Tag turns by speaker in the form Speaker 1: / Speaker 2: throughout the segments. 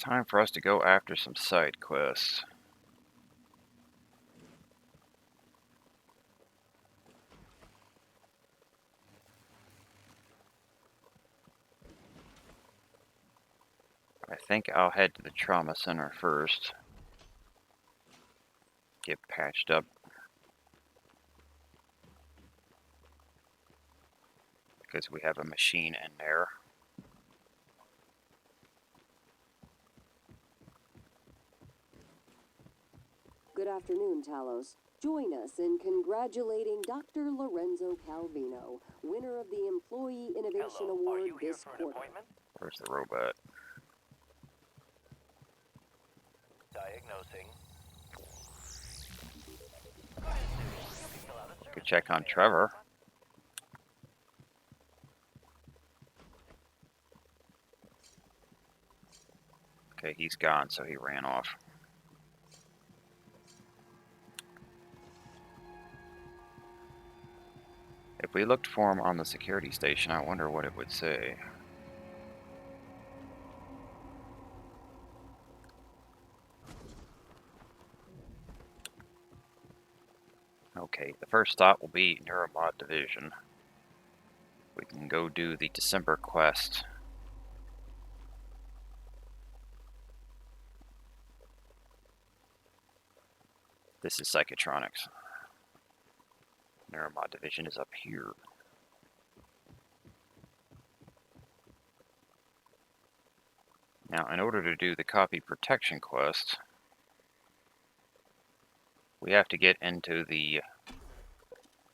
Speaker 1: Time for us to go after some side quests. I think I'll head to the trauma center first. Get patched up. Because we have a machine in there.
Speaker 2: Good afternoon, Talos. Join us in congratulating Dr. Lorenzo Calvino, winner of the Employee Innovation Award this quarter.
Speaker 1: Where's the robot?
Speaker 3: Diagnosing.
Speaker 1: Could check on Trevor. Okay, he's gone, so he ran off. If we looked for him on the security station, I wonder what it would say. Okay, the first stop will be Neuromod Division. We can go do the December quest. This is Psychotronics. Neuromod Division is up here. Now, in order to do the copy protection quest, we have to get into the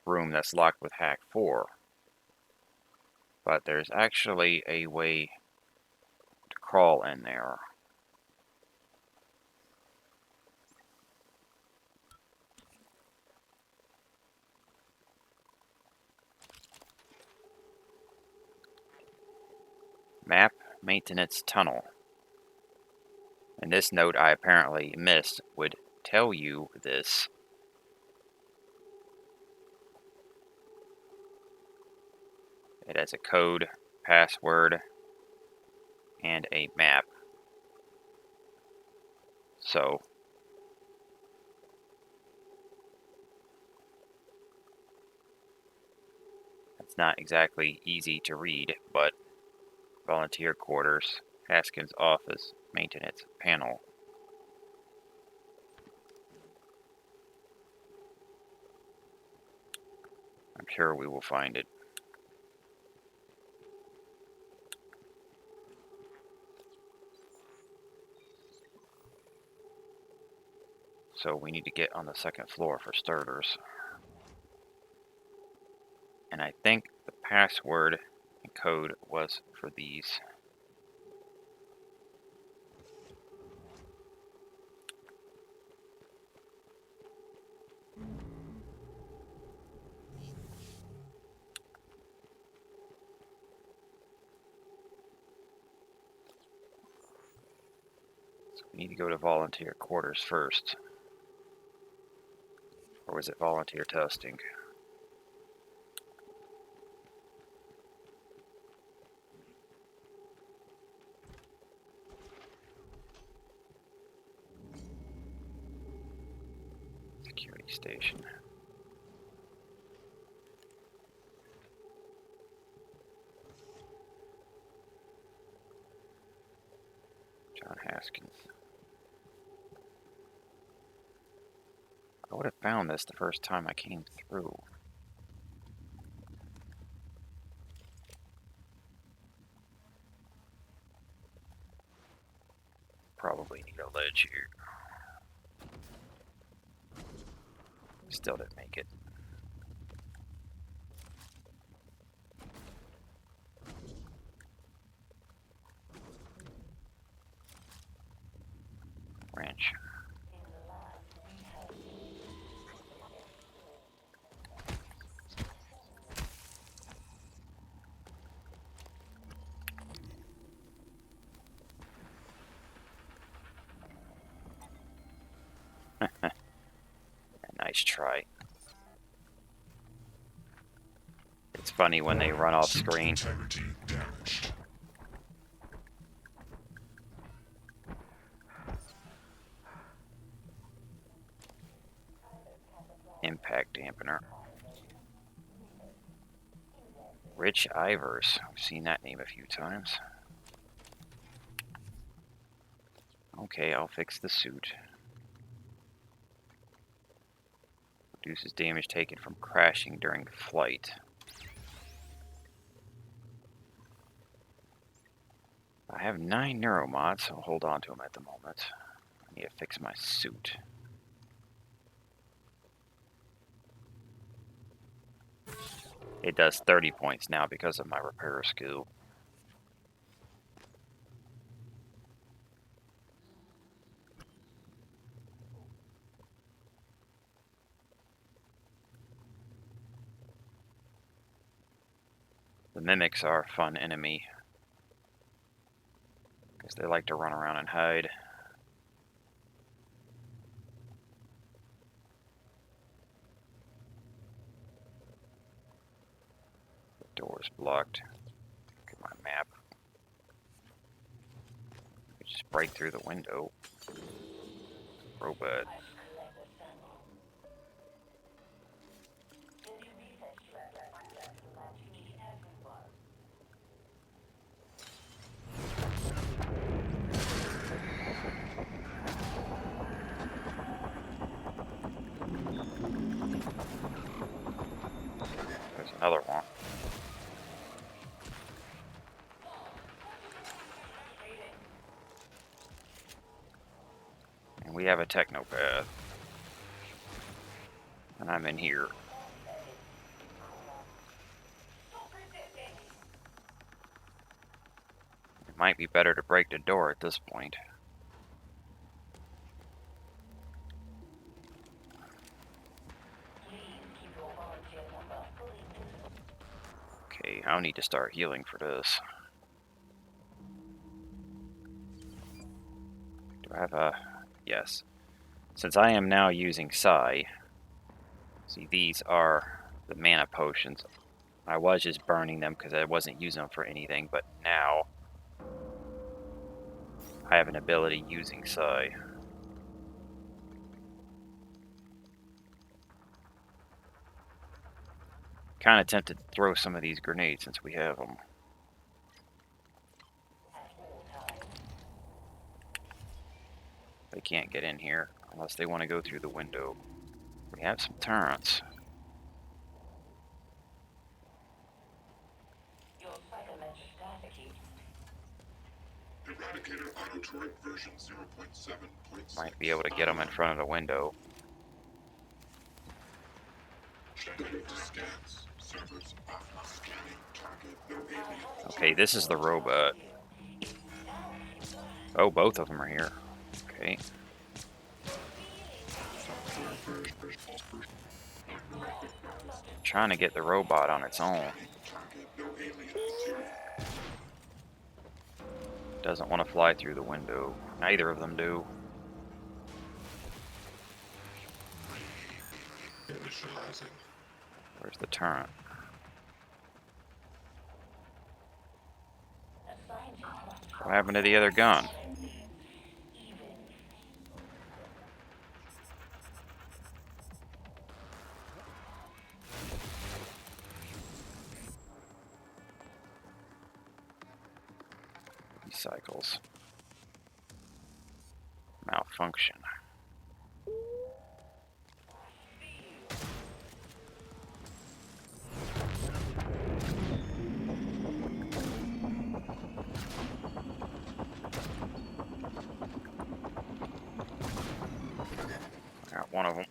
Speaker 1: room that's locked with Hack 4. But there's actually a way to crawl in there. Map Maintenance Tunnel. And this note I apparently missed would tell you this. It has a code, password, and a map. So, it's not exactly easy to read, but volunteer quarters, Haskins office, maintenance panel. I'm sure we will find it. So we need to get on the second floor for starters. And I think the password and code was for these. So we need to go to volunteer quarters first. Or was it volunteer testing? Security station. John Haskins. I would have found this the first time I came through. Probably need a ledge here. Still didn't make it. Ranch. Nice try. It's funny when they run off screen. impact dampener. Rich Ivers. I've seen that name a few times. Okay, I'll fix the suit. Reduces damage taken from crashing during flight. I have 9 neuromods, so I'll hold on to them at the moment. I need to fix my suit. It does 30 points now because of my repair skill. The mimics are a fun enemy because they like to run around and hide. The door's blocked. Look at my map. Just break through the window. Robot. There's another one. And we have a technopath. And I'm in here. It might be better to break the door at this point. Okay, I'll need to start healing for this. Do I have a... Yes. Since I am now using Psi, see, these are the mana potions. I was just burning them because I wasn't using them for anything, but now I have an ability using Psi. Kind of tempted to throw some of these grenades since we have them. They can't get in here unless they want to go through the window. We have some turrets.
Speaker 3: Eradicator auto turret version 0.7.6.
Speaker 1: Might be able to get them in front of the window. Okay, this is the robot. Oh, both of them are here. Okay. Trying to get the robot on its own. Doesn't want to fly through the window. Neither of them do. Where's the turret? What happened to the other gun? Cycles. Malfunction. Got one of them.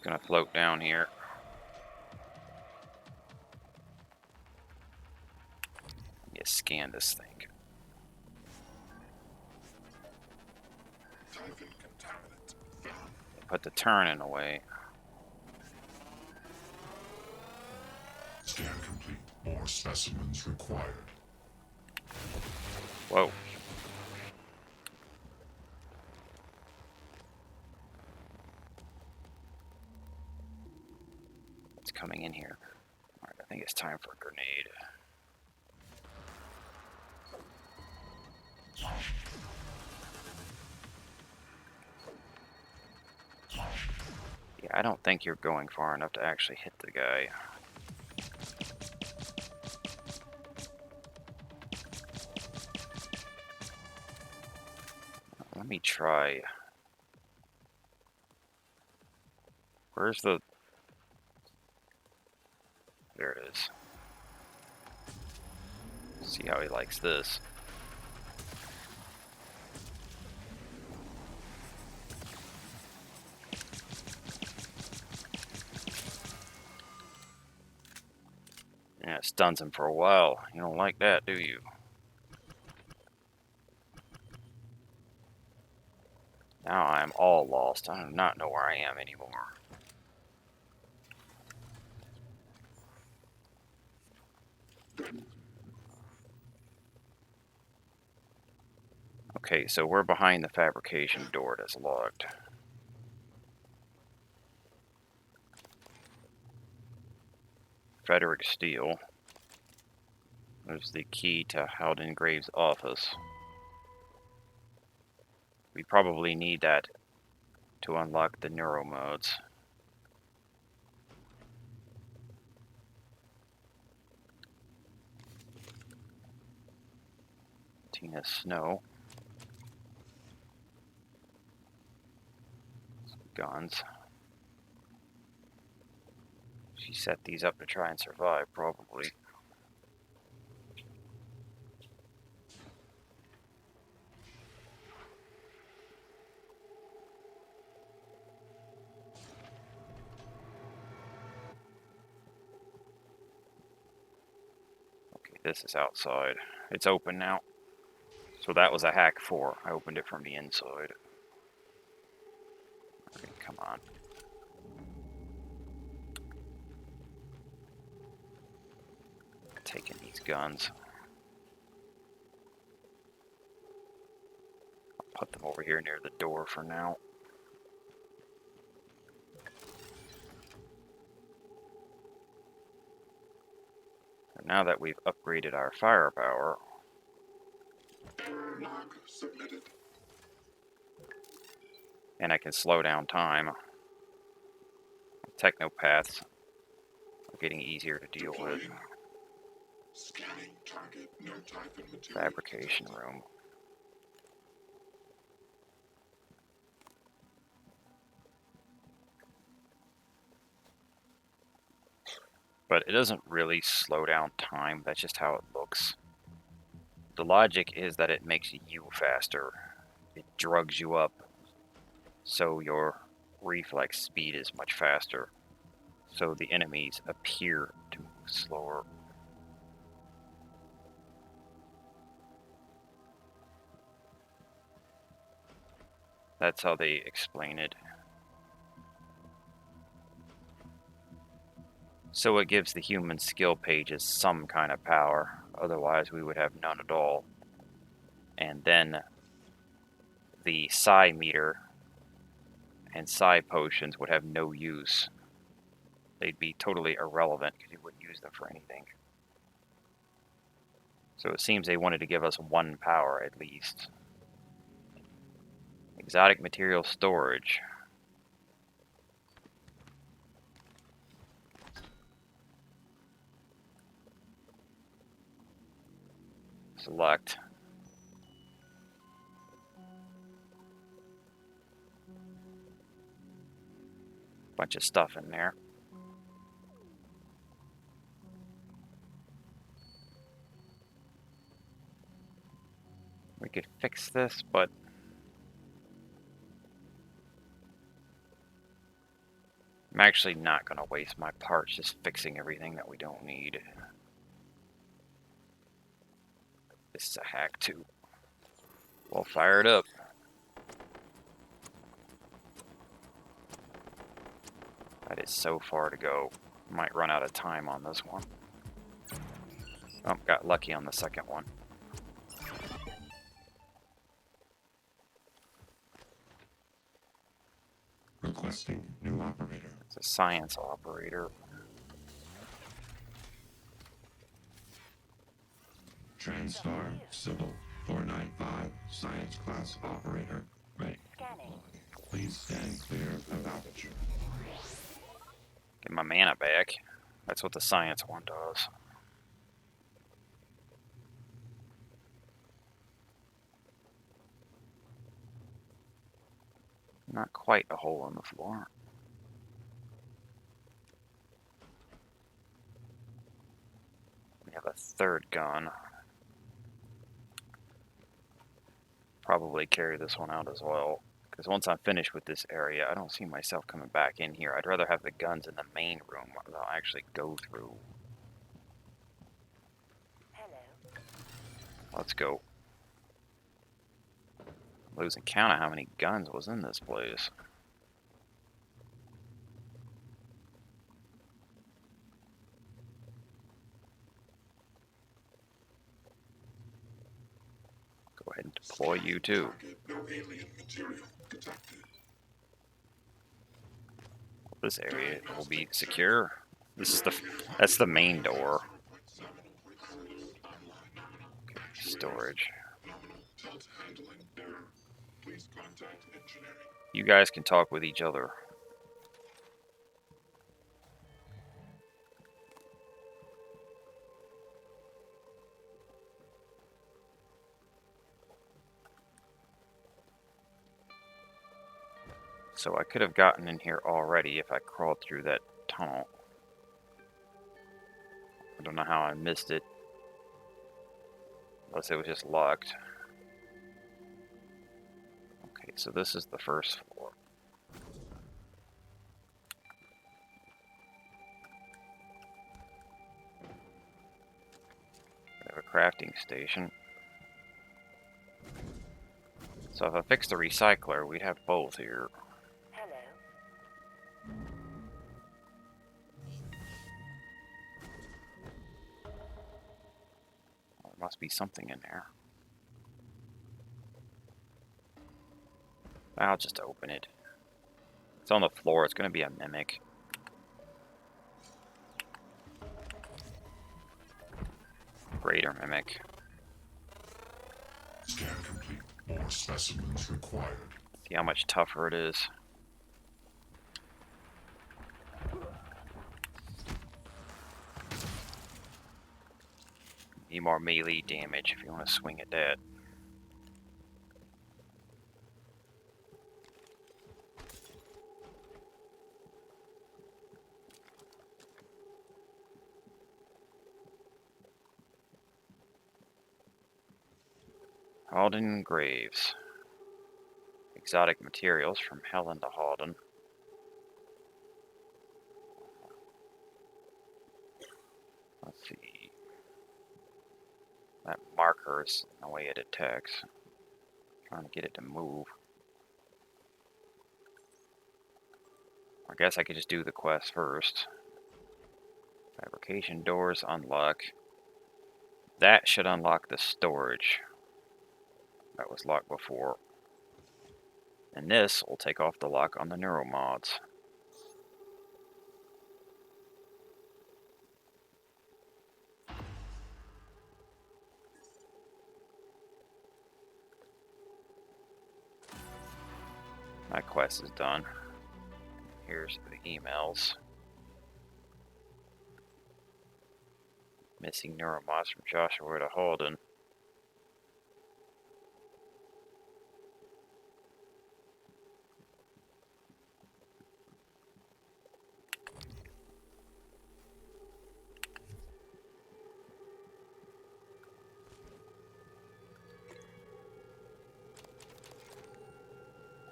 Speaker 1: Gonna float down here. Let me scan this thing. Put the turn in the way.
Speaker 3: Scan complete. More specimens required.
Speaker 1: Whoa. coming in here. Alright, I think it's time for a grenade. Yeah, I don't think you're going far enough to actually hit the guy. Let me try. Where's the... There it is. See how he likes this. Yeah, it stuns him for a while. You don't like that, do you? Now I'm all lost. I do not know where I am anymore. Okay, so we're behind the fabrication door that's locked. Frederick Steele. There's the key to Howden Graves' office. We probably need that to unlock the neuro modes. Tina Snow. Some guns. She set these up to try and survive, probably. Okay, this is outside. It's open now. So that was a hack 4. I opened it from the inside. Okay, come on. Taking these guns. I'll put them over here near the door for now. And now that we've upgraded our firepower,
Speaker 3: Error log submitted.
Speaker 1: and I can slow down time, technopaths are getting easier to deal with.
Speaker 3: Deploying. Scanning target. No typhon material.
Speaker 1: Fabrication room. But it doesn't really slow down time, that's just how it looks. The logic is that it makes you faster. It drugs you up, so your reflex speed is much faster. So the enemies appear to move slower. That's how they explain it. So it gives the human skill pages some kind of power, otherwise we would have none at all. And then the psi meter and psi potions would have no use. They'd be totally irrelevant because you wouldn't use them for anything. So it seems they wanted to give us one power at least. Exotic material storage. Select. Bunch of stuff in there. We could fix this, but I'm actually not going to waste my parts just fixing everything that we don't need. This is a hack too. We'll fire it up. That is so far to go. Might run out of time on this one. Oh, got lucky on the second one.
Speaker 3: Requesting new operator.
Speaker 1: It's a science operator.
Speaker 3: TranStar, Civil, 495, Science Class Operator, ready.
Speaker 4: Scanning.
Speaker 3: Please stand clear of aperture.
Speaker 1: Get my mana back. That's what the science one does. Not quite a hole in the floor. We have a third gun. Probably carry this one out as well. Because once I'm finished with this area, I don't see myself coming back in here. I'd rather have the guns in the main room that I'll actually go through.
Speaker 4: Hello.
Speaker 1: Let's go. Losing count of how many guns was in this place. Go ahead and deploy you too.
Speaker 3: Target, no alien material detected.
Speaker 1: This area will be secure. That's the main door. Storage.
Speaker 3: Tilt handling error. Please contact engineering.
Speaker 1: You guys can talk with each other. So I could have gotten in here already if I crawled through that tunnel. I don't know how I missed it. Unless it was just locked. Okay, so this is the first floor. We have a crafting station. So if I fix the recycler, we'd have both here.
Speaker 4: Hello.
Speaker 1: There must be something in there. I'll just open it. It's on the floor. It's going to be a mimic. Greater mimic.
Speaker 3: Scan complete. More specimens required.
Speaker 1: See how much tougher it is. Need more melee damage if you want to swing at that. Halden Graves. Exotic materials from Helen to Halden. Let's see. That marker is the way it attacks. Trying to get it to move. I guess I could just do the quest first. Fabrication doors unlock. That should unlock the storage. That was locked before. And this will take off the lock on the neuromods. That quest is done. Here's the emails. Missing neuromods from Joshua to Halden.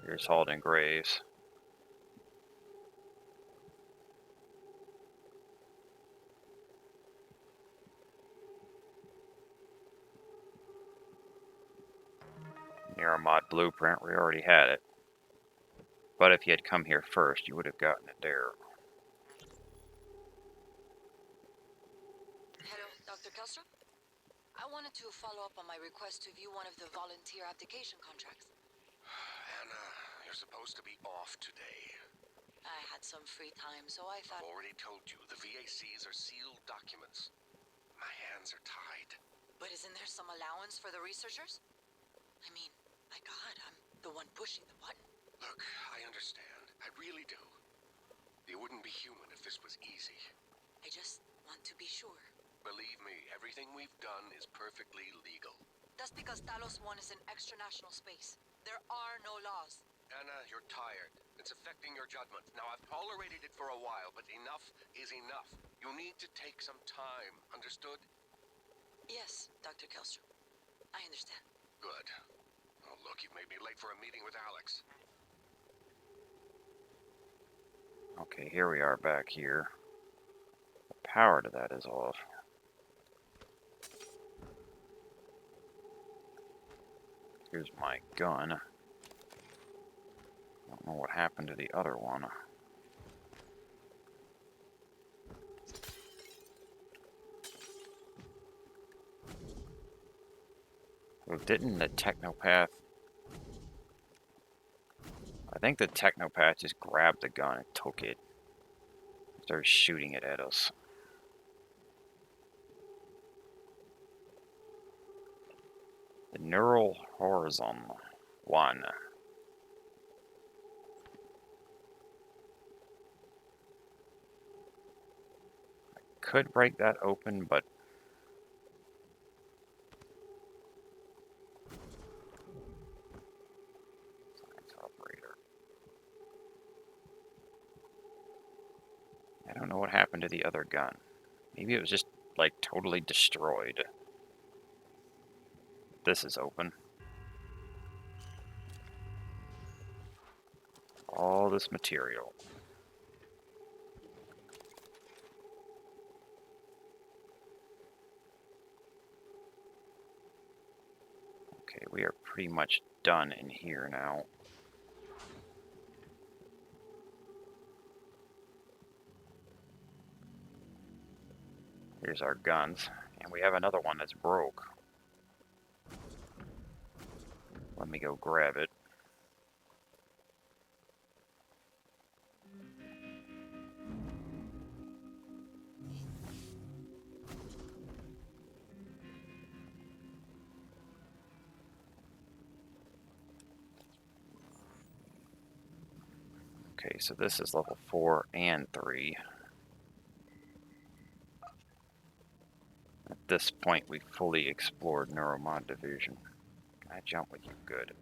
Speaker 1: Here's Halden Graves. Neuromod blueprint, we already had it. But if you had come here first, you would have gotten it there.
Speaker 5: Hello, Dr. Kelstrom? I wanted to follow up on my request to view one of the volunteer application contracts.
Speaker 6: Anna, you're supposed to be off today.
Speaker 5: I had some free time, so I thought...
Speaker 6: I've already told you, the VACs are sealed documents. My hands are tied.
Speaker 5: But isn't there some allowance for the researchers? I mean, my God, I'm the one pushing the button.
Speaker 6: Look, I understand. I really do. You wouldn't be human if this was easy.
Speaker 5: I just want to be sure.
Speaker 6: Believe me, everything we've done is perfectly legal.
Speaker 5: That's because Talos 1 is in extra-national space. There are no laws.
Speaker 6: Anna, you're tired. It's affecting your judgment. Now, I've tolerated it for a while, but enough is enough. You need to take some time. Understood?
Speaker 5: Yes, Dr. Kelstrom. I understand.
Speaker 6: Good. Oh, look, you've made me late for a meeting with Alex.
Speaker 1: Okay, here we are back here. The power to that is off. Here's my gun. Don't know what happened to the other one. Well, didn't the technopath... I think the technopath just grabbed the gun and took it. Started shooting it at us. The neural horizon 1. Could break that open, but science operator. I don't know what happened to the other gun. Maybe it was just like totally destroyed. This is open. All this material. Okay, we are pretty much done in here now. Here's our guns. And we have another one that's broke. Let me go grab it. Okay, so this is level 4 and 3. At this point, we fully explored Neuromod Division. Can I jump with you? Good.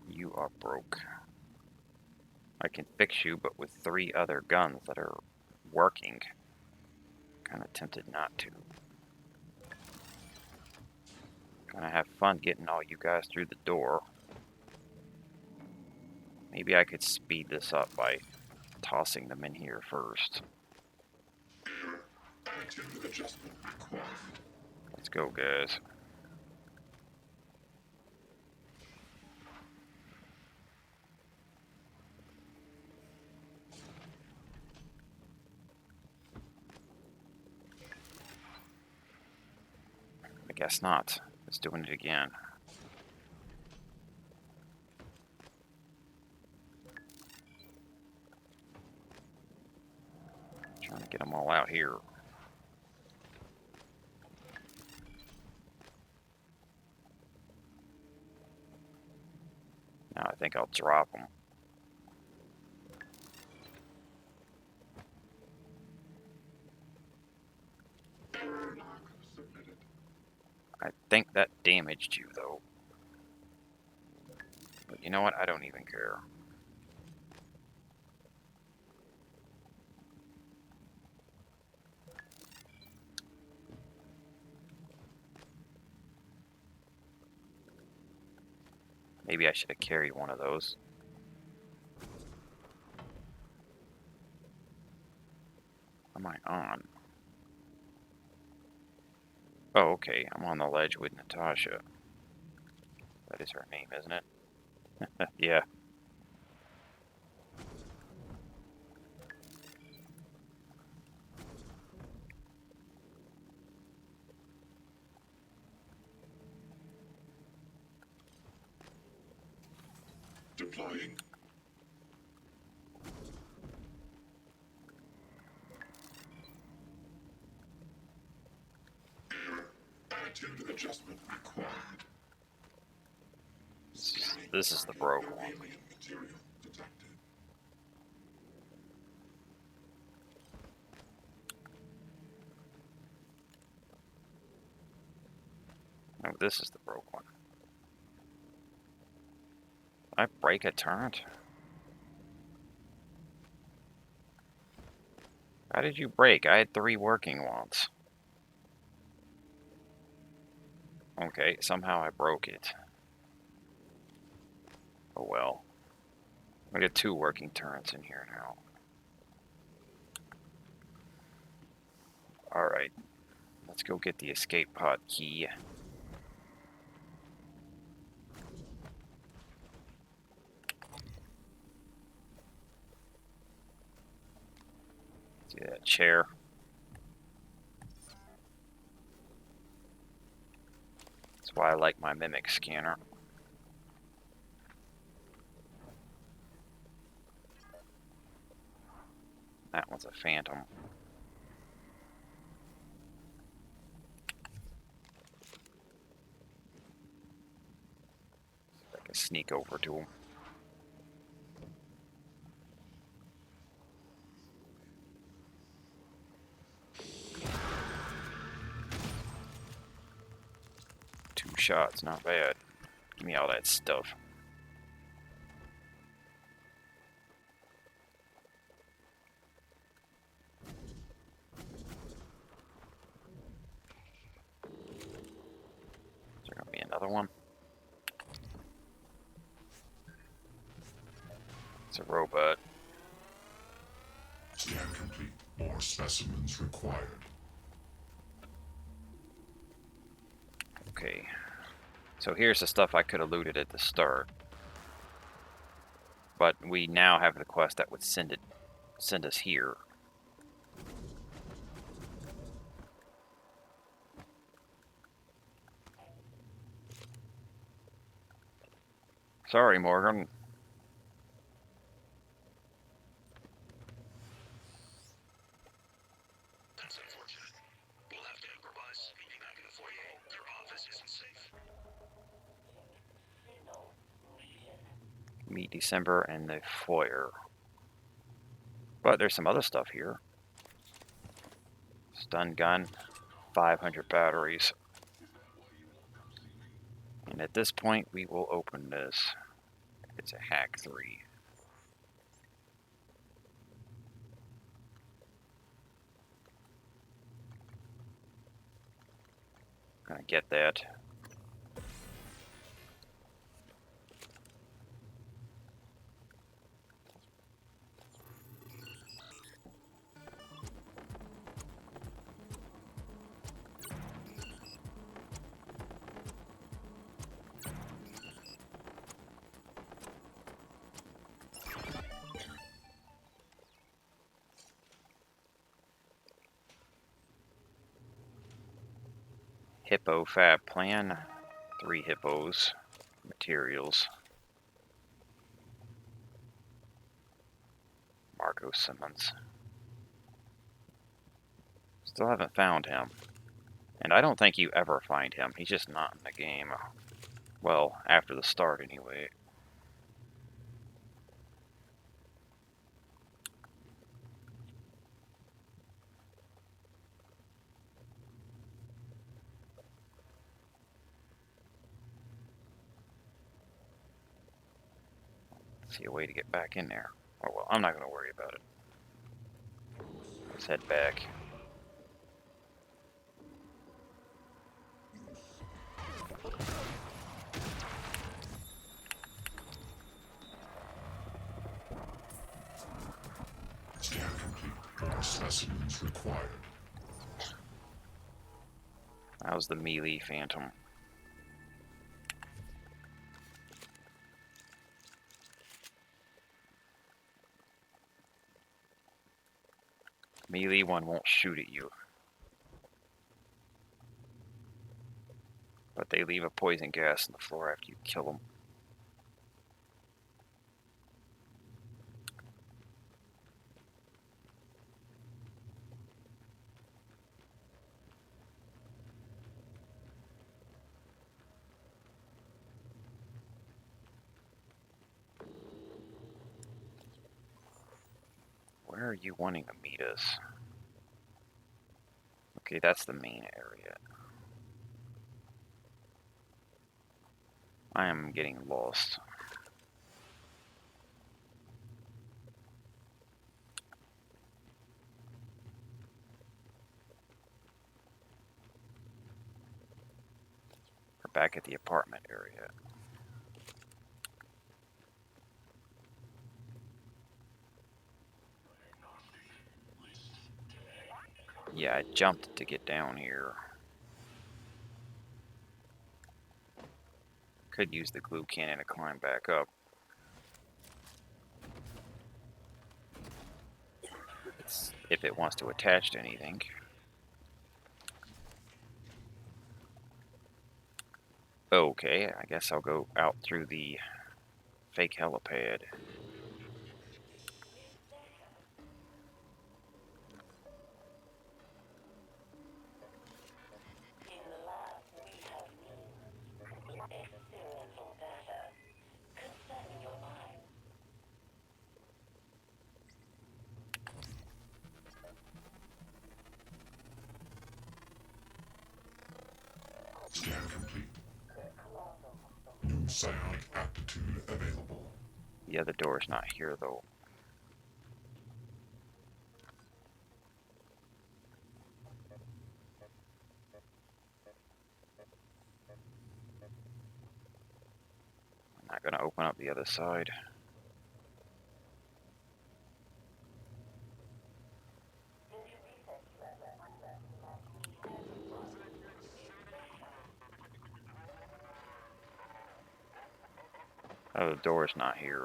Speaker 1: You are broke. I can fix you, but with 3 other guns that are working. Kinda tempted not to. Gonna have fun getting all you guys through the door. Maybe I could speed this up by tossing them in here first.
Speaker 3: Active adjustment required.
Speaker 1: Let's go, guys. I guess not. It's doing it again. Trying to get them all out here. Now I think I'll drop them.
Speaker 3: Error log submitted.
Speaker 1: I think that damaged you, though. But you know what? I don't even care. Maybe I should have carried one of those. What am I on? Oh, okay. I'm on the ledge with Natasha. That is her name, isn't it? Yeah.
Speaker 3: Deploying. Error. Attitude adjustment required. Scanning
Speaker 1: This is the
Speaker 3: target.
Speaker 1: broke
Speaker 3: No
Speaker 1: one.
Speaker 3: alien material detected.
Speaker 1: No, this is the broke one. Did I break a turret? How did you break? I had 3 working ones. Okay, somehow I broke it. Oh well. I got 2 working turrets in here now. Alright. Let's go get the escape pod key. See that chair? That's why I like my mimic scanner. That one's a phantom. I can sneak over to him. Two shots, not bad. Give me all that stuff. Is there gonna be another one? It's a robot.
Speaker 3: Scan complete. More specimens required.
Speaker 1: Okay. So here's the stuff I could have looted at the start. But we now have the quest that would send us here. Sorry, Morgan.
Speaker 6: That's unfortunate. We'll have to improvise. Meeting back in the foyer. Your office isn't safe.
Speaker 1: Meet December and the foyer. But there's some other stuff here. Stun gun, 500 batteries. And at this point, we will open this. It's a hack 3. Gonna get that. Hippo fab plan. 3 hippos. Materials. Marco Simmons. Still haven't found him. And I don't think you ever find him. He's just not in the game. Well, after the start anyway. See a way to get back in there. Oh well, I'm not going to worry about it. Let's head back.
Speaker 3: Scan complete. More specimens required.
Speaker 1: That was the melee phantom. Melee one won't shoot at you. But they leave a poison gas on the floor after you kill them. are you wanting to meet us? Okay, that's the main area. I am getting lost. We're back at the apartment area. Yeah, I jumped to get down here. Could use the glue cannon to climb back up. If it wants to attach to anything. Okay, I guess I'll go out through the fake helipad.
Speaker 3: Scan complete. New psionic aptitude available.
Speaker 1: The other door's not here, though. I'm not going to open up the other side. Oh, the door's not here.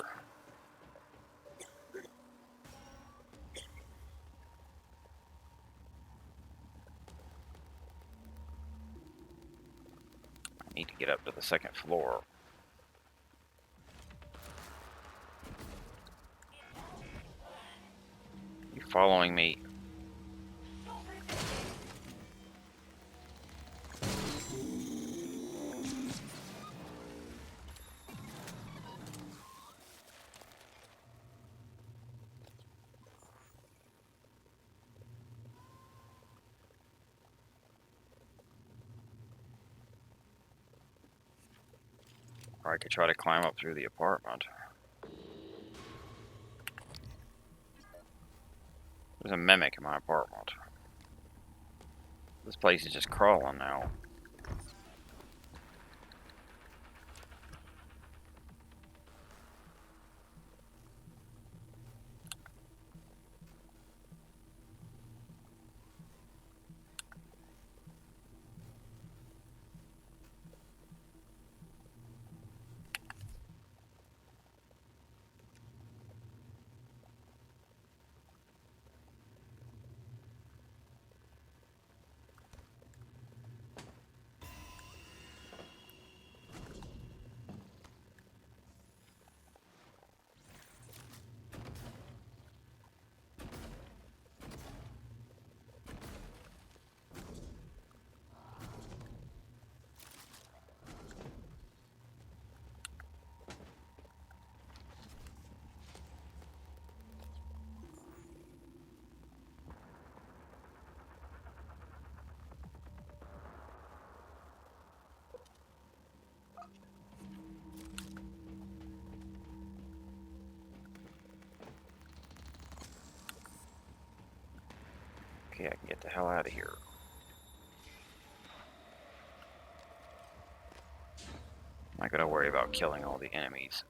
Speaker 1: I need to get up to the second floor. You following me? Or I could try to climb up through the apartment. There's a mimic in my apartment. This place is just crawling now. Okay, I can get the hell out of here. I'm not gonna worry about killing all the enemies.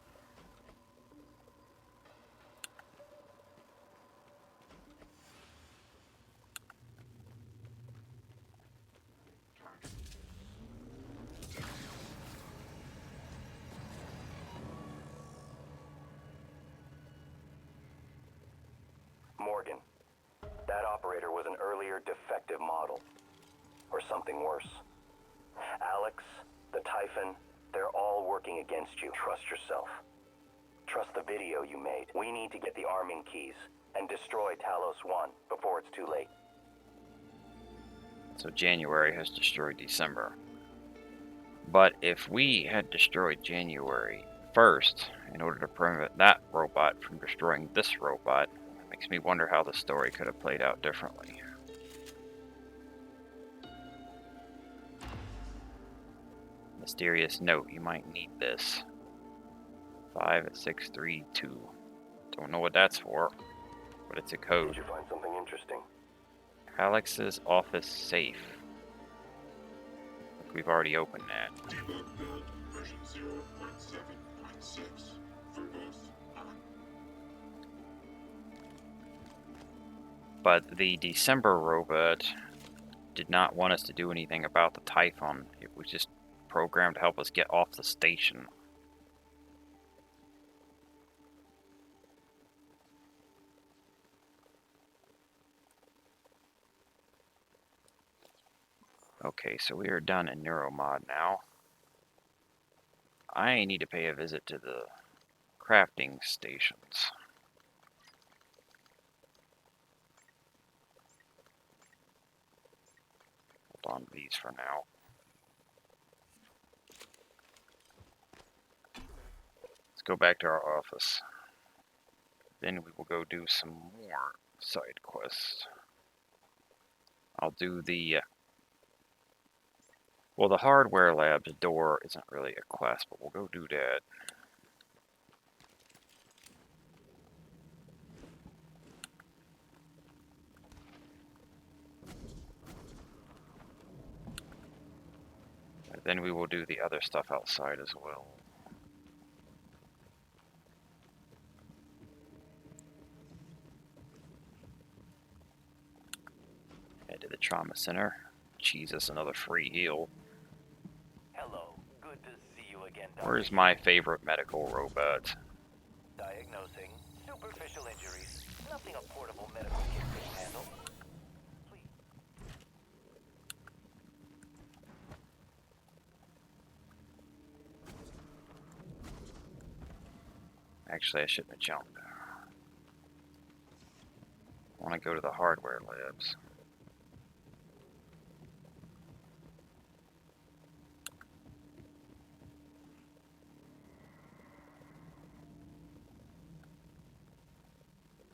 Speaker 4: Morgan, that operator was an earlier defective model. Or something worse. Alex, the Typhon, they're all working against you. Trust yourself. Trust the video you made. We need to get the arming keys and destroy Talos 1 before it's too late.
Speaker 1: So January has destroyed December. But if we had destroyed January first, in order to prevent that robot from destroying this robot, Makes me wonder how the story could have played out differently. Mysterious note, you might need this. 5632. Don't know what that's for, but it's a
Speaker 4: Did
Speaker 1: code.
Speaker 4: you find something interesting?
Speaker 1: Alex's office safe. Look, we've already opened that.
Speaker 3: Debug build version 0.7.6. Verbose on.
Speaker 1: But the December robot did not want us to do anything about the Typhon. It was just programmed to help us get off the station. Okay, so we are done in Neuromod now. I need to pay a visit to the crafting stations. Hold on to these for now. Let's go back to our office. Then we will go do some more side quests. I'll do the... well, the hardware lab's door isn't really a quest, but we'll go do that. And then we will do the other stuff outside as well. Head to the trauma center. Jesus, another free heal.
Speaker 4: Hello. Good to see you again,
Speaker 1: Where's my favorite medical robot?
Speaker 4: Diagnosing superficial injuries. Nothing a portable medical kit couldn't handle. Please.
Speaker 1: Actually, I shouldn't have jumped. I want to go to the hardware labs.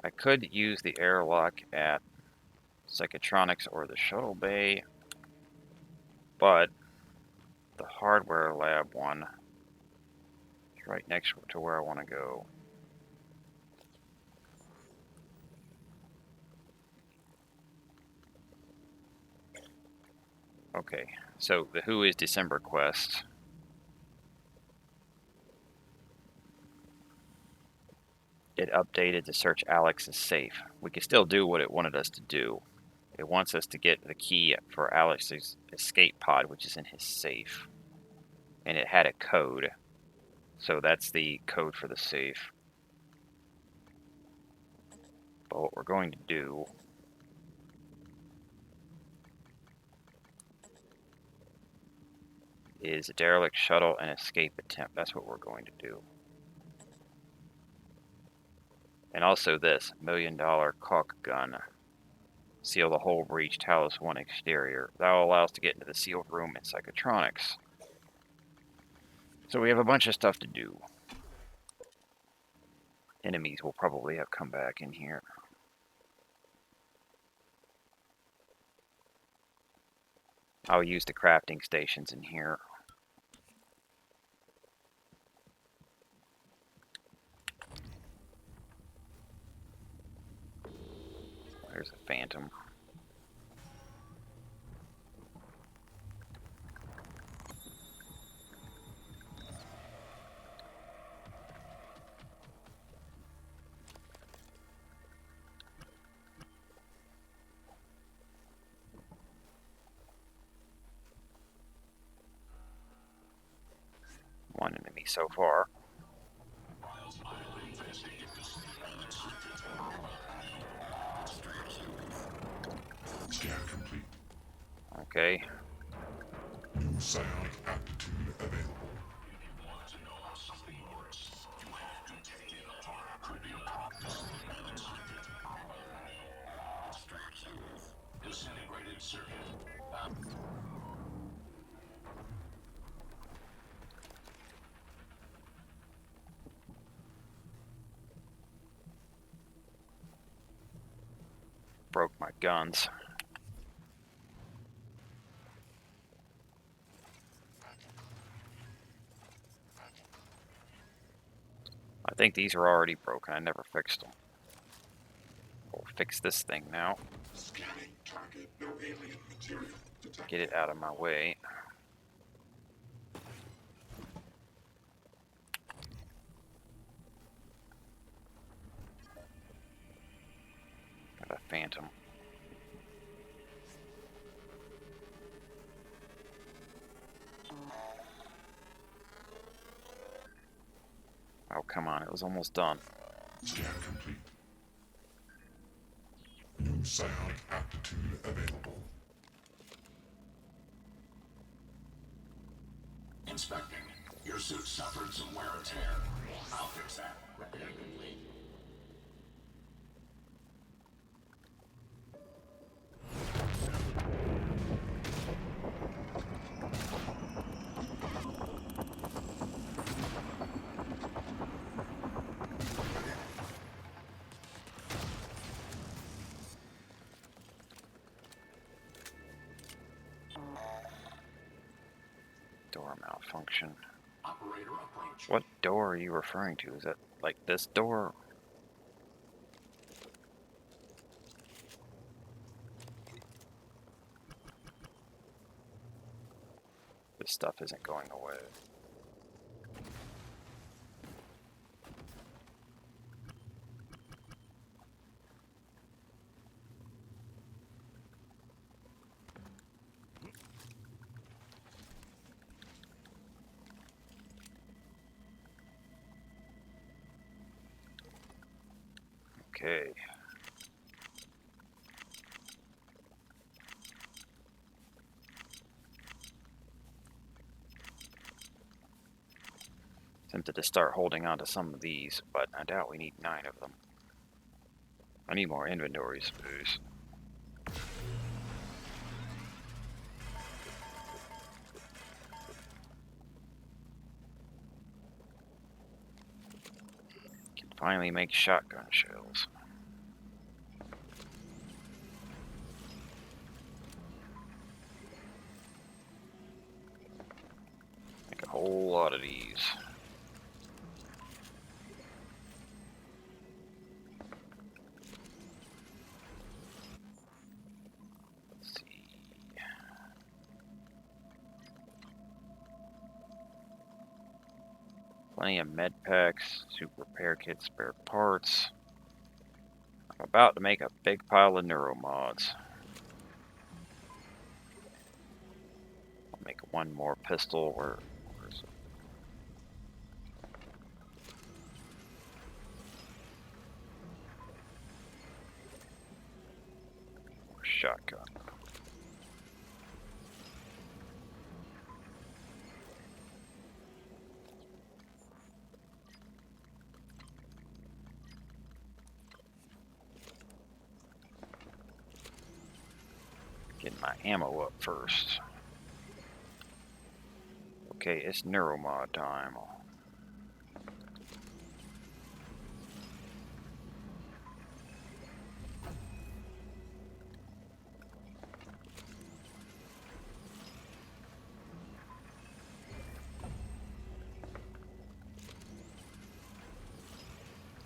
Speaker 1: I could use the airlock at Psychotronics or the shuttle bay, but the hardware lab one is right next to where I want to go. Okay, so the Who is December quest. It updated to search Alex's safe. We can still do what it wanted us to do. It wants us to get the key for Alex's escape pod, which is in his safe. And it had a code. So that's the code for the safe. But what we're going to do is a derelict shuttle and escape attempt. That's what we're going to do. And also this $1 million caulk gun. Seal the whole breach, Talos 1 exterior. That will allow us to get into the sealed room in Psychotronics. So we have a bunch of stuff to do. Enemies will probably have come back in here. I'll use the crafting stations in here. There's a phantom. One enemy so far.
Speaker 3: Scan complete.
Speaker 1: Okay.
Speaker 3: New psionic aptitude available.
Speaker 6: Disintegrated circuit.
Speaker 1: broke my guns. I think these are already broken. I never fixed them. We'll fix this thing now.
Speaker 3: Scanning target. No alien material detected.
Speaker 1: Get it out of my way. Got a phantom. Oh, come on. It was almost done.
Speaker 3: Scan complete. New psionic aptitude available.
Speaker 7: Inspecting. Your suit suffered some wear and tear. I'll fix that. Repair complete.
Speaker 1: Door malfunction.
Speaker 7: Operator approach.
Speaker 1: What door are you referring to? Is that like this door? This stuff isn't going away. Okay. Tempted to start holding on to some of these, but I doubt we need 9 of them. I need more inventory space. Can finally make shotgun shells. Make a whole lot of these. Let's see. Plenty of med packs, super repair kits, spare parts. I'm about to make a big pile of neuromods. I'll make one more pistol. Where's it? Shotgun. Get my ammo up first. Okay, it's neuromod time.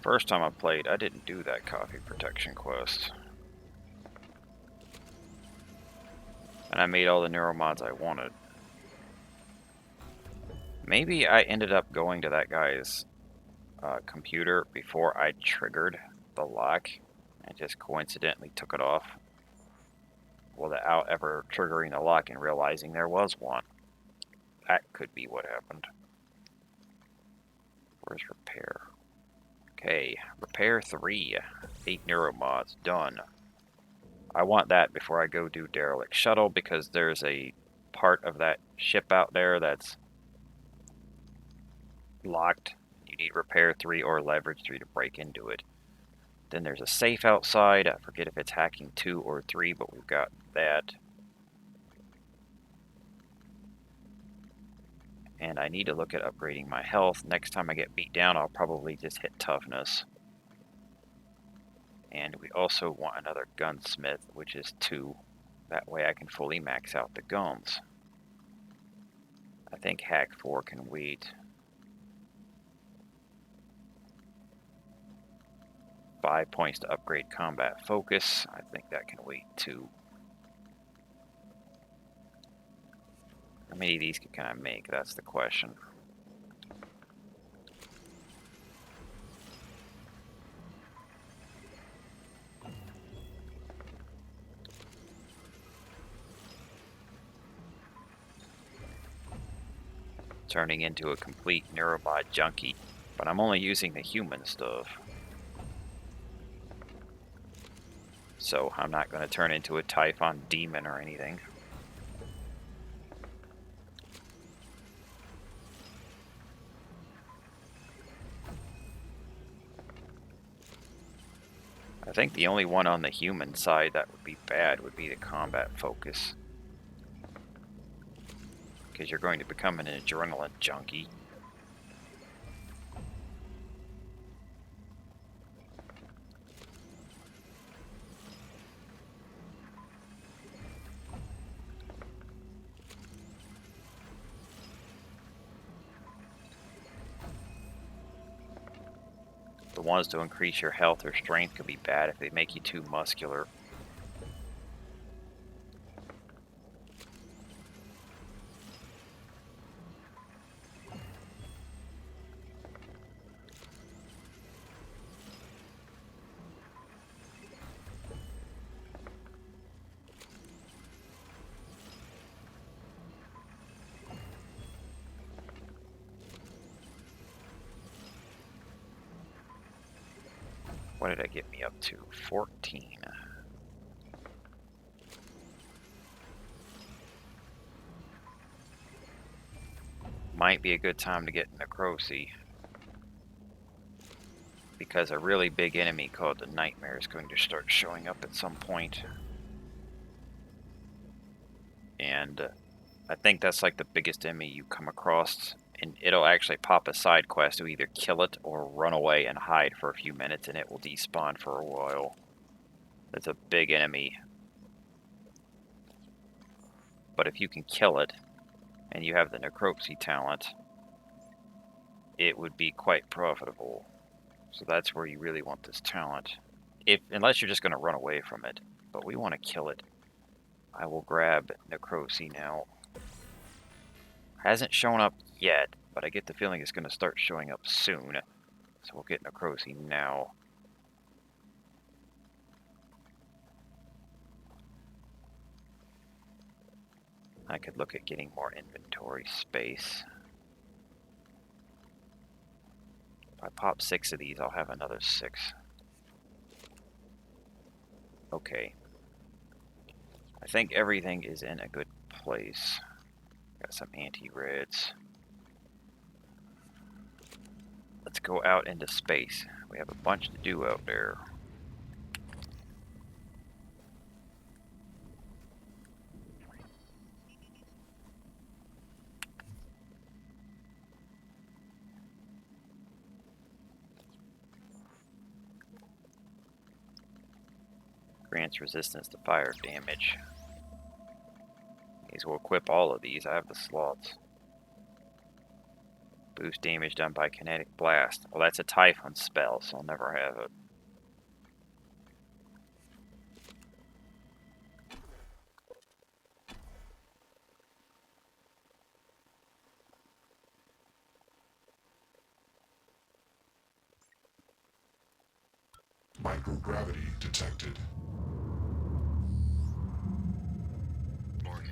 Speaker 1: First time I played, I didn't do that coffee protection quest. And I made all the neuromods I wanted. Maybe I ended up going to that guy's computer before I triggered the lock and just coincidentally took it off without ever triggering the lock and realizing there was one. That could be what happened. Where's repair? Okay, repair 3. 8 neuromods, done. I want that before I go do derelict shuttle because there's a part of that ship out there that's locked. You need repair 3 or leverage 3 to break into it. Then there's a safe outside. I forget if it's hacking 2 or 3, but we've got that. And I need to look at upgrading my health. Next time I get beat down, I'll probably just hit toughness. And we also want another gunsmith, which is 2. That way I can fully max out the guns. I think Hack 4 can wait. 5 points to upgrade combat focus. I think that can wait too. How many of these can I make? That's the question. Turning into a complete neurobot junkie, but I'm only using the human stuff. So I'm not going to turn into a Typhon demon or anything. I think the only one on the human side that would be bad would be the combat focus. Because you're going to become an adrenaline junkie. The ones to increase your health or strength could be bad if they make you too muscular. What did I get me up to? 14. Might be a good time to get Necrosi, because a really big enemy called the Nightmare is going to start showing up at some point. And I think that's like the biggest enemy you come across, and it'll actually pop a side quest to either kill it or run away and hide for a few minutes, and it will despawn for a while. It's a big enemy. But if you can kill it, and you have the Necropsy talent, it would be quite profitable. So that's where you really want this talent. Unless you're just going to run away from it. But we want to kill it. I will grab Necrosi now. Hasn't shown up yet, but I get the feeling it's going to start showing up soon. So we'll get Necrosi now. I could look at getting more inventory space. If I pop 6 of these, I'll have another 6. Okay. I think everything is in a good place. Got some anti-reds. Let's go out into space. We have a bunch to do out there. Grants resistance to fire damage. May as well equip all of these. I have the slots. Boost damage done by kinetic blast. Well, that's a Typhon spell, so I'll never have it.
Speaker 3: Microgravity detected.
Speaker 6: Morgan,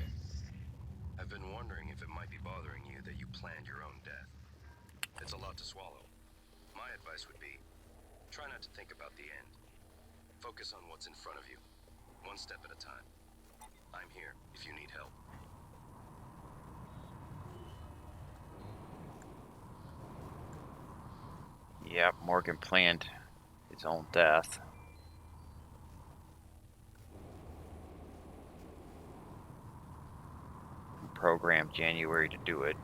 Speaker 6: I've been wondering if it might be bothering you that you planned your own death. It's a lot to swallow. My advice would be, try not to think about the end. Focus on what's in front of you, one step at a time. I'm here if you need help.
Speaker 1: Yep, Morgan planned his own death. Programmed January to do it.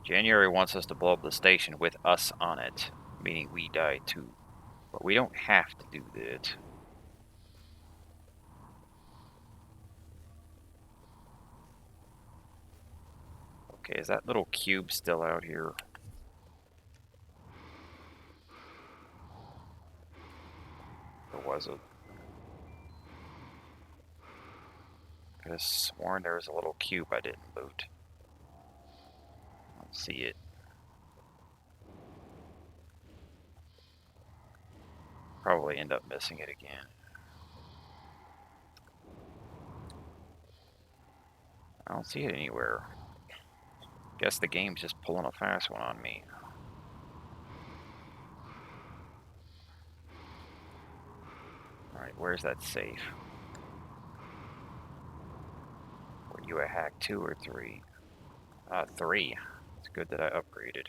Speaker 1: January wants us to blow up the station with us on it, meaning we die too. But we don't have to do that. Okay, is that little cube still out here? Or was it? I could have sworn there was a little cube I didn't loot. I don't see it. Probably end up missing it again. I don't see it anywhere. Guess the game's just pulling a fast one on me. Alright, where's that safe? Were you a hack 2 or 3? 3. It's good that I upgraded.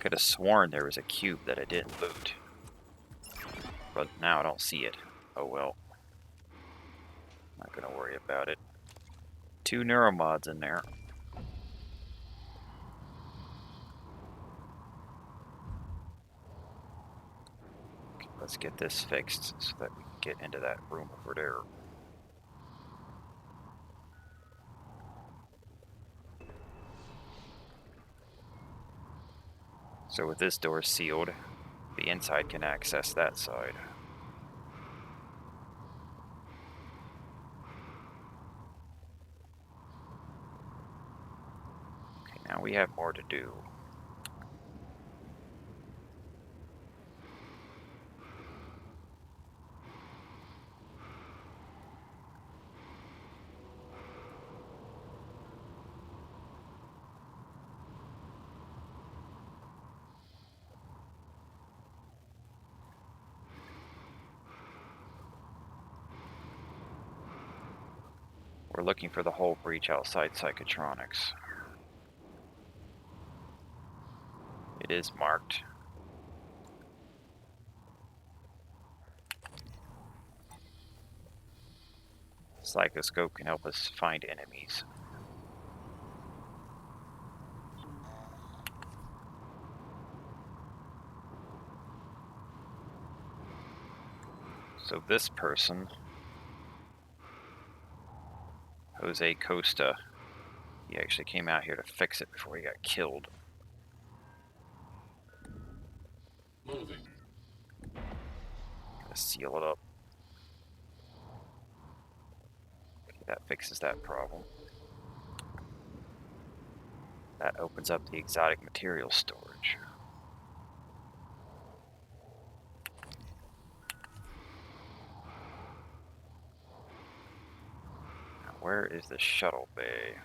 Speaker 1: Could have sworn there was a cube that I didn't loot. But now I don't see it. Oh well. Not gonna worry about it. 2 neuromods in there. Okay, let's get this fixed so that we can get into that room over there. So with this door sealed, the inside can access that side. Okay, now we have more to do. We're looking for the whole breach outside Psychotronics. It is marked. Psychoscope can help us find enemies. So this person, Jose Costa, he actually came out here to fix it before he got killed.
Speaker 3: Moving.
Speaker 1: Gotta seal it up. Okay, that fixes that problem. That opens up the exotic material storage. Now, where is the shuttle bay?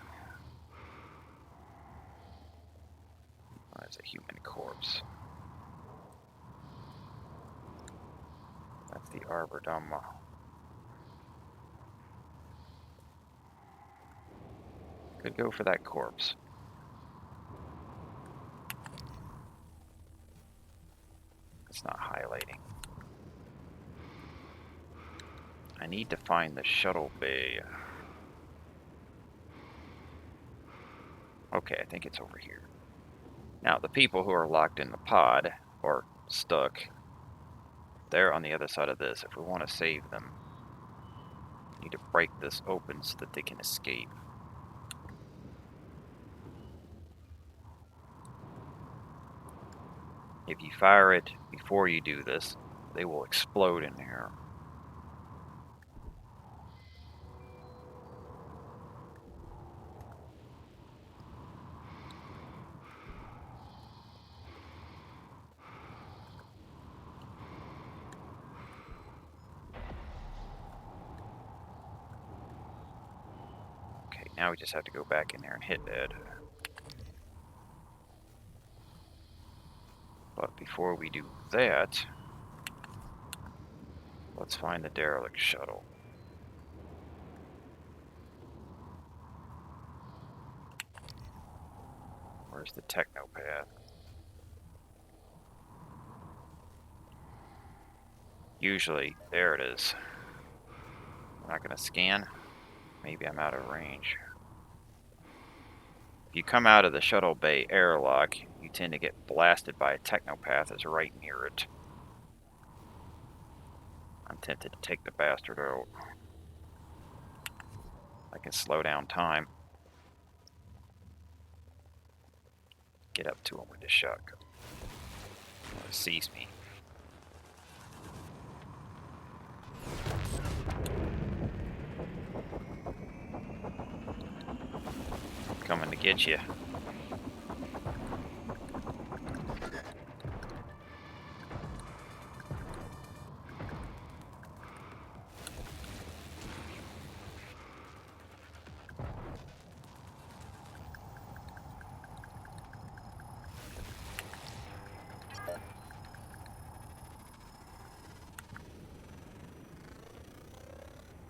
Speaker 1: Oh, there's a human corpse. That's the Aboretum. Could go for that corpse. It's not highlighting. I need to find the shuttle bay. Okay, I think it's over here. Now, the people who are locked in the pod, or stuck, they're on the other side of this. If we want to save them, we need to break this open so that they can escape. If you fire it before you do this, they will explode in here. Okay, now we just have to go back in there and hit Ed. But before we do that, let's find the derelict shuttle. Where's the technopath? Usually, there it is. I'm not going to scan. Maybe I'm out of range. If you come out of the shuttle bay airlock, you tend to get blasted by a technopath that's right near it. I'm tempted to take the bastard out. I can slow down time. Get up to him with the shotgun. He sees me. Coming to get you.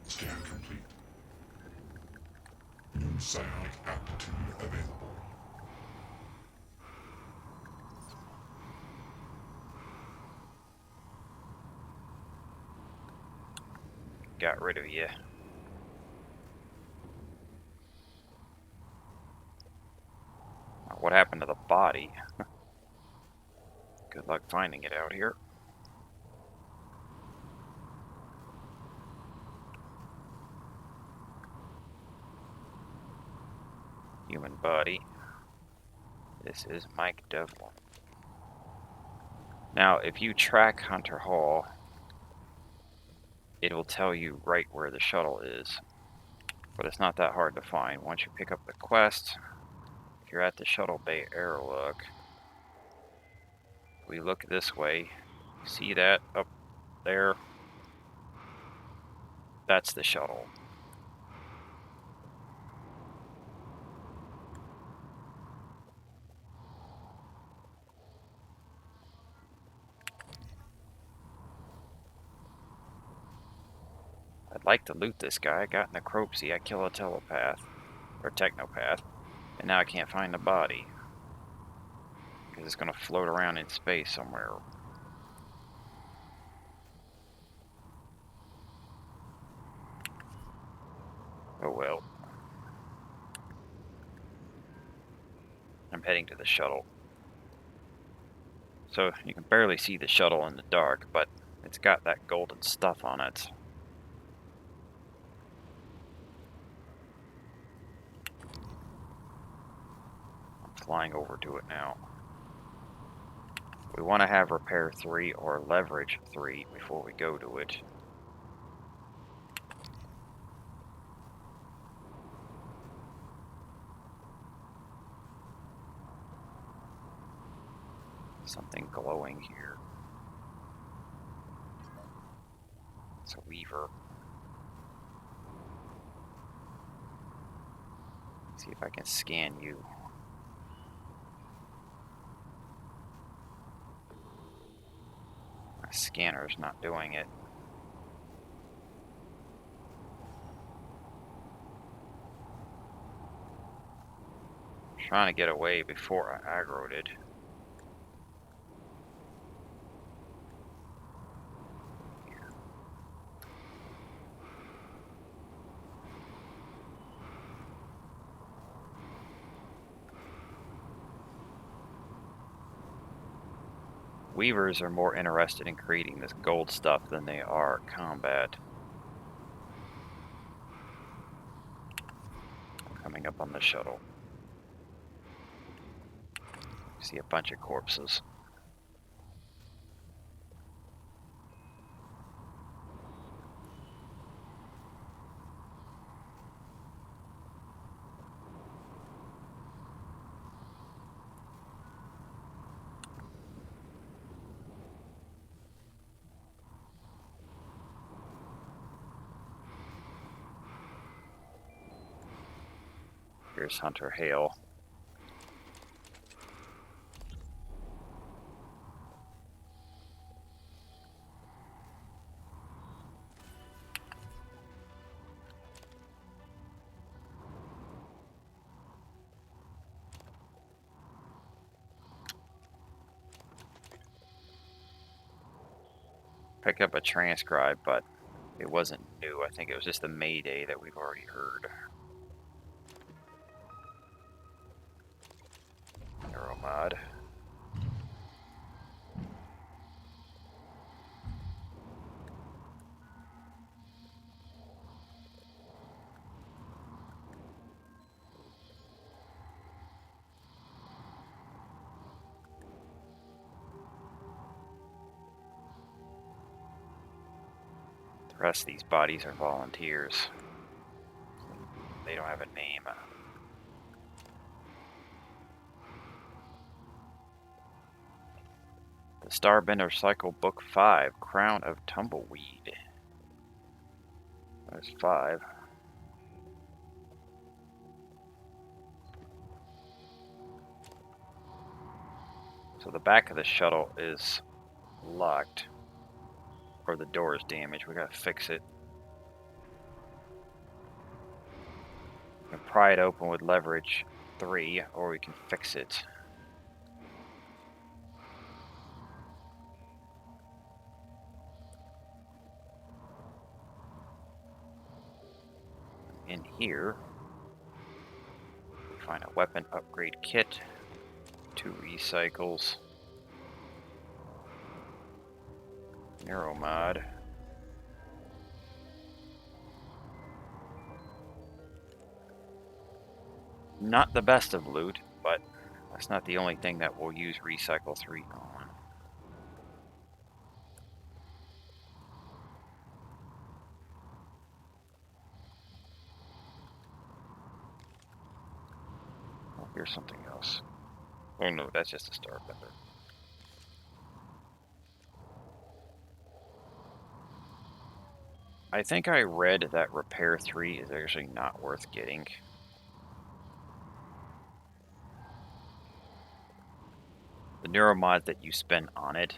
Speaker 3: Scan complete. New psionic aptitude available.
Speaker 1: Got rid of you. What happened to the body? Good luck finding it out here. Human body. This is Mike Devlin. Now, if you track Hunter Hall, it will tell you right where the shuttle is. But it's not that hard to find. Once you pick up the quest, if you're at the shuttle bay airlock, we look this way. See that up there? That's the shuttle. I'd like to loot this guy. I got necropsy. I kill a telepath. Or technopath. And now I can't find the body. Because it's going to float around in space somewhere. Oh well. I'm heading to the shuttle. So you can barely see the shuttle in the dark, but it's got that golden stuff on it. I'm flying over to it now. We want to have repair 3 or leverage 3 before we go to it. Something glowing here. It's a weaver. See if I can scan you. My scanner's not doing it. I'm trying to get away before I aggroed it. Weavers are more interested in creating this gold stuff than they are combat. Coming up on the shuttle. See a bunch of corpses. Here's Hunter Hale. Pick up a transcribe, but It wasn't new. I think it was just the Mayday that we've already heard. Neuromod. The rest of these bodies are volunteers. They don't have a name. The Starbender Cycle Book 5, Crown of Tumbleweed. There's 5. So the back of the shuttle is locked. Or the door is damaged. We gotta fix it. We can pry it open with leverage 3, or we can fix it. In here, we find a weapon upgrade kit, 2 recycles, Neuromod. Not the best of loot, but that's not the only thing that we'll use Recycle 3 on. Oh, here's something else. Oh no, that's just a Starbender. I think I read that Repair 3 is actually not worth getting. The Neuromod that you spend on it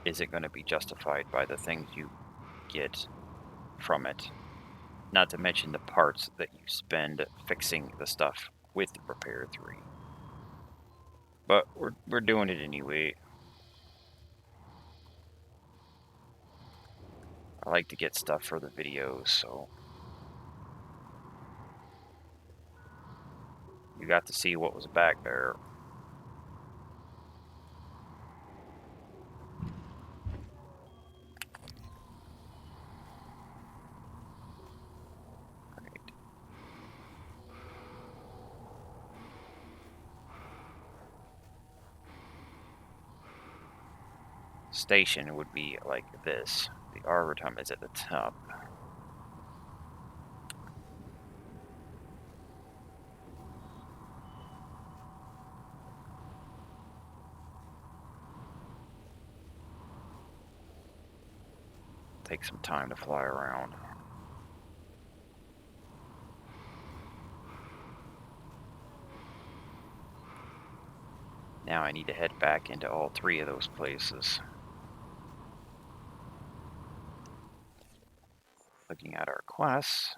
Speaker 1: isn't going to be justified by the things you get from it. Not to mention the parts that you spend fixing the stuff with Repair 3. But we're doing it anyway. I like to get stuff for the videos, so you got to see what was back there. Right. Station would be like this. The Aboretum is at the top. Take some time to fly around. Now I need to head back into all 3 of those places. Looking at our quests.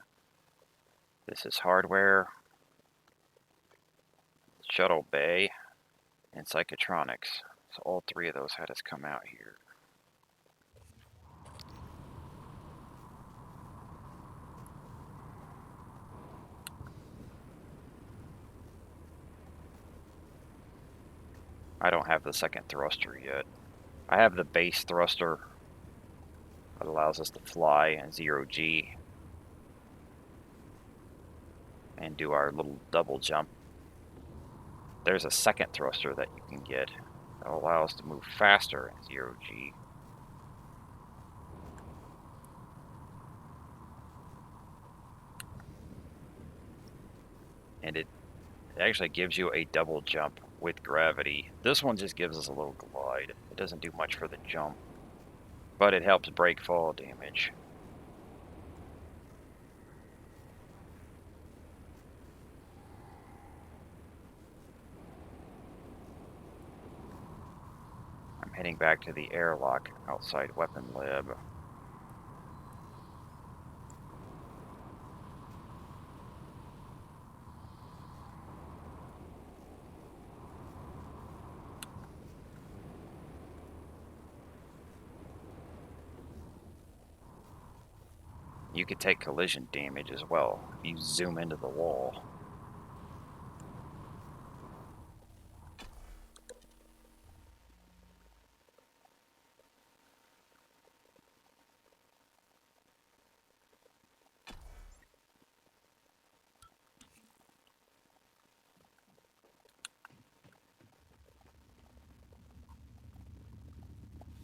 Speaker 1: This is hardware, shuttle bay, and psychotronics. So all 3 of those had us come out here. I don't have the second thruster yet. I have the base thruster that allows us to fly in 0G and do our little double jump. There's a second thruster that you can get that will allow us to move faster in 0G. And it actually gives you a double jump with gravity. This one just gives us a little glide. It doesn't do much for the jump, but it helps break fall damage. I'm heading back to the airlock outside Weapon Lab. You could take collision damage as well if you zoom into the wall.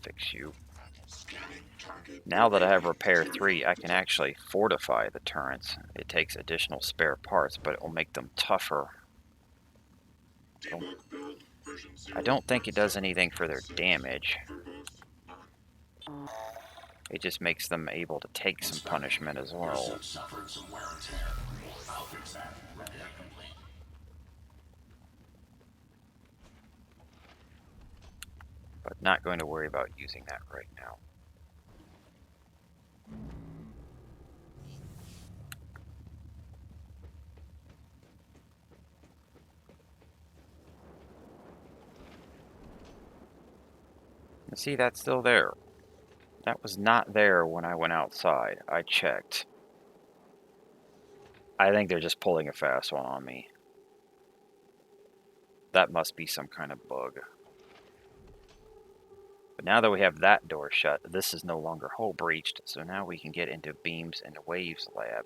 Speaker 1: Fix you.
Speaker 3: Scanning target
Speaker 1: Now that I have
Speaker 3: locating
Speaker 1: repair
Speaker 3: material
Speaker 1: 3, I can actually fortify the turrets. It takes additional spare parts, but it will make them tougher.
Speaker 3: Debug build version
Speaker 1: I don't think it does
Speaker 3: 0.7.
Speaker 1: anything for their
Speaker 3: 6.
Speaker 1: damage.
Speaker 3: Verbose on.
Speaker 1: It just makes them able to take some
Speaker 7: Inspector,
Speaker 1: punishment as
Speaker 7: your
Speaker 1: well.
Speaker 7: suit suffered some wear and tear. I'll fix that. Repair complete.
Speaker 1: But not going to worry about using that right now. See, that's still there. That was not there when I went outside. I checked. I think they're just pulling a fast one on me. That must be some kind of bug. But now that we have that door shut, this is no longer hull breached, so now we can get into Beams and Waves lab.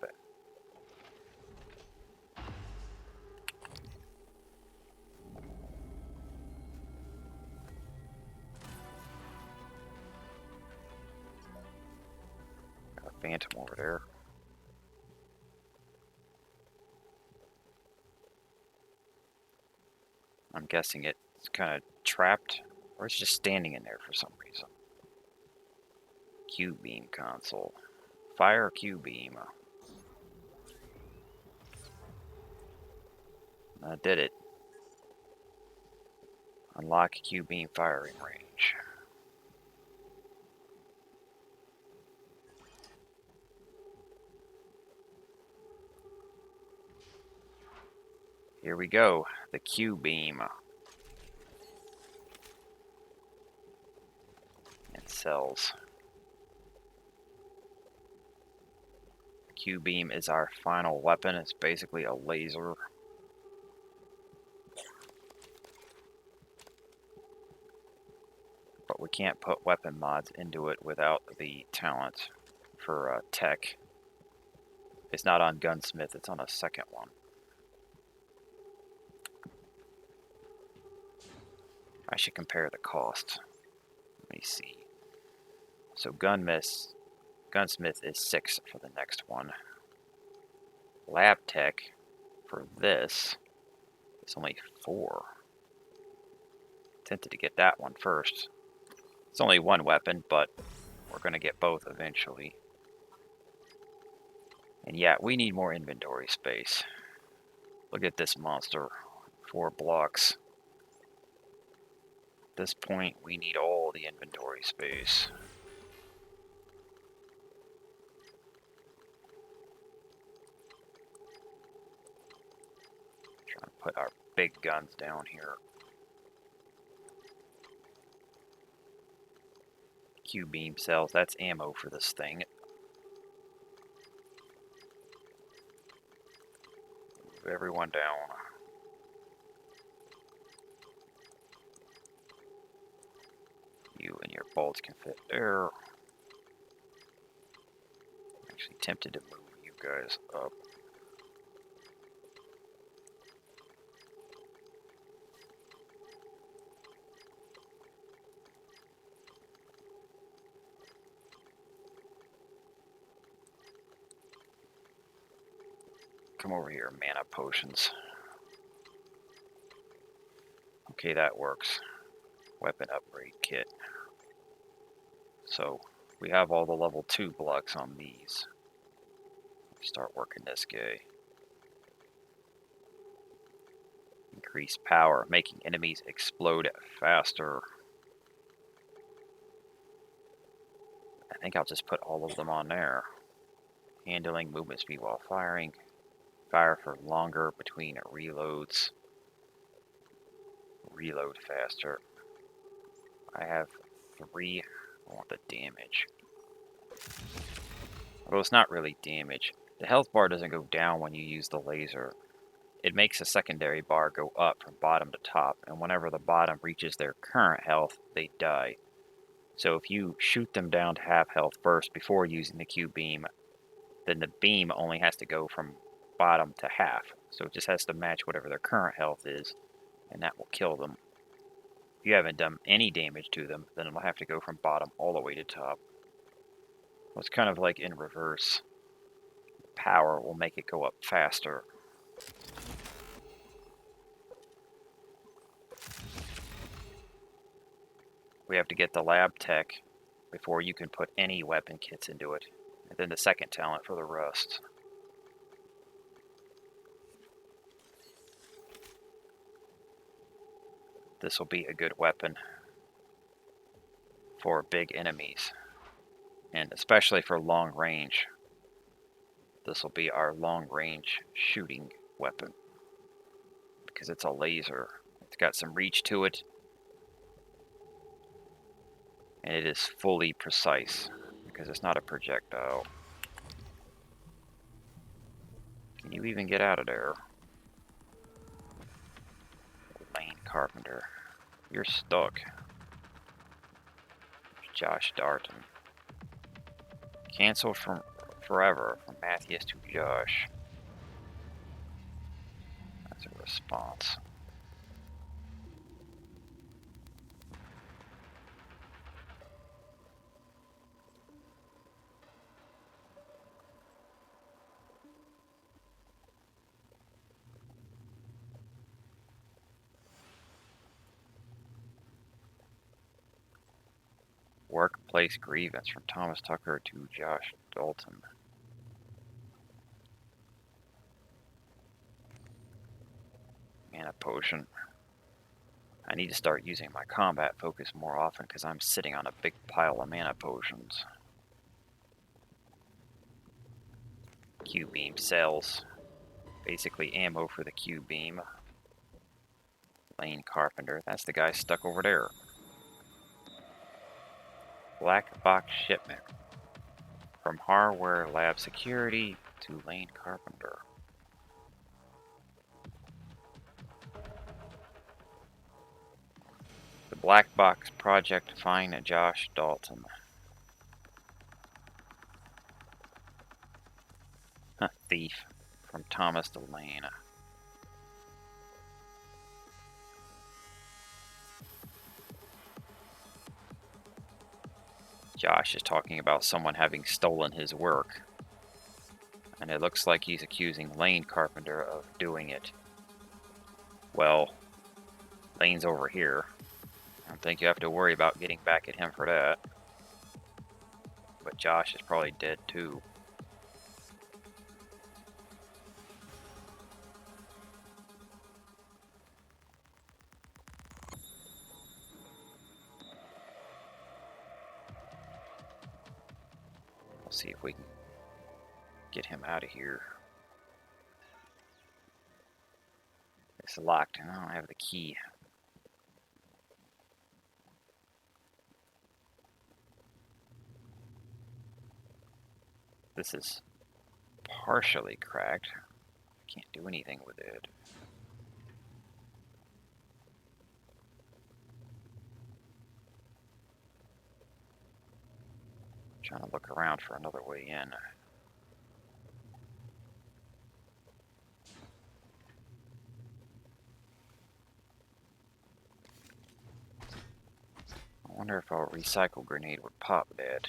Speaker 1: Got a Phantom over there. I'm guessing it's kind of trapped, or it's just standing in there for some reason. Q-beam console. Fire Q-beam. That did it. Unlock Q-beam firing range. Here we go. The Q-beam. And cells. Q-beam is our final weapon. It's basically a laser. But we can't put weapon mods into it without the talent for tech. It's not on Gunsmith, it's on a second one. I should compare the cost. Let me see. So Gunsmith is 6 for the next one. Lab Tech for this is only 4. Tempted to get that one first. It's only one weapon, but we're going to get both eventually. And yeah, we need more inventory space. Look at this monster. 4 blocks. At this point, we need all the inventory space. Trying to put our big guns down here. Q-beam cells, that's ammo for this thing. Move everyone down. You and your bolts can fit there. Actually tempted to move you guys up. Come over here, mana potions. Okay, that works. Weapon upgrade kit. So, we have all the level 2 blocks on these. Start working this guy. Increase power, making enemies explode faster. I think I'll just put all of them on there. Handling movement speed while firing. Fire for longer between reloads. Reload faster. I have 3. I want the damage. Well, it's not really damage. The health bar doesn't go down when you use the laser. It makes a secondary bar go up from bottom to top, and whenever the bottom reaches their current health, they die. So if you shoot them down to half health first before using the Q-beam, then the beam only has to go from bottom to half. So it just has to match whatever their current health is, and that will kill them. If you haven't done any damage to them, then it'll have to go from bottom all the way to top. Well, it's kind of like in reverse. Power will make it go up faster. We have to get the lab tech before you can put any weapon kits into it, and then the second talent for the rest. This will be a good weapon for big enemies, and especially for long range. This will be our long range shooting weapon because it's a laser. It's got some reach to it, and it is fully precise because it's not a projectile. Can you even get out of there? Lane Carpenter. You're stuck. Josh Darton. Cancelled from forever from Matthias to Josh. That's a response. Workplace grievance from Thomas Tucker to Josh Dalton. Mana potion. I need to start using my combat focus more often because I'm sitting on a big pile of mana potions. Q-beam cells. Basically ammo for the Q-beam. Lane Carpenter. That's the guy stuck over there. Black box shipment. From hardware lab security to Lane Carpenter. The Black Box Project find Josh Dalton. Thief from Thomas Delane. Josh is talking about someone having stolen his work. And it looks like he's accusing Lane Carpenter of doing it. Well, Lane's over here. I don't think you have to worry about getting back at him for that. But Josh is probably dead too. Let's see if we can get him out of here. It's locked and I don't have the key. This is partially cracked. Can't do anything with it. Trying to look around for another way in. I wonder if a recycle grenade would pop that.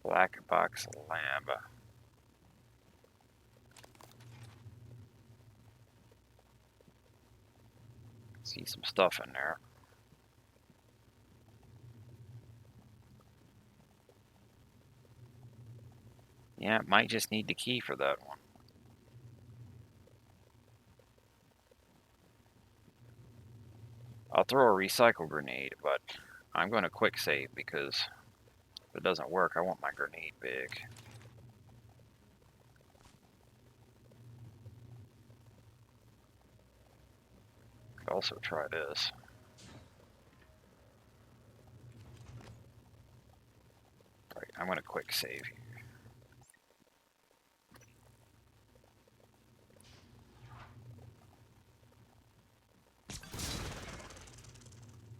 Speaker 1: Black box lab. See some stuff in there. Yeah, might just need the key for that one. I'll throw a recycle grenade, but I'm going to quick save because if it doesn't work, I want my grenade big. Could also try this. I'm gonna quick save.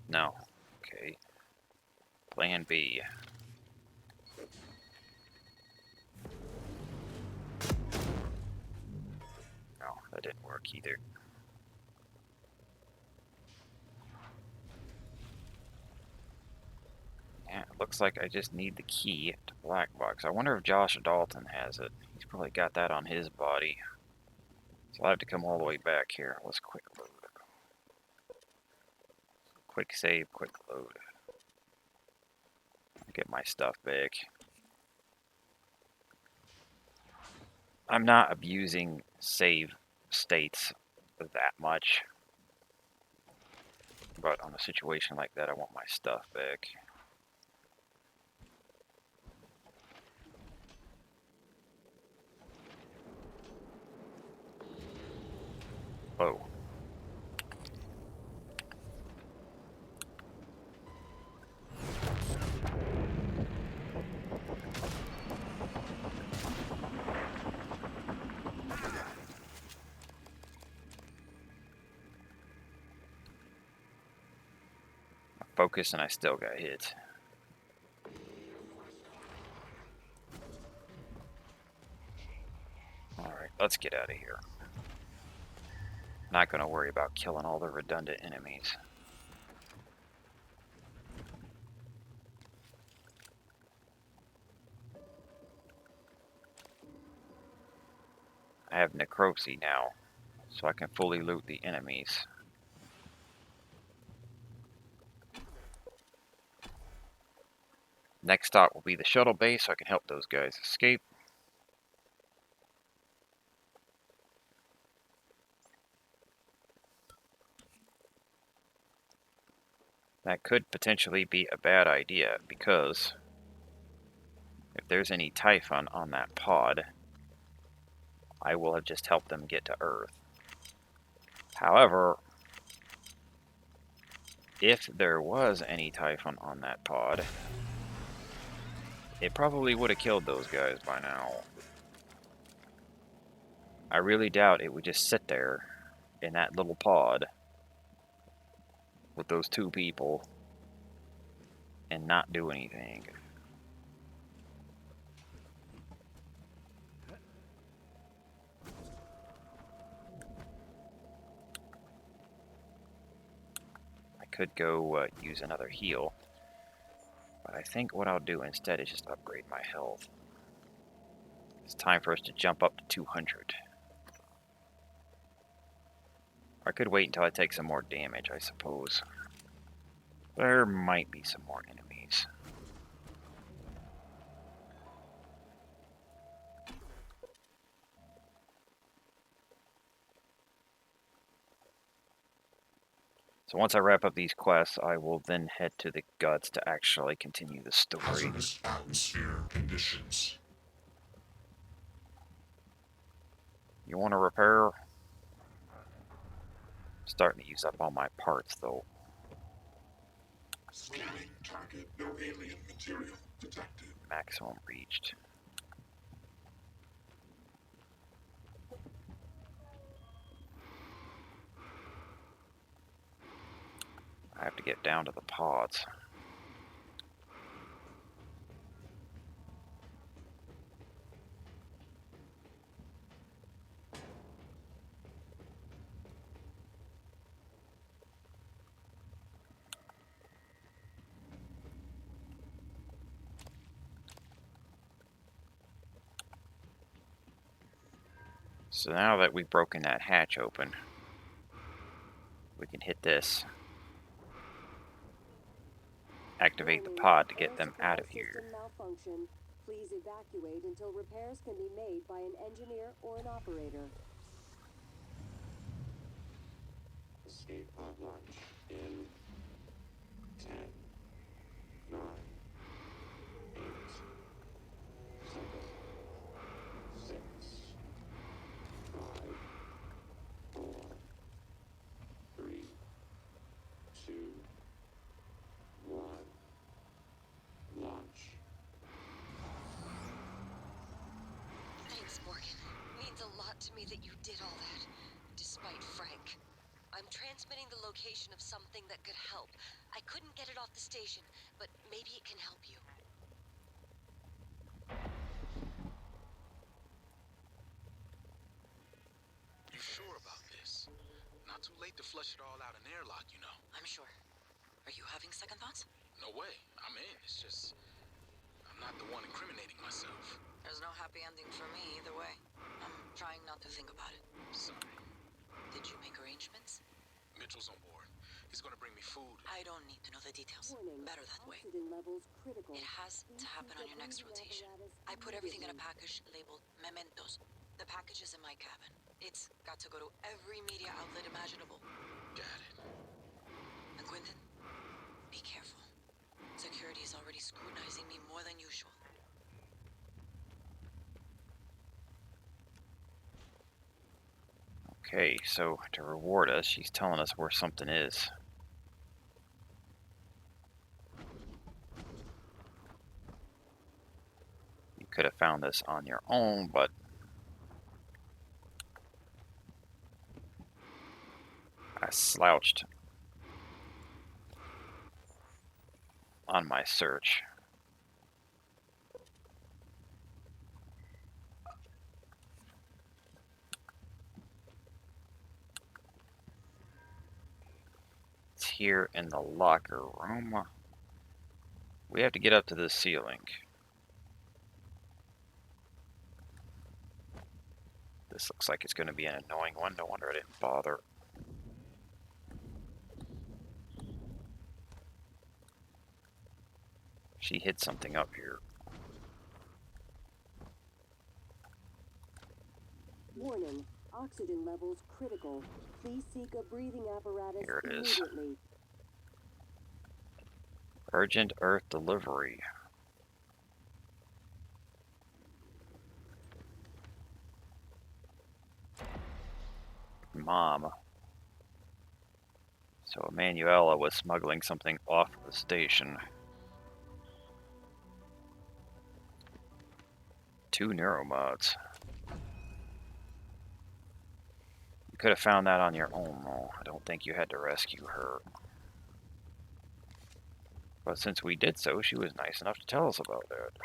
Speaker 1: No. Okay. Plan B. No, that didn't work either. Yeah, it looks like I just need the key to Black Box. I wonder if Josh Dalton has it. He's probably got that on his body. So I'll have to come all the way back here. Let's quick load. Quick save, quick load. Get my stuff back. I'm not abusing save states that much. But on a situation like that, I want my stuff back. Oh. Focus and I still got hit. Alright, let's get out of here. Not gonna worry about killing all the redundant enemies. I have necropsy now, so I can fully loot the enemies. Next stop will be the shuttle base, so I can help those guys escape. That could potentially be a bad idea, because if there's any Typhon on that pod, I will have just helped them get to Earth. However, if there was any Typhon on that pod, it probably would have killed those guys by now. I really doubt it would just sit there in that little pod with those two people and not do anything. I could go use another heal, but I think what I'll do instead is just upgrade my health. It's time for us to jump up to 200. I could wait until I take some more damage, I suppose. There might be some more enemies. So once I wrap up these quests, I will then head to the G.U.T.S to actually continue the story.
Speaker 3: Hazardous atmosphere conditions.
Speaker 1: You want to repair? Starting to use up all my parts, though.
Speaker 3: Scanning target. No alien material detected.
Speaker 1: Maximum reached. I have to get down to the pods. So now that we've broken that hatch open, we can hit this. Activate the pod to get them out of here.
Speaker 2: Malfunction. Please evacuate until repairs can be made by an engineer or an operator.
Speaker 3: Escape pod launch in 10, 9, 8, 7, 6, 5, 4, 3, 2, 1. Launch.
Speaker 5: to me that you did all that, despite Frank. I'm transmitting the location of something that could help. I couldn't get it off the station, but maybe it can help you.
Speaker 8: You sure about this? Not too late to flush it all out in airlock, you know.
Speaker 5: I'm sure. Are you having second thoughts?
Speaker 8: No way. I'm in. It's just... I'm not the one incriminating myself.
Speaker 5: There's no happy ending for me either way. I'm trying not to think about it.
Speaker 8: Sorry.
Speaker 5: Did you make arrangements?
Speaker 8: Mitchell's on board. He's gonna bring me food.
Speaker 5: I don't need to know the details.
Speaker 2: Warning.
Speaker 5: Better that way.
Speaker 2: Oxygen levels critical.
Speaker 5: It has to happen on your next rotation.
Speaker 2: Apparatus
Speaker 5: I put everything in a
Speaker 2: immediately.
Speaker 5: package labeled Mementos. The package is in my cabin. It's got to go to every media outlet imaginable.
Speaker 8: Got it.
Speaker 5: And Quentin, be careful. Security is already scrutinizing me more than usual.
Speaker 1: Okay, so to reward us, she's telling us where something is. You could have found this on your own, but I slouched on my search. It's here in the locker room. We have to get up to the ceiling. This looks like it's going to be an annoying one. No wonder I didn't bother. She hid something up here.
Speaker 2: Warning. Oxygen levels critical. Please seek a breathing apparatus
Speaker 1: Here it is.
Speaker 2: immediately.
Speaker 1: Urgent Earth delivery. Mom. So Emanuela was smuggling something off the station. 2 neuromods. You could have found that on your own, though. I don't think you had to rescue her. But since we did so, she was nice enough to tell us about that.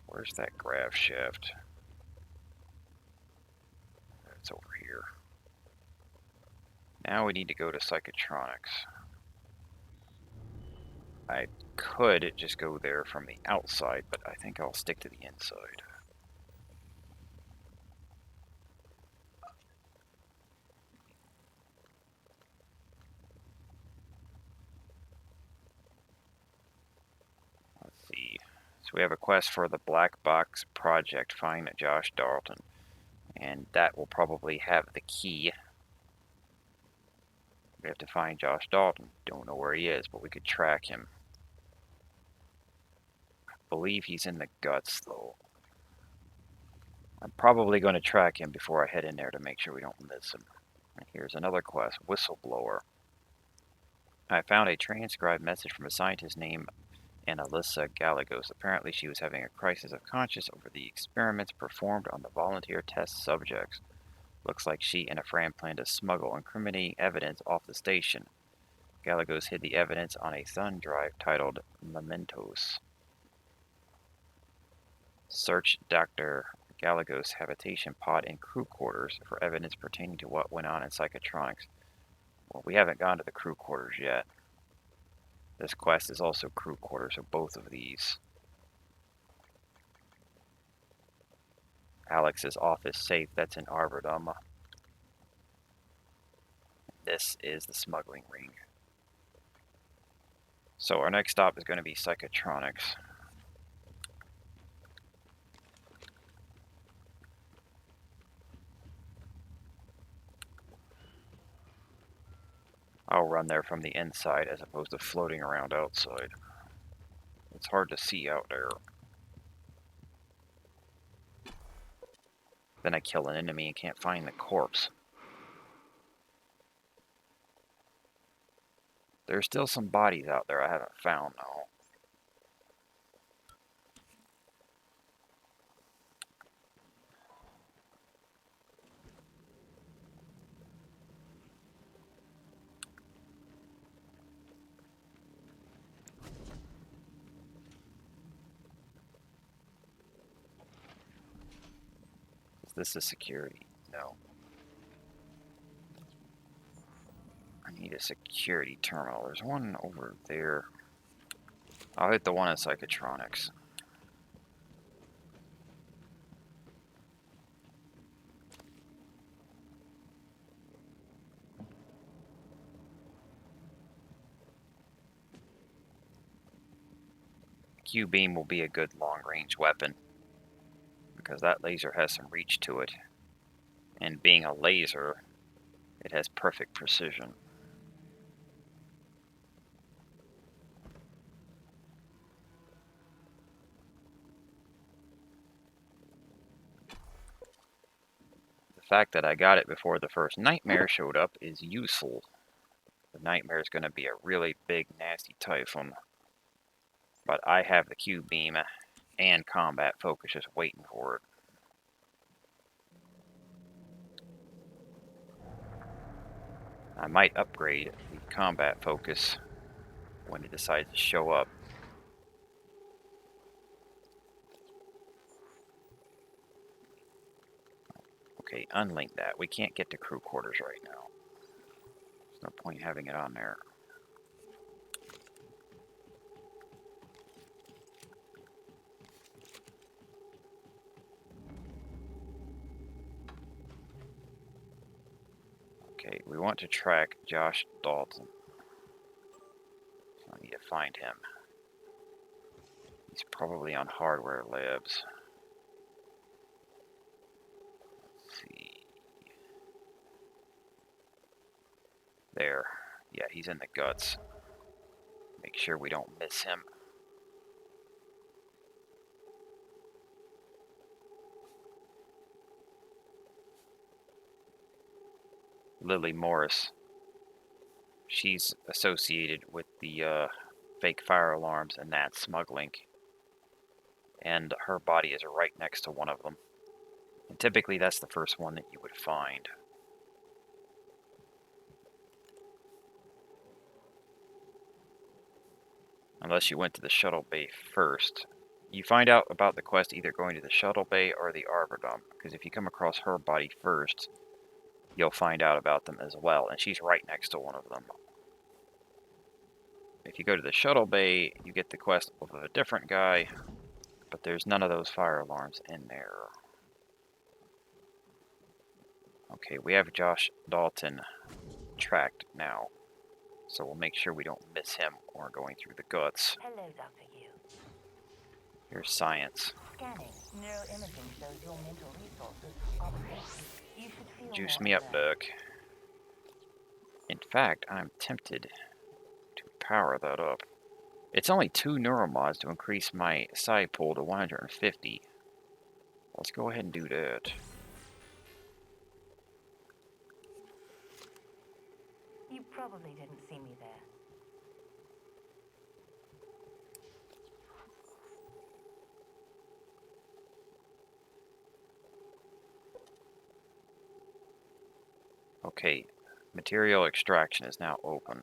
Speaker 1: Where's that grav shaft? It's over here. Now we need to go to psychotronics. I could just go there from the outside, but I think I'll stick to the inside. Let's see. So we have a quest for the Black Box Project. Find Josh Dalton. And that will probably have the key. We have to find Josh Dalton. Don't know where he is, but we could track him. I believe he's in the guts, though. I'm probably going to track him before I head in there to make sure we don't miss him. And here's another quest, Whistleblower. I found a transcribed message from a scientist named Annalisa Gallegos. Apparently she was having a crisis of conscience over the experiments performed on the volunteer test subjects. Looks like she and a friend planned to smuggle incriminating evidence off the station. Gallegos hid the evidence on a thumb drive titled Mementos. Search Dr. Gallegos' habitation pod and crew quarters for evidence pertaining to what went on in psychotronics. Well, we haven't gone to the crew quarters yet. This quest is also crew quarters, so both of these. Alex's office safe, that's in Aboretum. This is the smuggling ring. So our next stop is going to be psychotronics. I'll run there from the inside as opposed to floating around outside. It's hard to see out there. Then I kill an enemy and can't find the corpse. There's still some bodies out there I haven't found, though. Is this a security? No. I need a security terminal. There's one over there. I'll hit the one in psychotronics. Q-beam will be a good long-range weapon because that laser has some reach to it. And being a laser, it has perfect precision. The fact that I got it before the first nightmare showed up is useful. The nightmare is going to be a really big, nasty typhoon. But I have the Q-beam and combat focus just waiting for it. I might upgrade the combat focus when it decides to show up. Okay, unlink that. We can't get to crew quarters right now. There's no point having it on there. Okay, we want to track Josh Dalton. So I need to find him. He's probably on hardware labs. Let's see. There. Yeah, he's in the guts. Make sure we don't miss him. Lily Morris. She's associated with the fake fire alarms and that smuggling. And her body is right next to one of them. And typically that's the first one that you would find. Unless you went to the shuttle bay first. You find out about the quest either going to the shuttle bay or the Aboretum, because if you come across her body first, you'll find out about them as well, and she's right next to one of them. If you go to the shuttle bay, you get the quest of a different guy, but there's none of those fire alarms in there. Okay, we have Josh Dalton tracked now, so we'll make sure we don't miss him when we're going through the guts.
Speaker 9: Hello, Dr. Yu.
Speaker 1: Here's science.
Speaker 9: Scanning. Neuroimaging shows your mental resources are precious. You should feel
Speaker 1: Juice
Speaker 9: more
Speaker 1: me up,
Speaker 9: alert.
Speaker 1: Doc. In fact, I'm tempted to power that up. It's only 2 neuromods to increase my psi pool to 150. Let's go ahead and do that.
Speaker 9: You probably didn't see me there.
Speaker 1: Okay, material extraction is now open.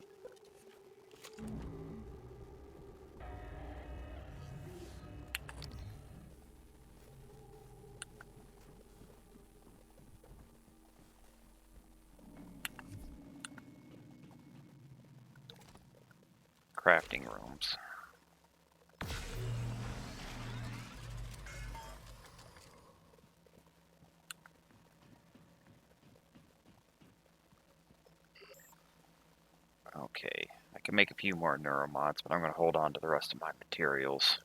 Speaker 1: Crafting rooms. Okay, I can make a few more neuromods, but I'm going to hold on to the rest of my materials.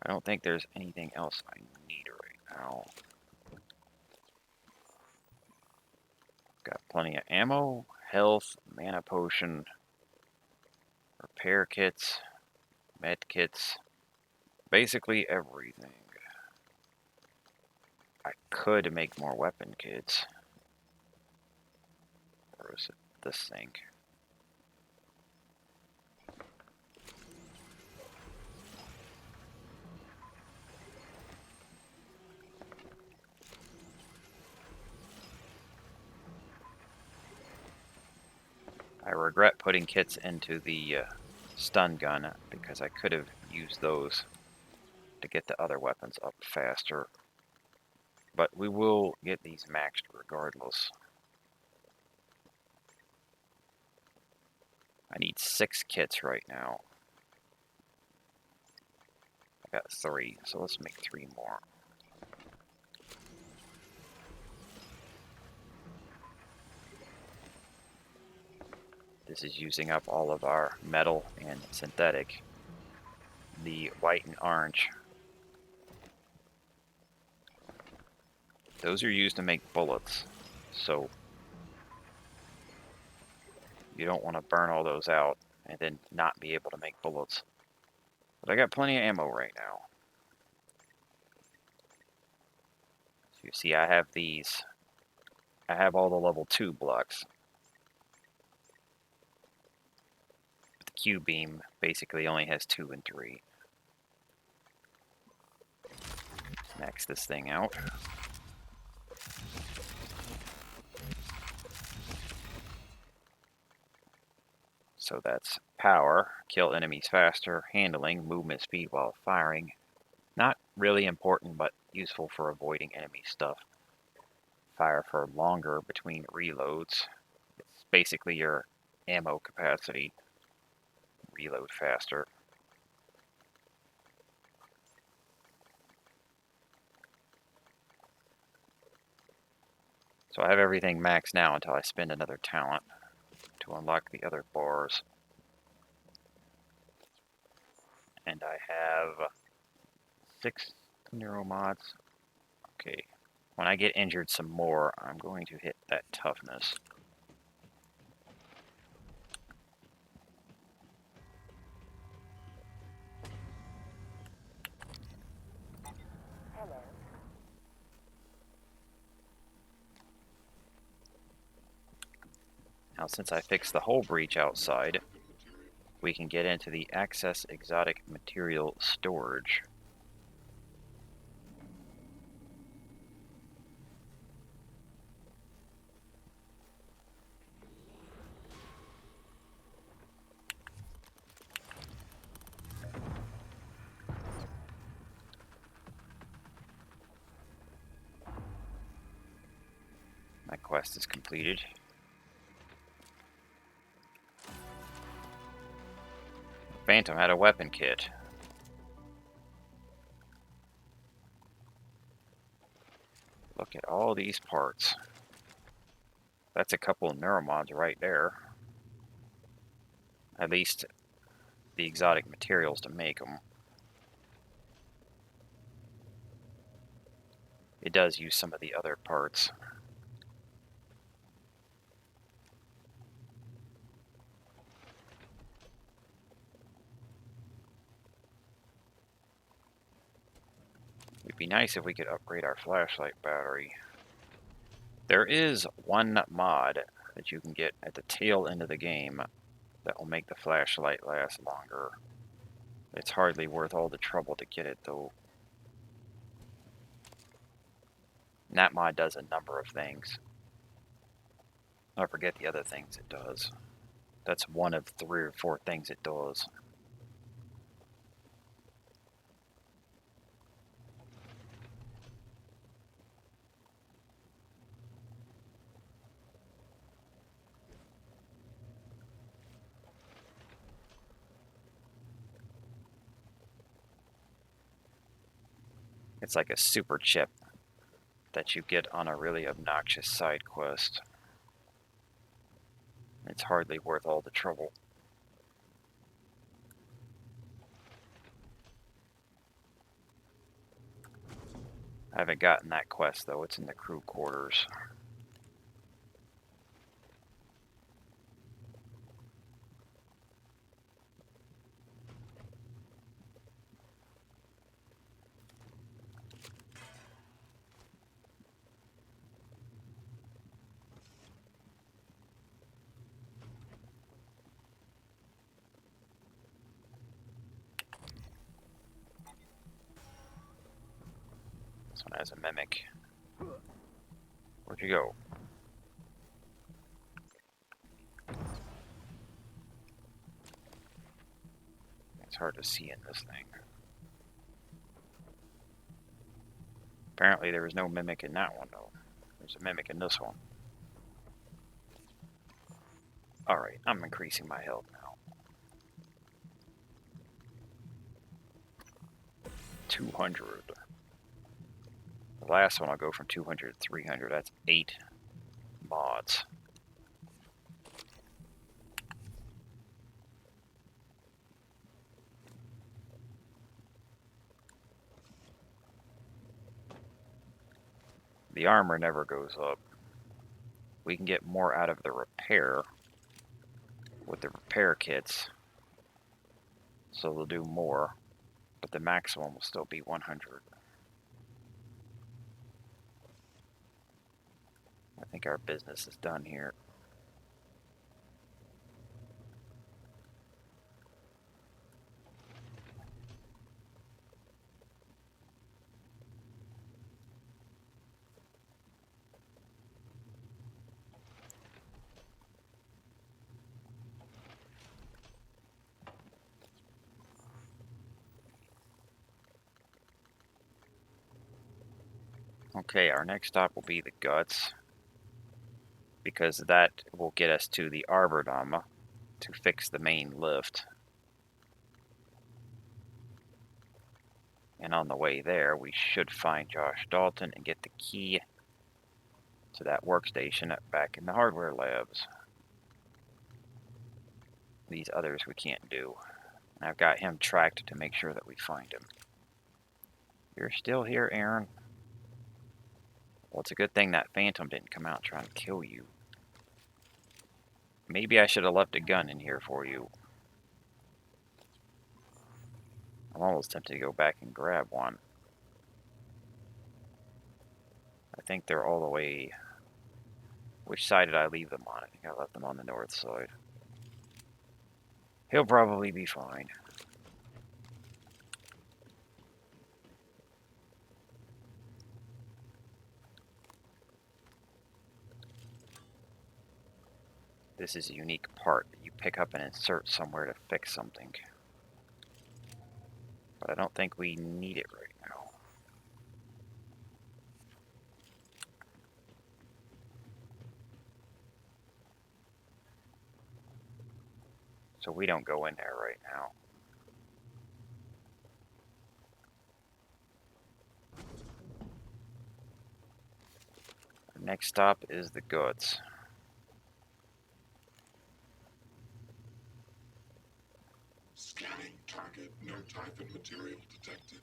Speaker 1: I don't think there's anything else I need right now. Got plenty of ammo, health, mana potion, repair kits, med kits, basically everything. I could make more weapon kits. Or is it this thing? I regret putting kits into the stun gun because I could have used those to get the other weapons up faster. But we will get these maxed regardless. I need 6 kits right now. I got 3, so let's make 3 more. This is using up all of our metal and synthetic. The white and orange, those are used to make bullets, so you don't want to burn all those out and then not be able to make bullets. But I got plenty of ammo right now. So you see I have these. I have all the level 2 blocks. The Q-beam basically only has 2 and 3. Max this thing out. So that's power, kill enemies faster, handling, movement speed while firing. Not really important, but useful for avoiding enemy stuff. Fire for longer between reloads. It's basically your ammo capacity. Reload faster. So I have everything maxed now until I spend another talent to unlock the other bars. And I have 6 neuromods. Okay. When I get injured some more, I'm going to hit that toughness.
Speaker 9: Hello.
Speaker 1: Now since I fixed the whole breach outside, we can get into the access exotic material storage. My quest is completed. Phantom had a weapon kit. Look at all these parts. That's a couple of neuromods right there. At least the exotic materials to make them. It does use some of the other parts. It'd be nice if we could upgrade our flashlight battery. There is one mod that you can get at the tail end of the game that will make the flashlight last longer. It's hardly worth all the trouble to get it though. And that mod does a number of things. I forget the other things it does. That's one of 3 or 4 things it does. It's like a super chip that you get on a really obnoxious side quest. It's hardly worth all the trouble. I haven't gotten that quest though, it's in the crew quarters. This one has a mimic. Where'd you go? It's hard to see in this thing. Apparently there was no mimic in that one, though. There's a mimic in this one. Alright, I'm increasing my health now. 200. The last one I'll go from 200 to 300. That's 8 mods. The armor never goes up. We can get more out of the repair with the repair kits. So they'll do more. But the maximum will still be 100. I think our business is done here. Okay, our next stop will be the G.U.T.S, because that will get us to the Aboretum to fix the main lift. And on the way there, we should find Josh Dalton and get the key to that workstation back in the hardware labs. These others we can't do. And I've got him tracked to make sure that we find him. You're still here, Aaron? Well, it's a good thing that Phantom didn't come out trying to kill you. Maybe I should have left a gun in here for you. I'm almost tempted to go back and grab one. I think they're all the way... Which side did I leave them on? I think I left them on the north side. He'll probably be fine. This is a unique part that you pick up and insert somewhere to fix something. But I don't think we need it right now. So we don't go in there right now. Our next stop is the G.U.T.S.
Speaker 3: Scanning target. No typhon material detected.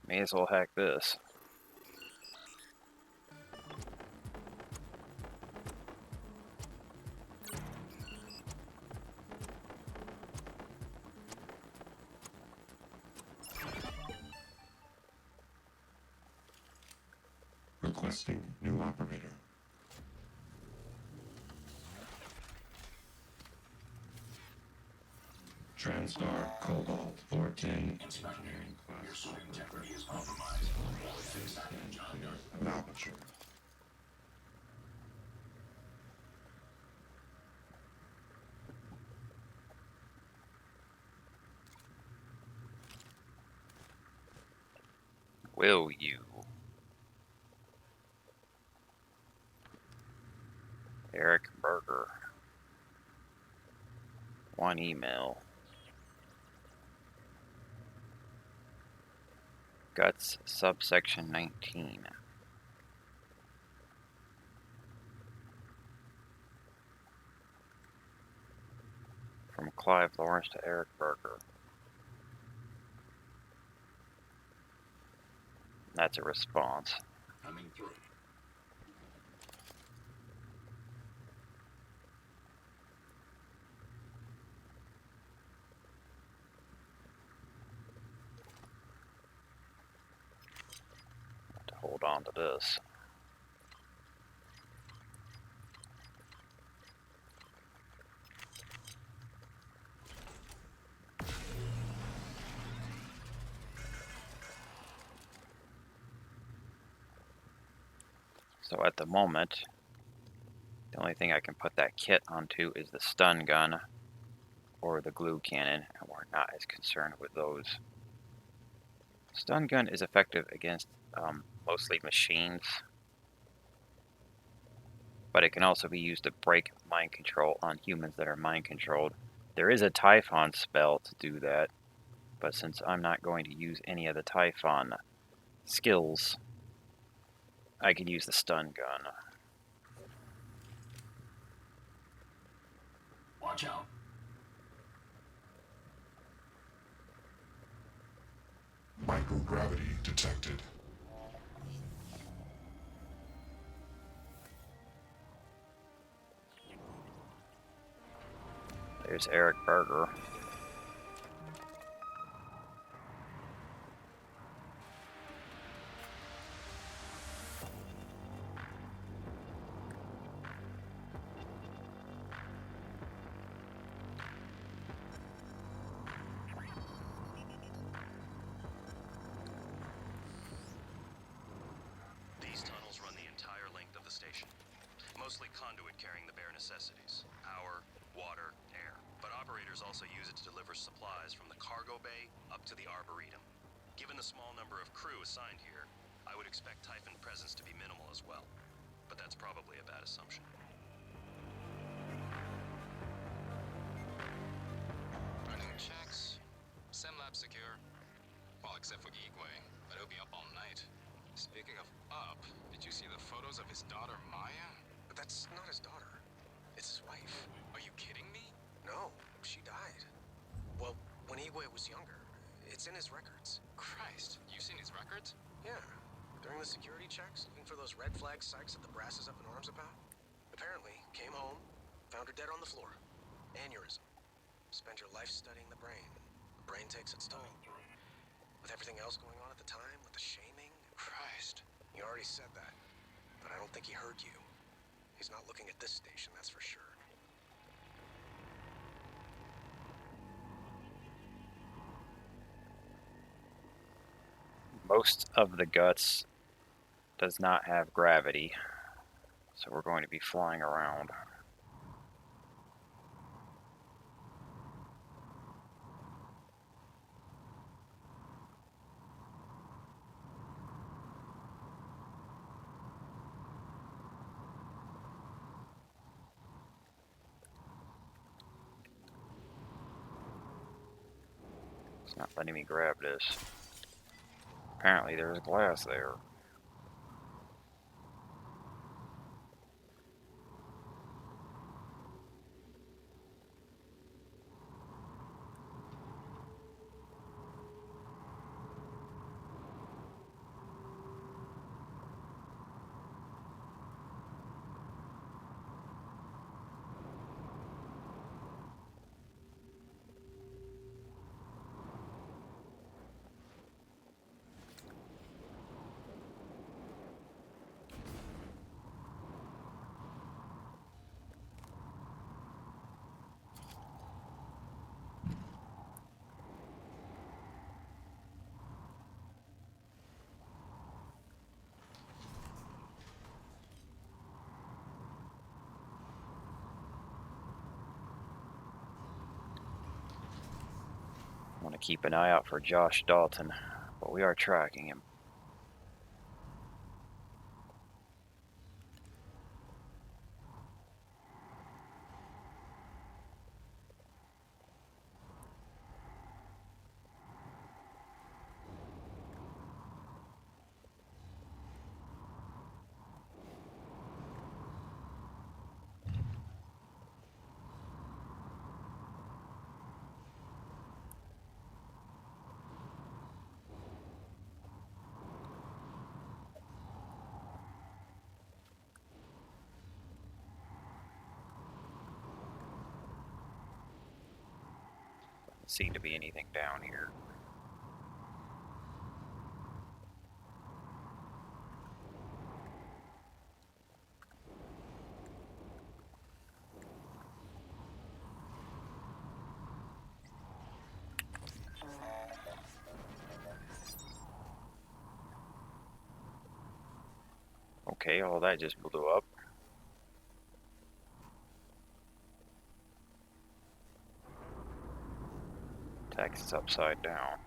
Speaker 1: May as well hack this.
Speaker 3: Requesting new operator. Transtar Cobalt 410. Engineering. Your suit integrity is compromised. Fix that, John. Aperture.
Speaker 1: Will you? Eric Berger. One email. Guts, subsection 19. From Clive Lawrence to Eric Berger. That's a response.
Speaker 7: Coming through.
Speaker 1: To hold on to this. So at the moment, the only thing I can put that kit onto is the stun gun or the glue cannon, and we're not as concerned with those. Stun gun is effective against mostly machines, but it can also be used to break mind control on humans that are mind controlled. There is a Typhon spell to do that, but since I'm not going to use any of the Typhon skills, I can use the stun gun.
Speaker 7: Watch out.
Speaker 3: Microgravity detected.
Speaker 1: There's Eric Berger.
Speaker 6: These tunnels run the entire length of the station. Mostly conduit carrying the bare necessities. Power, water, air. But operators also use it to deliver supplies from the cargo bay up to the Arboretum. Given the small number of crew assigned here, I would expect Typhon presence to be minimal as well. But that's probably a bad assumption.
Speaker 8: Running checks. SimLab secure. Well, except for Igwe, but he'll be up all night. Speaking of up, did you see the photos of his daughter Maya? But that's not his daughter. It's his wife. Are you kidding me? No, she died. Well, when Igwe was younger. It's in his records. Christ, you seen his records? Yeah. During the security checks, looking for those red flag psychs that the brass is up in arms about. Apparently, came home, found her dead on the floor. Aneurysm. Spend your life studying the brain. The brain takes its toll. With everything else going on at the time, with the shaming. Christ. You already said that, but I don't think he heard you. He's not looking at this station, that's for sure.
Speaker 1: Most of the Guts does not have gravity, so we're going to be flying around. It's not letting me grab this. Apparently there's glass there. I want to keep an eye out for Josh Dalton, but we are tracking him. Doesn't seem to be anything down here. Okay, all that just blew up. Text is upside down.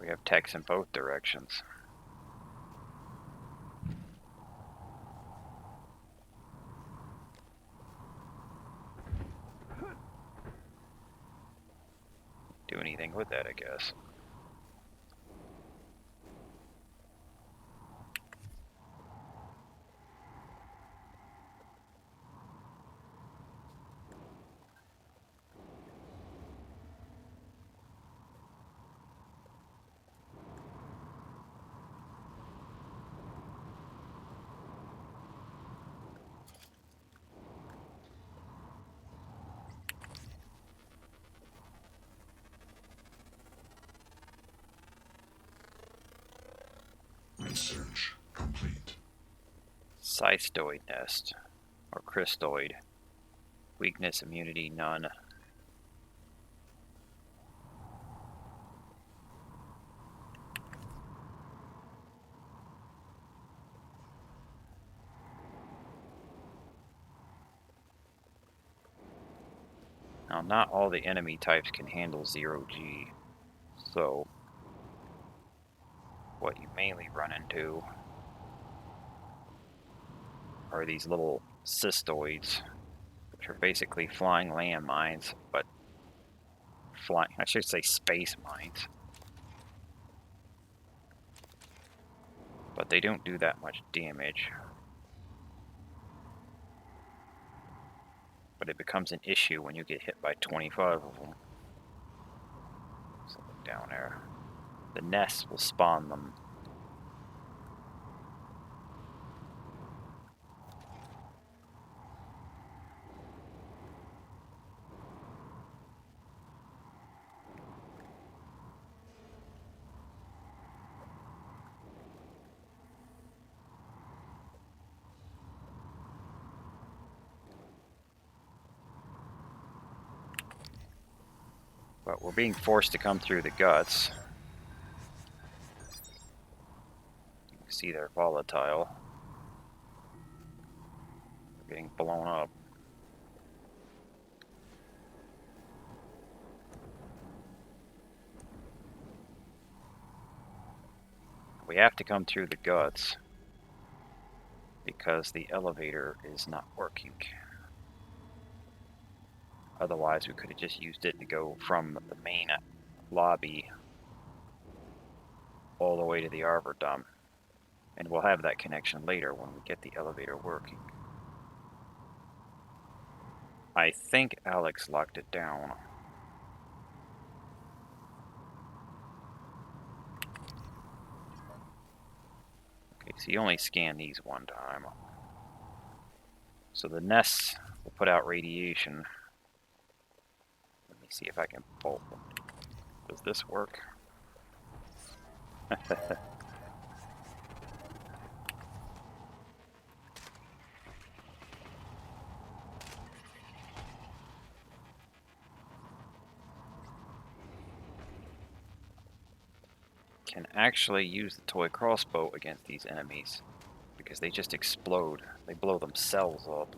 Speaker 1: We have text in both directions. Do anything with that, I guess.
Speaker 3: Research complete.
Speaker 1: Cystoid nest, or Christoid. Weakness, immunity, none. Now, not all the enemy types can handle 0G, so what you mainly run into are these little cystoids, which are basically flying landmines, but flying, I should say space mines. But they don't do that much damage. But it becomes an issue when you get hit by 25 of them. Something down there. The nests will spawn them. But we're being forced to come through the guts. You can see they're volatile. They're getting blown up. We have to come through the guts because the elevator is not working. Otherwise, we could have just used it to go from the main lobby all the way to the Aboretum. And we'll have that connection later when we get the elevator working. I think Alex locked it down. Okay, so you only scan these one time. So the nests will put out radiation. Let me see if I can bolt them. Does this work? Can actually use the toy crossbow against these enemies because they just explode. They blow themselves up.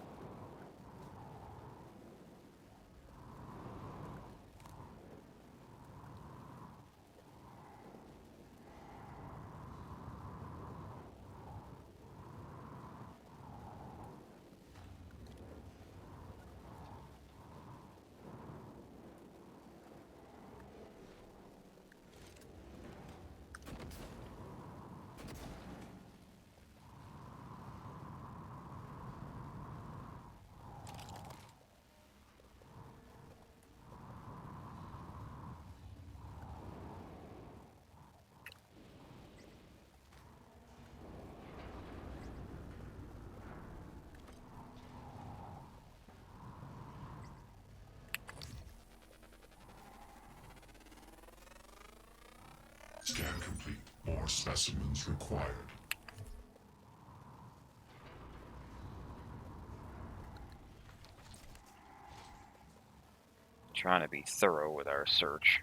Speaker 3: Scan complete. More specimens required.
Speaker 1: Trying to be thorough with our search.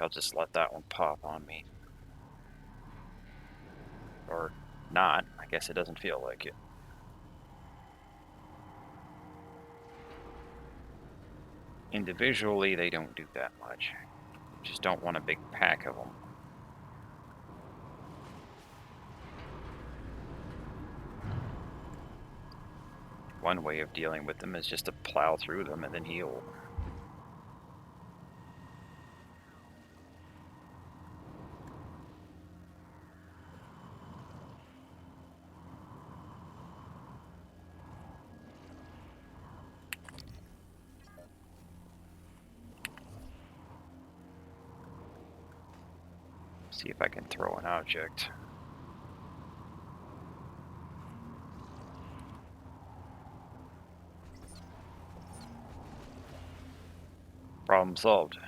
Speaker 1: I'll just let that one pop on me. Or not. I guess it doesn't feel like it. Individually, they don't do that much. You just don't want a big pack of them. One way of dealing with them is just to plow through them and then heal. See if I can throw an object. Problem solved.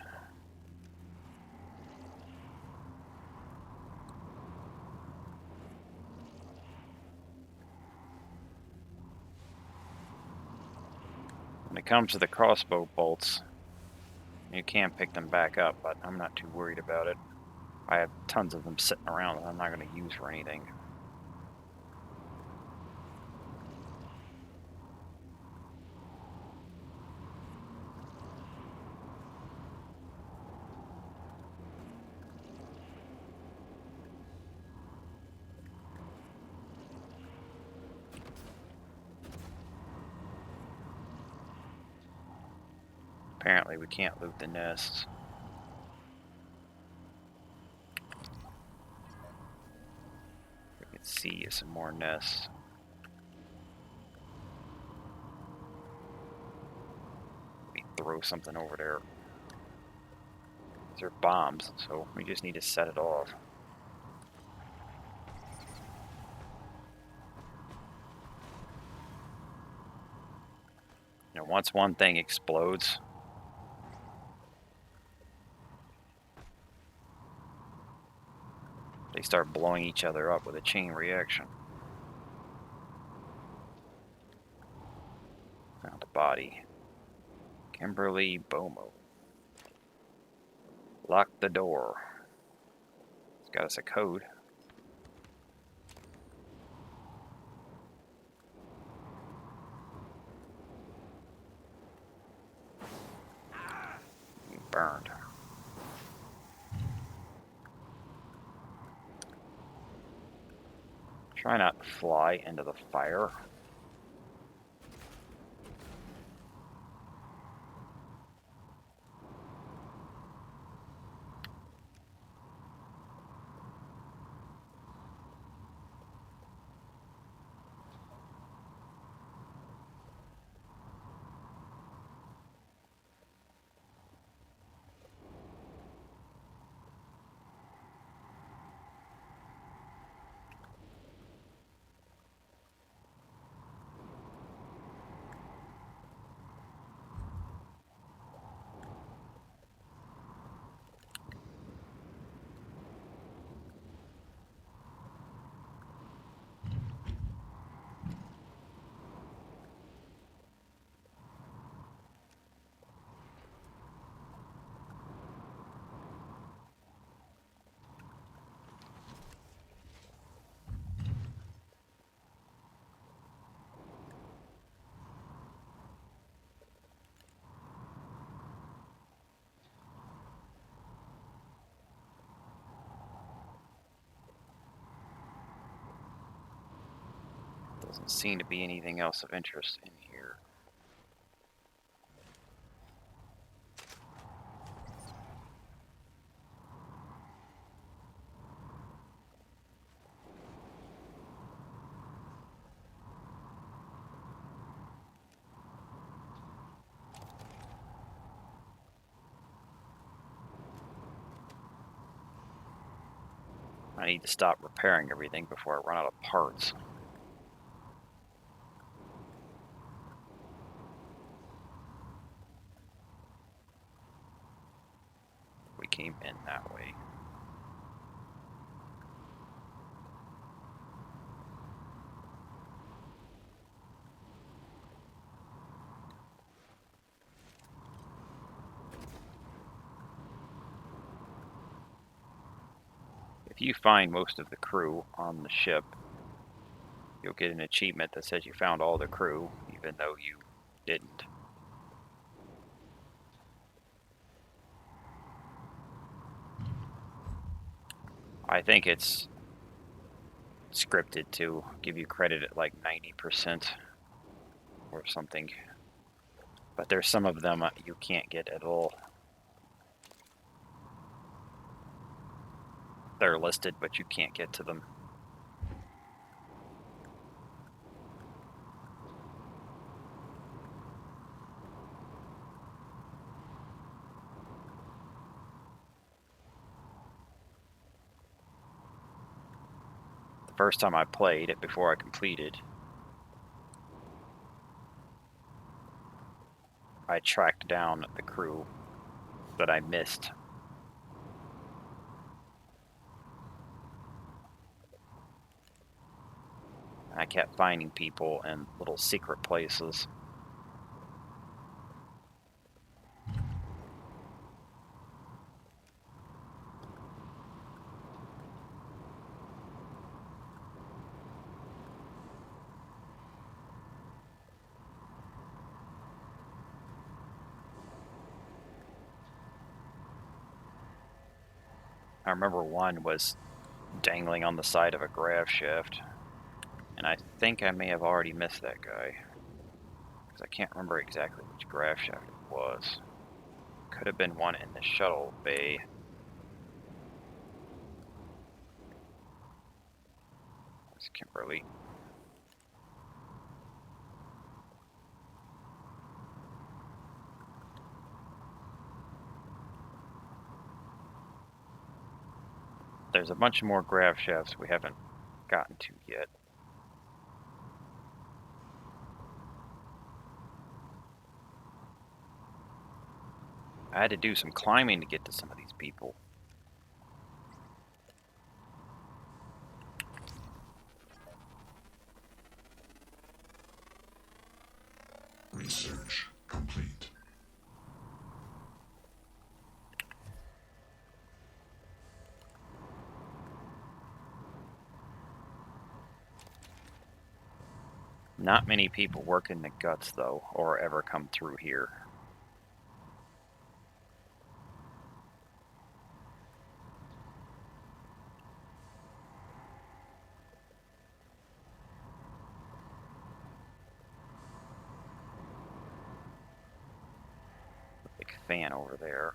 Speaker 1: When it comes to the crossbow bolts, you can pick them back up, but I'm not too worried about it. I have tons of them sitting around that I'm not going to use for anything. Apparently we can't loot the nests. We can see some more nests. We throw something over there. These are bombs, so we just need to set it off. You know, once one thing explodes, they start blowing each other up with a chain reaction. Found a body. Kimberly Bomo. Lock the door. It's got us a code. Burned. Try not to fly into the fire. Doesn't seem to be anything else of interest in here. I need to stop repairing everything before I run out of parts. We came in that way. If you find most of the crew on the ship, you'll get an achievement that says you found all the crew, even though you didn't. I think it's scripted to give you credit at like 90% or something. But there's some of them you can't get at all. They're listed, but you can't get to them. The first time I played it, before I completed, I tracked down the crew that I missed. I kept finding people in little secret places. I remember one was dangling on the side of a grav shaft, and I think I may have already missed that guy, because I can't remember exactly which grav shaft it was. Could have been one in the shuttle bay. It's Kimberly. There's a bunch more grav shafts we haven't gotten to yet. I had to do some climbing to get to some of these people.
Speaker 3: Research complete.
Speaker 1: Not many people work in the guts, though, or ever come through here. Big fan over there.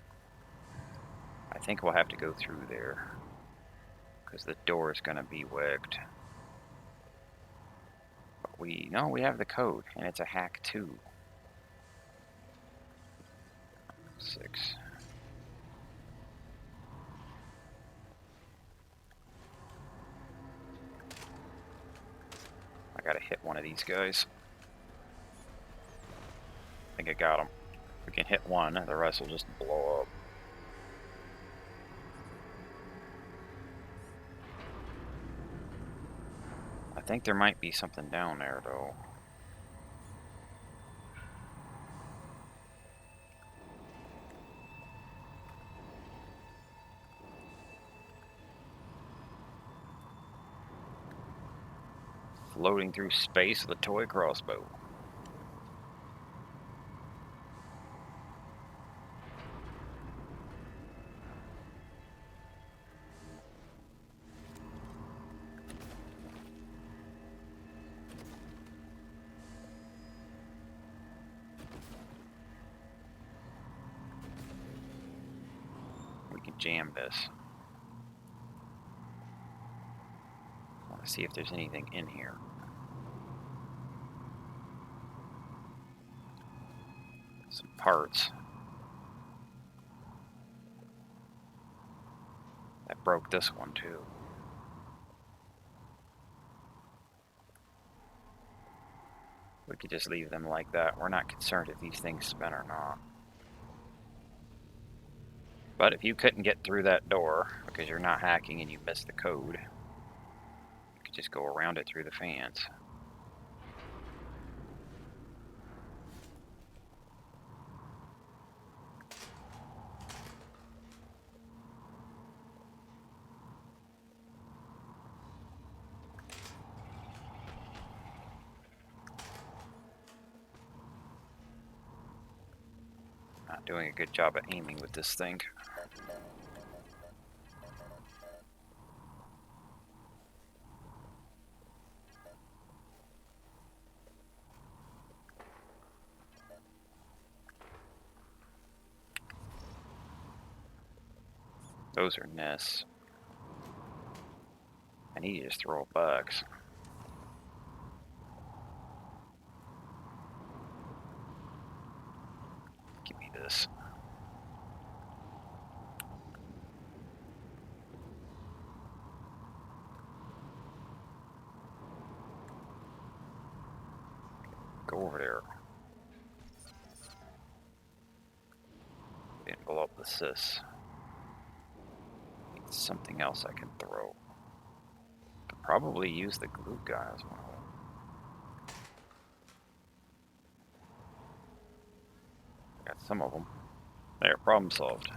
Speaker 1: I think we'll have to go through there, because the door is going to be wigged. But we have the code, and it's a hack 2. 6. I gotta hit one of these guys. I think I got him. If we can hit one, the rest will just blow up. I think there might be something down there, though. Floating through space with a toy crossbow. We can jam this. I want to see if there's anything in here. Some parts. That broke this one too. We could just leave them like that. We're not concerned if these things spin or not. But if you couldn't get through that door because you're not hacking and you missed the code, you could just go around it through the fans. Not doing a good job at aiming with this thing. Those are nests. I need to just throw bugs. Give me this. Go over there. Envelope the sys. Need something else I can throw. Could probably use the glue gun as well. Got some of them. There, problem solved.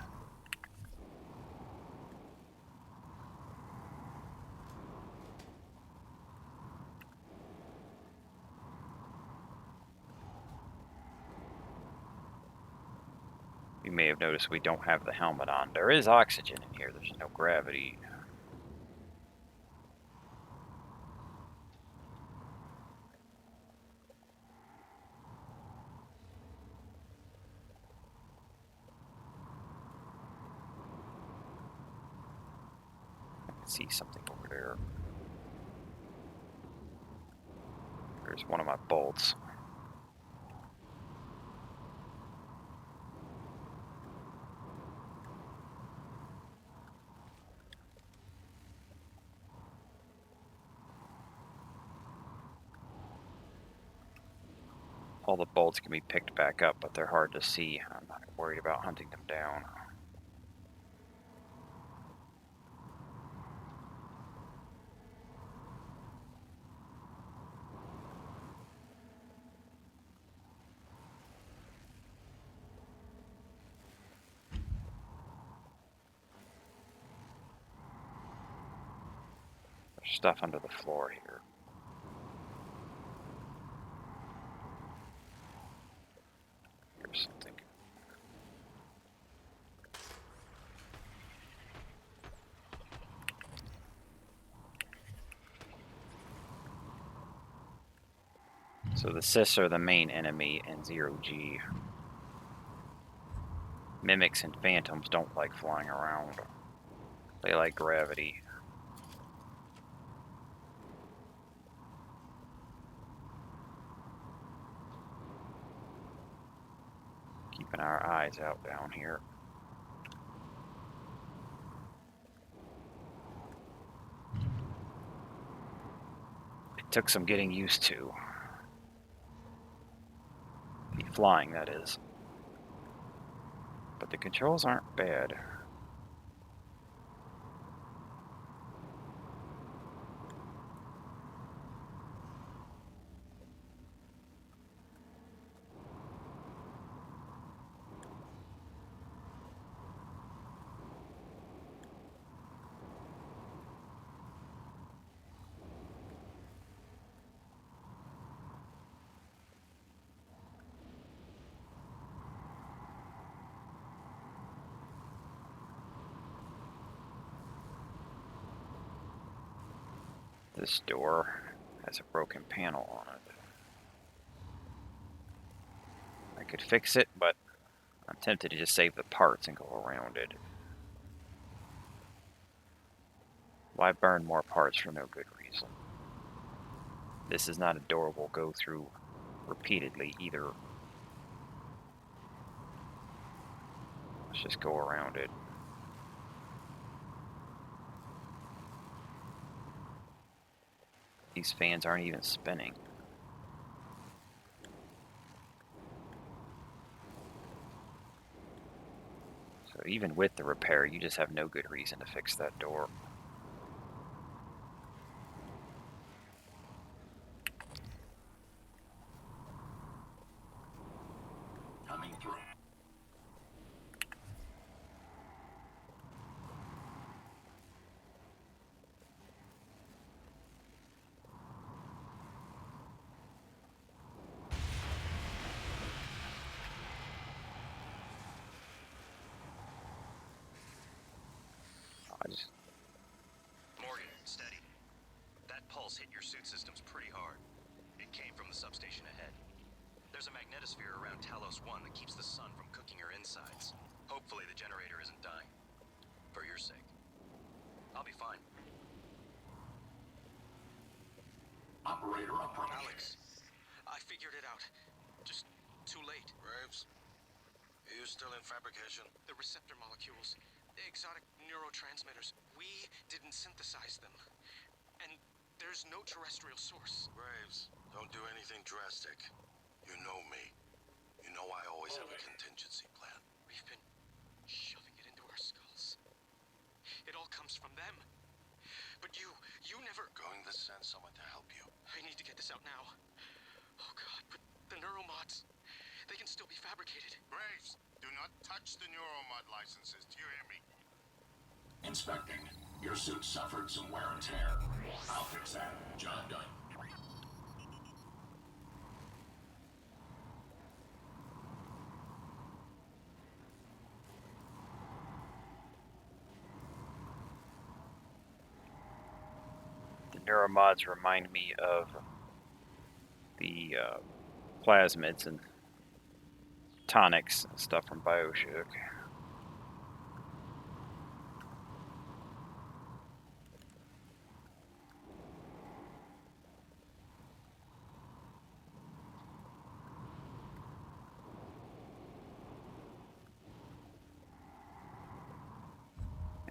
Speaker 1: You may have noticed we don't have the helmet on. There is oxygen in here. There's no gravity. I can see something over there. There's one of my bolts. All the bolts can be picked back up, but they're hard to see. I'm not worried about hunting them down. There's stuff under the floor here. Here's something. So the Sys are the main enemy in 0G. Mimics and phantoms don't like flying around. They like gravity. Keeping our eyes out down here. It took some getting used to. The flying, that is. But the controls aren't bad. This door has a broken panel on it. I could fix it, but I'm tempted to just save the parts and go around it. Why burn more parts for no good reason? This is not a door we'll go through repeatedly either. Let's just go around it. These fans aren't even spinning. So even with the repair, you just have no good reason to fix that door.
Speaker 7: Coming through.
Speaker 1: I just,
Speaker 6: Morgan, steady. That pulse hit your suit systems pretty hard. It came from the substation ahead. There's a magnetosphere around Talos 1 that keeps the sun from cooking your insides. Hopefully the generator isn't dying. For your sake. I'll be fine.
Speaker 7: Operator approaching.
Speaker 8: Alex, I figured it out. Just too late.
Speaker 6: Graves, are you still in fabrication?
Speaker 8: The receptor molecules, the exotic neurotransmitters, we didn't synthesize them. And there's no terrestrial source.
Speaker 6: Graves, don't do anything drastic. You know me. You know I always have a contingency plan.
Speaker 8: We've been shoving it into our skulls. It all comes from them. But you never...
Speaker 6: Going to send someone to help you.
Speaker 8: I need to get this out now. Oh God, but the neuromods, they can still be fabricated.
Speaker 6: Graves, do not touch the neuromod licenses. Do you hear me?
Speaker 7: Inspecting. Your suit suffered some wear and tear. I'll fix that. Job done.
Speaker 1: the neuromods remind me of the plasmids and tonics and stuff from BioShock.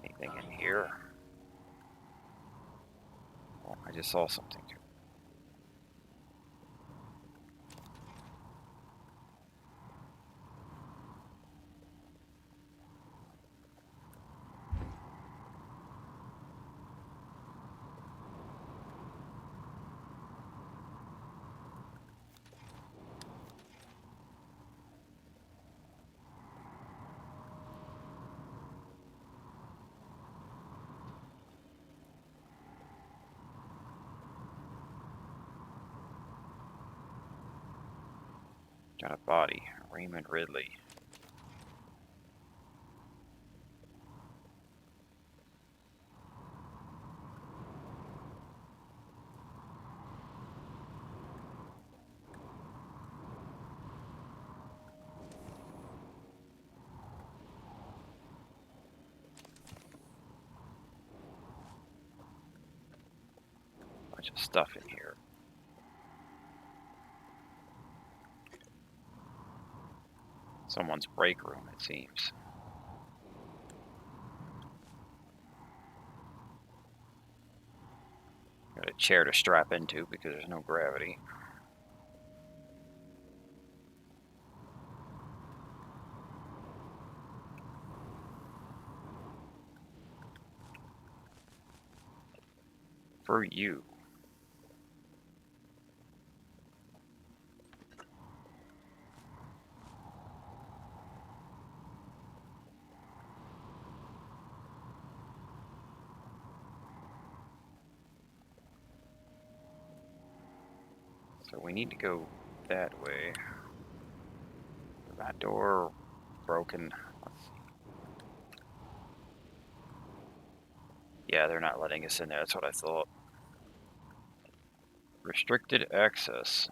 Speaker 1: Anything in here? Oh, I just saw something. Got a body. Raymond Ridley. Bunch of stuff in here. Someone's break room, it seems. Got a chair to strap into because there's no gravity. For you. So we need to go that way. That door broken. Let's see. Yeah, they're not letting us in there. That's what I thought. Restricted access.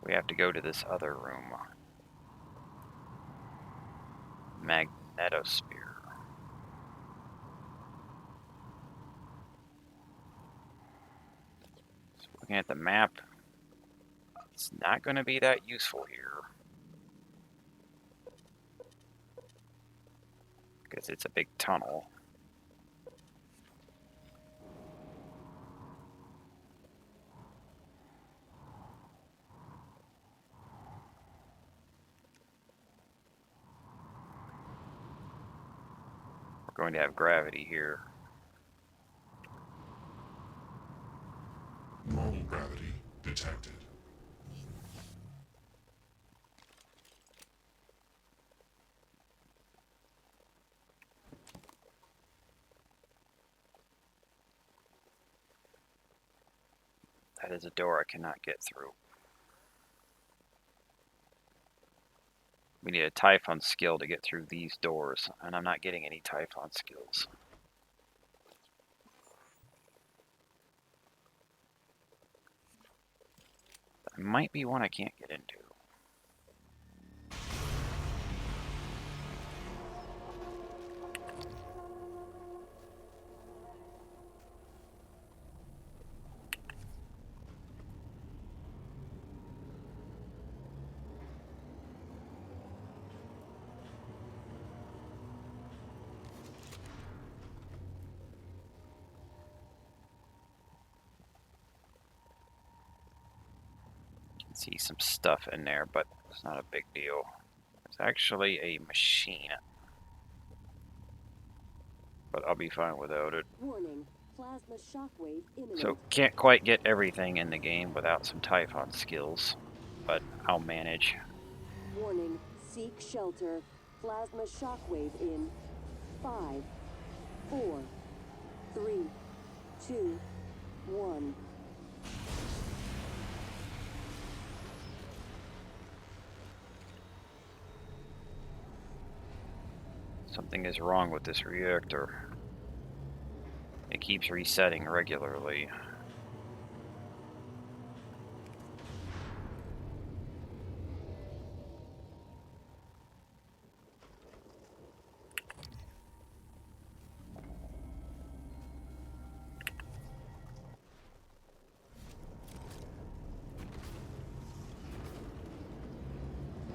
Speaker 1: We have to go to this other room. Magnetosphere. So looking at the map, it's not going to be that useful here. Because it's a big tunnel. We're going to have gravity here.
Speaker 3: Normal gravity detected.
Speaker 1: That is a door I cannot get through. We need a Typhon skill to get through these doors, and I'm not getting any Typhon skills. There might be one I can't get into. See some stuff in there, but it's not a big deal. It's actually a machine, but I'll be fine without it.
Speaker 2: Warning, plasma shockwave imminent.
Speaker 1: So can't quite get everything in the game without some Typhon skills, but I'll manage.
Speaker 2: Warning, seek shelter. Plasma shockwave in 5, 4, 3, 2, 1.
Speaker 1: Something is wrong with this reactor. It keeps resetting regularly.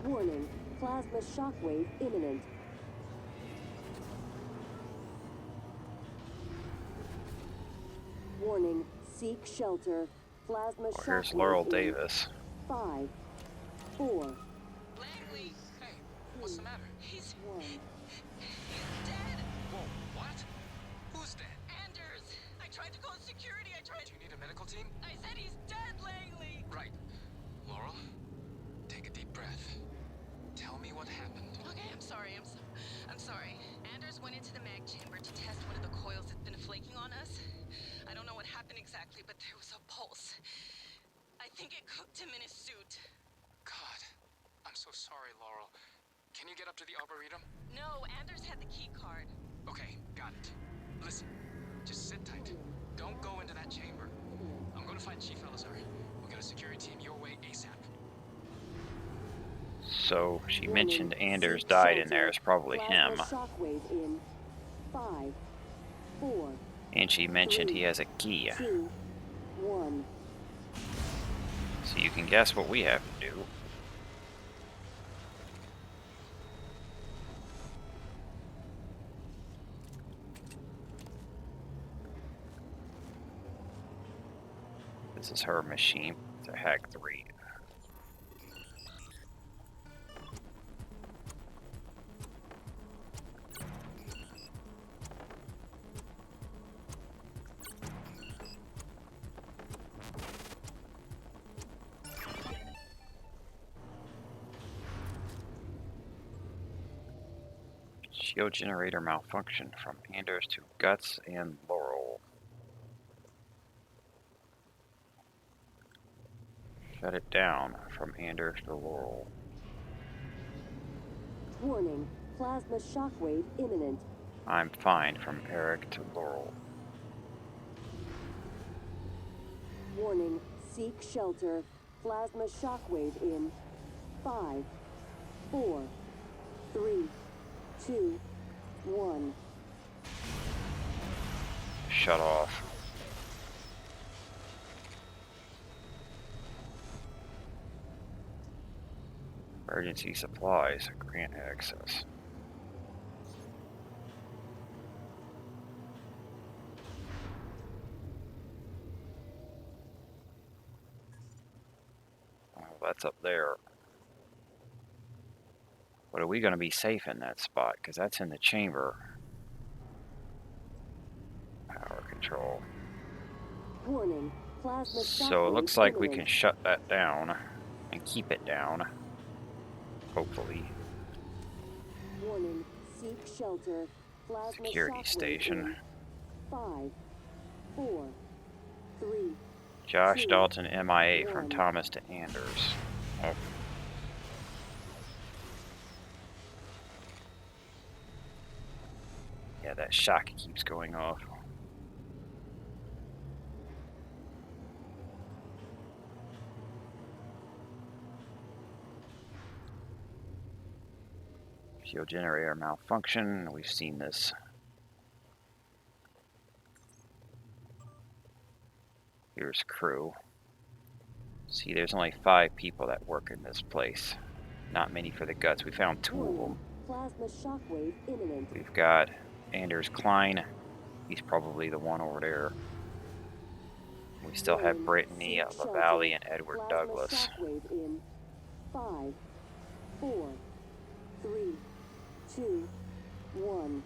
Speaker 2: Warning, plasma shockwave imminent. Warning, seek shelter. Plasma
Speaker 1: Oh, here's
Speaker 2: shockwave
Speaker 1: Laurel
Speaker 2: in
Speaker 1: Davis.
Speaker 2: 5, 4,
Speaker 5: Langley!
Speaker 8: Hey, what's the matter?
Speaker 5: He's
Speaker 2: 1.
Speaker 5: dead!
Speaker 8: Whoa, what? Who's dead?
Speaker 5: Anders! I tried to call security,
Speaker 8: Do you need a medical team?
Speaker 5: I said he's dead, Langley!
Speaker 8: Right. Laurel, take a deep breath. Tell me what happened.
Speaker 5: Okay, I'm sorry, I'm sorry. Anders went into the mag chamber to test one of the coils that's been flaking on us. I don't know what happened exactly, but there was a pulse. I think it cooked him in his suit.
Speaker 8: God, I'm so sorry, Laurel. Can you get up to the Arboretum?
Speaker 5: No, Anders had the key card.
Speaker 8: Okay, got it. Listen, just sit tight. Don't go into that chamber. I'm gonna find Chief Elazar. We'll get a security team your way ASAP.
Speaker 1: So she
Speaker 2: Warning,
Speaker 1: mentioned Anders
Speaker 2: seek
Speaker 1: died in
Speaker 2: shelter.
Speaker 1: there. It's probably him.
Speaker 2: Plasma shockwave in 5, 4,
Speaker 1: And she mentioned he has a key.
Speaker 2: 2, 1.
Speaker 1: So you can guess what we have to do. This is her machine. It's a Hack 3. Shield generator malfunction from Anders to Guts and Laurel. Shut it down from Anders to Laurel.
Speaker 2: Warning, plasma shockwave imminent.
Speaker 1: I'm fine from Eric to Laurel.
Speaker 2: Warning, seek shelter. Plasma shockwave in 5, 4, 3, 2, 1.
Speaker 1: Shut off. Emergency supplies. Grant access. Oh, that's up there. But are we going to be safe in that spot? Because that's in the chamber. control.
Speaker 2: Warning. Plasma
Speaker 1: So it
Speaker 2: shockwave
Speaker 1: looks like we
Speaker 2: imminent.
Speaker 1: can shut that down and keep it down. Hopefully.
Speaker 2: Warning. Seek shelter. Plasma
Speaker 1: Security
Speaker 2: shockwave
Speaker 1: station.
Speaker 2: in 5, 4, 3,
Speaker 1: Josh
Speaker 2: 2,
Speaker 1: Dalton MIA from
Speaker 2: 1.
Speaker 1: Thomas to Anders. Oh. Yeah, that shock keeps going off. Fuel generator malfunction. We've seen this. Here's crew. See, there's only 5 people that work in this place. Not many for the guts. We found 2 of them.
Speaker 2: Plasma shockwave imminent.
Speaker 1: We've got Anders Klein. He's probably the one over there. We still have Brittany LaValle and Edward
Speaker 2: Plasma
Speaker 1: Douglas.
Speaker 2: shockwave in 5, 4, 3, 2, 1.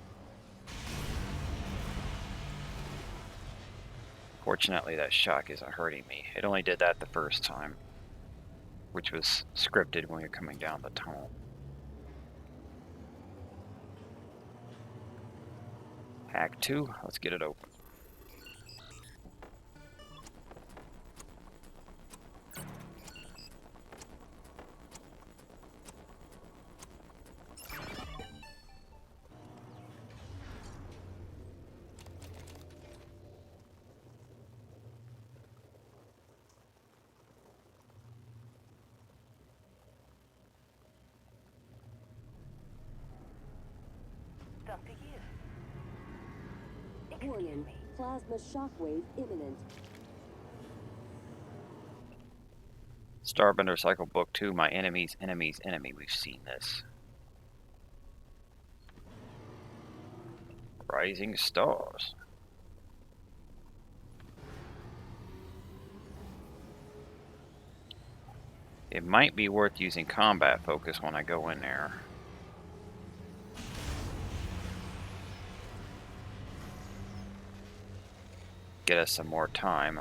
Speaker 1: Fortunately, that shock isn't hurting me. It only did that the first time, which was scripted when we were coming down the tunnel. Hack 2, let's get it open.
Speaker 9: Dr. Hughes.
Speaker 2: Warning. Plasma shockwave imminent.
Speaker 1: Starbender Cycle Book 2, My Enemy's Enemy's Enemy. We've seen this. Rising Stars. It might be worth using combat focus when I go in there. Get us some more time.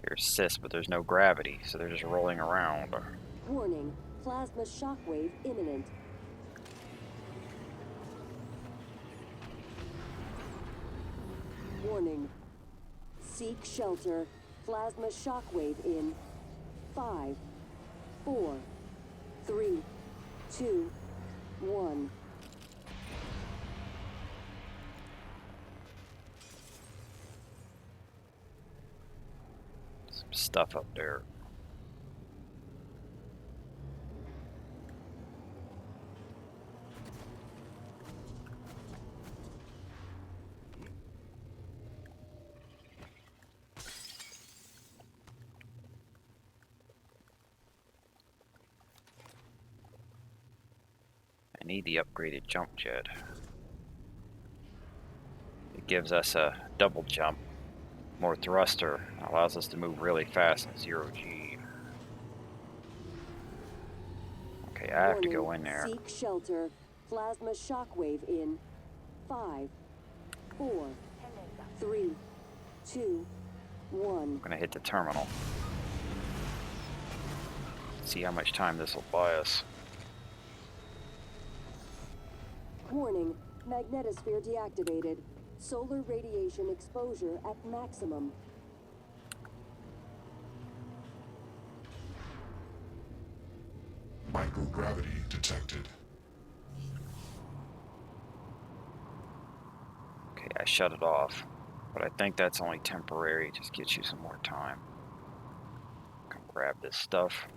Speaker 1: Here's Sis, but there's no gravity, so they're just rolling around.
Speaker 2: Warning. Plasma shockwave imminent. Warning. Seek shelter. Plasma shockwave in 5, 4, 3, 2, 1.
Speaker 1: Some stuff up there. I need the upgraded jump jet. It gives us a double jump, more thruster, allows us to move really fast in 0G. Okay, I have to go in there.
Speaker 2: Seek shelter. Plasma shockwave in 5, 4, 3, 2, 1.
Speaker 1: I'm gonna hit the terminal. See how much time this will buy us.
Speaker 2: Warning. Magnetosphere deactivated. Solar radiation exposure at maximum.
Speaker 3: Microgravity detected.
Speaker 1: Okay, I shut it off, but I think that's only temporary. It just gets you some more time. Come grab this stuff.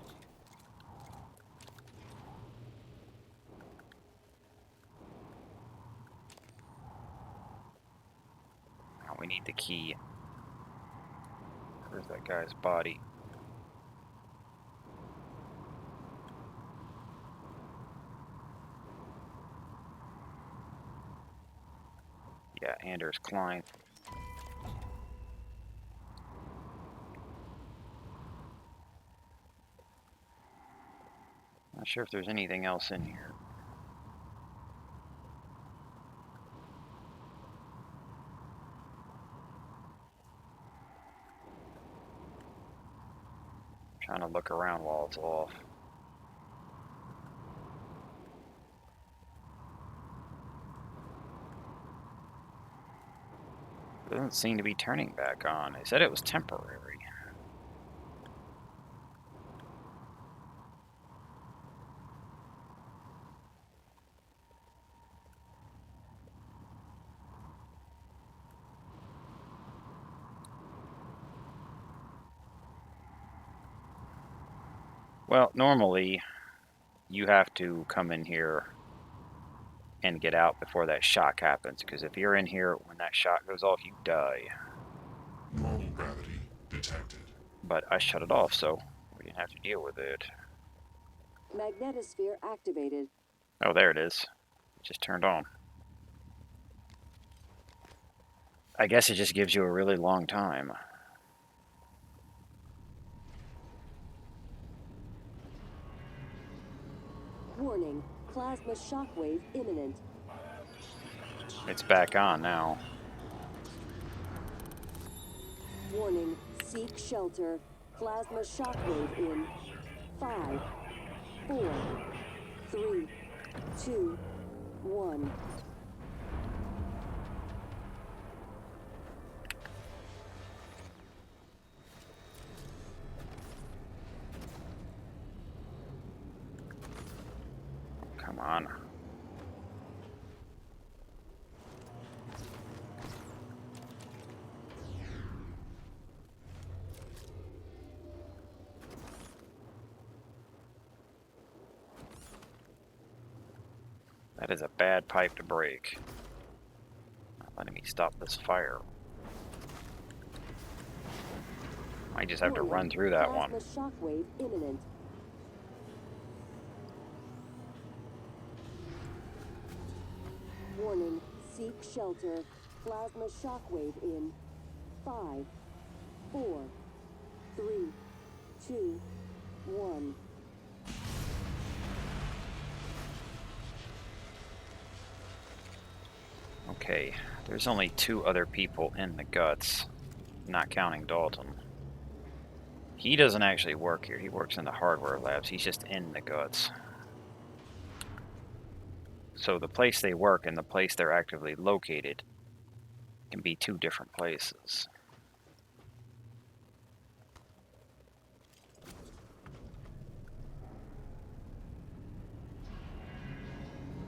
Speaker 1: Now we need the key. Where's that guy's body? Anders Klein. Not sure if there's anything else in here. Trying to look around while it's off. It doesn't seem to be turning back on. They said it was temporary. Well, normally you have to come in here and get out before that shock happens, because if you're in here when that shock goes off, you die.
Speaker 3: Normal gravity detected.
Speaker 1: But I shut it off, so we didn't have to deal with it.
Speaker 2: Magnetosphere activated.
Speaker 1: Oh, there it is. It just turned on. I guess it just gives you a really long time.
Speaker 2: Warning, plasma shockwave imminent.
Speaker 1: It's back on now.
Speaker 2: Warning, seek shelter. Plasma shockwave in 5, 4, 3, 2, 1.
Speaker 1: Come on. That is a bad pipe to break. Not letting me stop this fire. I just have to run through that one.
Speaker 2: Plasma shockwave imminent. Warning, seek shelter. Plasma shockwave in 5, 4, 3, 2, 1.
Speaker 1: Okay, there's only 2 other people in the guts, not counting Dalton. He doesn't actually work here. He works in the hardware labs. He's just in the guts. So the place they work and the place they're actively located can be 2 different places.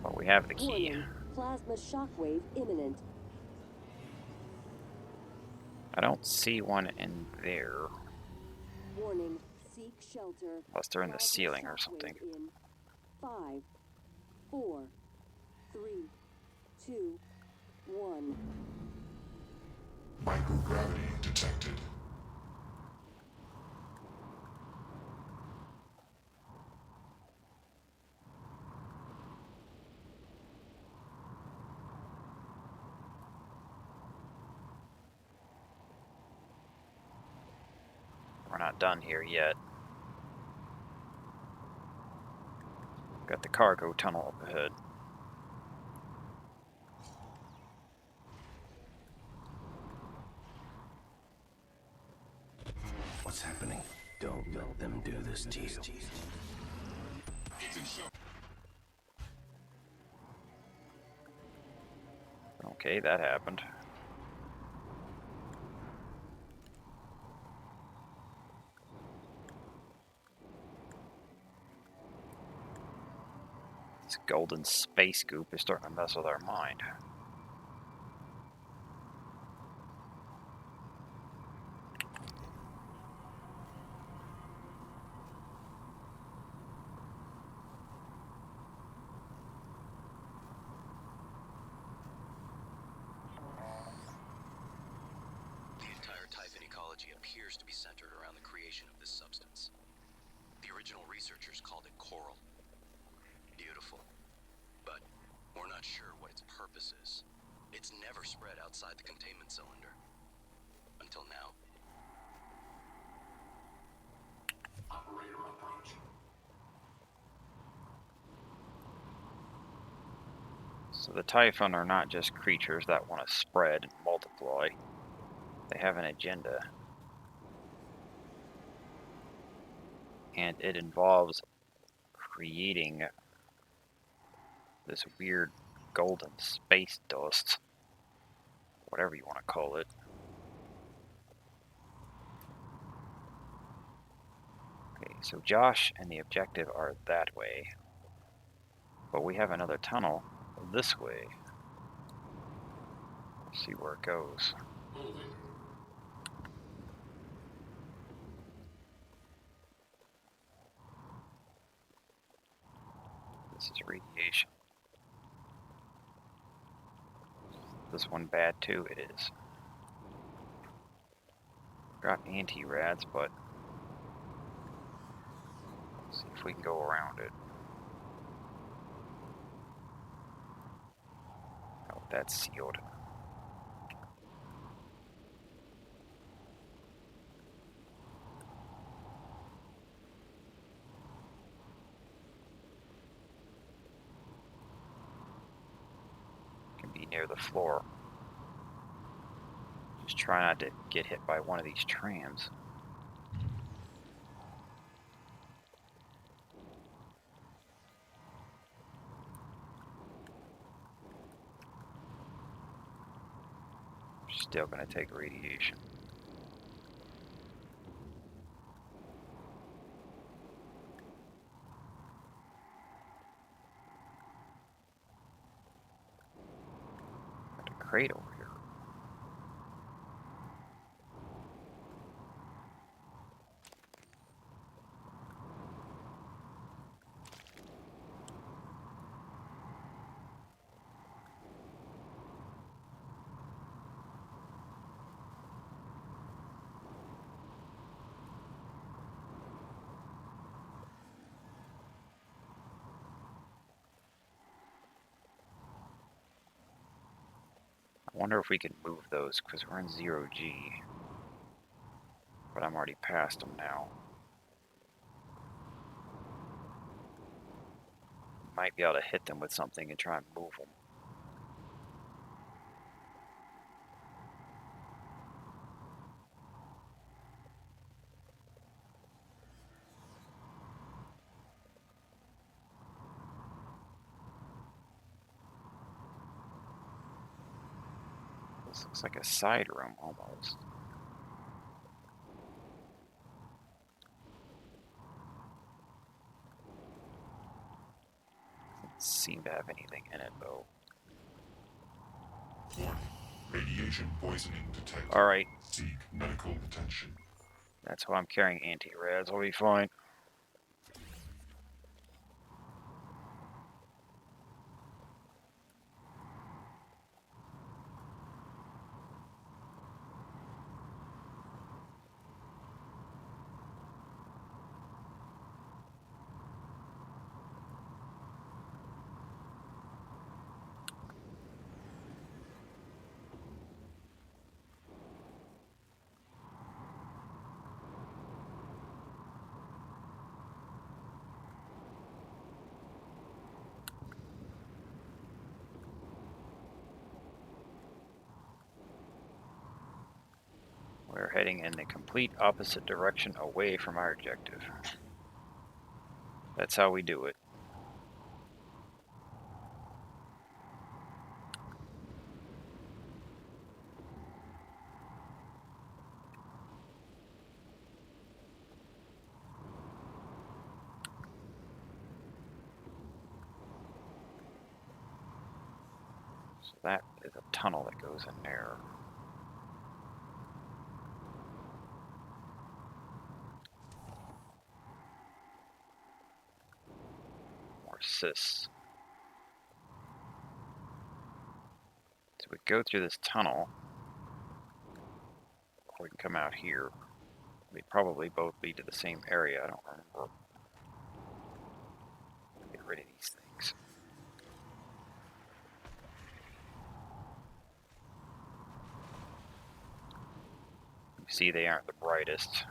Speaker 1: But we have the key.
Speaker 2: Warning, plasma shockwave imminent.
Speaker 1: I don't see one in there.
Speaker 2: Warning, seek shelter.
Speaker 1: Unless they're in the
Speaker 2: Plasma
Speaker 1: ceiling or
Speaker 2: shockwave
Speaker 1: something.
Speaker 2: In 5, 4, 3, 2, 1.
Speaker 3: Microgravity detected.
Speaker 1: We're not done here yet. Got the cargo tunnel up ahead.
Speaker 4: What's happening? Don't let them do this to you.
Speaker 1: Okay, that happened. This golden space goop is starting to mess with our mind.
Speaker 6: The entire Typhon ecology appears to be centered around the creation of this substance. The original researchers called it coral. Beautiful. But we're not sure what its purpose is. It's never spread outside the containment cylinder. Until now.
Speaker 7: Operator approach.
Speaker 1: So the Typhon are not just creatures that want to spread and multiply. They have an agenda. And it involves creating this weird golden space dust, whatever you want to call it. Okay, so Josh and the objective are that way, but we have another tunnel this way. Let's see where it goes.
Speaker 7: Moving.
Speaker 1: This is radiation. This one bad too? It is. Got anti-rads, but let's see if we can go around it. Oh, that's sealed. Can be near the floor. Just try not to get hit by one of these trams. Still gonna take radiation. Got a crate over here. I wonder if we can move those, because we're in 0G. But I'm already past them now. Might be able to hit them with something and try and move them. This looks like a side room almost. Doesn't seem to have anything in it though.
Speaker 3: Warning. Radiation poisoning detected.
Speaker 1: Alright,
Speaker 3: Seek medical attention.
Speaker 1: that's why I'm carrying anti-rads. I'll be fine. We're heading in the complete opposite direction away from our objective. That's how we do it. So that is a tunnel that goes in there. More cysts. So we go through this tunnel. Or we can come out here. They probably both lead to the same area. I don't remember. Get rid of these things. See, they aren't the brightest.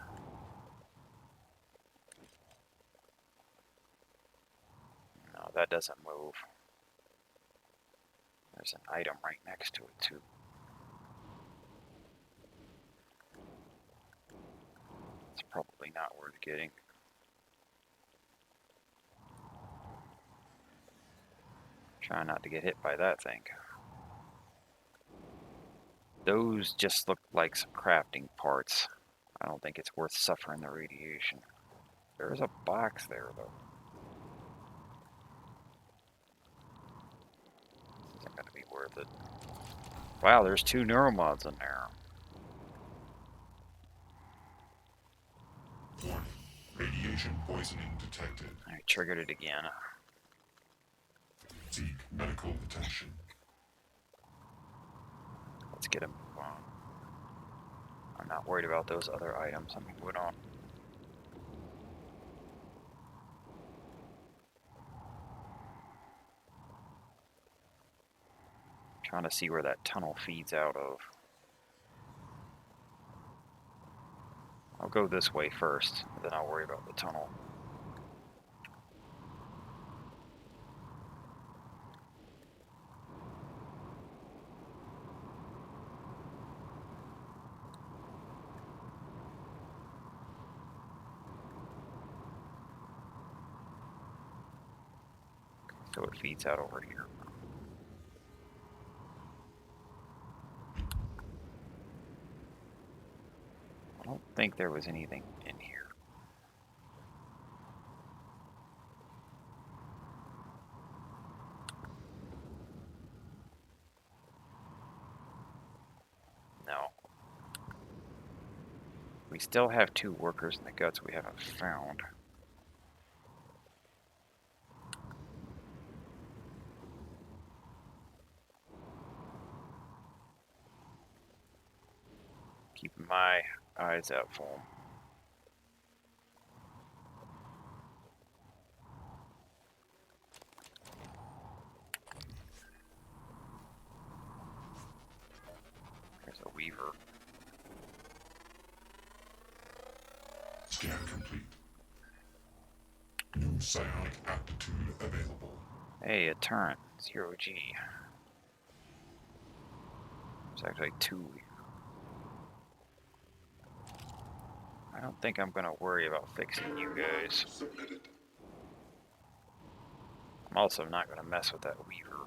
Speaker 1: No, that doesn't move. There's an item right next to it, too. It's probably not worth getting. Try not to get hit by that thing. Those just look like some crafting parts. I don't think it's worth suffering the radiation. There's a box there, though. This isn't going to be worth it. Wow, there's 2 neuromods in there.
Speaker 3: Radiation poisoning detected.
Speaker 1: I triggered it again.
Speaker 3: Seek medical attention.
Speaker 1: Let's get a move on. I'm not worried about those other items. I'm moving on. Trying to see where that tunnel feeds out of. I'll go this way first, then I'll worry about the tunnel. So it feeds out over here. I don't think there was anything in here. No. We still have 2 workers in the guts we haven't found. Keeping my eyes out for them. There's a weaver.
Speaker 3: Scan complete. New psionic aptitude available.
Speaker 1: Hey, a turret. 0G. There's actually 2. I don't think I'm gonna worry about fixing you guys.
Speaker 3: Submitted.
Speaker 1: I'm also not gonna mess with that weaver.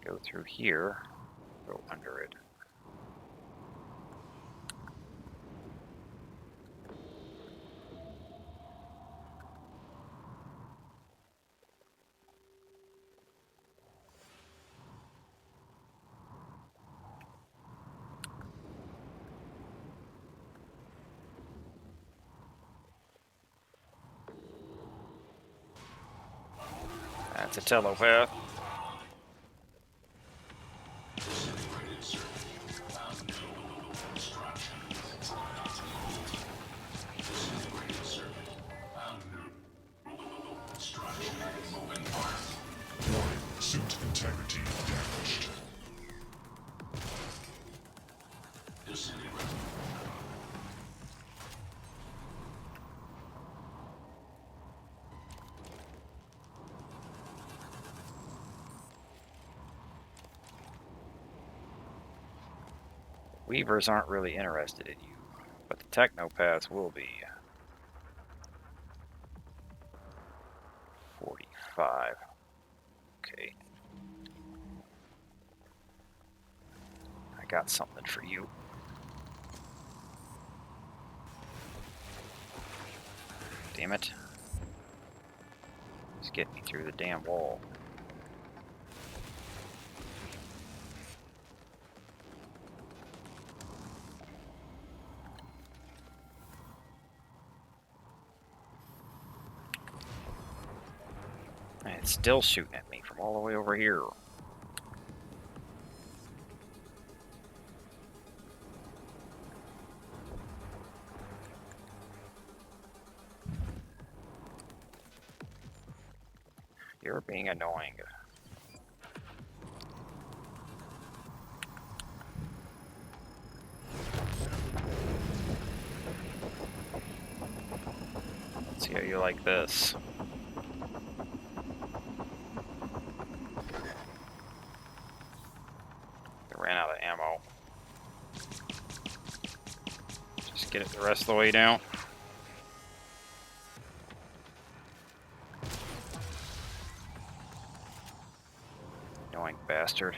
Speaker 1: Go through here, go under it. That's a telepath.
Speaker 3: Warning, suit integrity damaged.
Speaker 1: Weavers aren't really interested in you, but the technopaths will be. 45. Okay. I got something for you. Damn it. Just get me through the damn wall. And it's still shooting at me from all the way over here. You're being annoying. Let's see how you like this. They ran out of ammo. Just get it the rest of the way down. Annoying bastard.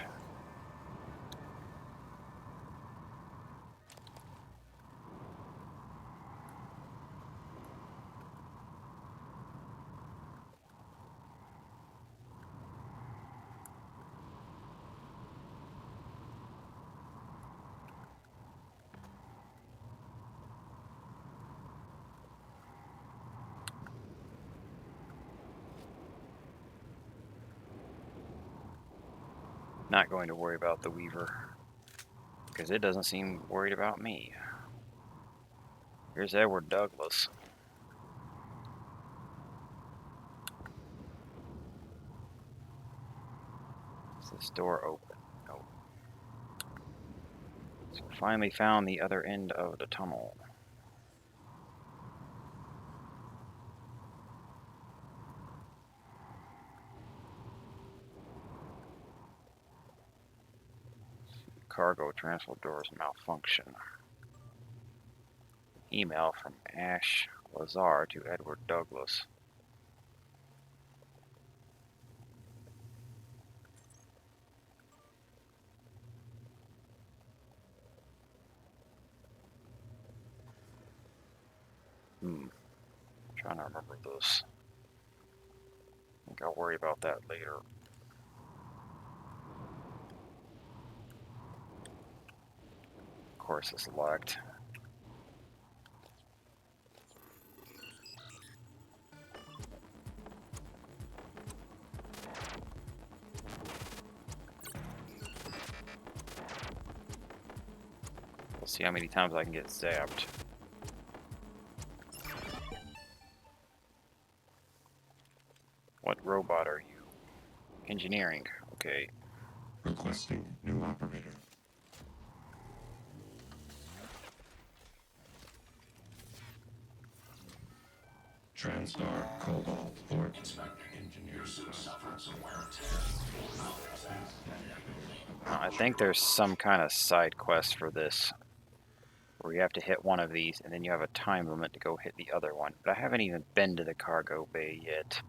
Speaker 1: Not going to worry about the Weaver, because it doesn't seem worried about me. Here's Edward Douglas. Is this door open? No. So we finally found the other end of the tunnel. Cargo transfer doors malfunction. Email from Ash Lazar to Edward Douglas. Trying to remember this. I think I'll worry about that later. Of course, it's locked. We'll see how many times I can get zapped. What robot are you? Engineering. Okay.
Speaker 3: Requesting new operator. Transtar Cobalt Port.
Speaker 7: Inspecting engineer. Your suit suffered some wear and tear. I'll fix that.
Speaker 1: I think there's some kind of side quest for this, where you have to hit one of these, and then you have a time limit to go hit the other one. But I haven't even been to the cargo bay yet.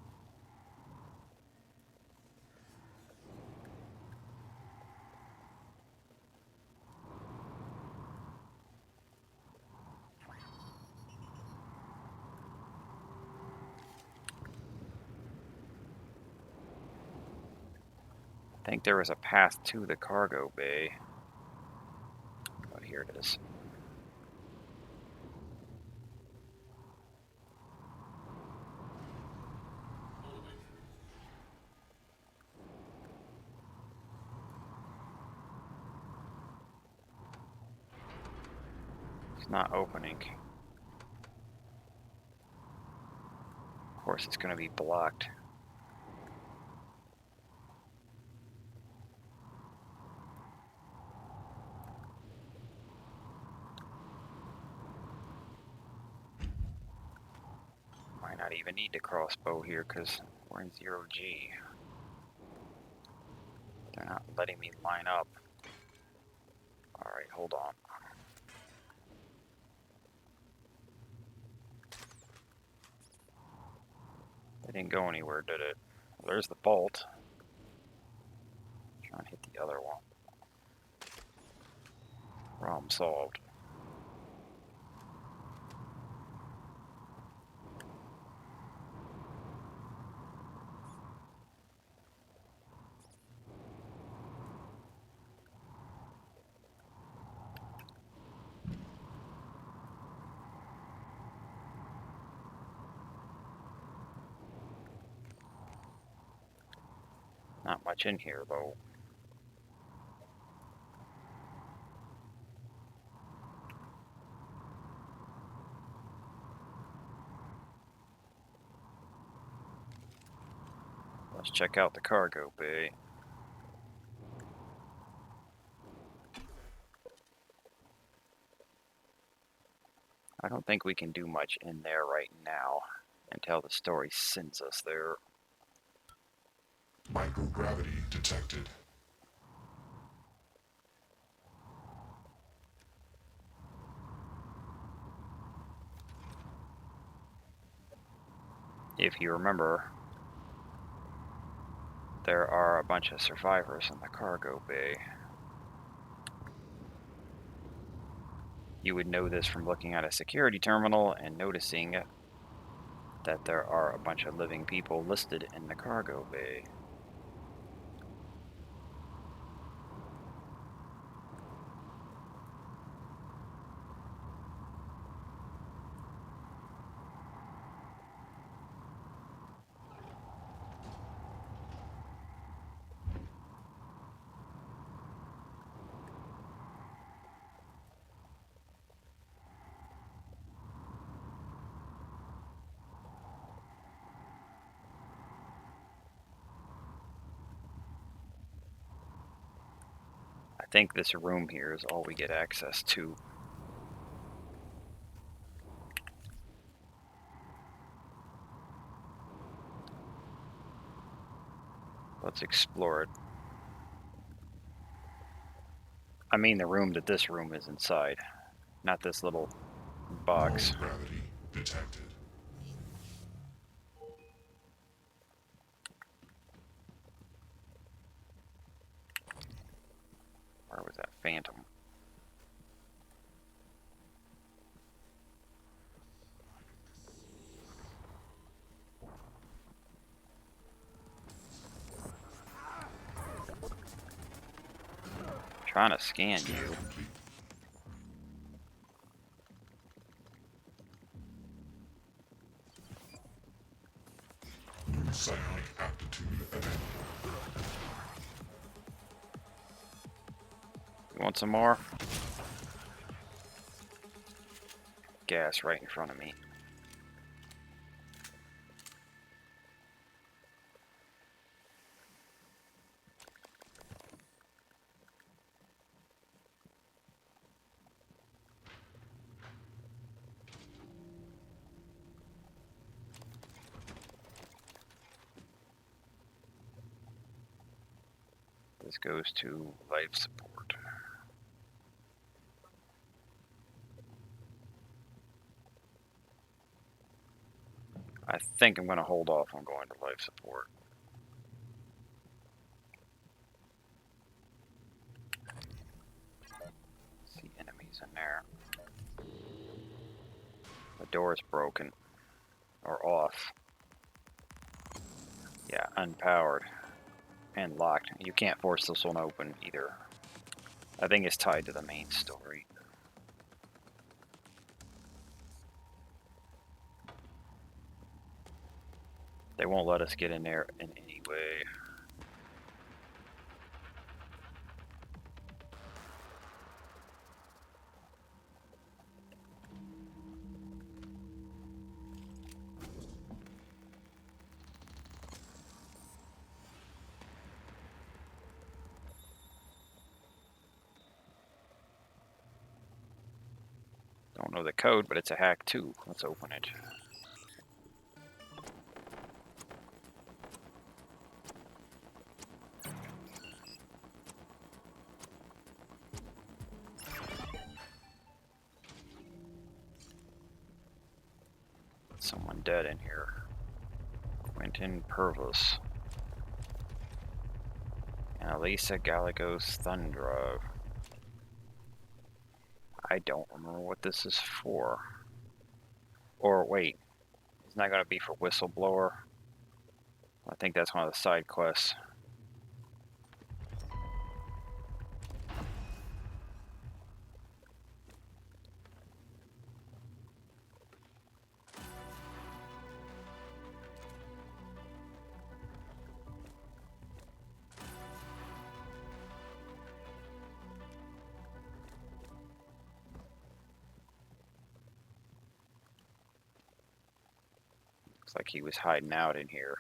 Speaker 1: I think there was a path to the cargo bay. Oh, here it is. It's not opening. Of course, it's going to be blocked. Might not even need to crossbow here because we're in 0G. They're not letting me line up. Alright, hold on. They didn't go anywhere, did it? Well, there's the bolt. Trying to hit the other one. Problem solved. Not much in here, though. Let's check out the cargo bay. I don't think we can do much in there right now until the story sends us there.
Speaker 3: Microgravity detected.
Speaker 1: If you remember, there are a bunch of survivors in the cargo bay. You would know this from looking at a security terminal and noticing that there are a bunch of living people listed in the cargo bay. I think this room here is all we get access to. Let's explore it. I mean the room that this room is inside, not this little box.
Speaker 3: Null gravity detected.
Speaker 1: Where was that phantom? Trying to scan
Speaker 3: Scan
Speaker 1: you.
Speaker 3: complete. New psionic aptitude event.
Speaker 1: You want some more? Gas right in front of me. This goes to life support. I think I'm going to hold off on going to life support. See enemies in there. The door's broken. Or off. Yeah, unpowered. And locked. You can't force this one open either. I think it's tied to the main story. They won't let us get in there in any way. Don't know the code, but it's a hack too. Let's open it. Someone dead in here. Quentin Purvis. And Elisa Gallegos thumb drive. I don't remember what this is for. Or wait, it's not going to be for Whistleblower. I think that's one of the side quests. Looks like he was hiding out in here.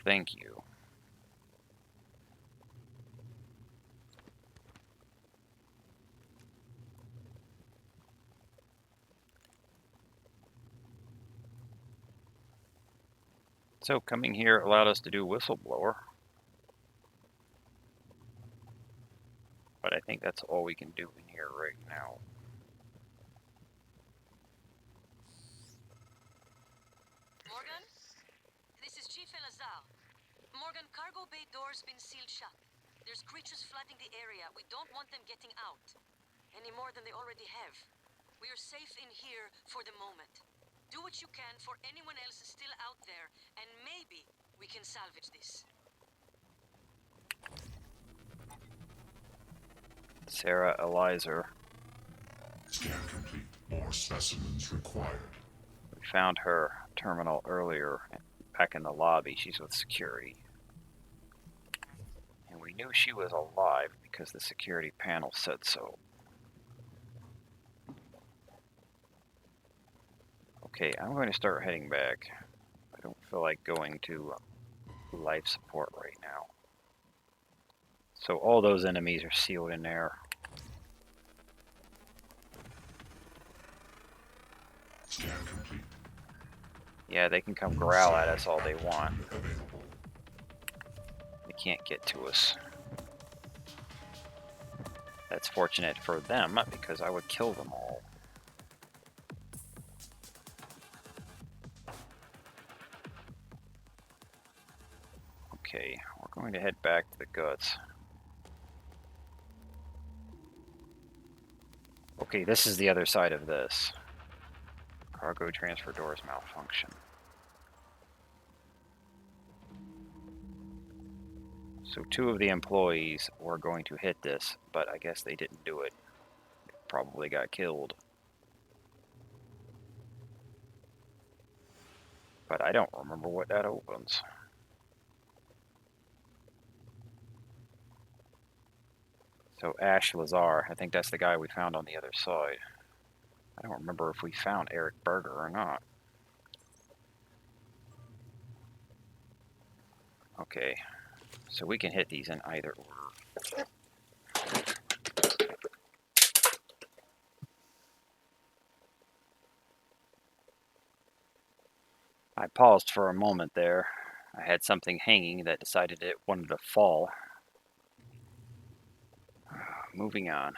Speaker 1: Thank you. So coming here allowed us to do whistleblower. But I think that's all we can do in here right now.
Speaker 10: Morgan? This is Chief Elazar. Morgan, cargo bay doors been sealed shut. There's creatures flooding the area. We don't want them getting out. Any more than they already have. We are safe in here for the moment. Do what you can for anyone else still out there, and maybe we can salvage this.
Speaker 1: Sarah Elizer.
Speaker 3: Scan complete. More specimens required.
Speaker 1: We found her terminal earlier, back in the lobby. She's with security. And we knew she was alive because the security panel said so. Okay, I'm going to start heading back. I don't feel like going to life support right now. So all those enemies are sealed in there.
Speaker 3: Scan complete.
Speaker 1: Yeah, they can come growl at us all they want.
Speaker 3: Available.
Speaker 1: They can't get to us. That's fortunate for them because I would kill them all. Okay, we're going to head back to the guts. Okay, this is the other side of this. Cargo transfer doors malfunction. So 2 of the employees were going to hit this, but I guess they didn't do it. Probably got killed. But I don't remember what that opens. So Ash Lazar, I think that's the guy we found on the other side. I don't remember if we found Eric Berger or not. Okay, so we can hit these in either order. I paused for a moment there. I had something hanging that decided it wanted to fall. Moving on.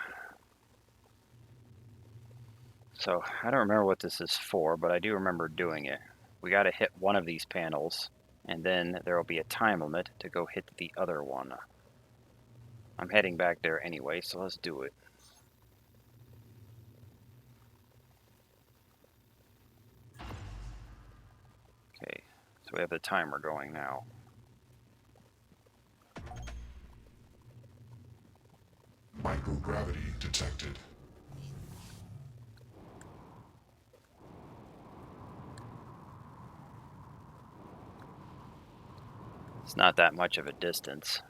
Speaker 1: So, I don't remember what this is for, but I do remember doing it. We gotta hit one of these panels, and then there will be a time limit to go hit the other one. I'm heading back there anyway, so let's do it. Okay, so we have the timer going now.
Speaker 3: Microgravity detected.
Speaker 1: It's not that much of a distance.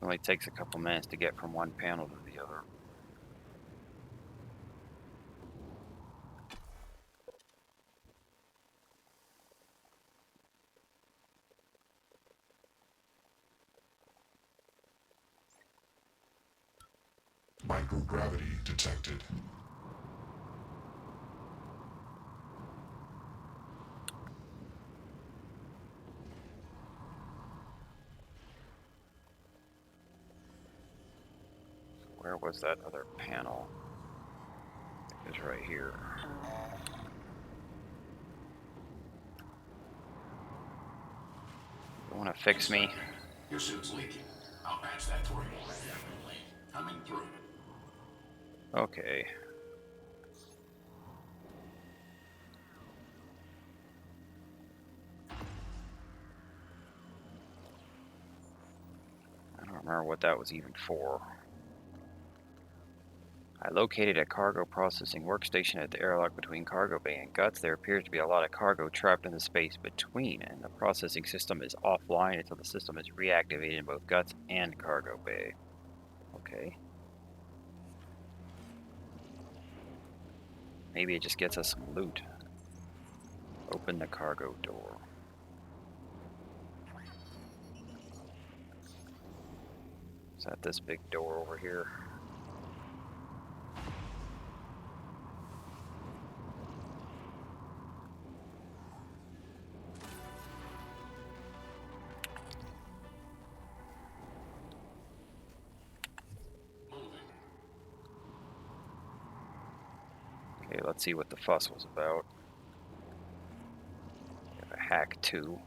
Speaker 1: It only takes a couple minutes to get from one panel to the other.
Speaker 3: Microgravity detected.
Speaker 1: Where was that other panel? It was right here. You want to fix me?
Speaker 7: Your suit's leaking. I'll patch that for you. Definitely. Coming through.
Speaker 1: Okay. I don't remember what that was even for. I located a cargo processing workstation at the airlock between Cargo Bay and Guts. There appears to be a lot of cargo trapped in the space between, and the processing system is offline until the system is reactivated in both Guts and Cargo Bay. Okay. Maybe it just gets us some loot. Open the cargo door. Is that this big door over here? Okay, let's see what the fuss was about. We have a hack 2.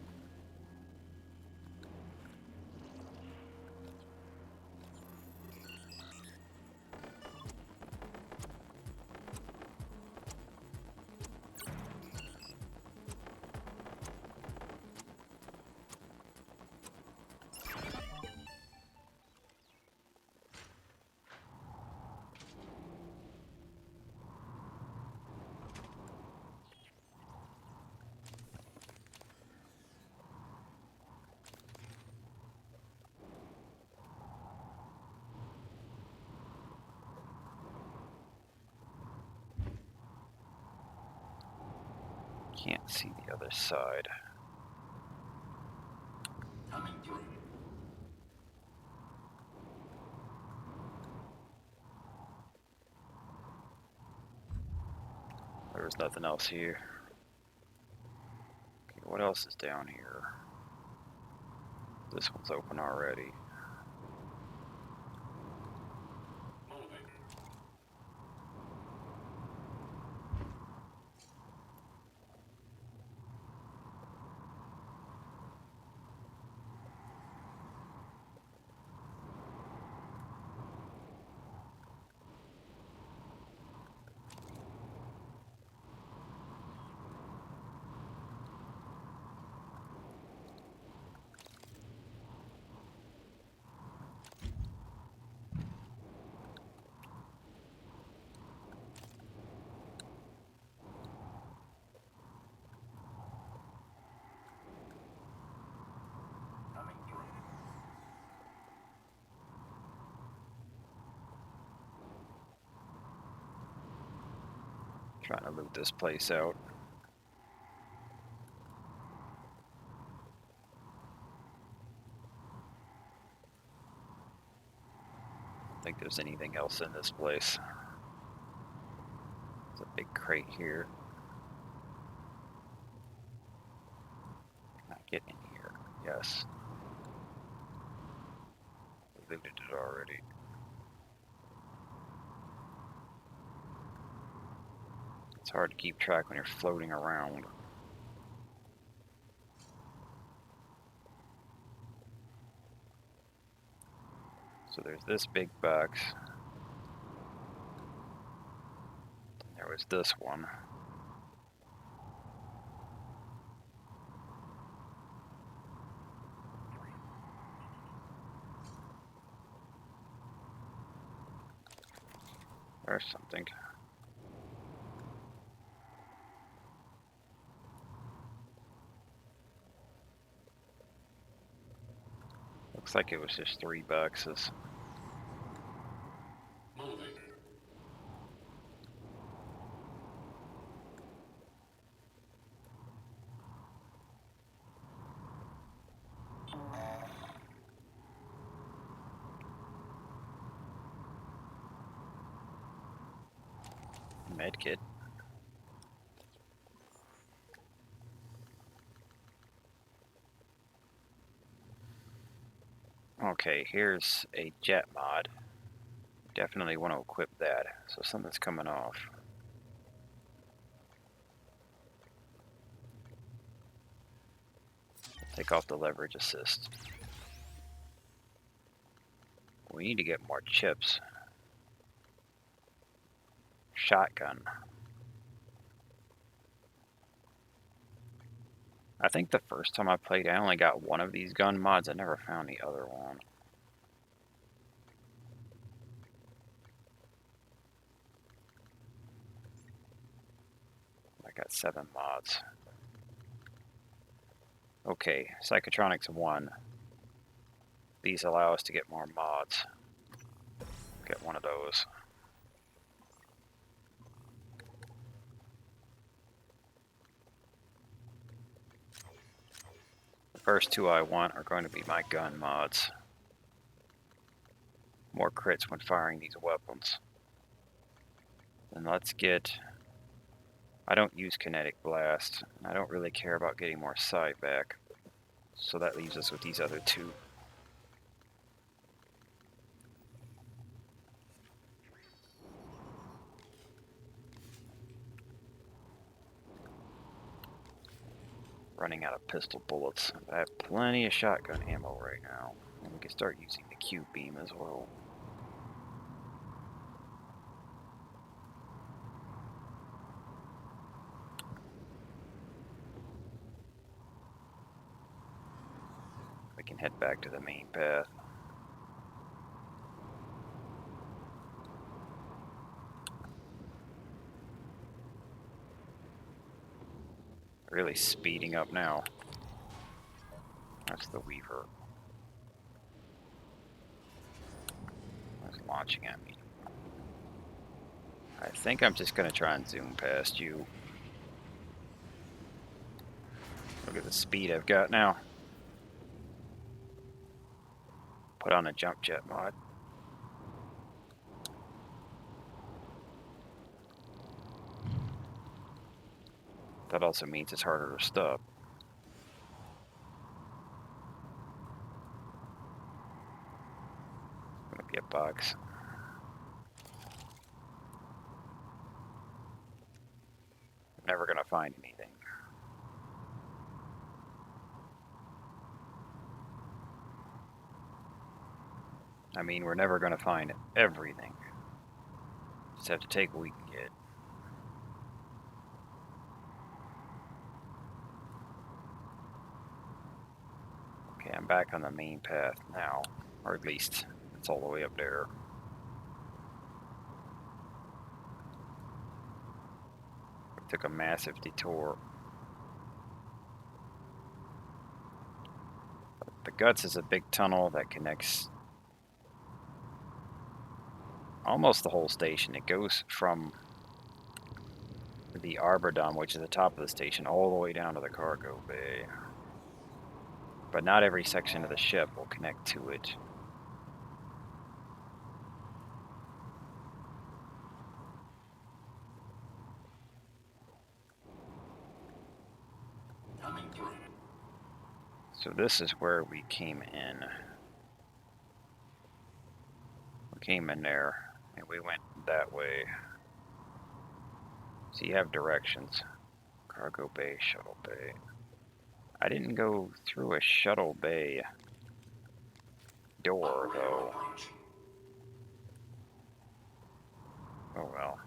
Speaker 1: Can't see the other side.
Speaker 7: Coming through.
Speaker 1: There was nothing else here. Okay, what else is down here? This one's open already.
Speaker 7: Moving. Coming through.
Speaker 1: Trying to loot this place out. Don't think there's anything else in this place. There's a big crate here. Can I get in here? Yes. We looted it already. It's hard to keep track when you're floating around. So there's this big box. There was this one. There's something. Looks like it was just 3 boxes.
Speaker 7: Moving.
Speaker 1: Medkit. Okay, here's a jet mod. Definitely want to equip that. So something's coming off. Take off the leverage assist. We need to get more chips. Shotgun. I think the first time I played, I only got one of these gun mods. I never found the other one. I got 7 mods. Okay, Psychotronics 1. These allow us to get more mods. Get one of those. The first two I want are going to be my gun mods. More crits when firing these weapons. And let's get... I don't use kinetic blast. I don't really care about getting more side back. So that leaves us with these other two. Running out of pistol bullets. I have plenty of shotgun ammo right now. And we can start using the Q beam as well. We can head back to the main path. Really speeding up now. That's the Weaver. That's launching at me. I think I'm just gonna try and zoom past you. Look at the speed I've got now. Put on a jump jet mod. That also means it's harder to stop. Gonna be a box. Never gonna find anything. I mean, we're never gonna find everything. Just have to take what we can get. Okay, I'm back on the main path now. Or at least, it's all the way up there. We took a massive detour. The G.U.T.S is a big tunnel that connects almost the whole station. It goes from the Aboretum, which is the top of the station, all the way down to the cargo bay. But not every section of the ship will connect to it.
Speaker 7: Coming through.
Speaker 1: So this is where we came in. We came in there, and we went that way. So you have directions. Cargo bay, shuttle bay. I didn't go through a shuttle bay door, though. Oh well.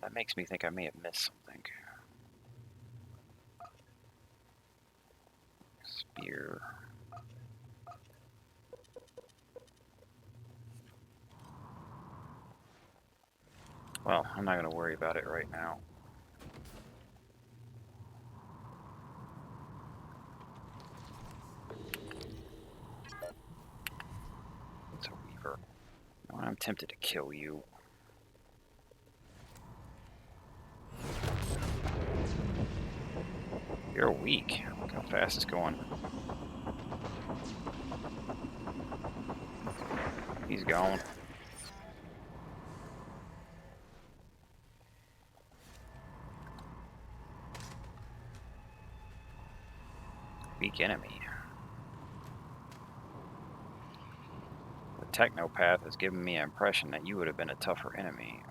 Speaker 1: That makes me think I may have missed something. Spear. Well, I'm not going to worry about it right now. It's a Weaver. I'm tempted to kill you. You're weak. Look how fast it's going. He's gone. Weak enemy. The Technopath has given me an impression that you would have been a tougher enemy.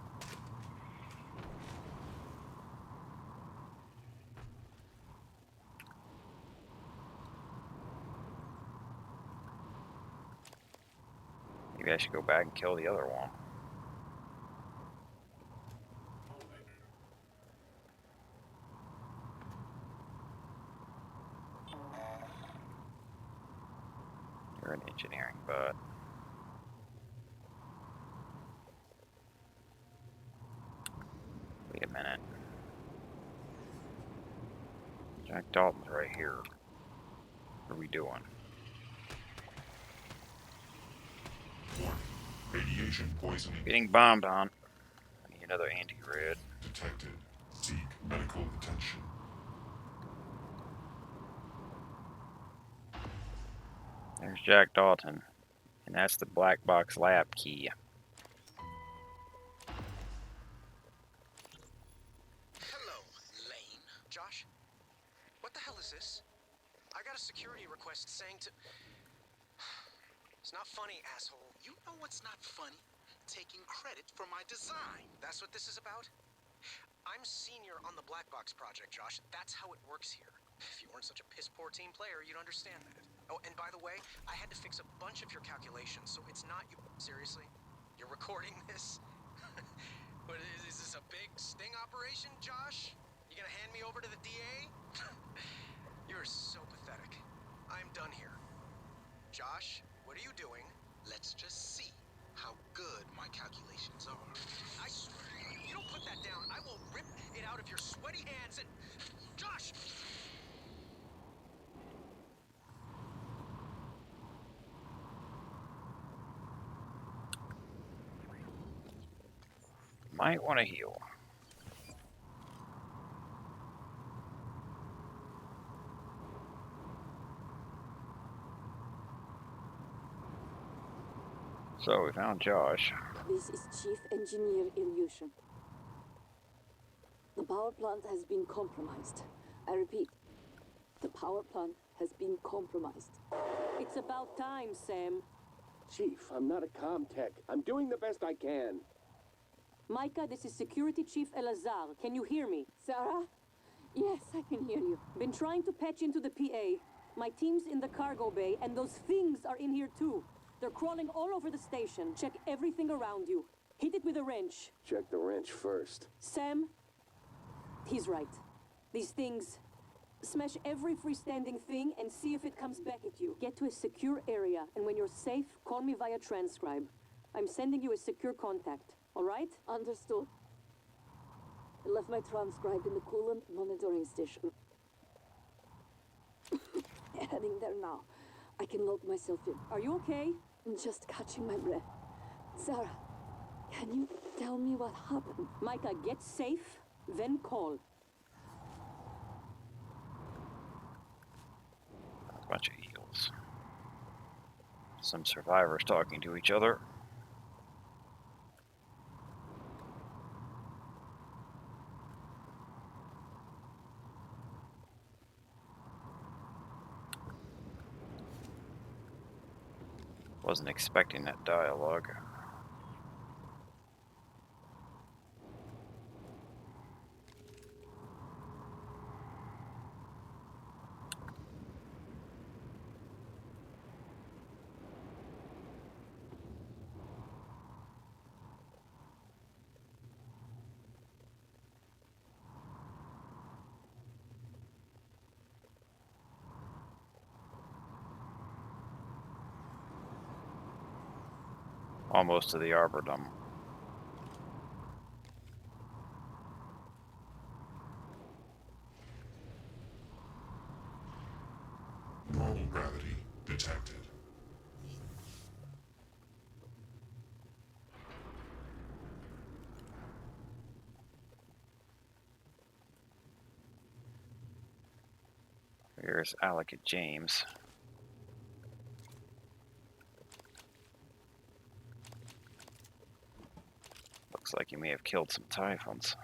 Speaker 1: Maybe I should go back and kill the other one. You're an engineering bot. Wait a minute. Jack Dalton's right here. What are we doing?
Speaker 3: Radiation poisoning
Speaker 1: Getting bombed on. I need another anti-red.
Speaker 3: detected. Seek medical attention.
Speaker 1: There's Jack Dalton. And that's the black box lab key.
Speaker 8: Hello, Lane. Josh? What the hell is this? I got a security request saying to... It's not funny, asshole.
Speaker 11: You know what's not funny? Taking credit for my design.
Speaker 8: That's what this is about? I'm senior on the Black Box project, Josh. That's how it works here. If you weren't such a piss-poor team player, you'd understand that. Oh, and by the way, I had to fix a bunch of your calculations, so it's not you... Seriously? You're recording this? What, is this a big sting operation, Josh? You gonna hand me over to the DA? You're so pathetic. I'm done here. Josh, what are you doing?
Speaker 11: Let's just see how good my calculations are.
Speaker 8: I swear, you don't put that down, I will rip it out of your sweaty hands and... Josh!
Speaker 1: Might want to heal. So we found Josh.
Speaker 2: This is Chief Engineer Ilyushin. The power plant has been compromised. I repeat, the power plant has been compromised.
Speaker 12: It's about time, Sam.
Speaker 13: Chief, I'm not a comm tech. I'm doing the best I can.
Speaker 12: Micah, this is Security Chief Elazar. Can you hear me?
Speaker 2: Sarah? Yes, I can hear you.
Speaker 12: Been trying to patch into the PA. My team's in the cargo bay, and those things are in here too. They're crawling all over the station. Check everything around you. Hit it with a wrench.
Speaker 13: Check the wrench first.
Speaker 12: Sam, he's right. These things... Smash every freestanding thing and see if it comes back at you. Get to a secure area, and when you're safe, call me via transcribe. I'm sending you a secure contact, all right?
Speaker 2: Understood. I left my transcribe in the coolant monitoring station. Heading there now. I can load myself in.
Speaker 12: Are you okay?
Speaker 2: I'm just catching my breath. Sarah, can you tell me what happened?
Speaker 12: Micah, get safe, then call.
Speaker 1: A bunch of eagles. Some survivors talking to each other. Wasn't expecting that dialogue. Almost to the Aboretum.
Speaker 3: Normal gravity detected.
Speaker 1: Here's Alec and James. Looks like you may have killed some Typhons.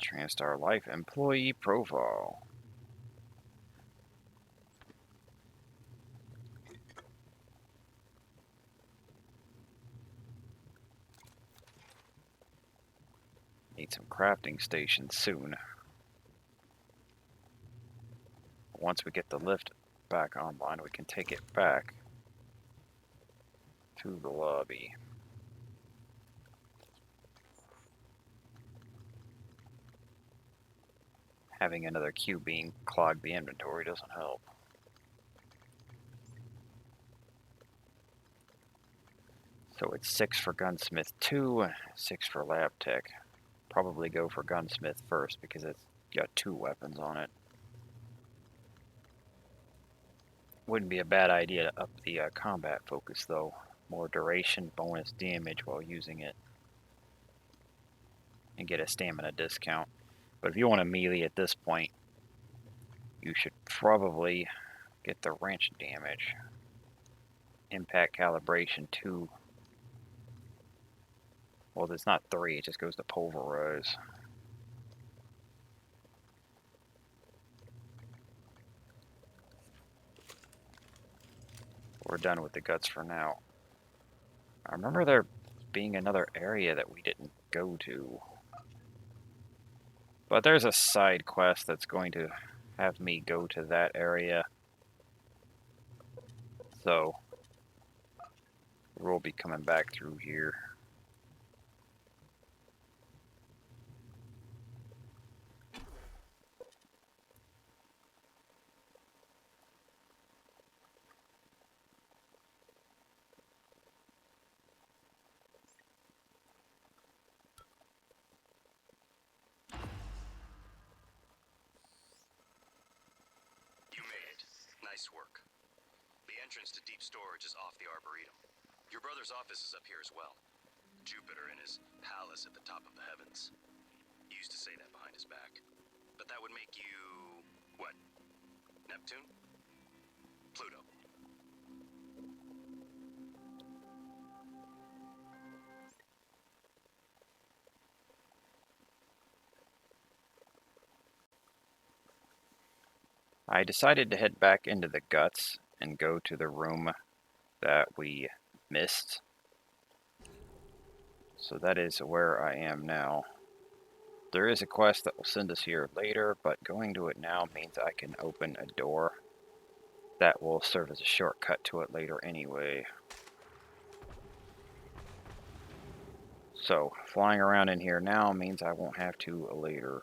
Speaker 1: Transtar Life employee profile. Need some crafting stations soon. Once we get the lift back online, we can take it back to the lobby. Having another queue being clog the inventory doesn't help. So it's 6 for Gunsmith 2, 6 for Lab Tech. Probably go for Gunsmith first because it's got 2 weapons on it. Wouldn't be a bad idea to up the combat focus though. More duration, bonus damage while using it. And get a stamina discount. But if you want a melee at this point, you should probably get the wrench damage. Impact calibration 2. Well, there's not 3, it just goes to pulverize. We're done with the guts for now. I remember there being another area that we didn't go to. But there's a side quest that's going to have me go to that area. So, we'll be coming back through here.
Speaker 6: You made it. Nice work. The entrance to deep storage is off the Arboretum. Your brother's office is up here as well. Jupiter in his palace at the top of the heavens. He used to say that behind his back. But that would make you... what? Neptune? Pluto.
Speaker 1: I decided to head back into the guts and go to the room that we missed. So that is where I am now. There is a quest that will send us here later, but going to it now means I can open a door that will serve as a shortcut to it later anyway. So, flying around in here now means I won't have to later.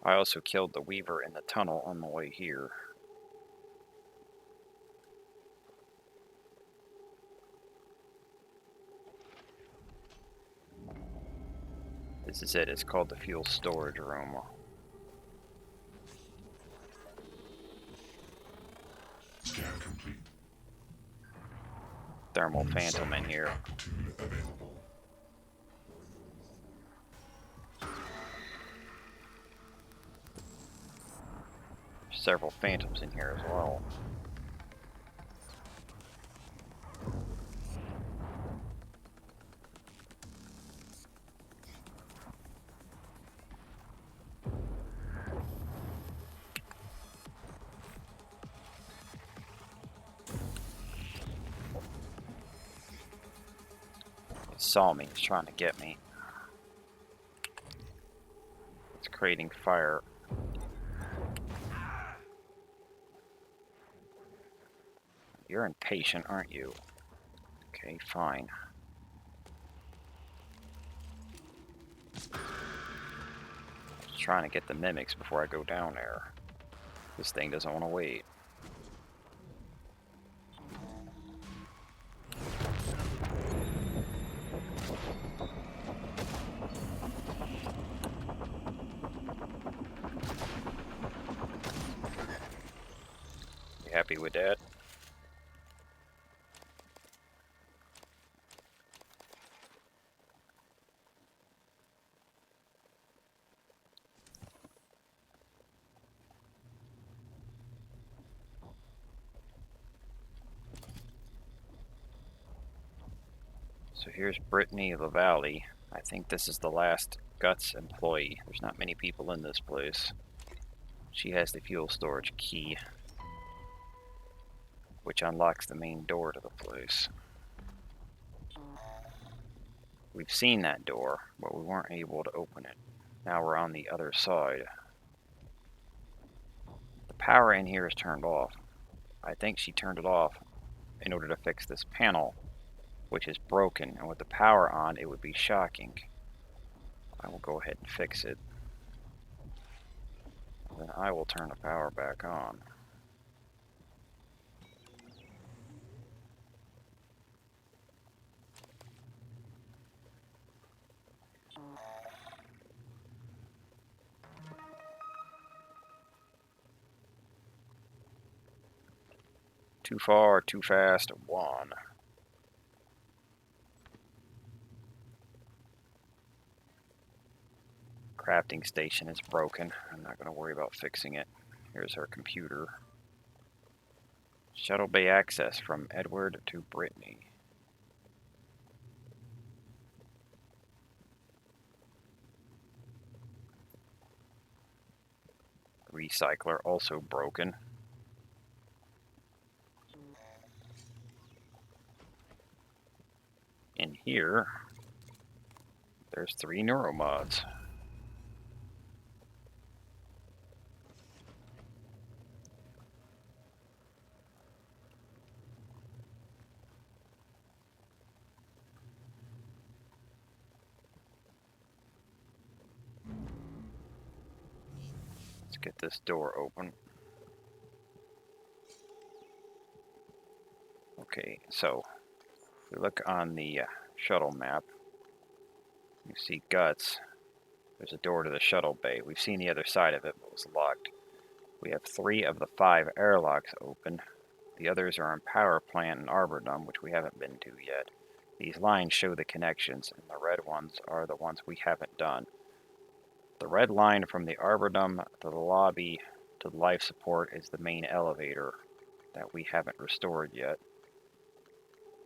Speaker 1: I also killed the Weaver in the tunnel on the way here. This is it, it's called the fuel storage room.
Speaker 3: Scan complete.
Speaker 1: Thermal Phantom in here.
Speaker 3: Aptitude available.
Speaker 1: Several Phantoms in here as well. He saw me, he's trying to get me. It's creating fire. You're impatient, aren't you? Okay, fine. Just trying to get the mimics before I go down there. This thing doesn't want to wait. You happy with that? So here's Brittany LaValle. I think this is the last Guts employee. There's not many people in this place. She has the fuel storage key, which unlocks the main door to the place. We've seen that door, but we weren't able to open it. Now we're on the other side. The power in here is turned off. I think she turned it off in order to fix this panel, which is broken, and with the power on, it would be shocking. I will go ahead and fix it. Then I will turn the power back on. Too far, too fast, 1. Crafting station is broken. I'm not going to worry about fixing it. Here's her computer. Shuttle bay access from Edward to Brittany. Recycler also broken. In here, there's 3 neuromods. Let's get this door open. Okay, so if we look on the shuttle map, you see G.U.T.S. There's a door to the shuttle bay. We've seen the other side of it, but it was locked. We have 3 of the 5 airlocks open. The others are in power plant and Aboretum, which we haven't been to yet. These lines show the connections, and the red ones are the ones we haven't done. The red line from the Aboretum to the lobby to the life support is the main elevator that we haven't restored yet.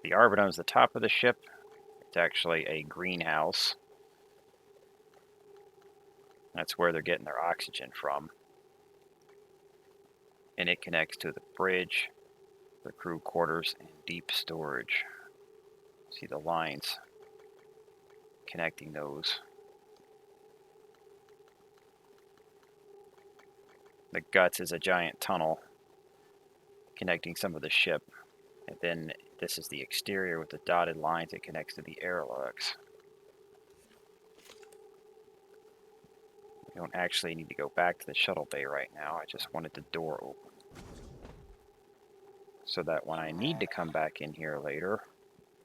Speaker 1: The Aboretum is the top of the ship. It's actually a greenhouse. That's where they're getting their oxygen from. And it connects to the bridge, the crew quarters, and deep storage. See the lines connecting those. The G.U.T.S is a giant tunnel connecting some of the ship. And then this is the exterior with the dotted lines that connects to the airlocks. We don't actually need to go back to the shuttle bay right now. I just wanted the door open, so that when I need to come back in here later,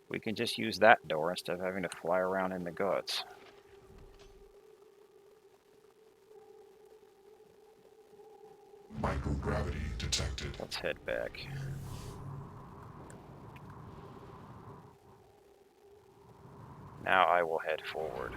Speaker 1: we can just use that door instead of having to fly around in the G.U.T.S.
Speaker 3: Microgravity detected.
Speaker 1: Let's head back. Now I will head forward.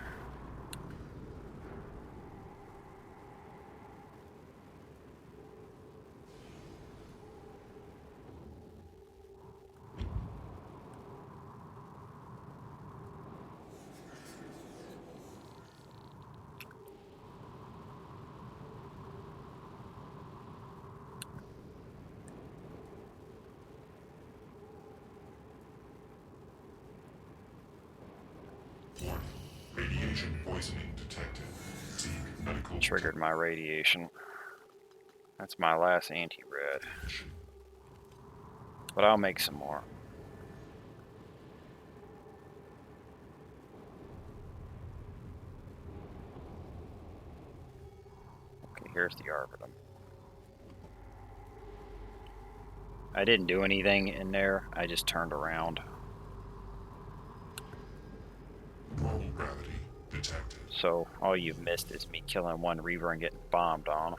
Speaker 3: Warning. Radiation poisoning detected. Seek medical
Speaker 1: Triggered my radiation. That's my last anti-red. But I'll make some more. Okay, here's the Aboretum. I didn't do anything in there. I just turned around.
Speaker 3: Normal gravity detected.
Speaker 1: So all you've missed is me killing one Reaver and getting bombed on.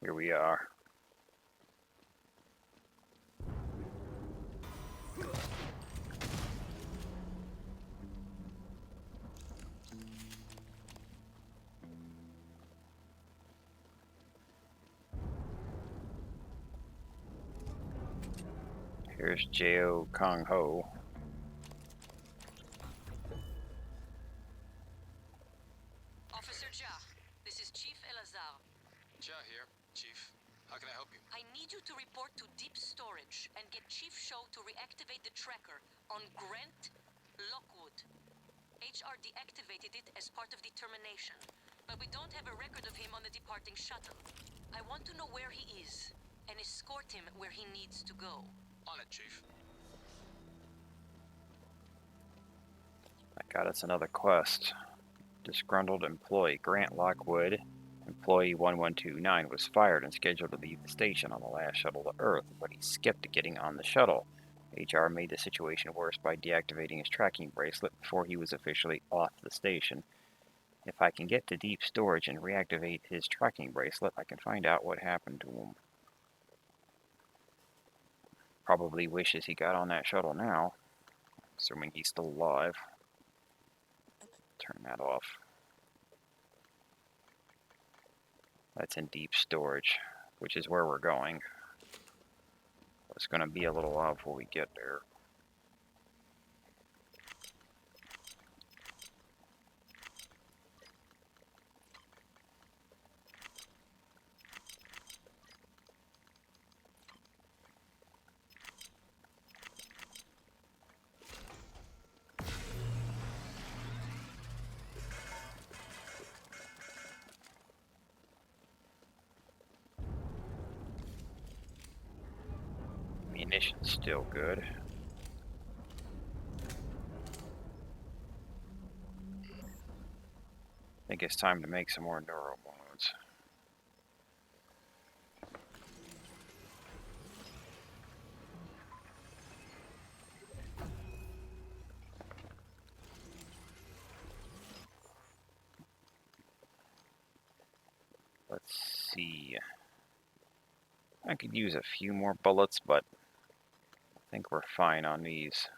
Speaker 1: Here we are. Here's J.O. Kong Ho.
Speaker 10: Officer Jia, this is Chief Elazar.
Speaker 8: Jia here, Chief. How can I help you?
Speaker 10: I need you to report to deep storage and get Chief Show to reactivate the tracker on Grant Lockwood. HR deactivated it as part of the termination, but we don't have a record of him on the departing shuttle. I want to know where he is and escort him where he needs to go.
Speaker 8: On it, Chief.
Speaker 1: That got us another quest. Disgruntled employee Grant Lockwood, employee 1129, was fired and scheduled to leave the station on the last shuttle to Earth, but he skipped getting on the shuttle. HR made the situation worse by deactivating his tracking bracelet before he was officially off the station. If I can get to deep storage and reactivate his tracking bracelet, I can find out what happened to him. Probably wishes he got on that shuttle now, assuming he's still alive. Turn that off. That's in deep storage, which is where we're going. It's going to be a little while before we get there. Munition's still good. I think it's time to make some more neural wounds. Let's see. I could use a few more bullets, but I think we're fine on these.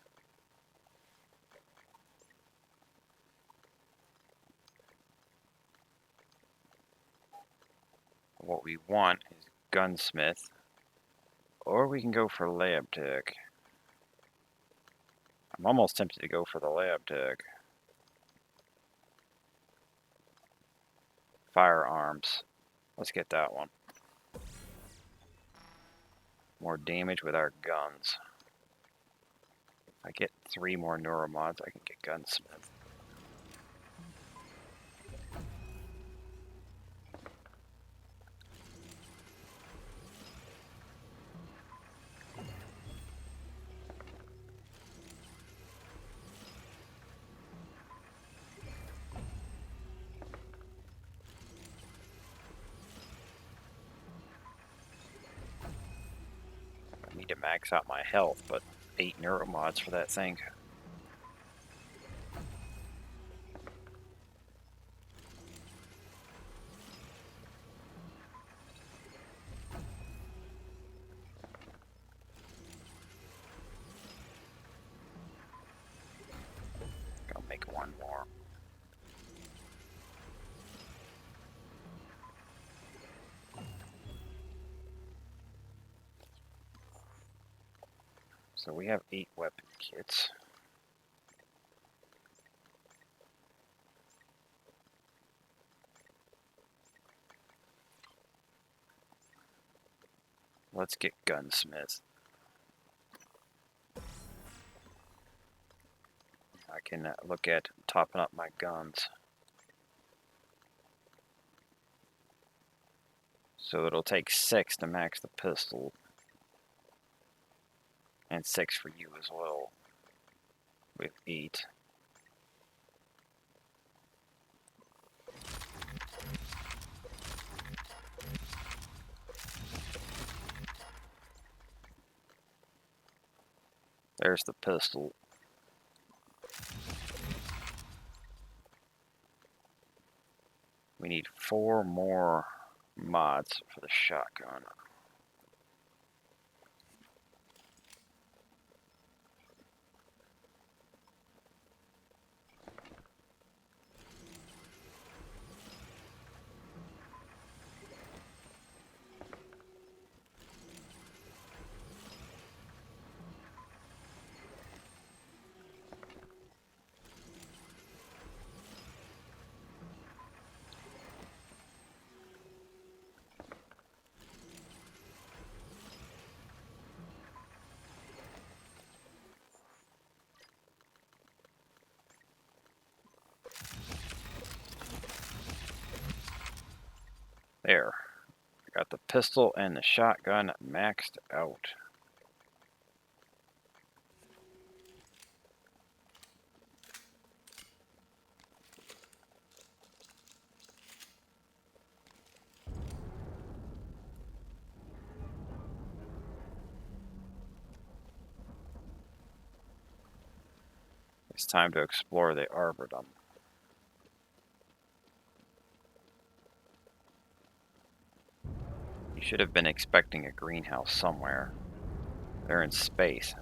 Speaker 1: What we want is gunsmith, or we can go for lab tech. I'm almost tempted to go for the lab tech. Firearms. Let's get that one. More damage with our guns. If I get 3 more neuromods, I can get gunsmith. I need to max out my health, but 8 neuromods for that thing. I'll make 1 more. So we have 8 weapon kits. Let's get gunsmith. I can look at topping up my guns. So it'll take 6 to max the pistol. And 6 for you as well. With 8. There's the pistol. We need 4 more mods for the shotgun. There. I got the pistol and the shotgun maxed out. It's time to explore the Aboretum. You should have been expecting a greenhouse somewhere. They're in space.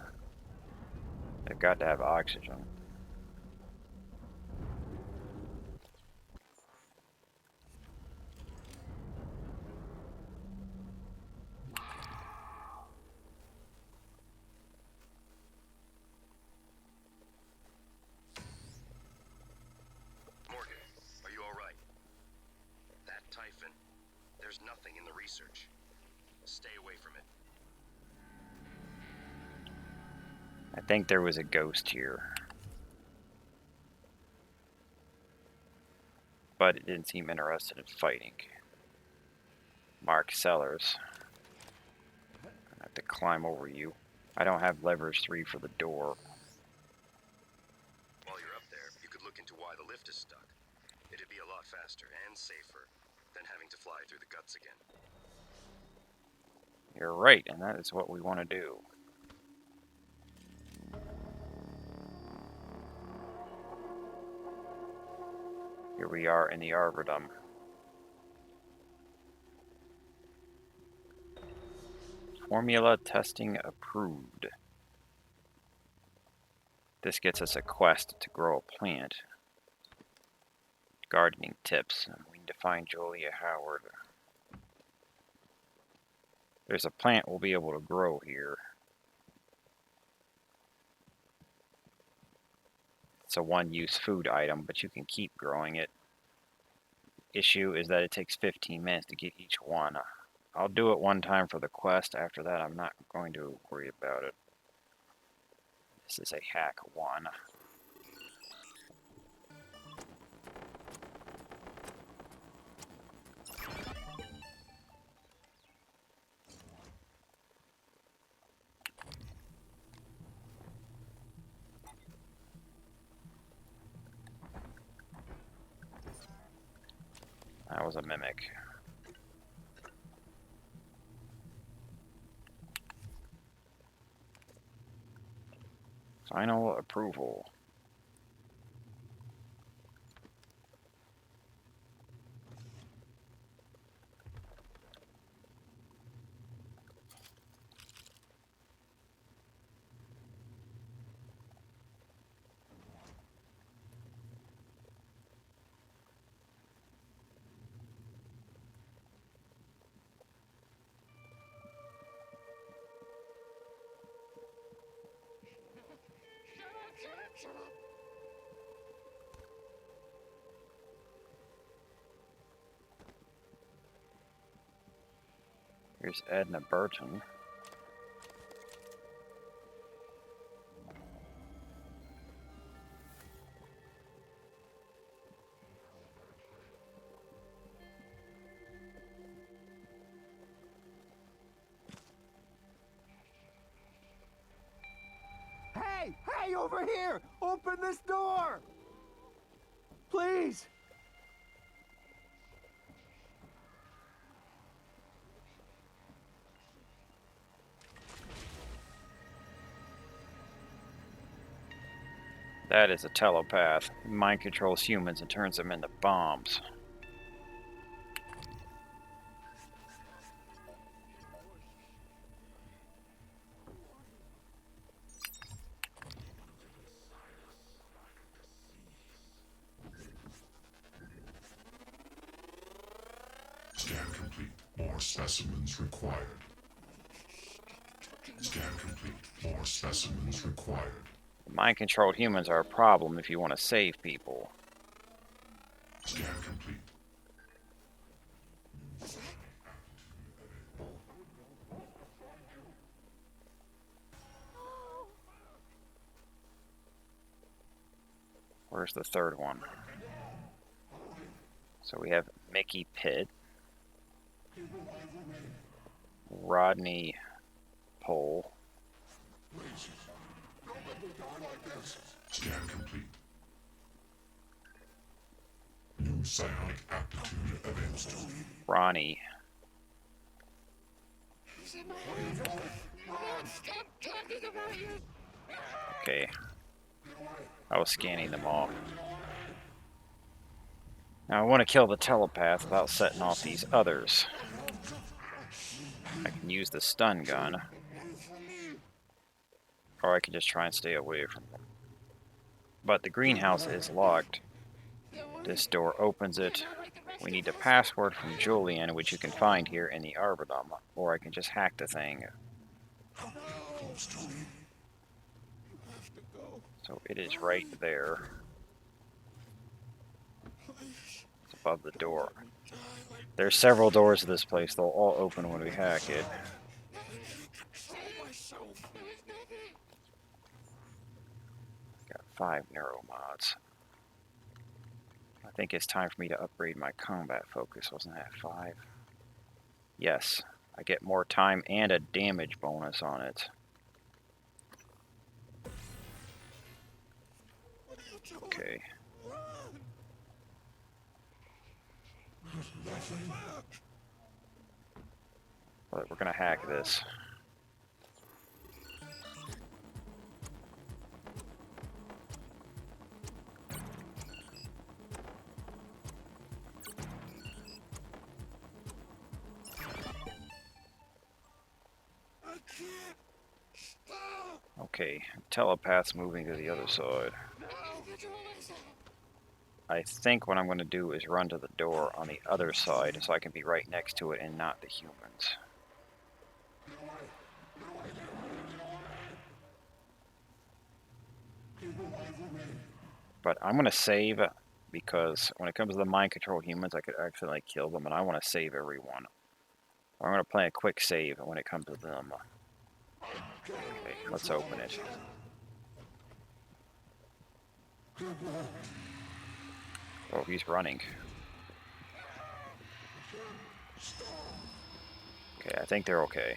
Speaker 1: They've got to have oxygen.
Speaker 6: Morgan, are you alright? That Typhon, there's nothing in the research. Stay away from it.
Speaker 1: I think there was a ghost here. But it didn't seem interested in fighting. Mark Sellers. I have to climb over you. I don't have leverage 3 for the door.
Speaker 6: While you're up there, you could look into why the lift is stuck. It'd be a lot faster and safer than having to fly through the guts again.
Speaker 1: You're right, and that is what we want to do. Here we are in the Aboretum. Formula testing approved. This gets us a quest to grow a plant. Gardening tips. We need to find Julia Howard. There's a plant we'll be able to grow here. It's a one-use food item, but you can keep growing it. Issue is that it takes 15 minutes to get each one. I'll do it one time for the quest. After that, I'm not going to worry about it. This is a hack 1. That was a mimic. Final approval. Here's Edna Burton.
Speaker 13: Hey! Hey, over here! Open this door! Please!
Speaker 1: That is a telepath. Mind controls humans and turns them into bombs.
Speaker 3: Scan complete. More specimens required. Scan complete. More specimens required.
Speaker 1: Mind-controlled humans are a problem if you want to save people.
Speaker 3: Scan complete.
Speaker 1: Where's the third one? So we have Mickey Pitt. Rodney pole.
Speaker 3: Scan complete. New psionic aptitude events to read.
Speaker 1: Ronnie. Okay. I was scanning them off. Now I want to kill the telepath without setting off these others. I can use the stun gun. Or I can just try and stay away from them. But the greenhouse is locked. This door opens it. We need a password from Julian, which you can find here in the Aboretum. Or I can just hack the thing. So it is right there. It's above the door. There's several doors to this place. They'll all open when we hack it. Got 5 neuromods. I think it's time for me to upgrade my combat focus. Wasn't that 5? Yes. I get more time and a damage bonus on it. Okay. But we're gonna hack this. Okay, telepath's moving to the other side. I think what I'm going to do is run to the door on the other side so I can be right next to it and not the humans. But I'm going to save because when it comes to the mind control humans, I could accidentally kill them, and I want to save everyone. I'm going to play a quick save when it comes to them. Okay, let's open it. Oh, he's running. Okay, I think they're okay.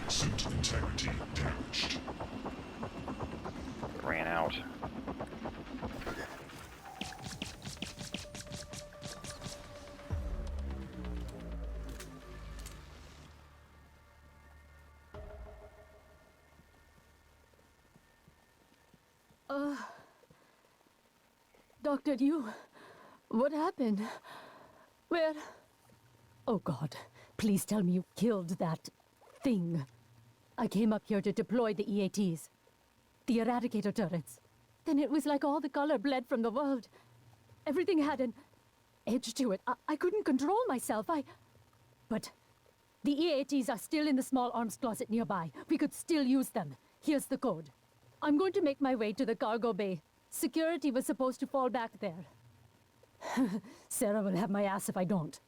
Speaker 3: Suit integrity damaged.
Speaker 1: Ran out.
Speaker 12: Doctor, what happened? Where? Oh God, please tell me you killed that thing. I came up here to deploy the EATs. The Eradicator turrets. Then it was like all the color bled from the world. Everything had an edge to it. I couldn't control myself. But the EATs are still in the small arms closet nearby. We could still use them. Here's the code. I'm going to make my way to the cargo bay. Security was supposed to fall back there. Sarah will have my ass if I don't.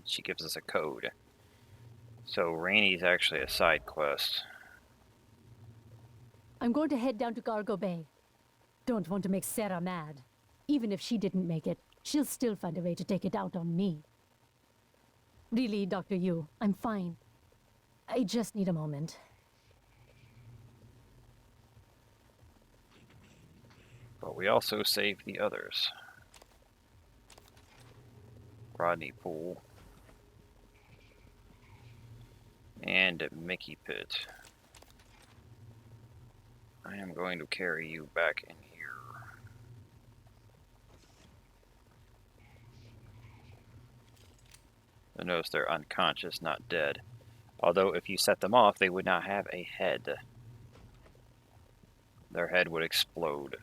Speaker 1: She gives us a code. So Rainey's actually a side quest.
Speaker 12: I'm going to head down to cargo bay. Don't want to make Sarah mad. Even if she didn't make it, she'll still find a way to take it out on me. Really, Dr. Yu, I'm fine. I just need a moment.
Speaker 1: But we also saved the others. Rodney Poole. And Mickey Pitt. I am going to carry you back in here. You'll notice they're unconscious, not dead. Although if you set them off, they would not have a head. Their head would explode.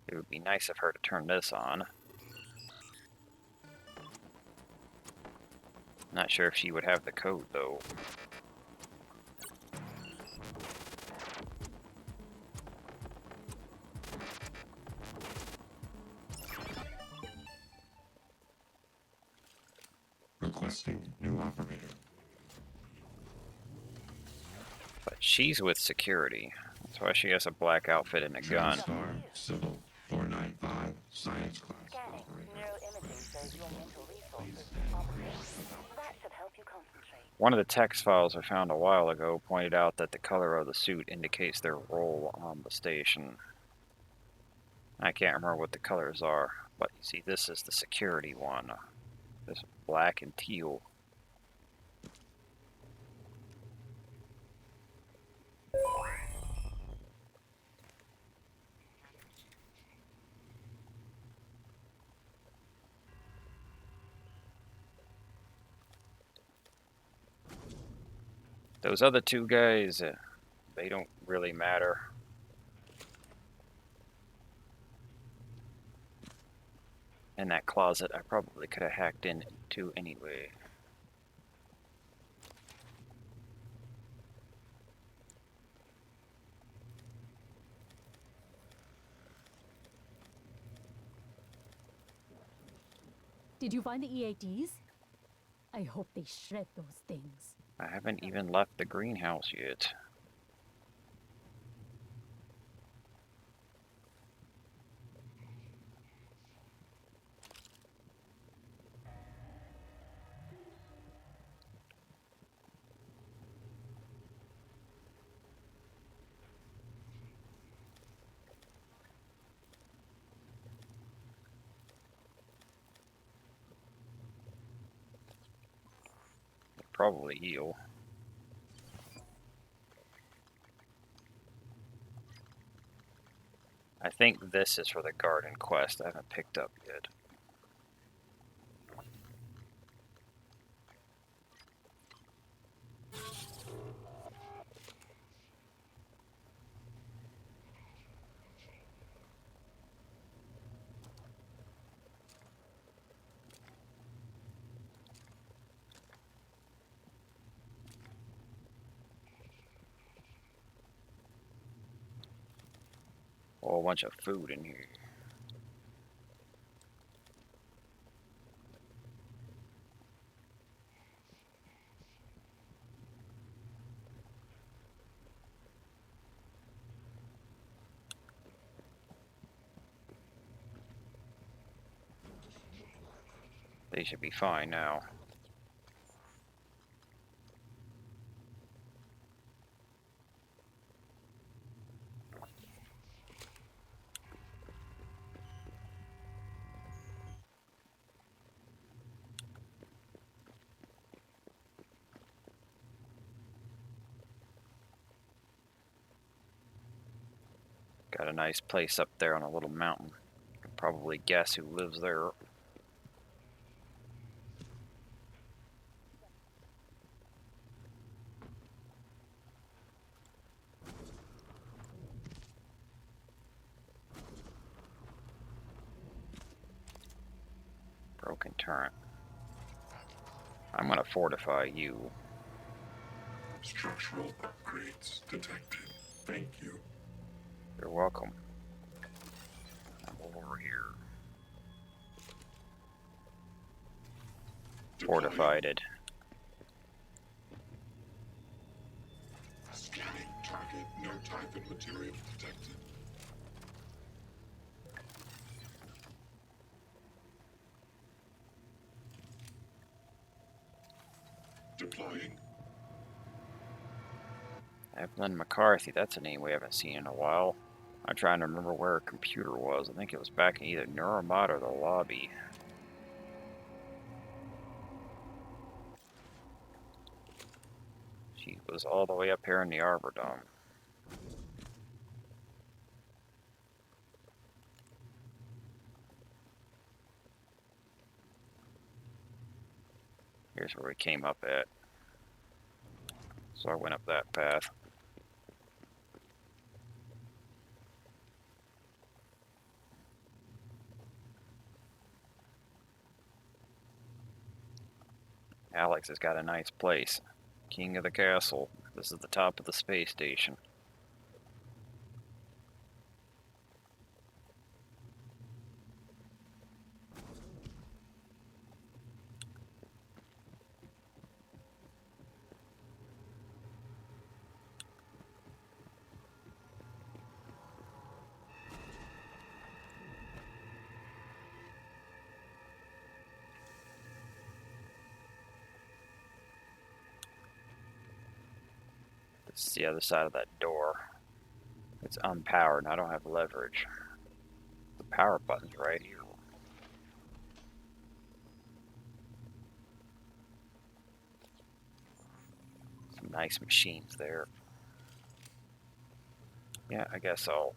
Speaker 1: It would be nice of her to turn this on. Not sure if she would have the code, though.
Speaker 3: Requesting new operator.
Speaker 1: But she's with security. That's why she has a black outfit and a gun.
Speaker 3: Star Civil 495 Science Class
Speaker 9: Scanning.
Speaker 3: Operator.
Speaker 9: Neuroimaging shows your mental resources are depleted. That should help you concentrate.
Speaker 1: One of the text files I found a while ago pointed out that the color of the suit indicates their role on the station. I can't remember what the colors are, but you see, this is the security one. This black and teal. Those other two guys, they don't really matter. In that closet, I probably could have hacked into anyway.
Speaker 14: Did you find the EADs? I hope they shred those things.
Speaker 1: I haven't even left the greenhouse yet. Probably heal. I think this is for the garden quest I haven't picked up yet. A whole bunch of food in here. They should be fine now. Got a nice place up there on a little mountain. You can probably guess who lives there. Broken turret. I'm gonna fortify you.
Speaker 3: Structural upgrades detected. Thank you.
Speaker 1: You're welcome. I'm over here. Fortified it.
Speaker 3: Scanning target. No typhon material detected. Deploying.
Speaker 1: Evelyn McCarthy, that's a name we haven't seen in a while. I'm trying to remember where her computer was. I think it was back in either Neuromod or the lobby. She was all the way up here in the Aboretum. Here's where we came up at. So I went up that path. Alex has got a nice place. King of the castle. This is the top of the space station. This is the other side of that door. It's unpowered and I don't have leverage. The power button's right here. Some nice machines there. Yeah, I guess I'll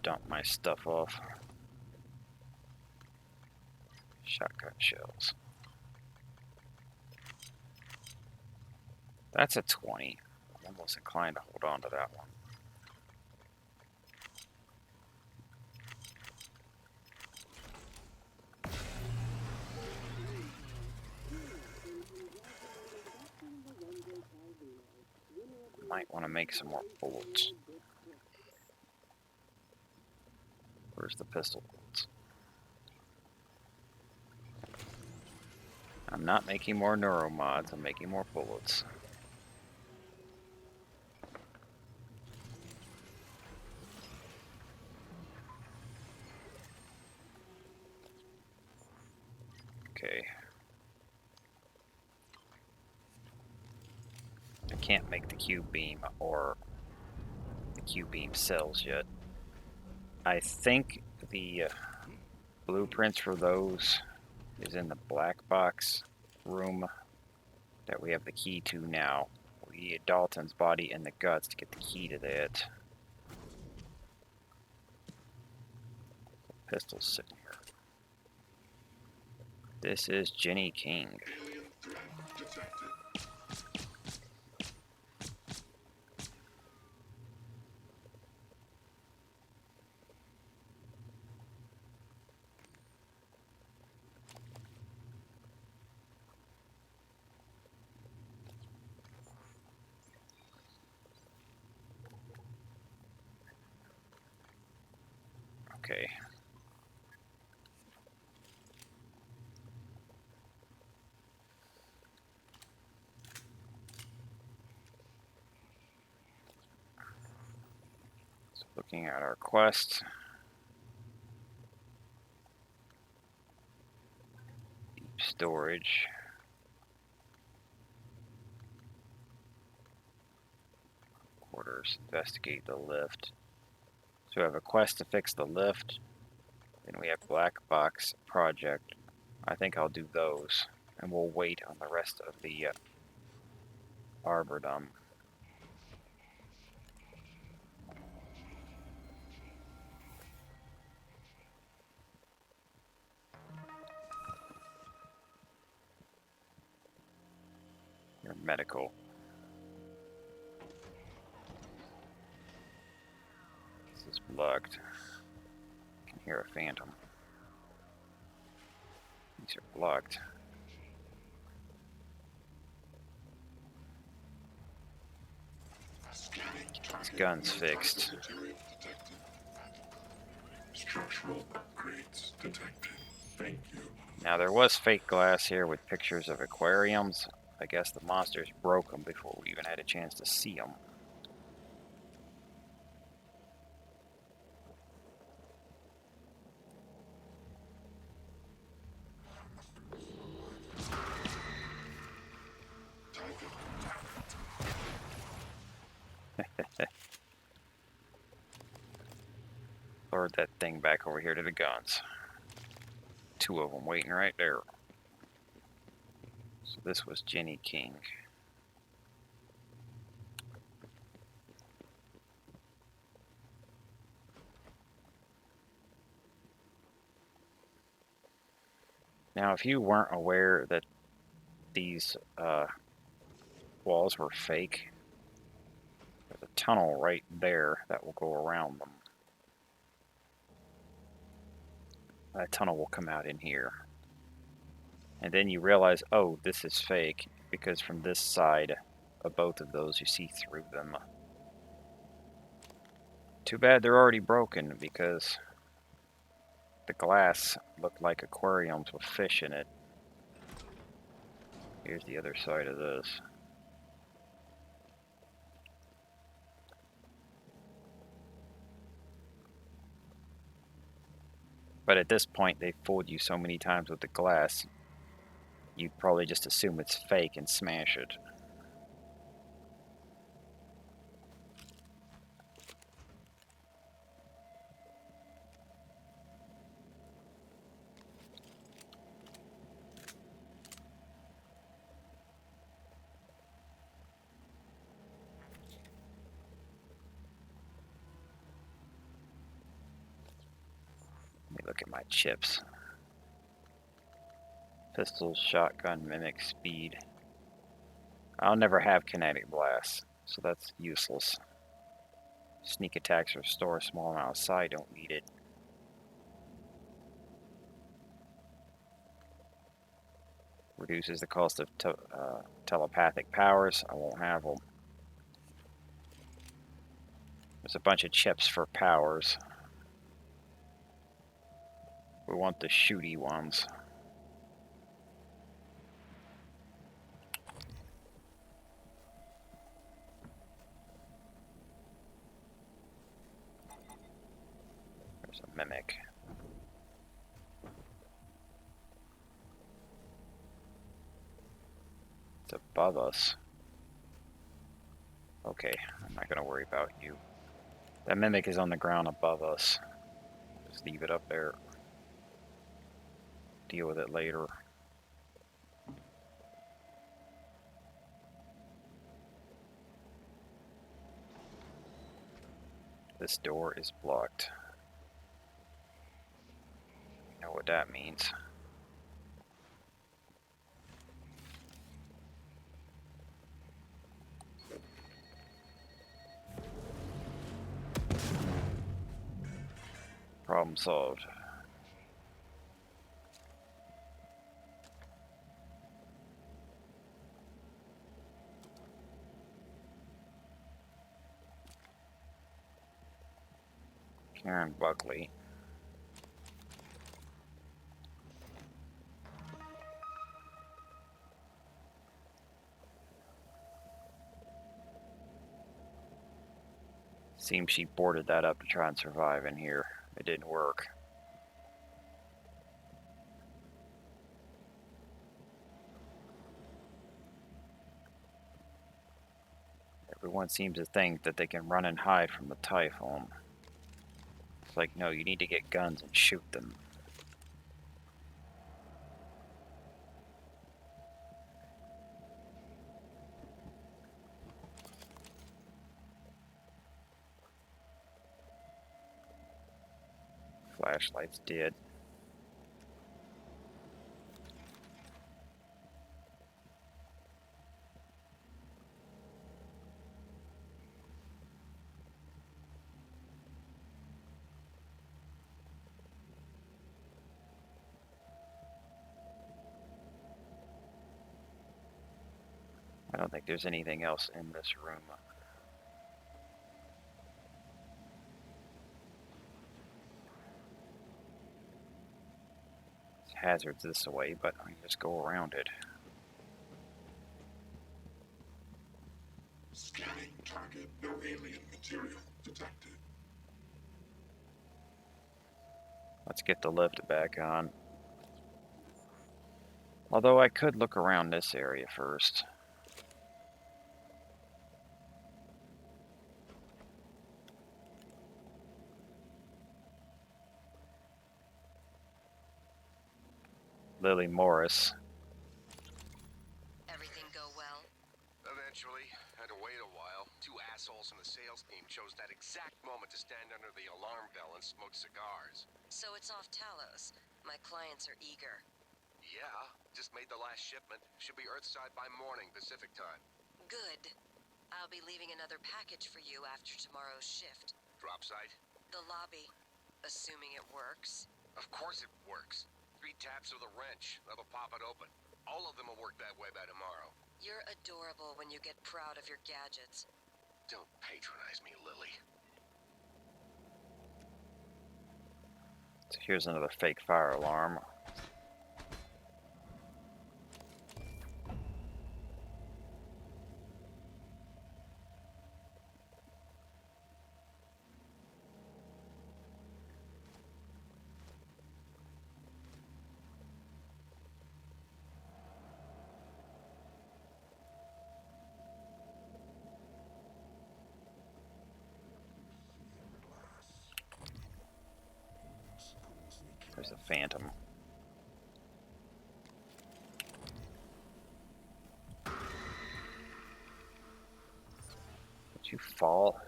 Speaker 1: dump my stuff off. Shotgun shells. That's a 20. I'm almost inclined to hold on to that one. Might want to make some more bullets. Where's the pistol bullets? I'm not making more neuromods, I'm making more bullets. Okay. I can't make the Q-beam or the Q-beam cells yet. I think the blueprints for those is in the black box room that we have the key to now. We need Dalton's body and the guts to get the key to that. Pistol's sitting here. This is Jenny King. Okay. So looking at our quest. Deep storage. Quarters. Investigate the lift. So we have a quest to fix the lift. Then we have black box project. I think I'll do those. And we'll wait on the rest of the Aboretum. Your medical. This is locked. I can hear a phantom. These are blocked. This gun's fixed.
Speaker 3: Structural upgrades detected. Thank you.
Speaker 1: Now there was fake glass here with pictures of aquariums. I guess the monsters broke them before we even had a chance to see them. Lord that thing back over here to the guns. Two of them waiting right there. So this was Jenny King. Now if you weren't aware that these walls were fake, there's a tunnel right there that will go around them. That tunnel will come out in here. And then you realize, oh, this is fake, because from this side of both of those you see through them. Too bad they're already broken, because the glass looked like aquariums with fish in it. Here's the other side of this. But at this point, they've fooled you so many times with the glass, you'd probably just assume it's fake and smash it. look at my chips. Pistol, shotgun, mimic, speed. I'll never have kinetic blasts, so that's useless. Sneak attacks restore a small amount of psi, don't need it. Reduces the cost of telepathic powers, I won't have them. There's a bunch of chips for powers. We want the shooty ones. There's a mimic. It's above us. Okay, I'm not gonna worry about you. That mimic is on the ground above us. Just leave it up there. Deal with it later. This door is blocked. You know what that means. Problem solved. Karen Buckley. Seems she boarded that up to try and survive in here. It didn't work. Everyone seems to think that they can run and hide from the Typhoon. It's like, no, you need to get guns and shoot them. Flashlight's dead. I don't think there's anything else in this room. There's hazards this way, but I can just go around it.
Speaker 7: Scanning target. No alien material detected.
Speaker 1: Let's get the lift back on. Although I could look around this area first. Lily Morris.
Speaker 10: Everything go well?
Speaker 6: Eventually, had to wait a while. Two assholes from the sales team chose that exact moment to stand under the alarm bell and smoke cigars.
Speaker 10: So it's off Talos. My clients are eager.
Speaker 6: Yeah, just made the last shipment. Should be Earthside by morning, Pacific time.
Speaker 10: Good. I'll be leaving another package for you after tomorrow's shift.
Speaker 6: Drop site?
Speaker 10: The lobby. Assuming it works.
Speaker 6: Of course it works. 3 taps with a wrench. That'll pop it open. All of them will work that way by tomorrow.
Speaker 10: You're adorable when you get proud of your gadgets.
Speaker 6: Don't patronize me, Lily.
Speaker 1: So here's another fake fire alarm. There's a phantom. Did you fall?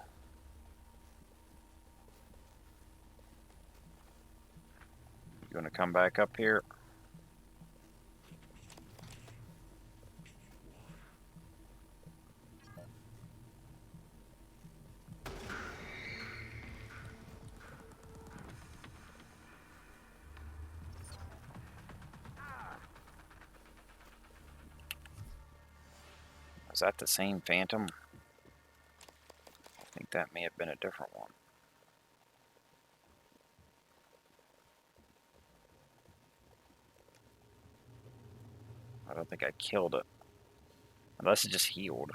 Speaker 1: You want to come back up here? Is that the same Phantom? I think that may have been a different one. I don't think I killed it. Unless it just healed.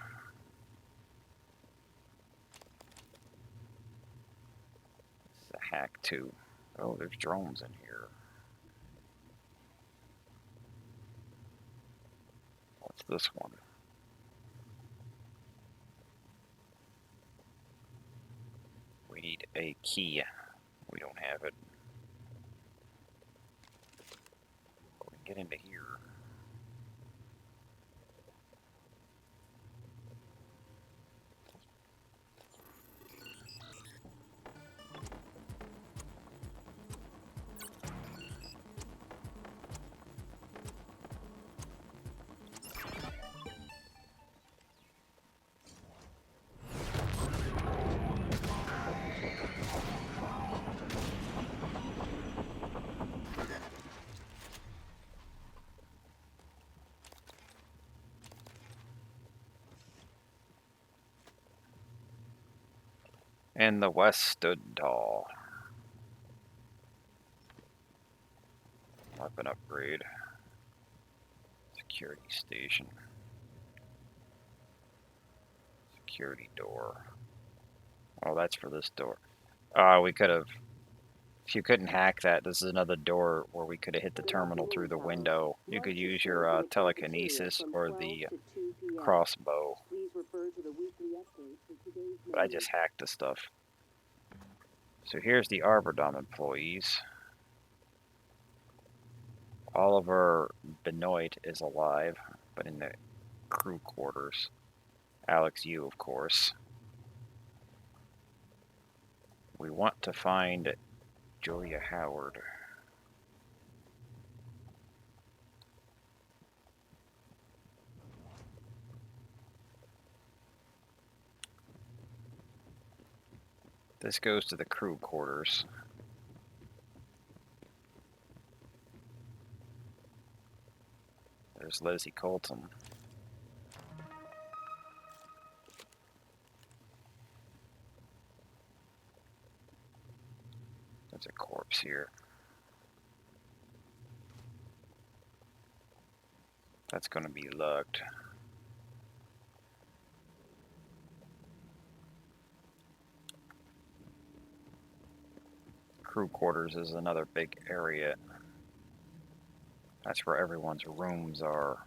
Speaker 1: It's a hack too. Oh, there's drones in here. What's this one? We need a key. We don't have it. We can get into here. And the West stood tall. Weapon upgrade. Security station. Security door. Oh, that's for this door. We could have... If you couldn't hack that, this is another door where we could have hit the terminal through the window. You could use your telekinesis or the crossbow. But I just hacked the stuff. So here's the Aboretum employees. Oliver Benoit is alive, but in the crew quarters. Alex Yu, of course. We want to find Julia Howard. This goes to the crew quarters. There's Lizzie Colton. There's a corpse here. That's going to be lugged. Crew quarters is another big area. That's where everyone's rooms are.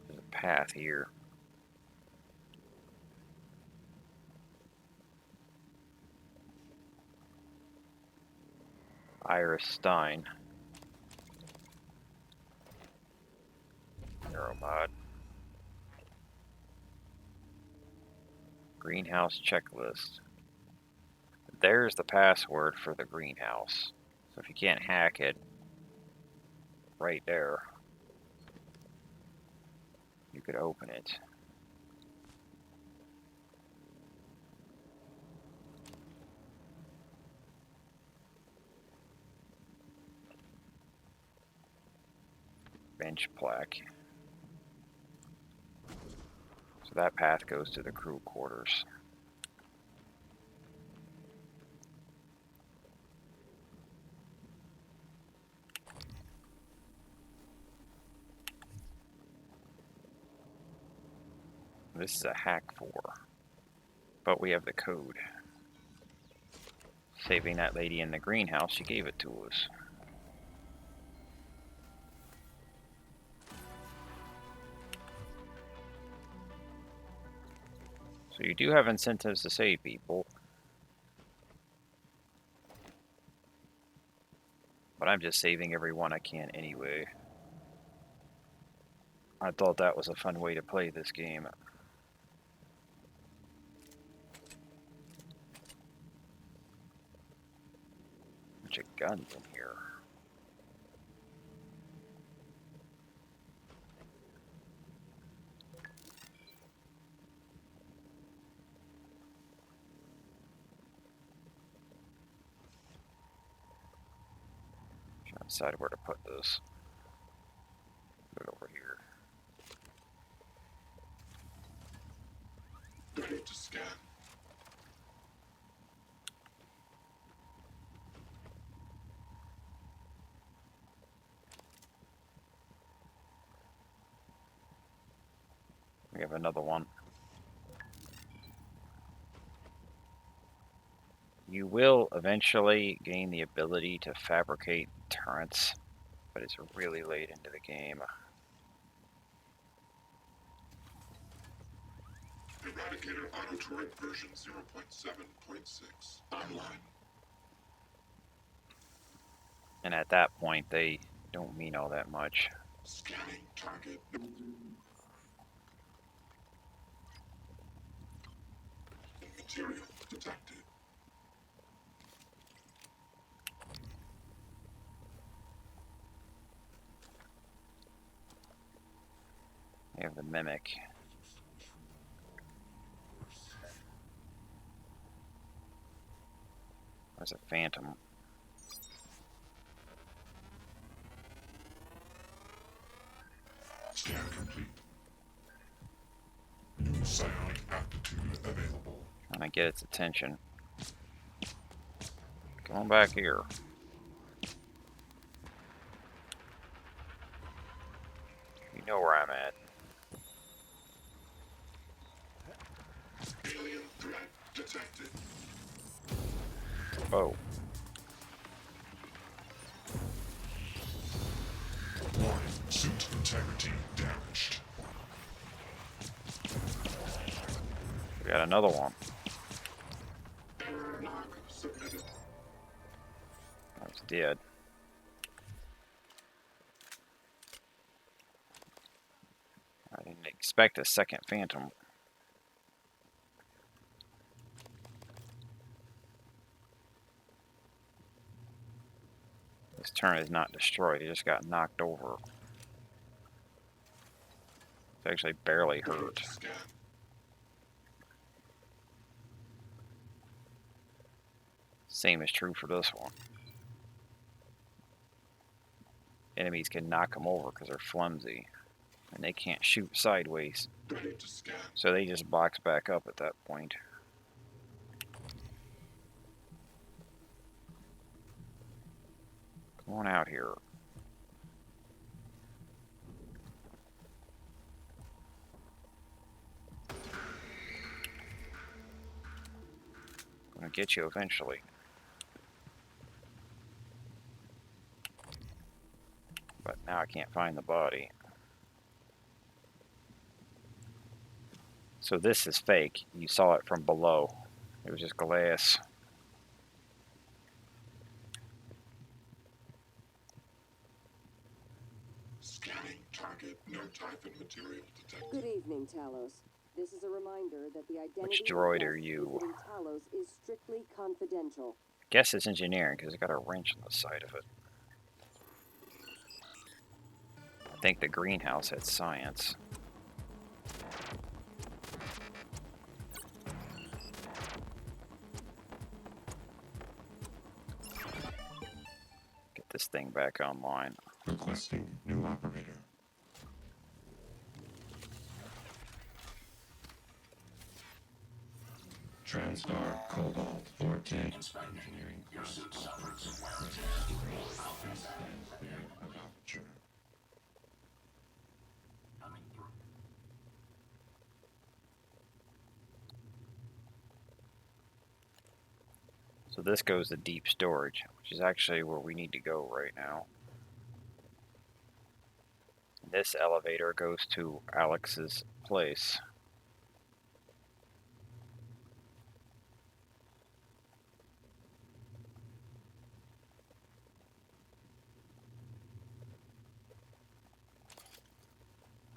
Speaker 1: There's a path here. Iris Stein. Neuromod. Greenhouse checklist. There's the password for the greenhouse. So if you can't hack it, right there, you could open it. Bench plaque. So that path goes to the crew quarters. This is a hack 4. But we have the code. Saving that lady in the greenhouse, she gave it to us. So you do have incentives to save people. But I'm just saving everyone I can anyway. I thought that was a fun way to play this game. Bunch of guns in here. Trying to decide where to put this. Put it over here.
Speaker 7: Ready to scan.
Speaker 1: We have another one. You will eventually gain the ability to fabricate turrets, but it's really late into the game.
Speaker 7: Eradicator auto turret version 0.7.6 online.
Speaker 1: And at that point, they don't mean all that much.
Speaker 7: Scanning target. Material detected.
Speaker 1: We have the mimic. There's a phantom.
Speaker 7: Scan complete. New psionic aptitude available.
Speaker 1: Trying to get its attention. Come on back here. You know where I'm at.
Speaker 7: Alien threat detected.
Speaker 1: Oh.
Speaker 7: Warning, suit integrity damaged.
Speaker 1: We got another one.
Speaker 7: Error log submitted.
Speaker 1: That's dead. I didn't expect a second phantom. This turret is not destroyed, it just got knocked over. It's actually barely hurt.
Speaker 7: Scan.
Speaker 1: Same is true for this one. Enemies can knock them over because they're flimsy. And they can't shoot sideways.
Speaker 7: Ready to scan.
Speaker 1: So they just box back up at that point. Come on out here. I'm gonna get you eventually. But now I can't find the body. So this is fake. You saw it from below. It was just glass.
Speaker 7: Scanning target. No typhon material detected.
Speaker 2: Good evening, Talos. This is a reminder that the identity
Speaker 1: Which
Speaker 2: of
Speaker 1: droid are
Speaker 2: guests
Speaker 1: you?
Speaker 2: visiting Talos is strictly confidential.
Speaker 1: Guess it's engineering because it got a wrench on the side of it. I think the greenhouse had science. Get this thing back online.
Speaker 7: Requesting new operator. Transguard Cobalt 14. Inspect engineering. Your suit suffered some wear and tear. I'll fix that. Aperture. Coming through.
Speaker 1: So this goes to deep storage, which is actually where we need to go right now. This elevator goes to Alex's place.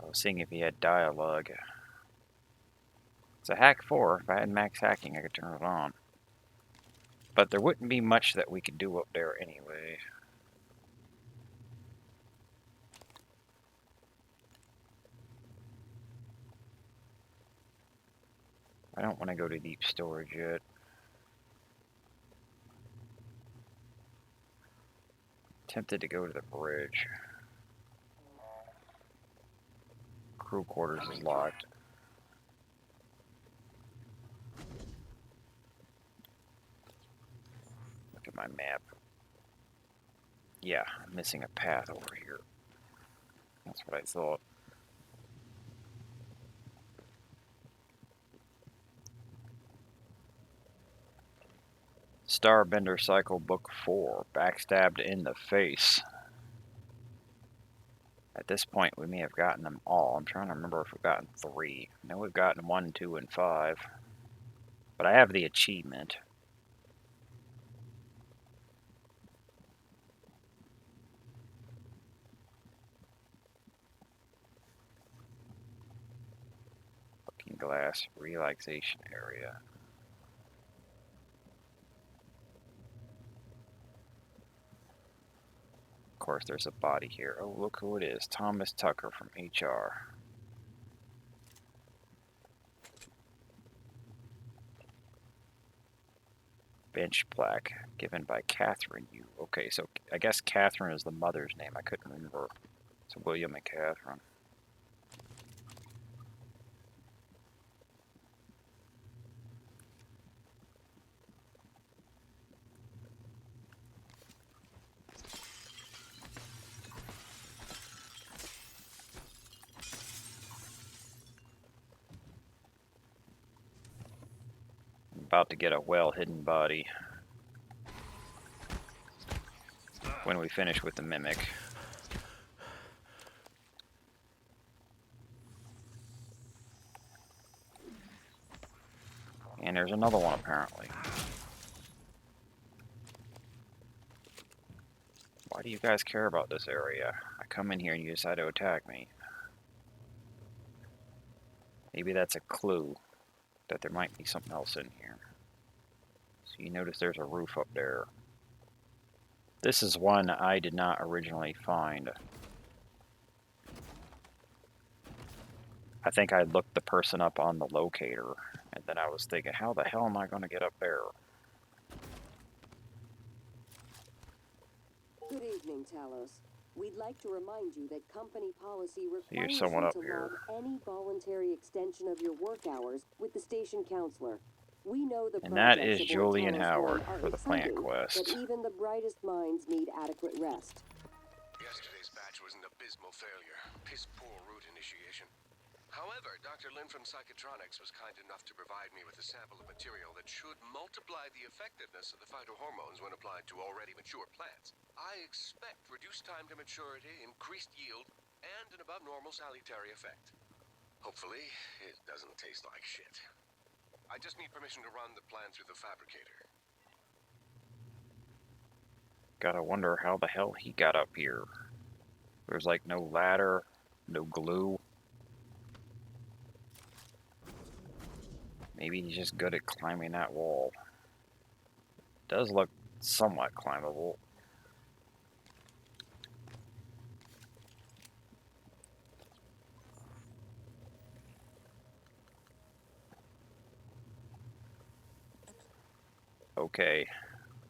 Speaker 1: I was seeing if he had dialogue. It's a hack 4. If I had max hacking, I could turn it on. But there wouldn't be much that we could do up there anyway. I don't want to go to deep storage yet. Tempted to go to the bridge. Crew quarters is locked. Look at my map. Yeah, I'm missing a path over here. That's what I thought. Starbender Cycle Book 4. Backstabbed in the face. At this point, we may have gotten them all. I'm trying to remember if we've gotten 3. I know we've gotten 1, 2, and 5. But I have the achievement. Looking glass relaxation area. Of course, there's a body here. Oh, look who it is. Thomas Tucker from HR. Bench plaque given by Catherine Yu. Okay, so I guess Catherine is the mother's name. I couldn't remember. So William and Catherine. I'm about to get a well-hidden body when we finish with the mimic. And there's another one apparently. Why do you guys care about this area? I come in here and you decide to attack me. Maybe that's a clue that there might be something else in here. So you notice there's a roof up there. This is one I did not originally find. I think I looked the person up on the locator, and then I was thinking, how the hell am I going to get up there?
Speaker 2: Good evening, Talos. We'd like to remind you that company policy
Speaker 1: Here's
Speaker 2: requires you
Speaker 1: someone up
Speaker 2: to
Speaker 1: here.
Speaker 2: log any voluntary extension of your work hours with the station counselor. We know the
Speaker 1: And that
Speaker 2: projects
Speaker 1: is
Speaker 2: aboard
Speaker 1: Julian
Speaker 2: Talos
Speaker 1: Howard
Speaker 2: 1 are
Speaker 1: for the plant
Speaker 2: exciting,
Speaker 1: quest.
Speaker 2: but even the brightest minds need adequate rest.
Speaker 6: Yesterday's batch was an abysmal failure. Piss poor route initiation. However, Dr. Lin from Psychotronics was kind enough to provide me with a sample of material that should multiply the effectiveness of the phytohormones when applied to already mature plants. I expect reduced time to maturity, increased yield, and an above normal salutary effect. Hopefully, it doesn't taste like shit. I just need permission to run the plan through the fabricator.
Speaker 1: Gotta wonder how the hell he got up here. There's like no ladder, no glue. Maybe he's just good at climbing that wall. Does look somewhat climbable. Okay,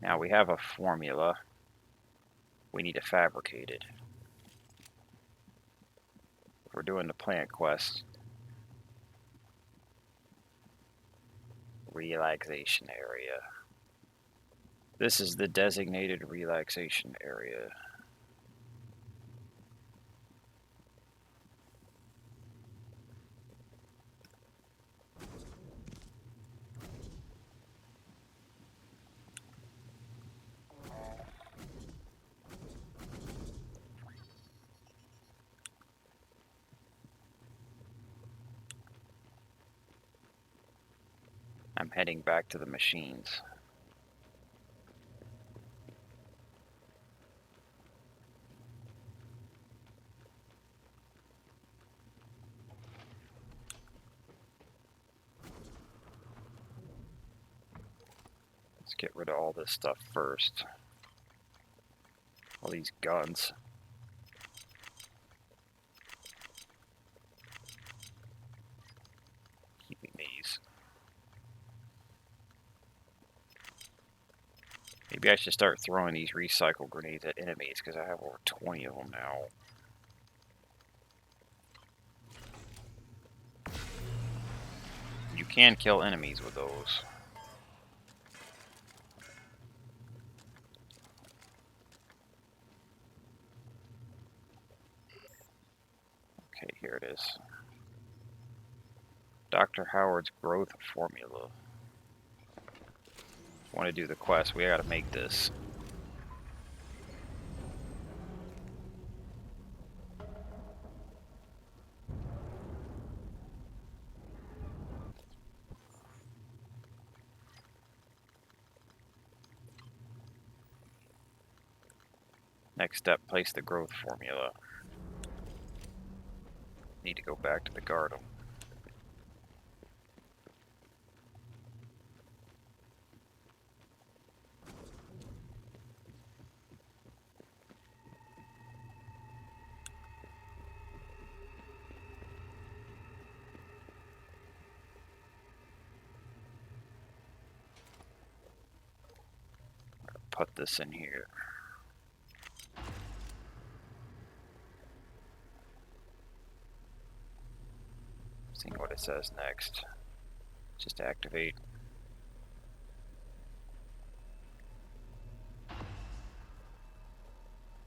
Speaker 1: now we have a formula. We need to fabricate it. If we're doing the plant quest, relaxation area. This is the designated relaxation area. I'm heading back to the machines. Let's get rid of all this stuff first. All these guns. Keeping these. Maybe I should start throwing these recycle grenades at enemies because I have over 20 of them now. You can kill enemies with those. Okay, here it is. Dr. Howard's growth formula. Want to do the quest, we gotta make this. Next step, place the growth formula. Need to go back to the garden. Put this in here. See what it says next. Just activate.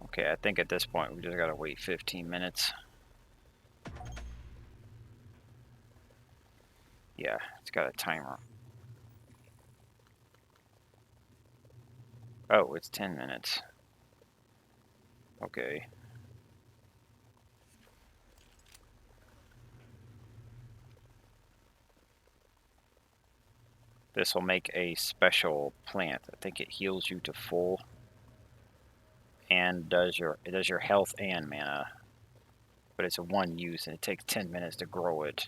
Speaker 1: Okay, I think at this point we just gotta wait 15 minutes. Yeah, it's got a timer. Oh, it's 10 minutes. Okay. This will make a special plant. I think it heals you to full and it does your health and mana. But it's a one use and it takes 10 minutes to grow it.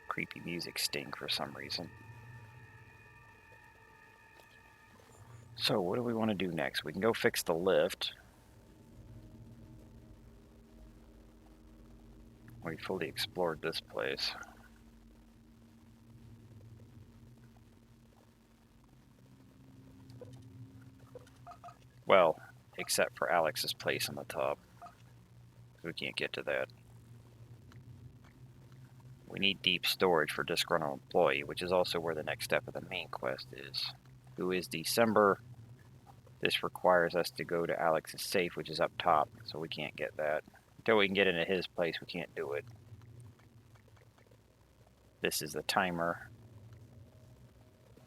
Speaker 1: Creepy music sting for some reason. So what do we want to do next? We can go fix the lift. We fully explored this place. Well, except for Alex's place on the top. We can't get to that. We need deep storage for disgruntled employee, which is also where the next step of the main quest is. Who is December? This requires us to go to Alex's safe, which is up top, so we can't get that. Until we can get into his place, we can't do it. This is the timer.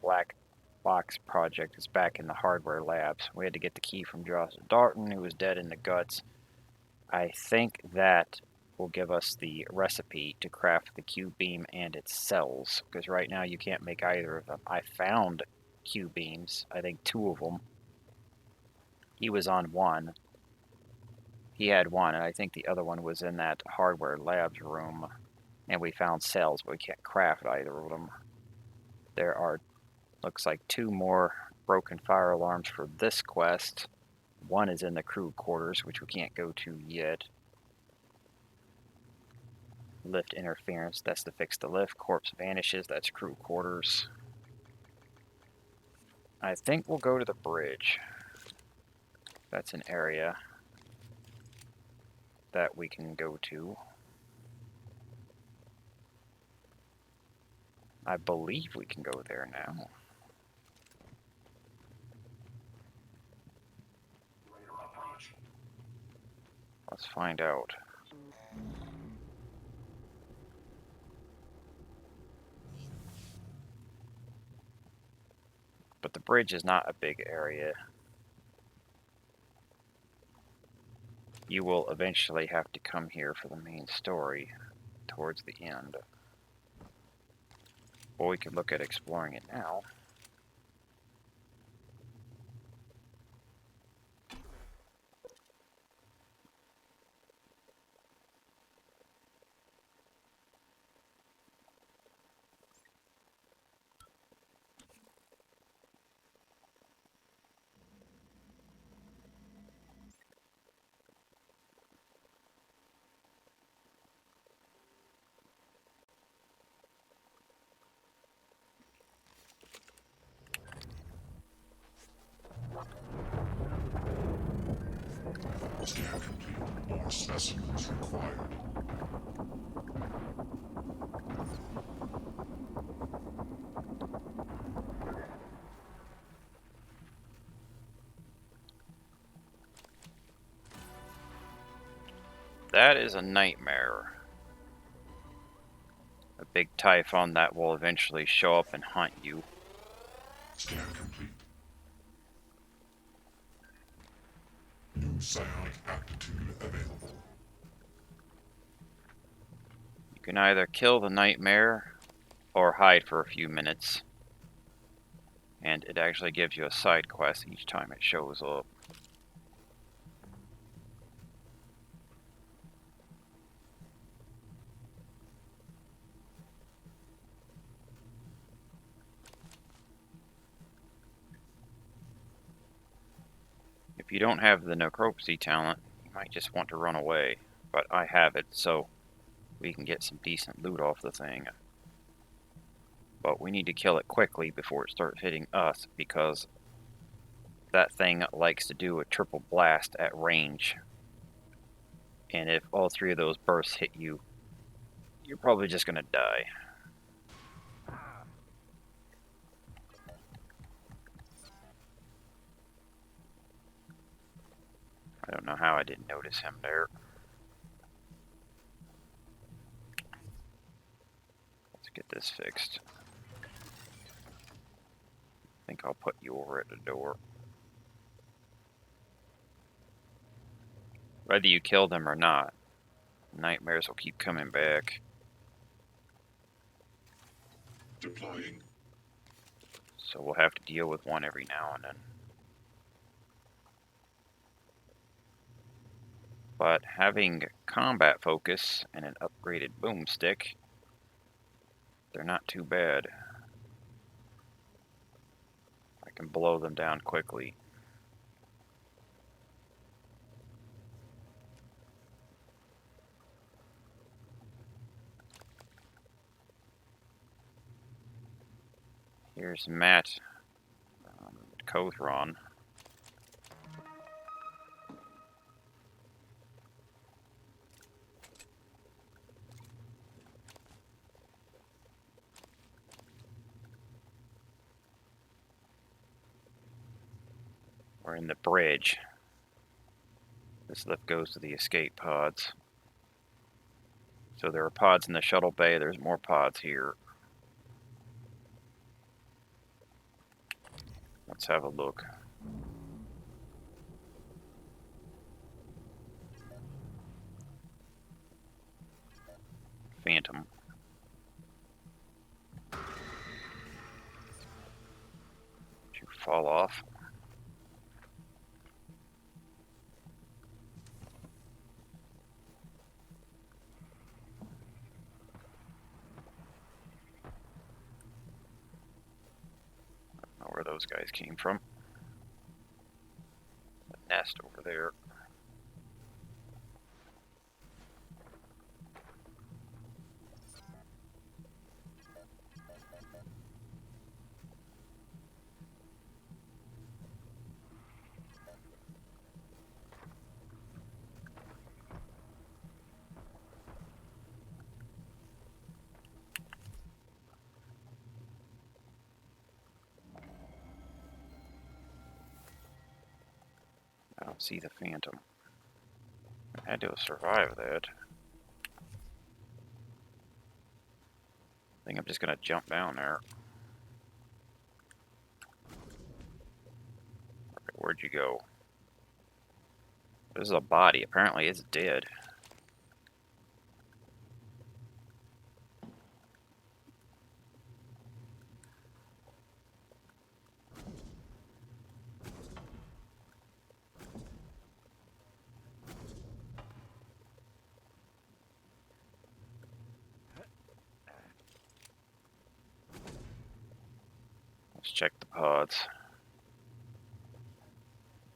Speaker 1: Black Box project is back in the hardware labs. We had to get the key from Josh Darton, who was dead in the guts. I think that will give us the recipe to craft the Q-beam and its cells, because right now you can't make either of them. I found Q-beams, I think 2 of them. He was on one. He had one, and I think the other one was in that hardware labs room. And we found cells, but we can't craft either of them. There are, looks like 2 more broken fire alarms for this quest. One is in the crew quarters, which we can't go to yet. Lift interference, that's to fix the lift. Corpse vanishes, that's crew quarters. I think we'll go to the bridge. That's an area that we can go to. I believe we can go there now. Let's find out. But the bridge is not a big area. You will eventually have to come here for the main story towards the end. Or we could look at exploring it now.
Speaker 3: Scan complete. More specimens required.
Speaker 1: That is a nightmare. A big typhon that will eventually show up and hunt you.
Speaker 3: Scan complete. New psionic aptitude available.
Speaker 1: You can either kill the nightmare or hide for a few minutes. And it actually gives you a side quest each time it shows up. If you don't have the necropsy talent, you might just want to run away. But I have it, so we can get some decent loot off the thing. But we need to kill it quickly before it starts hitting us, because that thing likes to do a triple blast at range. And if all three of those bursts hit you, you're probably just going to die. I don't know how I didn't notice him there. Let's get this fixed. I think I'll put you over at the door. Whether you kill them or not, nightmares will keep coming back.
Speaker 3: Deploying.
Speaker 1: So we'll have to deal with one every now and then. But having combat focus and an upgraded boomstick, they're not too bad. I can blow them down quickly. Here's Matt Cothron. We're in the bridge. This lift goes to the escape pods. So there are pods in the shuttle bay. There's more pods here. Let's have a look. Phantom. Did you fall off? I don't know where those guys came from. The nest over there. I don't see the Phantom. I had to survive that. I think I'm just gonna jump down there. Where'd you go? This is a body. Apparently it's dead. Let's check the pods.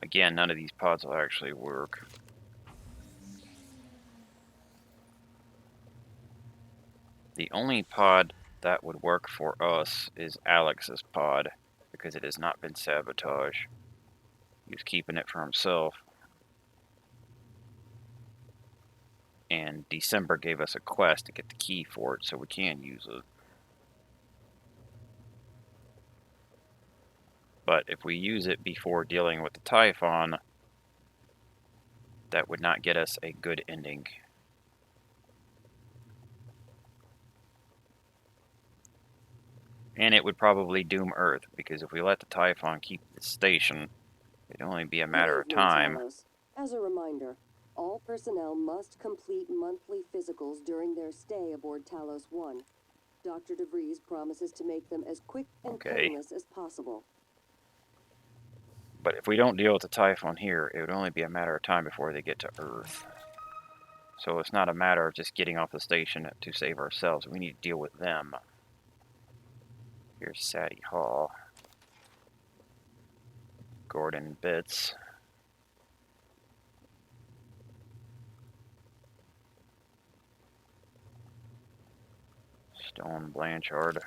Speaker 1: Again, none of these pods will actually work. The only pod that would work for us is Alex's pod, because it has not been sabotaged. He's keeping it for himself. And December gave us a quest to get the key for it, so we can use it. But if we use it before dealing with the Typhon, that would not get us a good ending. And it would probably doom Earth, because if we let the Typhon keep the station, it'd only be a matter of
Speaker 2: Good evening,
Speaker 1: time.
Speaker 2: Talos. As a reminder, all personnel must complete monthly physicals during their stay aboard Talos 1. Dr. DeVries promises to make them as quick and painless as possible.
Speaker 1: But if we don't deal with the Typhon here, it would only be a matter of time before they get to Earth. So it's not a matter of just getting off the station to save ourselves. We need to deal with them. Here's Sadie Hall. Gordon Bits. Stone Blanchard.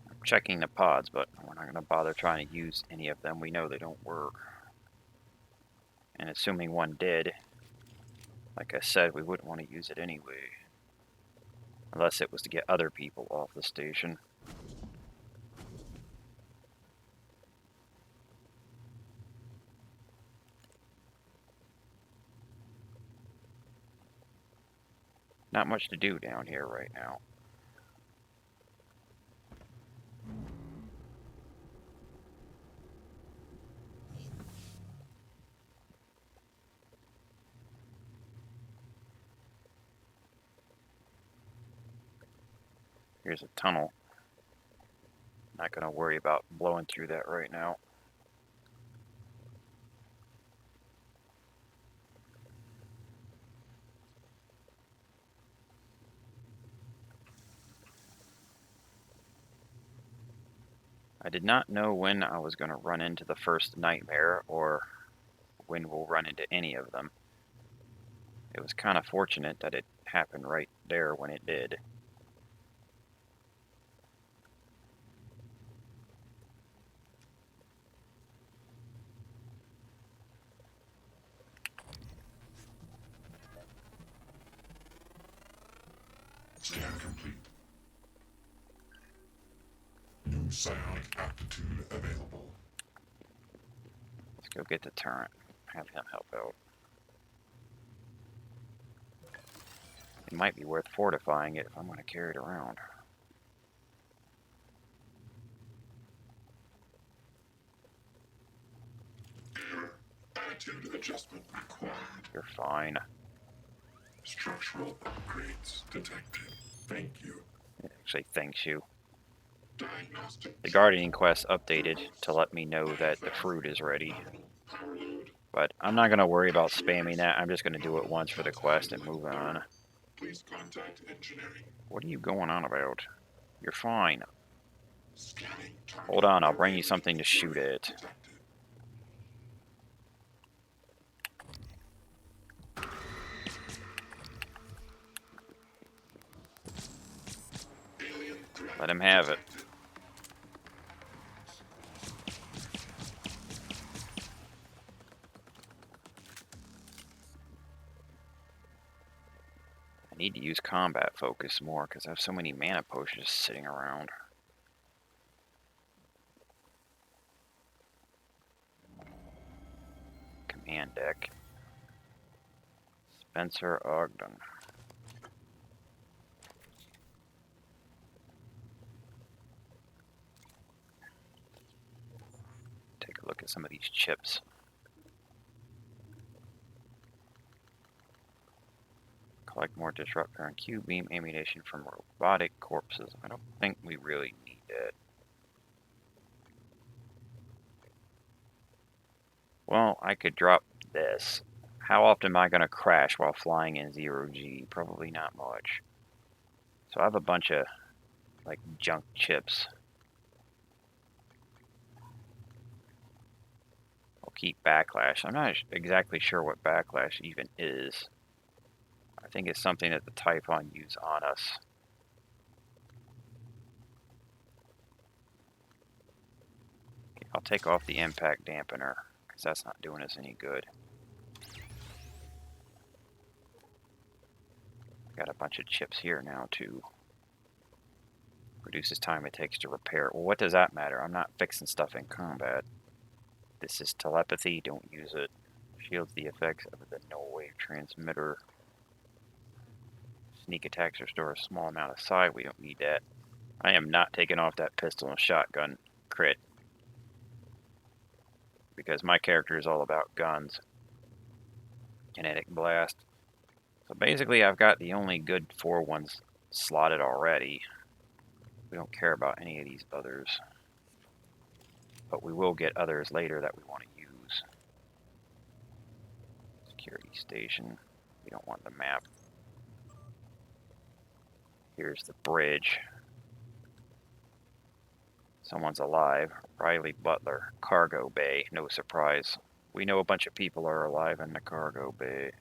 Speaker 1: I'm checking the pods, but we're not going to bother trying to use any of them. We know they don't work. And assuming one did, like I said, we wouldn't want to use it anyway. Unless it was to get other people off the station. Not much to do down here right now. Here's a tunnel. Not going to worry about blowing through that right now. I did not know when I was going to run into the first nightmare, or when we'll run into any of them. It was kind of fortunate that it happened right there when it did.
Speaker 3: Scan complete. New psionic aptitude available.
Speaker 1: Let's go get the turret. Have him help out. It might be worth fortifying it if I'm going to carry it around.
Speaker 3: Error. Attitude adjustment required.
Speaker 1: You're fine.
Speaker 3: Structural upgrades detected. Thank you.
Speaker 1: It actually thanks you.
Speaker 3: Diagnostic.
Speaker 1: The Guardian quest updated to let me know that the fruit is ready.
Speaker 3: Power load.
Speaker 1: But I'm not going to worry about spamming that. I'm just going to do it once for the quest and move on.
Speaker 3: Please contact engineering.
Speaker 1: What are you going on about? You're fine.
Speaker 3: Scanning.
Speaker 1: Hold on, I'll bring you something to shoot at. Let him have it. I need to use combat focus more because I have so many mana potions sitting around. command deck. Spencer Ogden. Take a look at some of these chips. Collect more disruptor and Q-beam ammunition from robotic corpses. I don't think we really need it. Well, I could drop this. How often am I going to crash while flying in 0G? Probably not much. So I have a bunch of, like, junk chips. I'll keep backlash. I'm not exactly sure what backlash even is. I think it's something that the Typhon use on us. Okay, I'll take off the impact dampener, because that's not doing us any good. Got a bunch of chips here now, too. Reduces time it takes to repair. Well, what does that matter? I'm not fixing stuff in combat. This is telepathy, don't use it. Shields the effects of the no-wave transmitter. Sneak attacks restore a small amount of sight. We don't need that. I am not taking off that pistol and shotgun crit, because my character is all about guns. Kinetic blast. So basically I've got the only good 4 ones slotted already. We don't care about any of these others. But we will get others later that we want to use. Security station. We don't want the map. Here's the bridge. Someone's alive. Riley Butler. Cargo bay. No surprise. We know a bunch of people are alive in the cargo bay.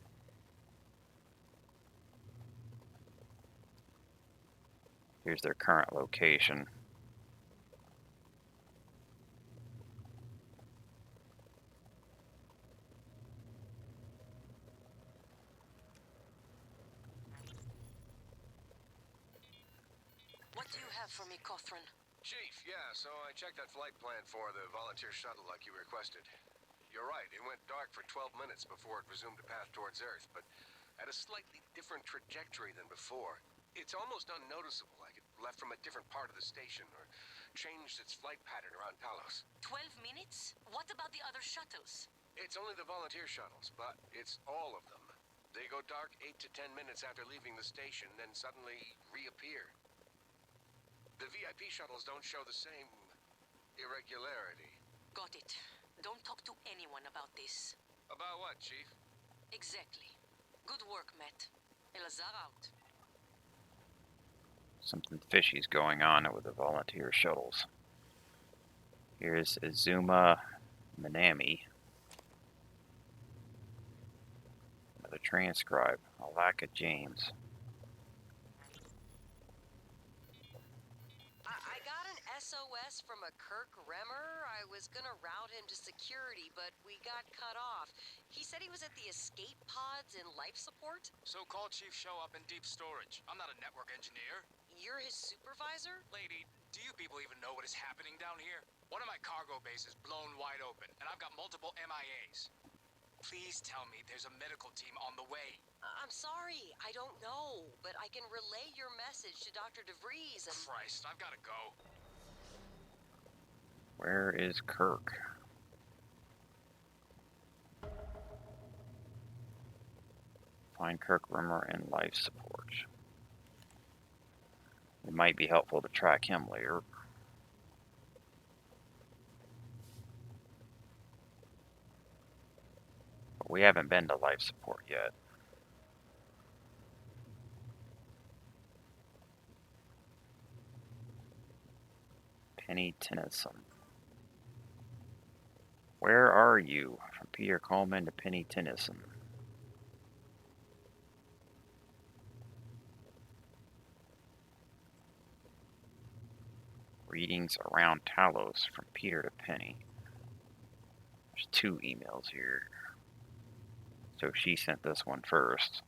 Speaker 1: Here's their current location.
Speaker 10: What do you have for me, Cothran?
Speaker 6: Chief, yeah, so I checked that flight plan for the volunteer shuttle like you requested. You're right, it went dark for 12 minutes before it resumed a path towards Earth, but at a slightly different trajectory than before. It's almost unnoticeable, like it left from a different part of the station, or changed its flight pattern around Talos.
Speaker 10: 12 minutes? What about the other shuttles?
Speaker 6: It's only the volunteer shuttles, but it's all of them. They go dark 8 to 10 minutes after leaving the station, then suddenly reappear. The VIP shuttles don't show the same irregularity.
Speaker 10: Got it. Don't talk to anyone about this.
Speaker 6: About what, Chief?
Speaker 10: Exactly. Good work, Matt. Elazar out.
Speaker 1: Something fishy's going on with the volunteer shuttles. Here's Azuma Minami. Another transcribe. Alaka James.
Speaker 15: I got an SOS from a Kirk Remmer. I was gonna route him to security, but we got cut off. He said he was at the escape pods in life support.
Speaker 8: So call Chief Show up in deep storage. I'm not a network engineer.
Speaker 15: You're his supervisor?
Speaker 8: Lady, do you people even know what is happening down here? One of my cargo bays is blown wide open, and I've got multiple MIAs. Please tell me there's a medical team on the way.
Speaker 15: I'm sorry, I don't know, but I can relay your message to Dr. DeVries and...
Speaker 8: Christ, I've gotta go.
Speaker 1: Where is Kirk? Find Kirk Rimmer in life support. It might be helpful to track him later. But we haven't been to life support yet. Penny Tennyson. Where are you? From Peter Coleman to Penny Tennyson. Readings around Talos from Peter to Penny. There's 2 emails here. So she sent this one first.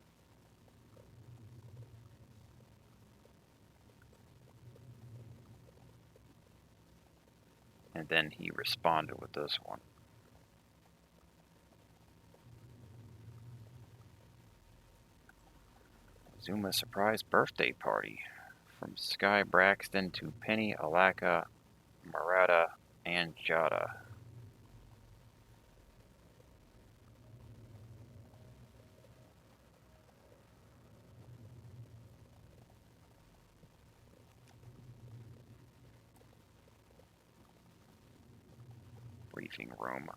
Speaker 1: And then he responded with this one. Zuma surprise birthday party. From Sky Braxton to Penny, Alaka, Murata, and Jada. Briefing room.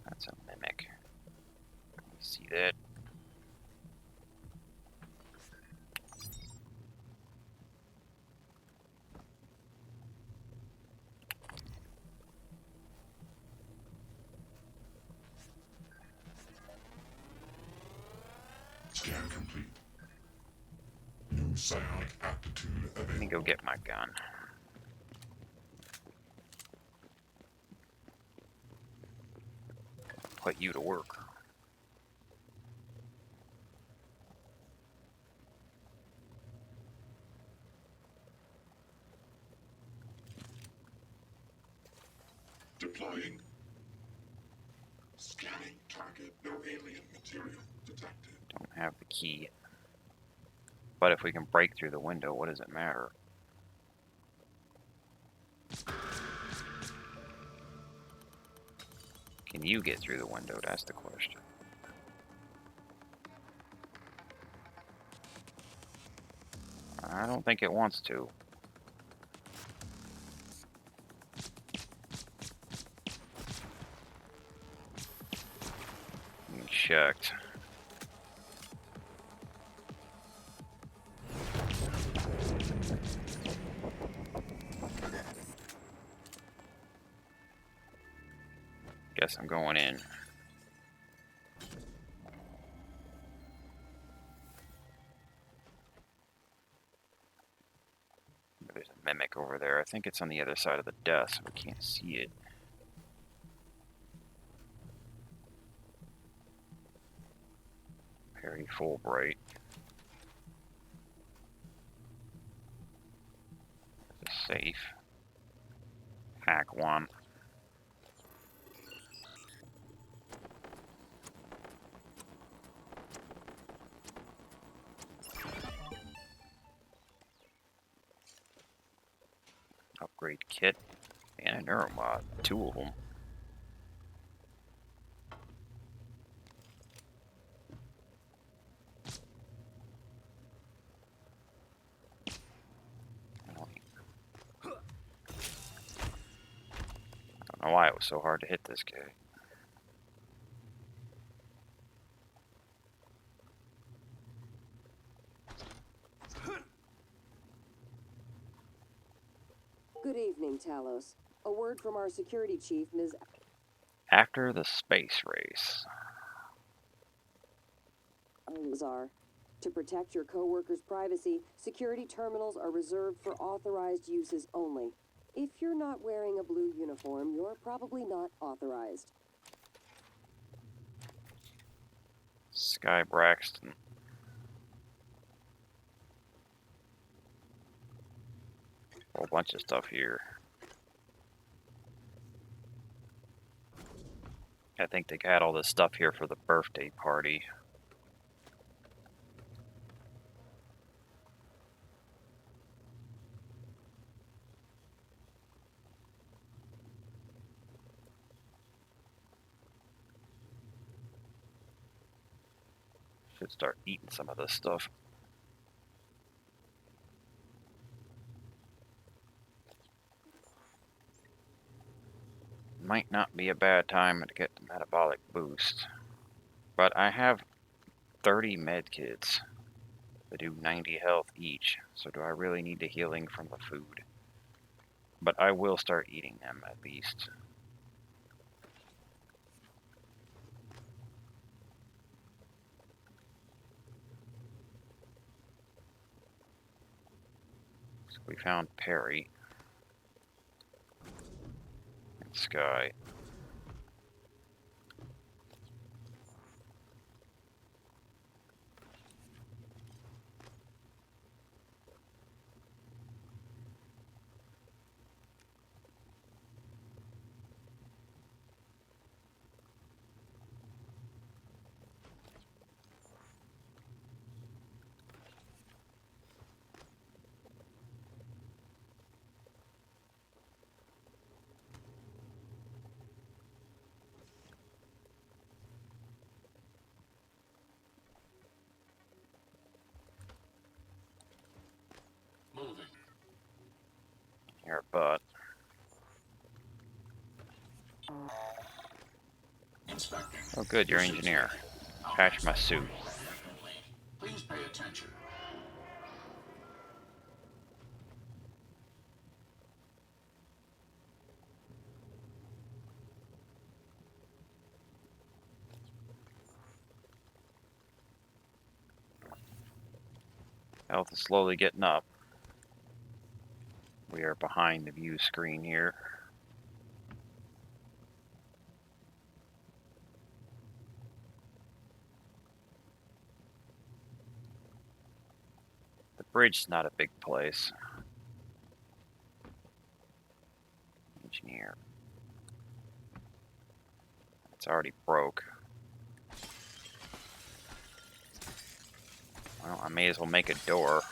Speaker 1: That's a mimic. See that?
Speaker 3: Scan complete. New psionic aptitude available.
Speaker 1: Let me go get my gun. Put you to work.
Speaker 3: Deploying. Scanning target. No alien material detected.
Speaker 1: Don't have the key. But if we can break through the window, what does it matter? Can you get through the window? That's the question. I don't think it wants to. Being checked. Guess I'm going in. There's a mimic over there. I think it's on the other side of the desk. We can't see it. Perry Fulbright. There's a safe. Hack one. Upgrade kit. And a neuromod. Two of them. I don't know why it was so hard to hit this guy.
Speaker 2: Good evening, Talos. A word from our security chief, Ms.
Speaker 1: After the space race.
Speaker 2: Are. To protect your coworkers' privacy, security terminals are reserved for authorized uses only. If you're not wearing a blue uniform, you're probably not authorized.
Speaker 1: Sky Braxton. Whole bunch of stuff here. I think they got all this stuff here for the birthday party. Should start eating some of this stuff. Might not be a bad time to get the metabolic boost. But I have 30 med kits that do 90 health each. So do I really need the healing from the food? But I will start eating them at least. So we found Perry and Sky. but
Speaker 3: Inspecting.
Speaker 1: oh, good, you're an
Speaker 3: Your suit's
Speaker 1: engineer.
Speaker 3: ready.
Speaker 1: Patch my
Speaker 3: Outfit
Speaker 1: suit.
Speaker 3: report is complete. Please pay attention.
Speaker 1: Health is slowly getting up. We are behind the view screen here. The bridge's not a big place. Engineer. It's already broke. Well, I may as well make a door.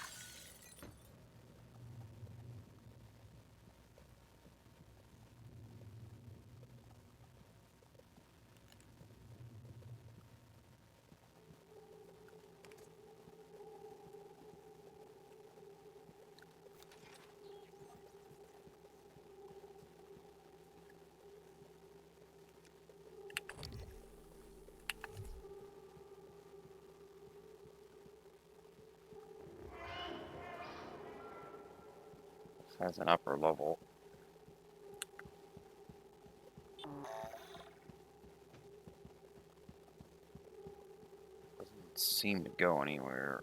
Speaker 1: This has an upper level. Doesn't seem to go anywhere.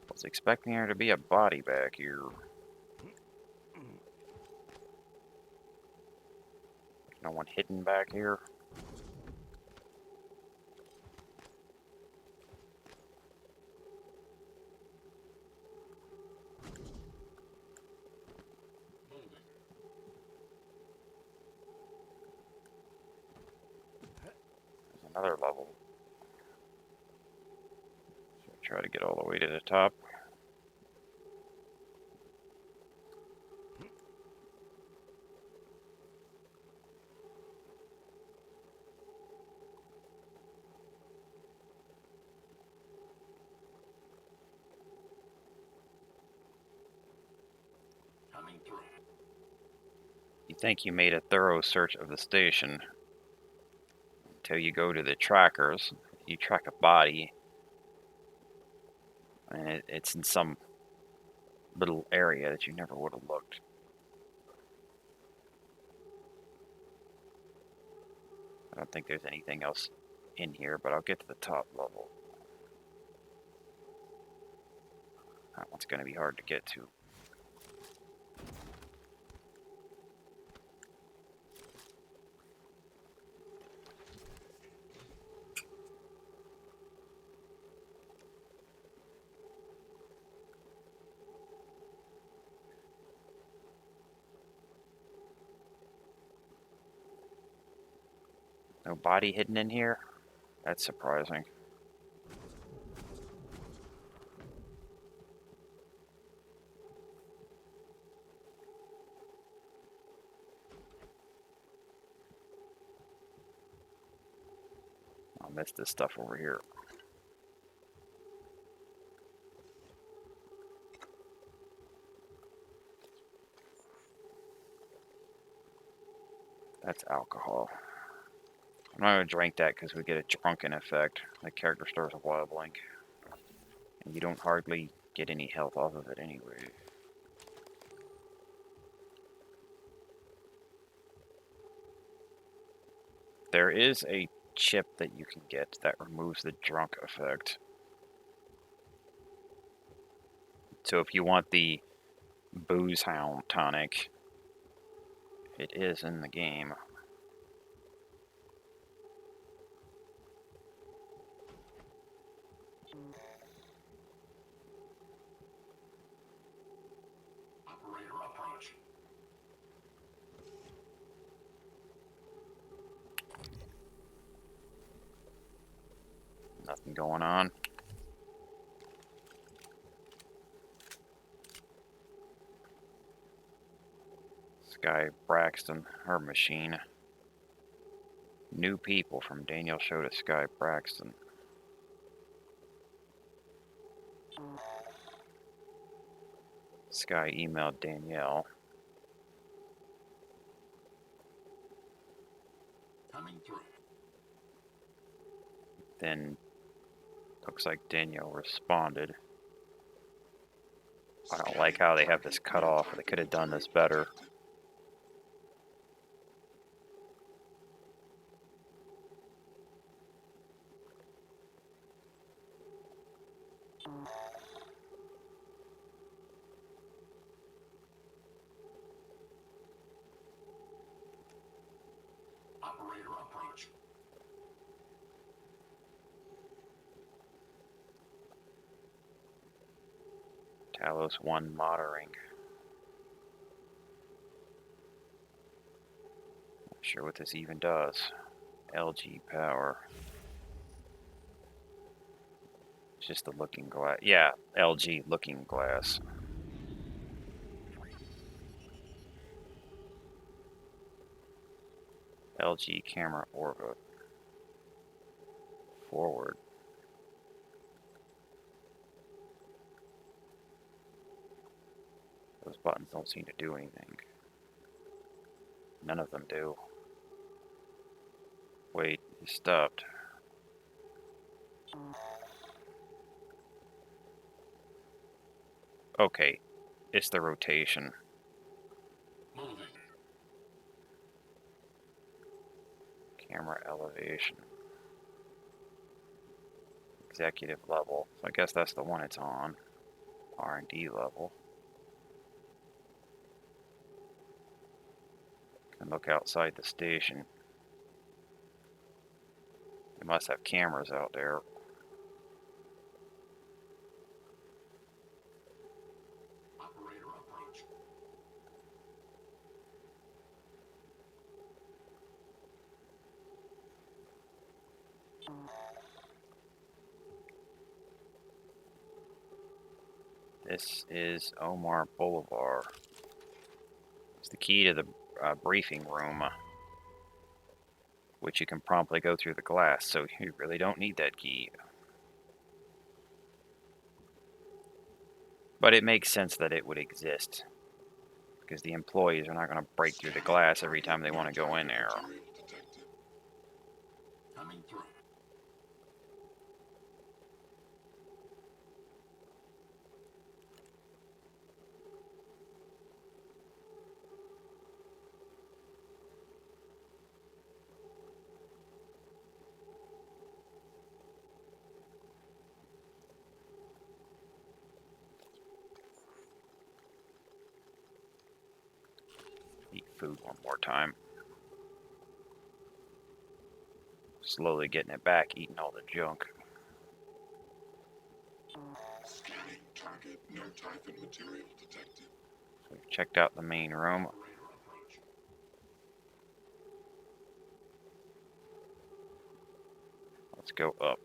Speaker 1: I was expecting there to be a body back here. There's no one hidden back here. There's another level. So try to get all the way to the top.
Speaker 3: Coming through.
Speaker 1: You think you made a thorough search of the station until you go to the trackers. You track a body, and it's in some little area that you never would have looked. I don't think there's anything else in here, but I'll get to the top level. That one's going to be hard to get to. No body hidden in here? That's surprising. I'll miss this stuff over here. That's alcohol. I'm not going to drink that because we get a drunken effect. The character stores a wild blink. And you don't hardly get any health off of it anyway. There is a chip that you can get that removes the drunk effect. So if you want the Booze Hound tonic, it is in the game.
Speaker 3: Operator approach.
Speaker 1: Nothing going on. Sky Braxton, her machine. New people from Daniel Show to Sky Braxton. Sky emailed Danielle.
Speaker 3: Coming through.
Speaker 1: Then looks like Danielle responded. I don't like how they have this cut off. They could have done this better.
Speaker 3: Operator approach.
Speaker 1: Talos 1 monitoring. Not sure what this even does. LG power. It's just the looking glass. Yeah, LG looking glass. LG camera orbit. Forward. Those buttons don't seem to do anything. None of them do. Wait, you stopped. Okay, it's the rotation.
Speaker 3: Moving.
Speaker 1: Camera elevation. Executive level. So I guess that's the one it's on. R&D level. Can look outside the station. They must have cameras out there.
Speaker 3: Operator approach.
Speaker 1: This is Omar Boulevard. It's the key to the briefing room, which you can promptly go through the glass, so you really don't need that key. But it makes sense that it would exist, because the employees are not going to break through the glass every time they want to go in there.
Speaker 3: Coming through.
Speaker 1: Eat food one more time. Slowly getting it back, eating all the junk.
Speaker 3: Scanning target. No Typhon material detected.
Speaker 1: So we've checked out the main room.
Speaker 3: Operator approach.
Speaker 1: Let's go up.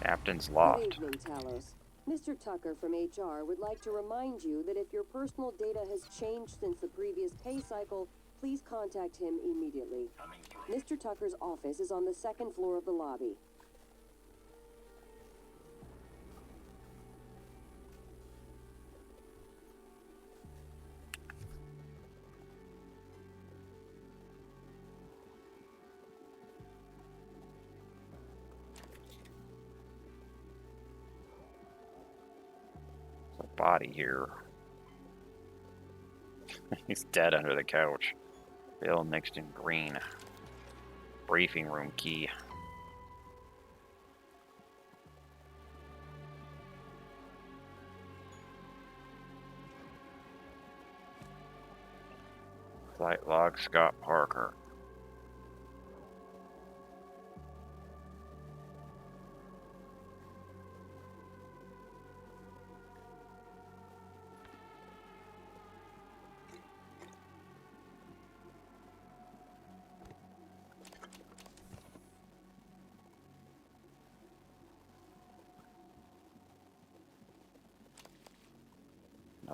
Speaker 1: Captain's loft.
Speaker 2: Good evening, Talos. Mr. Tucker from HR would like to remind you that if your personal data has changed since the previous pay cycle, please contact him immediately. Mr. Tucker's office is on the second floor of the lobby.
Speaker 1: There's a body here. He's dead under the couch. Bill mixed in green. Briefing room key. Flight log Scott Parker.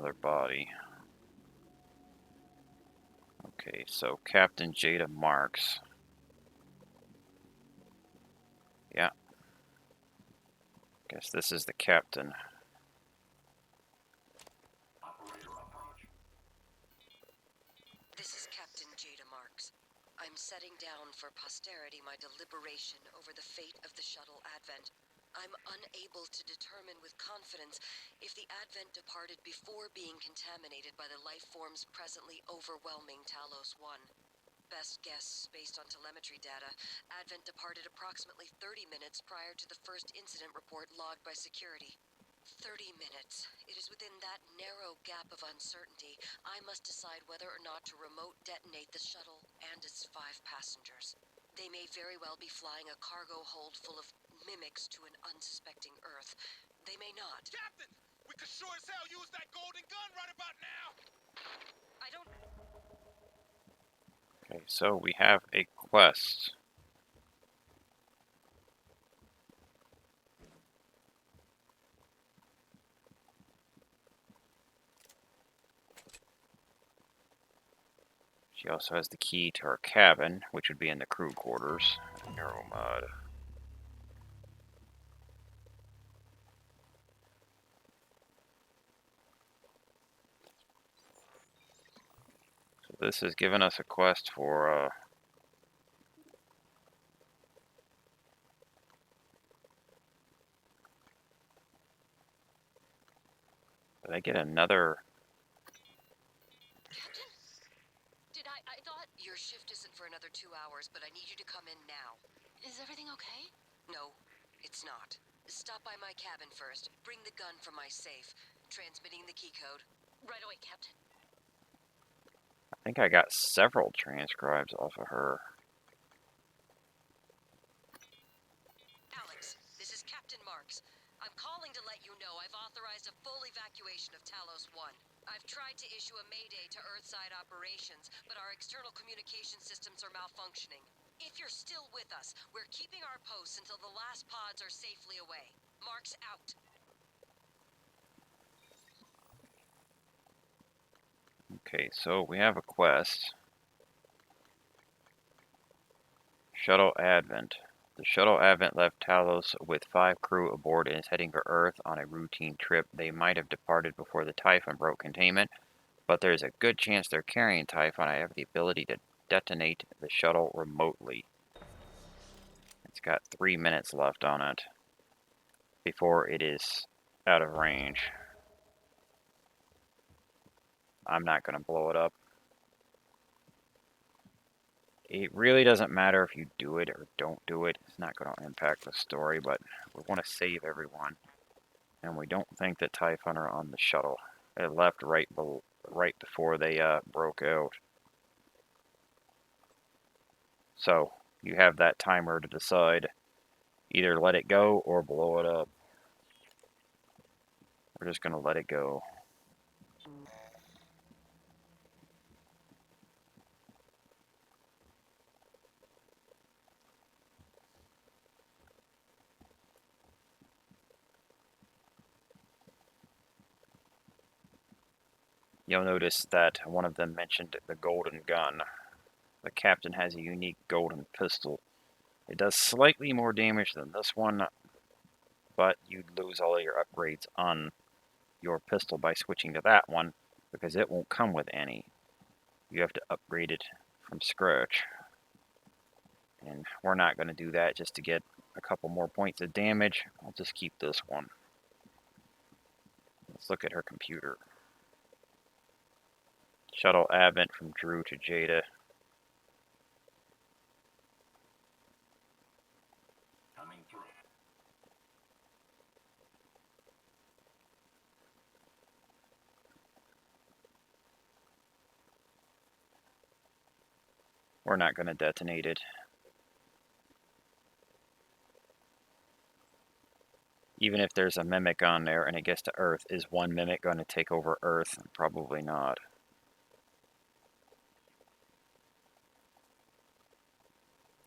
Speaker 1: Another body. Okay, so Captain Jada Marks. Yeah. Guess this is the captain.
Speaker 15: This is Captain Jada Marks. I'm setting down for posterity my deliberation over the fate of the shuttle Advent. I'm unable to determine with confidence if the Advent departed before being contaminated by the life forms presently overwhelming Talos 1. Best guess, based on telemetry data, Advent departed approximately 30 minutes prior to the first incident report logged by security. 30 minutes. It is within that narrow gap of uncertainty I must decide whether or not to remote detonate the shuttle and its 5 passengers. They may very well be flying a cargo hold full of mimics to an unsuspecting Earth. They may not.
Speaker 11: Captain, we could sure as hell use that golden gun right about now.
Speaker 15: I don't...
Speaker 1: Okay, so we have a quest. She also has the key to her cabin, which would be in the crew quarters. Neuromod. So this has given us a quest for, did I get another?
Speaker 15: Captain? I thought... Your shift isn't for another 2 hours, but I need you to come in now. Is everything okay? No, it's not. Stop by my cabin first. Bring the gun from my safe. Transmitting the key code. Right away, Captain.
Speaker 1: I think I got several transcribes off of her.
Speaker 15: Alex, this is Captain Marks. I'm calling to let you know I've authorized a full evacuation of Talos 1. I've tried to issue a mayday to Earthside operations, but our external communication systems are malfunctioning. If you're still with us, we're keeping our posts until the last pods are safely away. Marks out.
Speaker 1: Okay, so we have a quest. Shuttle Advent. The shuttle Advent left Talos with 5 crew aboard and is heading for Earth on a routine trip. They might have departed before the Typhon broke containment, but there's a good chance they're carrying Typhon. I have the ability to detonate the shuttle remotely. It's got 3 minutes left on it before it is out of range. I'm not going to blow it up. It really doesn't matter if you do it or don't do it. It's not going to impact the story, but we want to save everyone. And we don't think that Typhon are on the shuttle. It left right before they broke out. So you have that timer to decide. Either let it go or blow it up. We're just going to let it go. You'll notice that one of them mentioned the golden gun. The captain has a unique golden pistol. It does slightly more damage than this one, but you'd lose all of your upgrades on your pistol by switching to that one, because it won't come with any. You have to upgrade it from scratch. And we're not going to do that just to get a couple more points of damage. I'll just keep this one. Let's look at her computer. Shuttle Advent from Drew to Jada.
Speaker 4: Coming through.
Speaker 1: We're not going to detonate it. Even if there's a mimic on there and it gets to Earth, is one mimic going to take over Earth? Probably not.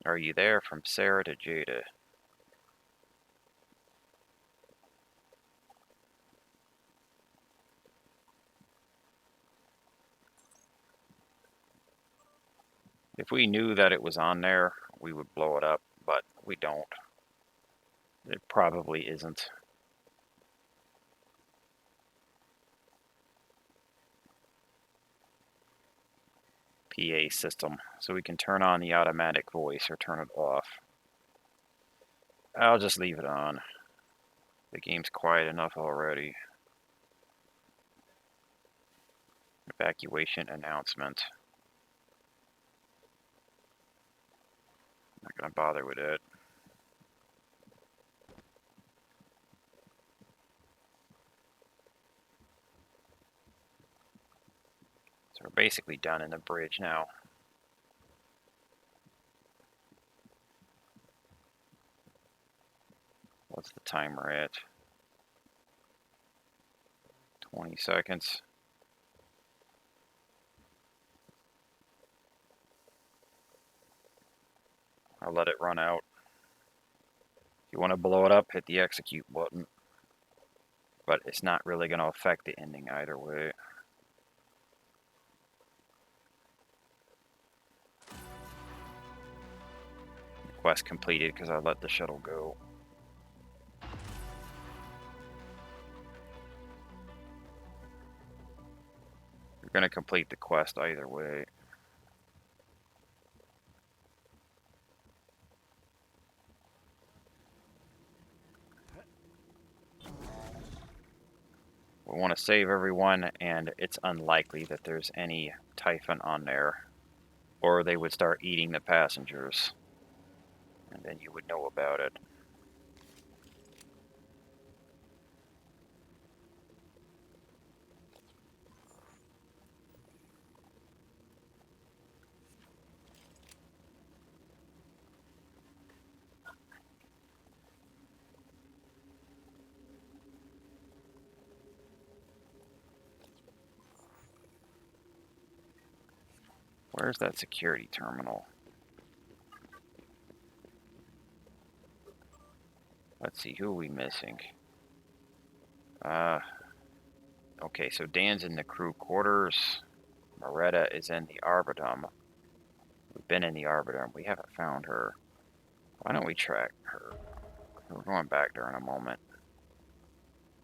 Speaker 1: Are you there? From Sarah to Jada. If we knew that it was on there, we would blow it up, but we don't. It probably isn't. PA system, so we can turn on the automatic voice or turn it off. I'll just leave it on. The game's quiet enough already. Evacuation announcement. Not gonna bother with it. So we're basically done in the bridge now. What's the timer at? 20 seconds. I'll let it run out. If you want to blow it up, hit the execute button. But it's not really going to affect the ending either way. Quest completed because I let the shuttle go. You're going to complete the quest either way. We want to save everyone, and it's unlikely that there's any Typhon on there, or they would start eating the passengers, and then you would know about it. Where's that security terminal? Let's see, who are we missing? Okay, so Dan's in the crew quarters. Moretta is in the Aboretum. We've been in the Aboretum. We haven't found her. Why don't we track her? We're going back there in a moment.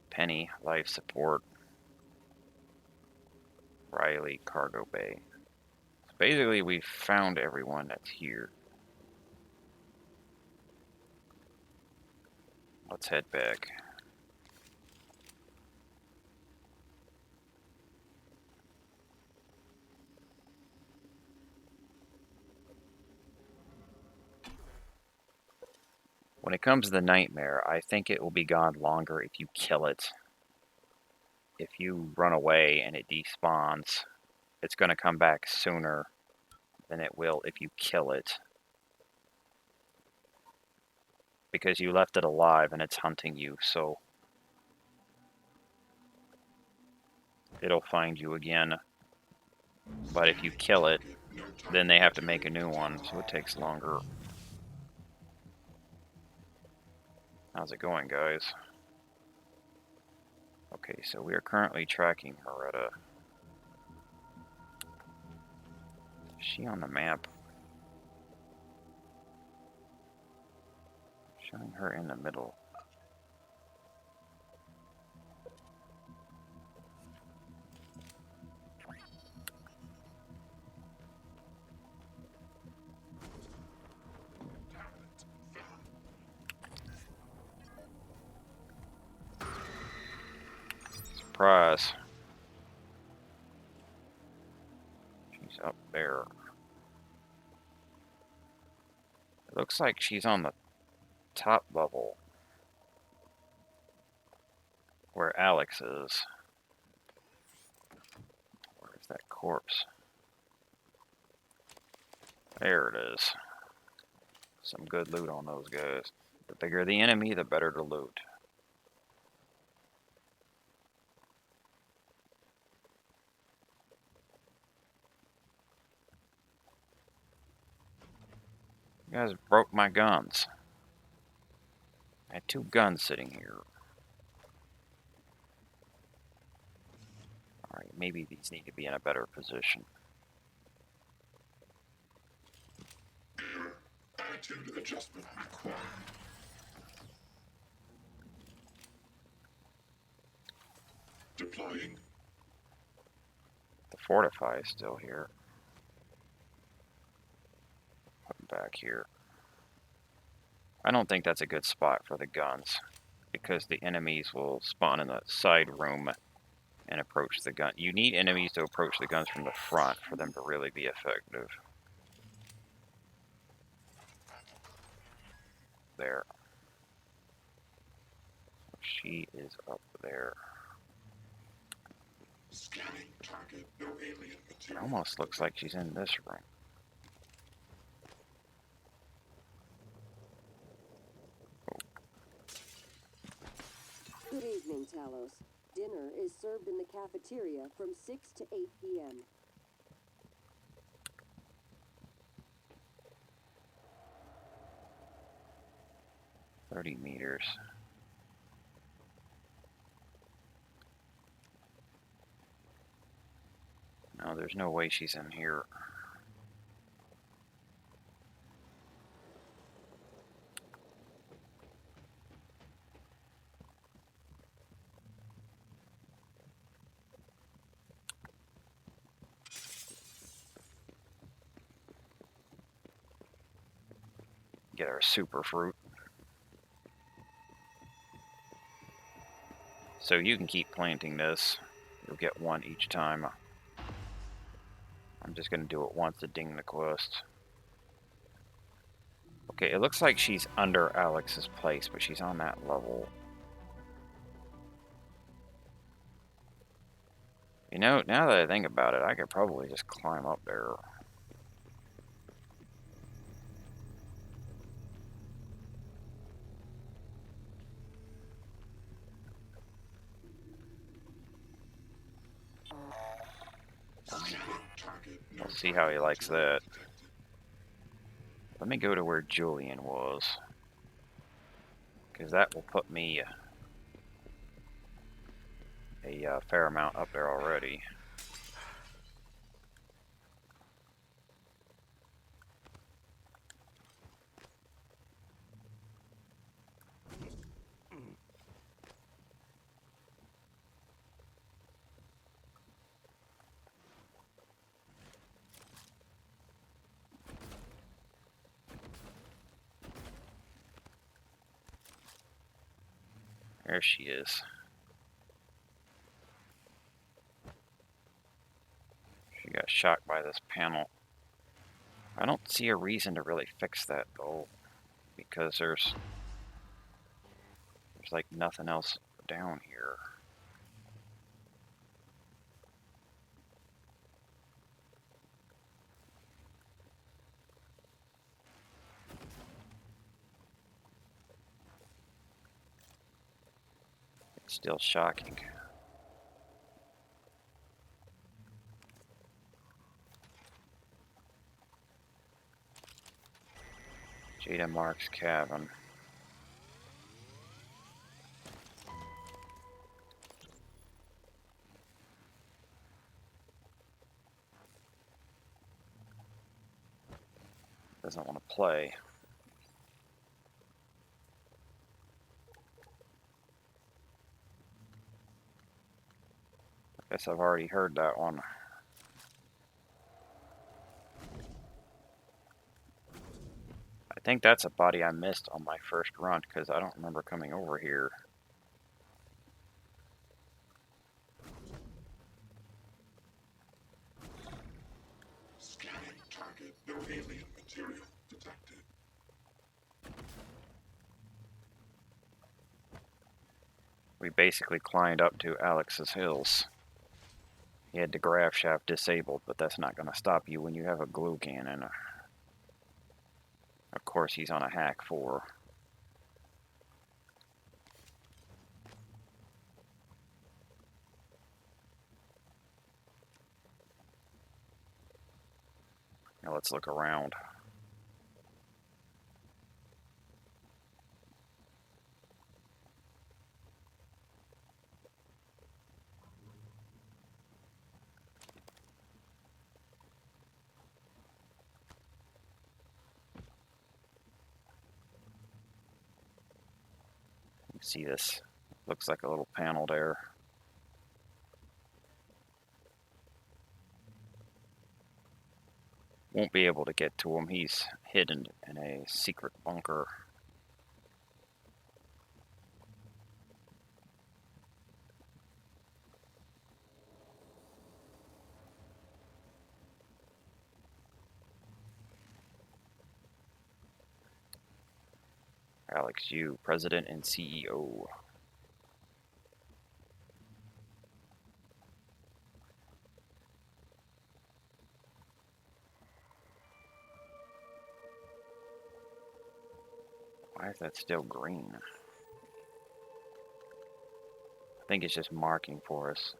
Speaker 1: Penny, life support. Riley, cargo bay. So basically, we've found everyone that's here. Let's head back. When it comes to the nightmare, I think it will be gone longer if you kill it. If you run away and it despawns, it's going to come back sooner than it will if you kill it. Because you left it alive and it's hunting you, so it'll find you again. But if you kill it, then they have to make a new one, so it takes longer. How's it going, guys? Okay, so we are currently tracking Moretta. Is she on the map? Showing her in the middle. Surprise. She's up there. It looks like she's on the top level. Where Alex is. Where's that corpse? There it is. Some good loot on those guys. The bigger the enemy, the better the loot. You guys broke my guns. I had 2 guns sitting here. Alright, maybe these need to be in a better position.
Speaker 3: Attitude adjustment required. Deploying.
Speaker 1: The fortify is still here. Put them back here. I don't think that's a good spot for the guns, because the enemies will spawn in the side room and approach the gun. You need enemies to approach the guns from the front for them to really be effective. There. She is up there.
Speaker 3: Scanning target, no alien
Speaker 1: It
Speaker 3: material.
Speaker 1: almost looks like she's in this room.
Speaker 2: Good evening, Talos. Dinner is served in the cafeteria from 6 to 8 p.m.
Speaker 1: $30 meters. No, there's no way she's in here. Get our super fruit. So you can keep planting this. You'll get one each time. I'm just going to do it once to ding the quest. Okay, it looks like she's under Alex's place, but she's on that level. You know, now that I think about it, I could probably just climb up there. We'll see how he likes that. Let me go to where Julian was, because that will put me a fair amount up there already. There she is. She got shocked by this panel. I don't see a reason to really fix that though, because there's like nothing else down here. It's still shocking. Jada Mark's cabin. Doesn't want to play. I guess I've already heard that one. I think that's a body I missed on my first run, because I don't remember coming over here.
Speaker 3: Scanning target, no alien material detected.
Speaker 1: We basically climbed up to Alex's hills. He had the grav shaft disabled, but that's not going to stop you when you have a glue cannon. Of course, he's on a hack 4. Now let's look around. See this? Looks like a little panel there. Won't be able to get to him. He's hidden in a secret bunker. Alex Yu, President and CEO. Why is that still green? I think it's just marking for us.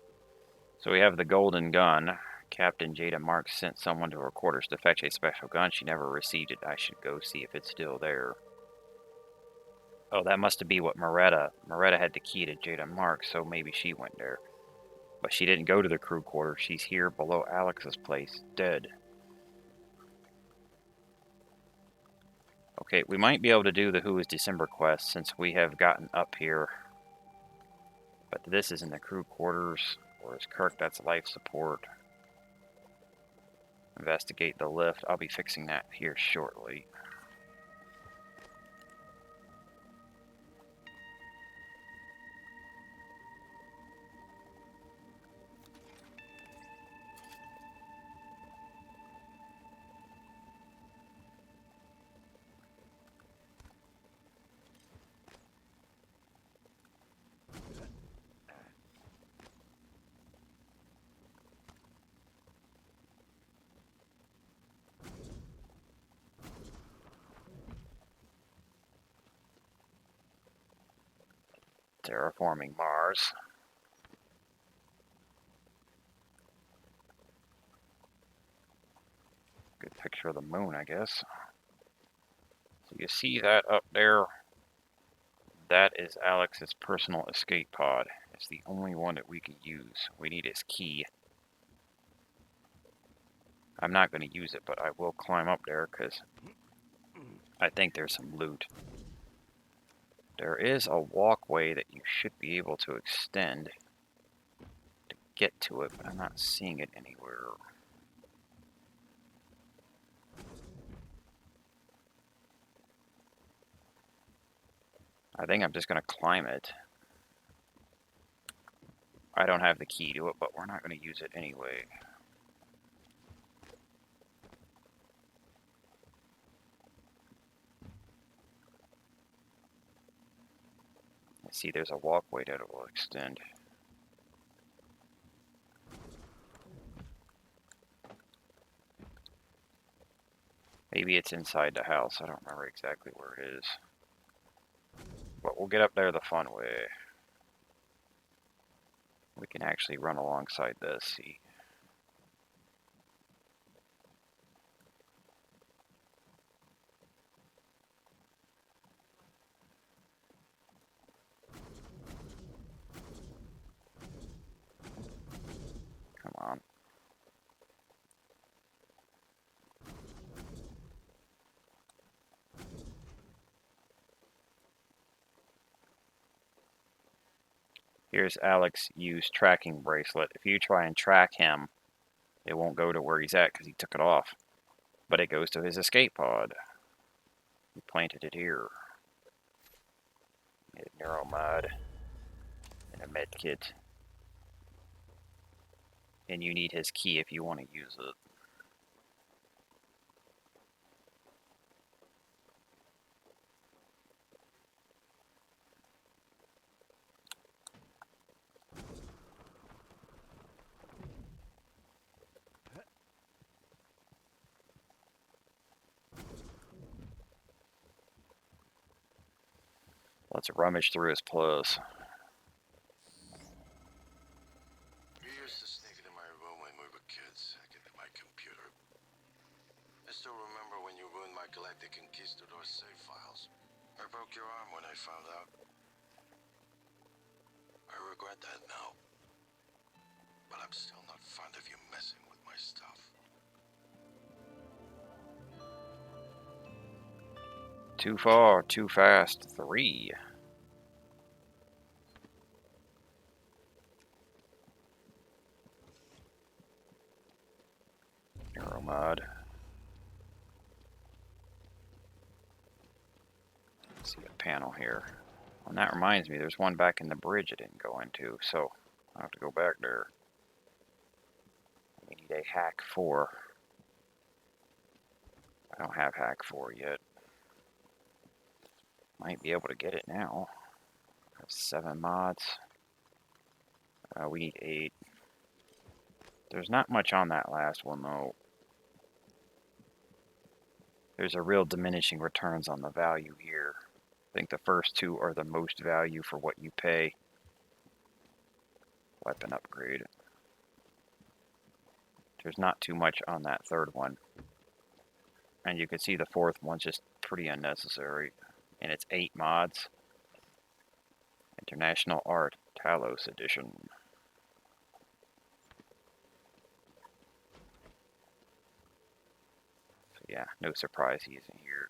Speaker 1: So we have the golden gun. Captain Jada Marks sent someone to her quarters to fetch a special gun. She never received it. I should go see if it's still there. Oh, that must be what Moretta had the key to Jada Marks, so maybe she went there. But she didn't go to the crew quarters. She's here below Alex's place, dead. Okay, we might be able to do the Who is December quest since we have gotten up here. But this is in the crew quarters. Where's Kirk? That's life support. Investigate the lift. I'll be fixing that here shortly. Terraforming Mars. Good picture of the moon, I guess. So you see that up there? That is Alex's personal escape pod. It's the only one that we can use. We need his key. I'm not going to use it, but I will climb up there because I think there's some loot. There is a walkway that you should be able to extend to get to it, but I'm not seeing it anywhere. I think I'm just going to climb it. I don't have the key to it, but we're not going to use it anyway. I see there's a walkway that it will extend. Maybe it's inside the house. I don't remember exactly where it is. But we'll get up there the fun way. We can actually run alongside this, see. Come on. Here's Alex Yu's tracking bracelet. If you try and track him, it won't go to where he's at because he took it off. But it goes to his escape pod. He planted it here. A neuromod and a med kit. And you need his key if you want to use it. Let's rummage through his plus.
Speaker 6: You used to sneak into my room when we were kids, hack into my computer. I still remember when you ruined my galactic conquistador save files. I broke your arm when I found out. I regret that now. But I'm still not fond of you messing with my stuff.
Speaker 1: Too far, too fast. 3. mod. Let's see a panel here. And that reminds me, there's one back in the bridge I didn't go into, so I'll have to go back there. We need a hack 4. I don't have hack 4 yet. Might be able to get it now. 7 mods. We need 8. There's not much on that last one though. There's a real diminishing returns on the value here. I think the first 2 are the most value for what you pay. Weapon upgrade. There's not too much on that third one. And you can see the fourth one's just pretty unnecessary. And it's 8 mods. International Art, Talos Edition. So yeah, no surprise he isn't here.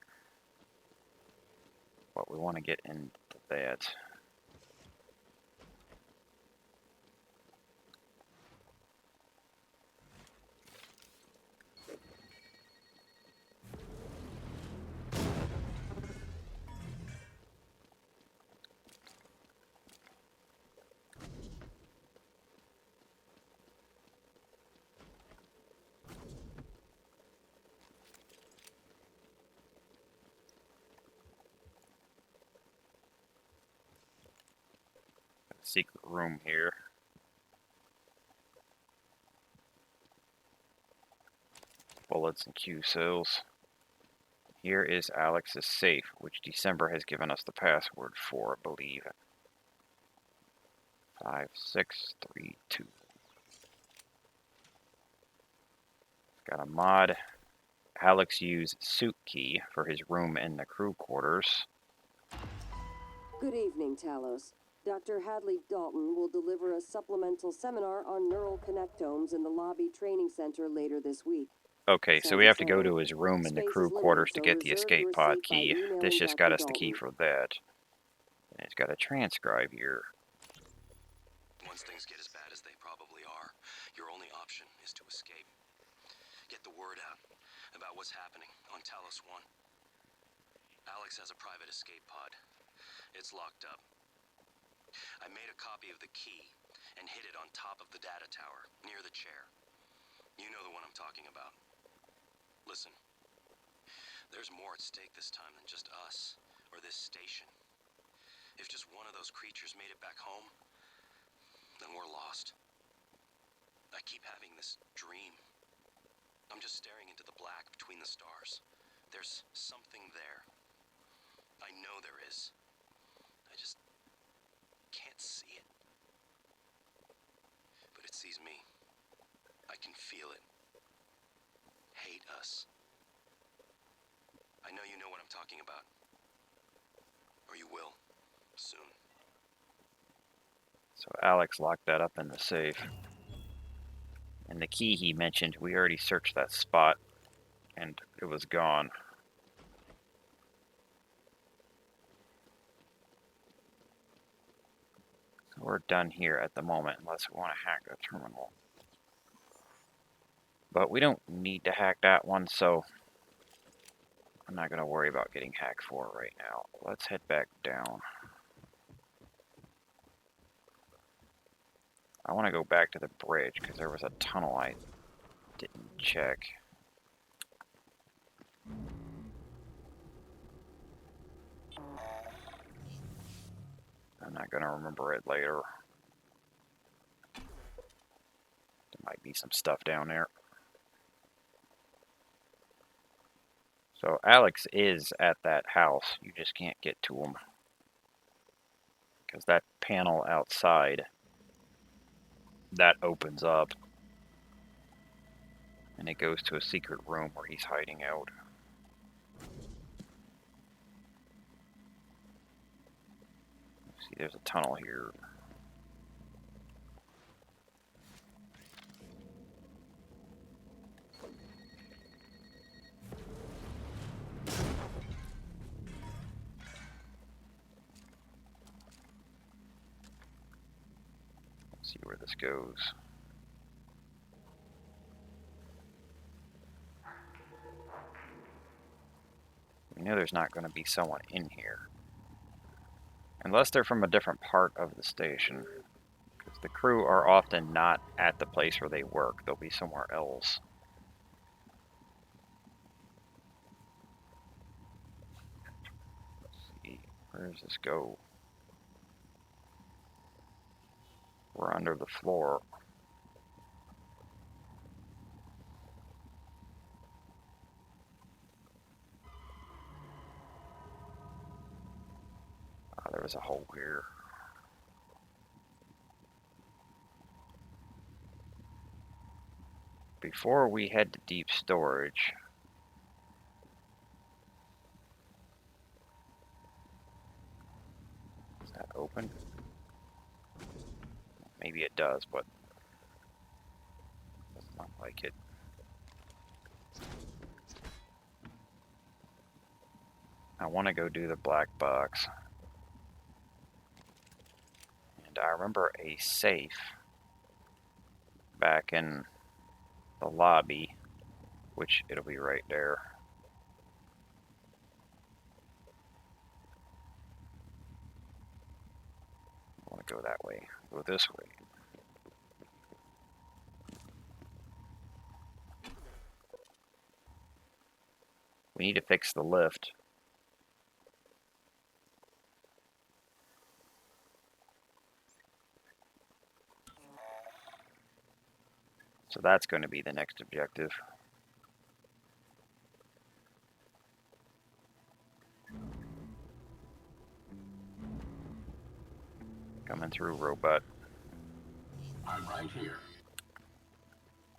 Speaker 1: But we want to get into that. Secret room here. Bullets and Q cells. Here is Alex's safe, which December has given us the password for, I believe. 5632. Got a mod. Alex used suit key for his room in the crew quarters.
Speaker 2: Good evening, Talos. Dr. Hadley Dalton will deliver a supplemental seminar on neural connectomes in the lobby training center later this week.
Speaker 1: Okay, so we have to go to his room in the
Speaker 2: Space
Speaker 1: crew
Speaker 2: is limited,
Speaker 1: quarters to
Speaker 2: so
Speaker 1: get the
Speaker 2: reserve
Speaker 1: escape
Speaker 2: your
Speaker 1: pod
Speaker 2: seat by
Speaker 1: key.
Speaker 2: emailing
Speaker 1: This just
Speaker 2: Dr.
Speaker 1: got us the key
Speaker 2: Dalton.
Speaker 1: for that. And it's got a transcribe here.
Speaker 6: Once things get as bad as they probably are, your only option is to escape. Get the word out about what's happening on Talos 1. Alex has a private escape pod. It's locked up. I made a copy of the key and hid it on top of the data tower, near the chair. You know the one I'm talking about. Listen, there's more at stake this time than just us, or this station. If just one of those creatures made it back home, then we're lost. I keep having this dream. I'm just staring into the black between the stars. There's something there. I know there is. I just can't see it. But it sees me. I can feel it. Hate us. I know you know what I'm talking about. Or you will. Soon.
Speaker 1: So Alex locked that up in the safe. And the key he mentioned, we already searched that spot, and it was gone. So we're done here at the moment, unless we want to hack a terminal. But we don't need to hack that one, so I'm not going to worry about getting hack 4 right now. Let's head back down. I want to go back to the bridge, because there was a tunnel I didn't check. I'm not going to remember it later. There might be some stuff down there. So Alex is at that house. You just can't get to him. Because that panel outside, that opens up. And it goes to a secret room where he's hiding out. See, there's a tunnel here. Let's see where this goes. know there's not going to be someone in here. Unless they're from a different part of the station. Because the crew are often not at the place where they work. They'll be somewhere else. Let's see. Where does this go? We're under the floor. Oh, there was a hole here. Before we head to deep storage, is that open? Maybe it does, but it does not like it. I want to go do the black box. And I remember a safe back in the lobby, which it'll be right there. I want to go that way. Go this way. We need to fix the lift. So that's going to be the next objective. Coming through, robot.
Speaker 13: I'm right here.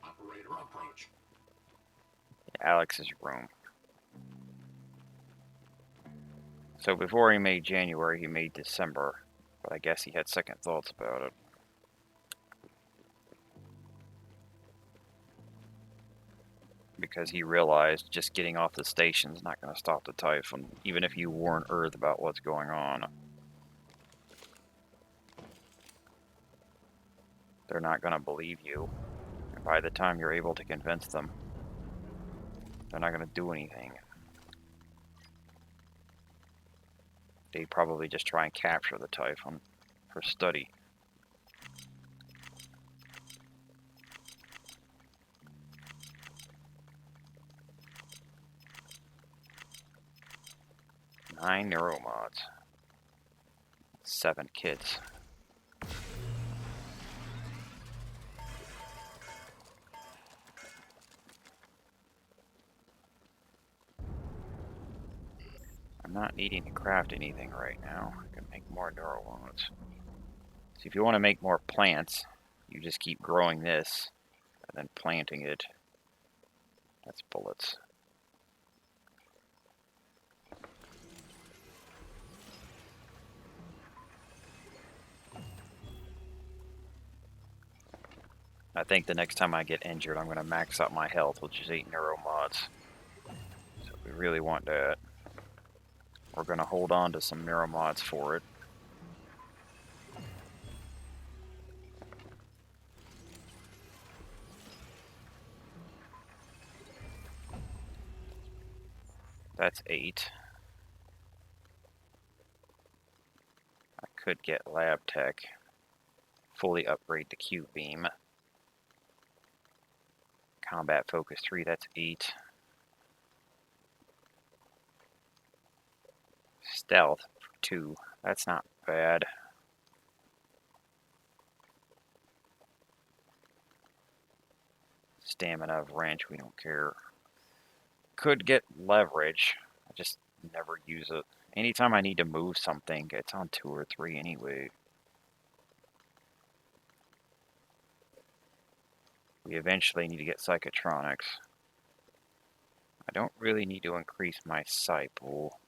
Speaker 13: Operator approach.
Speaker 1: Alex's room. So before he made January, he made December. But I guess he had second thoughts about it. Because he realized just getting off the station is not going to stop the typhoon, even if you warn Earth about what's going on. They're not going to believe you. And by the time you're able to convince them, they're not going to do anything. They'd probably just try and capture the typhoon for study. Nine neuromods. 7 kids. I'm not needing to craft anything right now. I can make more neuromods. So if you want to make more plants, you just keep growing this and then planting it. That's bullets. I think the next time I get injured, I'm going to max out my health with just 8 neuromods. So if we really want that, we're going to hold on to some neuromods for it. That's 8. I could get lab tech. Fully upgrade the Q-beam. Combat focus 3, that's 8. Stealth 2, that's not bad. Stamina of wrench, we don't care. Could get leverage, I just never use it. Anytime I need to move something, it's on 2 or 3 anyway. We eventually need to get psychotronics. I don't really need to increase my psi pool.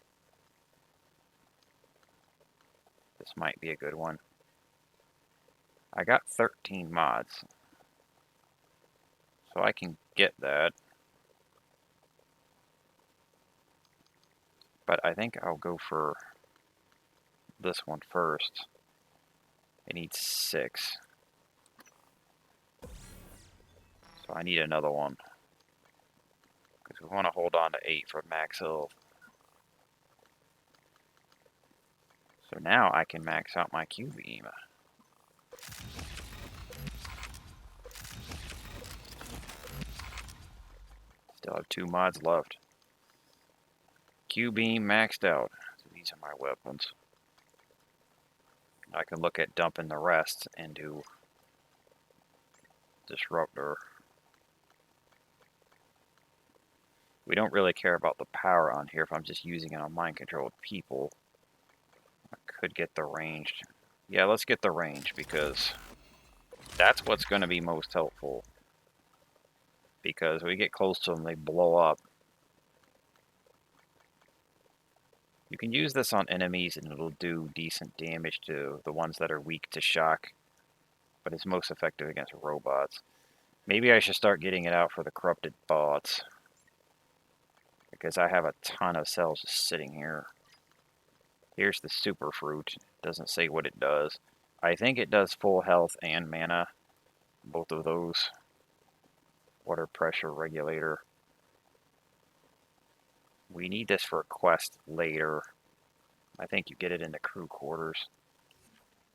Speaker 1: This might be a good one. I got 13 mods, so I can get that. But I think I'll go for this one first. It needs 6. So I need another one. Because we want to hold on to 8 for max health. So now I can max out my Q-beam. Still have 2 mods left. Q-beam maxed out. So these are my weapons. I can look at dumping the rest into Disruptor. We don't really care about the power on here if I'm just using it on mind-controlled people. I could get the range. Yeah, let's get the range because that's what's going to be most helpful. Because when we get close to them, they blow up. You can use this on enemies and it'll do decent damage to the ones that are weak to shock. But it's most effective against robots. Maybe I should start getting it out for the corrupted bots. Because I have a ton of cells just sitting here. Here's the super fruit. Doesn't say what it does. I think it does full health and mana. Both of those. Water pressure regulator. We need this for a quest later. I think you get it in the crew quarters.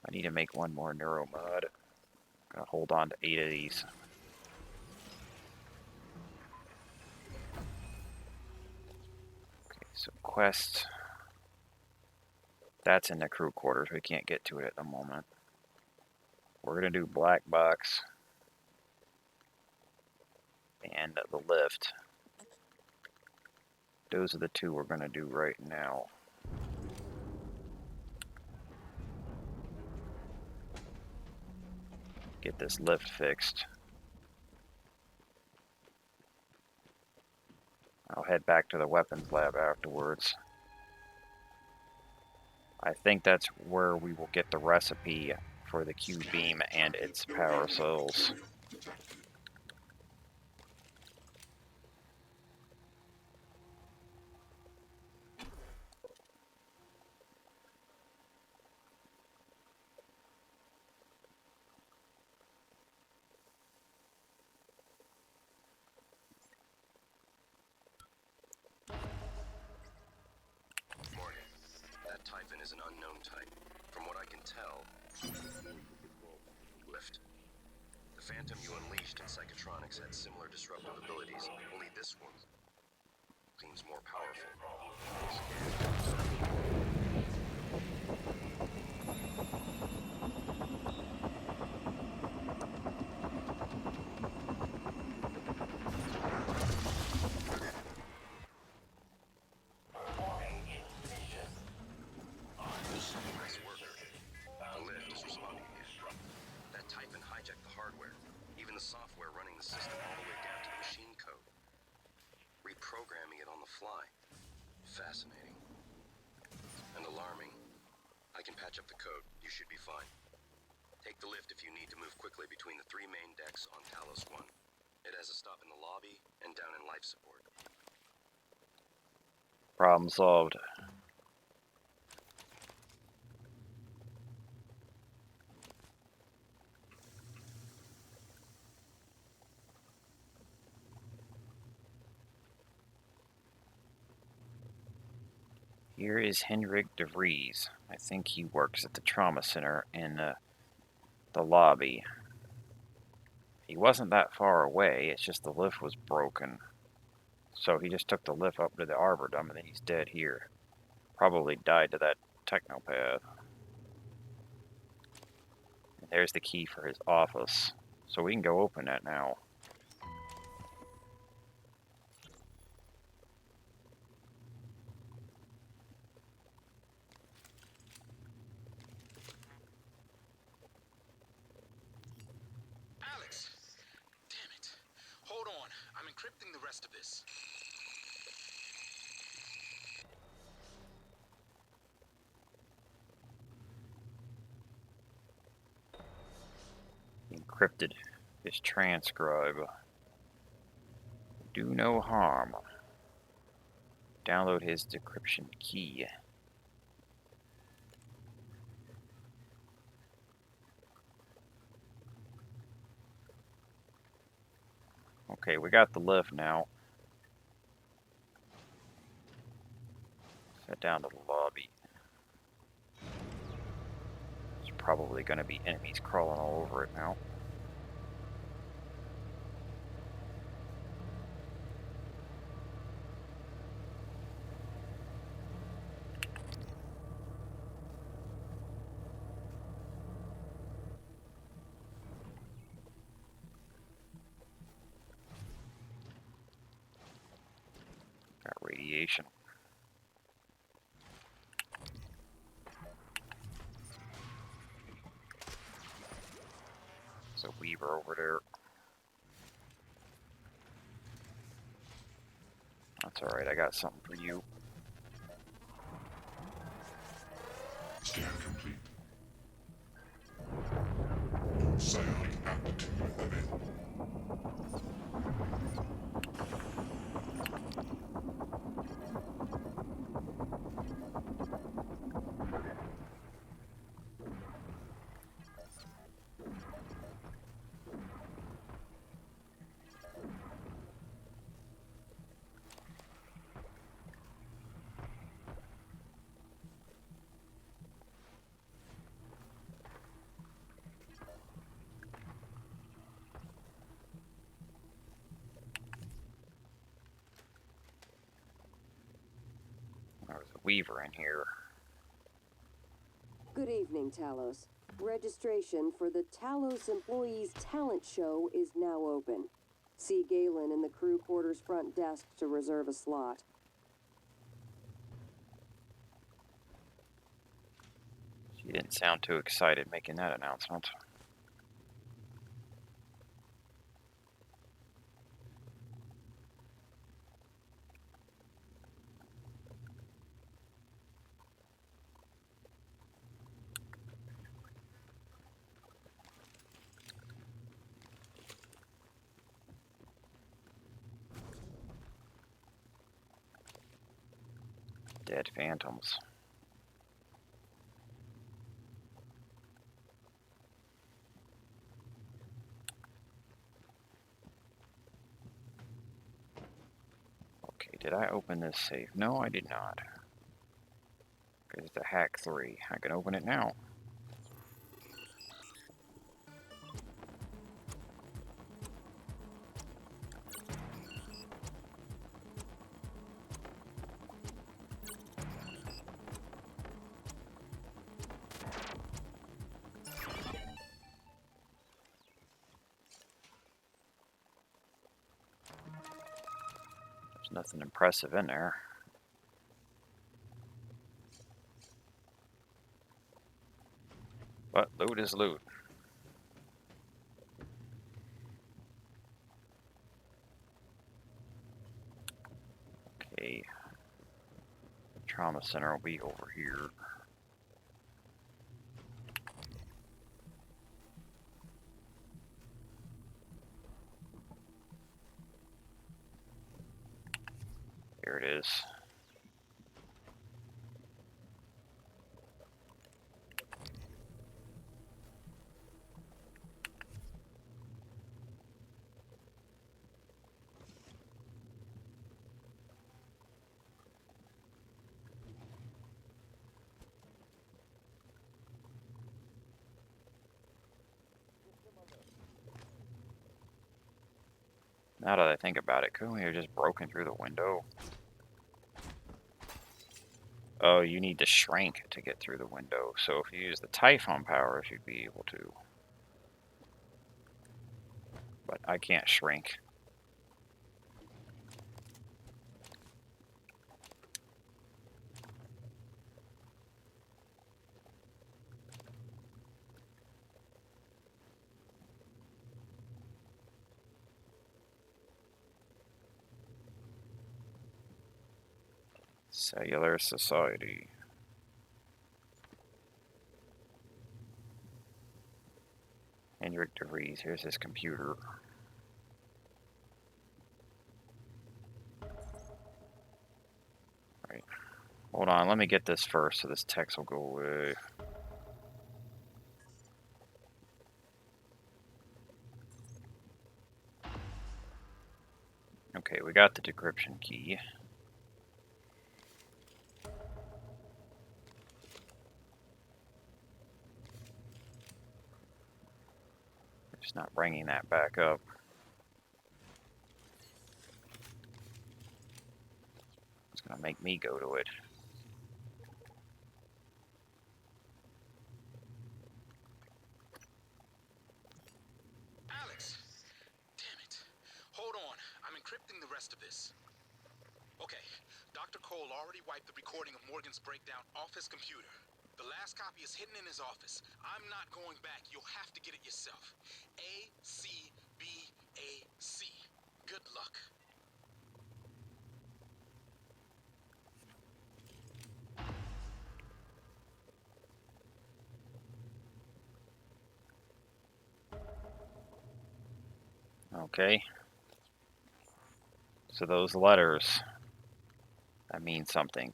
Speaker 1: I need to make one more neuromod. I'm gonna hold on to 8 of these. Okay, so quest. That's in the crew quarters. We can't get to it at the moment. We're gonna do black box and the lift. Those are the 2 we're gonna do right now. Get this lift fixed. I'll head back to the weapons lab afterwards. I think that's where we will get the recipe for the Q-beam and its power cells.
Speaker 6: Morgan, that Typhon is an unknown type. From what I can tell, lift. The Phantom you unleashed in Psychotronics had similar disruptive abilities, only this one seems more powerful. Nice work. The lift is responding again. That Typhon hijacked the hardware, even the software running the system all the way down to the machine code. Reprogramming it on the fly. Fascinating. And alarming. I can patch up the code. You should be fine. Take the lift if you need to move quickly between the 3 main decks on Talos 1. It has a stop in the lobby and down in life support.
Speaker 1: Problem solved. Here is Henrik de Vries. I think he works at the trauma center in the lobby. He wasn't that far away, it's just the lift was broken. So he just took the lift up to the Aboretum and then he's dead here. Probably died to that technopath. And there's the key for his office. So we can go open that now.
Speaker 11: Alex! Damn it. Hold on. I'm encrypting the rest of this.
Speaker 1: Encrypted is transcribe. Do no harm. Download his decryption key. Okay, we got the lift now. Head down to the lobby. probably going to be enemies crawling all over it now. Got radiation. There's a Weaver over there. That's alright, I got something for you.
Speaker 3: Scan complete. Psionic aptitude within.
Speaker 1: There was a Weaver in here.
Speaker 2: Good evening, Talos. Registration for the Talos Employees Talent Show is now open. See Galen in the crew quarters front desk to reserve a slot.
Speaker 1: She didn't sound too excited making that announcement. Dead phantoms. Okay, did I open this safe? No, I did not. Because it's a hack 3. I can open it now. There's nothing impressive in there. But loot is loot. Okay. Trauma center will be over here. Here it is. Now that I think about it, couldn't we have just broken through the window? Oh, you need to shrink to get through the window. So if you use the Typhon powers, you'd be able to. But I can't shrink. Cellular Society. Hendrik DeVries, here's his computer. Right. Hold on, let me get this first so this text will go away. Okay, we got the decryption key. It's not bringing that back up. It's going to make me go to it.
Speaker 11: Alex! Damn it. Hold on. I'm encrypting the rest of this. Okay. Dr. Cole already wiped the recording of Morgan's breakdown off his computer. The last copy is hidden in his office. I'm not going back. You'll have to get it yourself. A-C-B-A-C. Good luck.
Speaker 1: Okay. So those letters, that means something.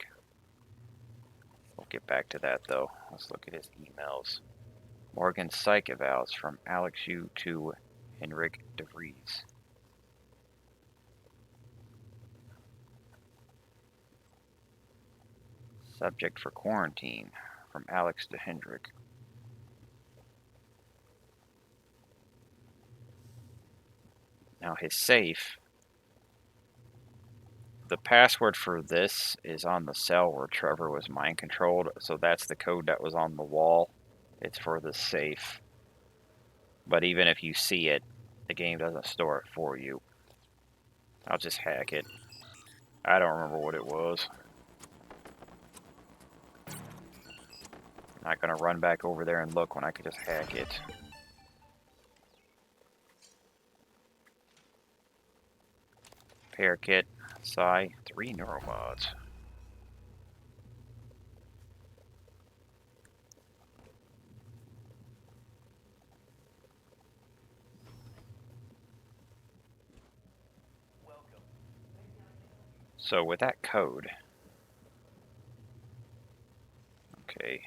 Speaker 1: We'll get back to that though. Let's look at his emails. Morgan's psych evals from Alex Yu to Henrik de Vries. Subject for quarantine from Alex to Hendrik. Now his safe, the password for this is on the cell where Trevor was mind controlled, so that's the code that was on the wall. It's for the safe. But even if you see it, the game doesn't store it for you. I'll just hack it. I don't remember what it was. I'm not gonna run back over there and look when I could just hack it. Repair kit, psi, 3 neuromods. So with that code, okay.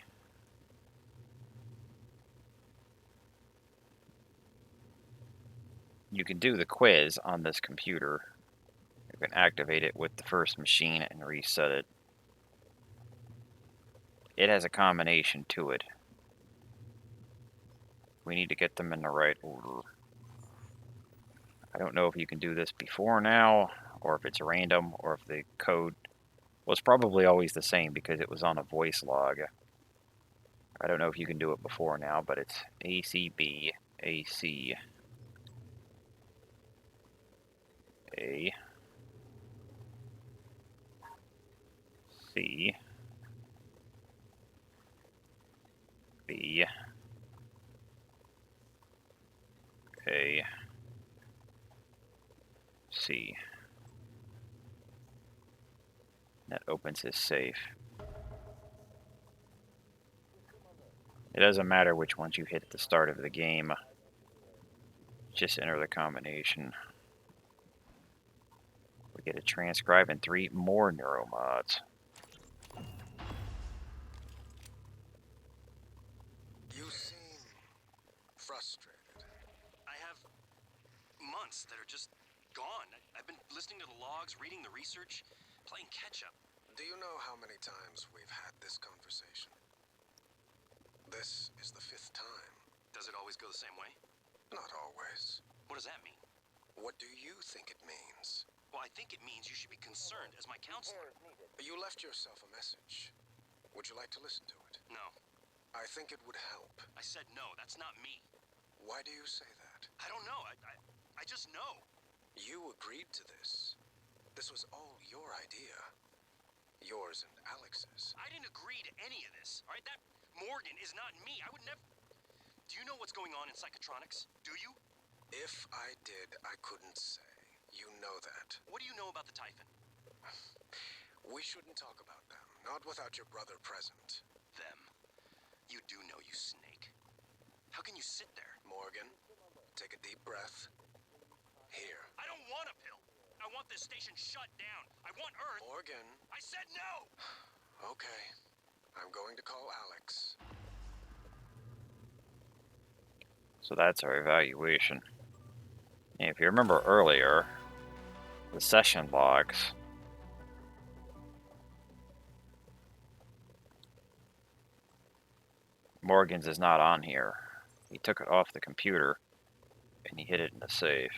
Speaker 1: You can do the quiz on this computer. You can activate it with the first machine and reset it. It has a combination to it. We need to get them in the right order. I don't know if you can do this before now, or if it's random, or if the code was probably always the same because it was on a voice log. I don't know if you can do it before now, but it's ACB, AC, A, C, B, A, C. That opens his safe. It doesn't matter which ones you hit at the start of the game. Just enter the combination. We get a transcribe and 3 more neuromods.
Speaker 6: You seem frustrated. I have months that are just gone. I've been listening to the logs, reading the research, playing catch-up.
Speaker 11: Do you know how many times we've had this conversation? This is the 5th time.
Speaker 6: Does it always go the same way?
Speaker 11: Not always.
Speaker 6: What does that mean?
Speaker 11: What do you think it means?
Speaker 6: Well, I think it means you should be concerned as my counselor.
Speaker 11: You left yourself a message. Would you like to listen to it?
Speaker 6: No.
Speaker 11: I think it would help.
Speaker 6: I said no. That's not me.
Speaker 11: Why do you say that?
Speaker 6: I don't know. I just know.
Speaker 11: You agreed to this. This was all your idea. Yours and Alex's.
Speaker 6: I didn't agree to any of this, all right? That Morgan is not me. I would never... Do you know what's going on in psychotronics? Do you?
Speaker 11: If I did, I couldn't say. You know that.
Speaker 6: What do you know about the Typhon?
Speaker 11: We shouldn't talk about them. Not without your brother present.
Speaker 6: Them. You do know, you snake. How can you sit there?
Speaker 11: Morgan, take a deep breath. Here.
Speaker 6: I don't want a pill. I want this station shut down. I want Earth.
Speaker 11: Morgan.
Speaker 6: I said no!
Speaker 11: Okay. I'm going to call Alex.
Speaker 1: So that's our evaluation. And if you remember earlier, the session logs, Morgan's is not on here. He took it off the computer And he hid it in the safe.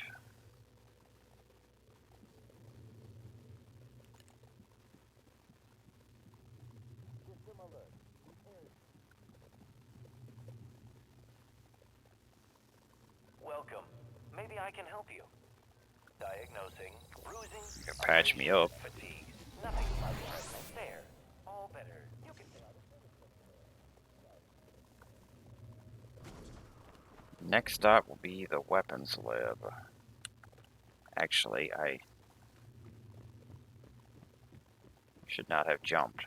Speaker 4: Welcome. Maybe I can help you. Diagnosing bruising,
Speaker 1: You can patch me up.
Speaker 4: fatigue. Nothing life-threatening. There. All better. You can stay out of
Speaker 1: Next stop will be the weapons lab. Actually, I should not have jumped.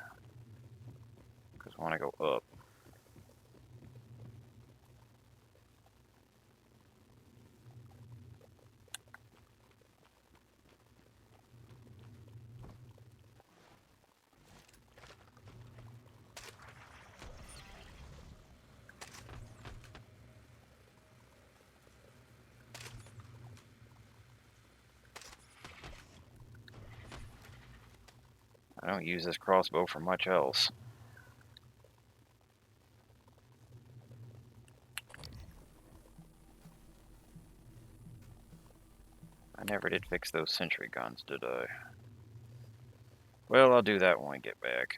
Speaker 1: Because I want to go up. I don't use this crossbow for much else. I never did fix those sentry guns, did I? Well, I'll do that when we get back.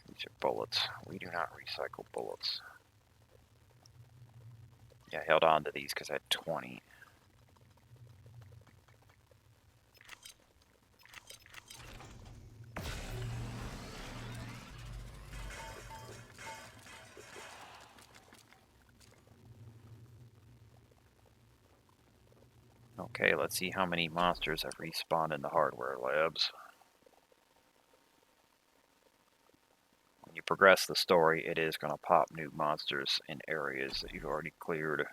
Speaker 1: These are bullets. We do not recycle bullets. Yeah, I held on to these because I had 20. Okay, let's see how many monsters have respawned in the hardware labs. When you progress the story, it is going to pop new monsters in areas that you've already cleared.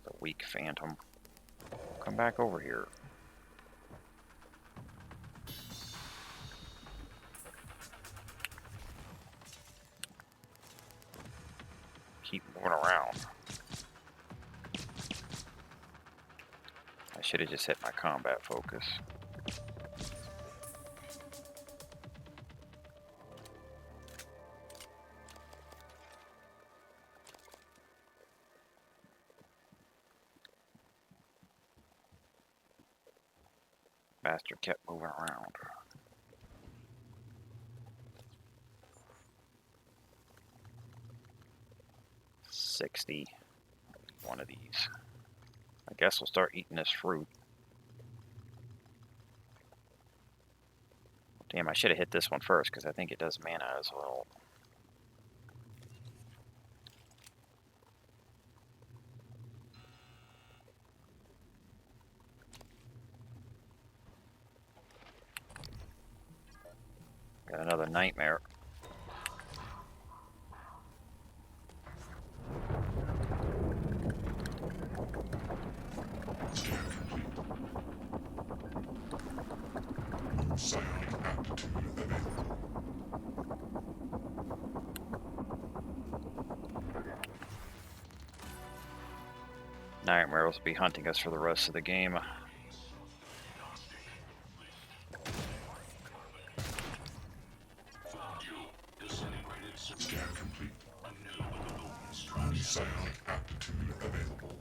Speaker 1: The weak phantom. Come back over here. Keep moving around. I should have just hit my combat focus. Bastard kept moving around. $60. One of these. I guess we'll start eating this fruit. Damn, I should have hit this one first because I think it does mana as well. Got another nightmare.
Speaker 3: No psionic aptitude available.
Speaker 1: Nightmares will be hunting us for the rest of the game.
Speaker 3: Scan complete. No psionic aptitude available.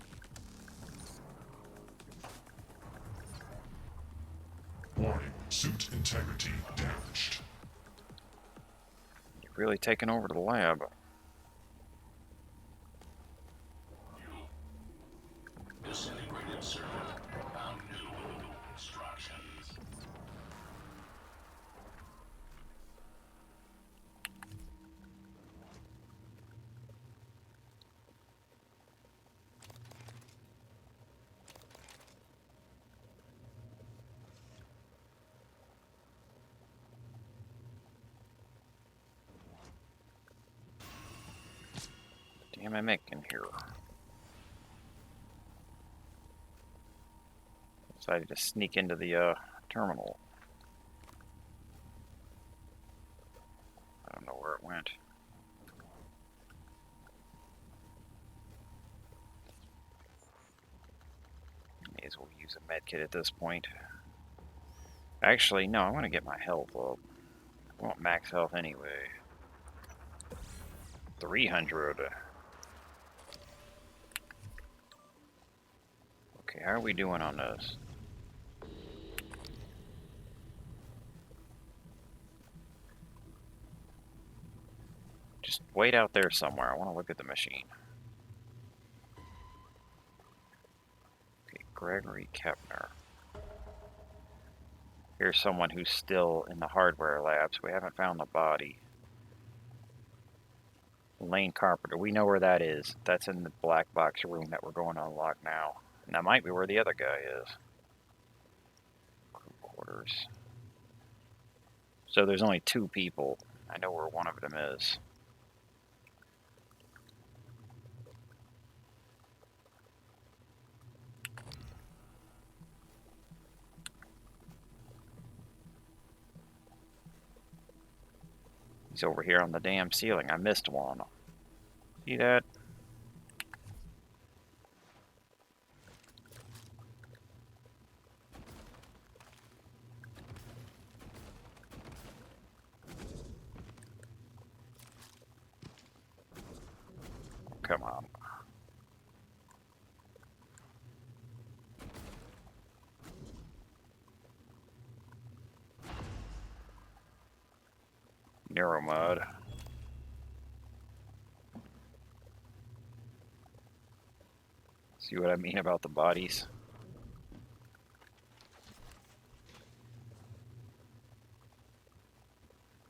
Speaker 3: Warning, suit integrity damaged.
Speaker 1: You're really taking over the lab.
Speaker 7: Disintegrated circuit. Found new instructions.
Speaker 1: Damn, I'm making here. Decided to sneak into the terminal. I don't know where it went. May as well use a medkit at this point. Actually, no, I want to get my health up. I want max health anyway. 300. Okay, how are we doing on this? Just wait out there somewhere. I want to look at the machine. Okay, Gregory Kepner. Here's someone who's still in the hardware labs. We haven't found the body. Lane Carpenter. We know where that is. That's in the black box room that we're going to unlock now. And that might be where the other guy is. Crew quarters. So there's only 2 people. I know where one of them is. He's over here on the damn ceiling. I missed one. See that? Come on. Neuromod. See what I mean about the bodies?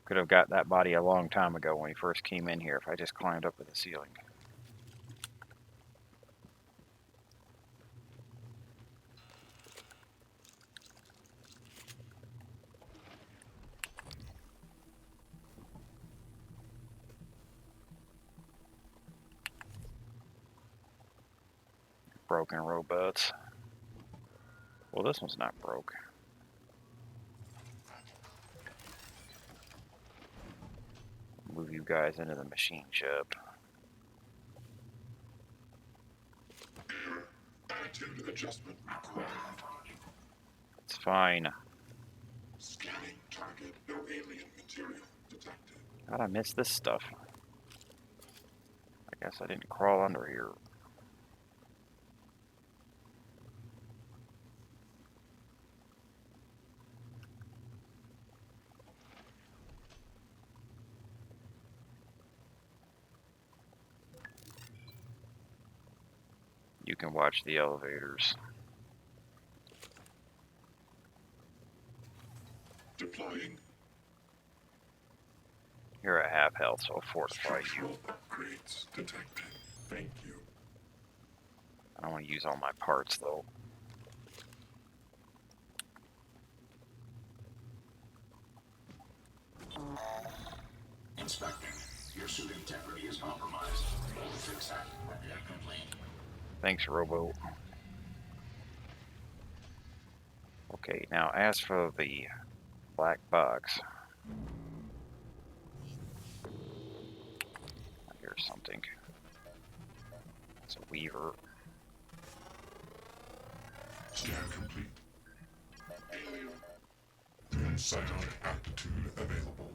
Speaker 1: Could have got that body a long time ago when he first came in here if I just climbed up to the ceiling. Broken robots. Well, this one's not broke. Move you guys into the machine ship.
Speaker 3: Attitude adjustment required.
Speaker 1: It's fine.
Speaker 3: Scanning target. No alien material detected.
Speaker 1: How'd I miss this stuff? I guess I didn't crawl under here. You can watch the elevators.
Speaker 3: Deploying.
Speaker 1: You're at half health, so I'll fortify you.
Speaker 3: Structural upgrades detected. Thank you.
Speaker 1: I don't want to use all my parts, though.
Speaker 3: Inspecting. Your suit integrity is compromised. We'll fix that when we are complete.
Speaker 1: Thanks, Robo. Okay, now as for the black box. Here's something. It's a Weaver.
Speaker 3: Scan complete. Alien. Then psionic aptitude available.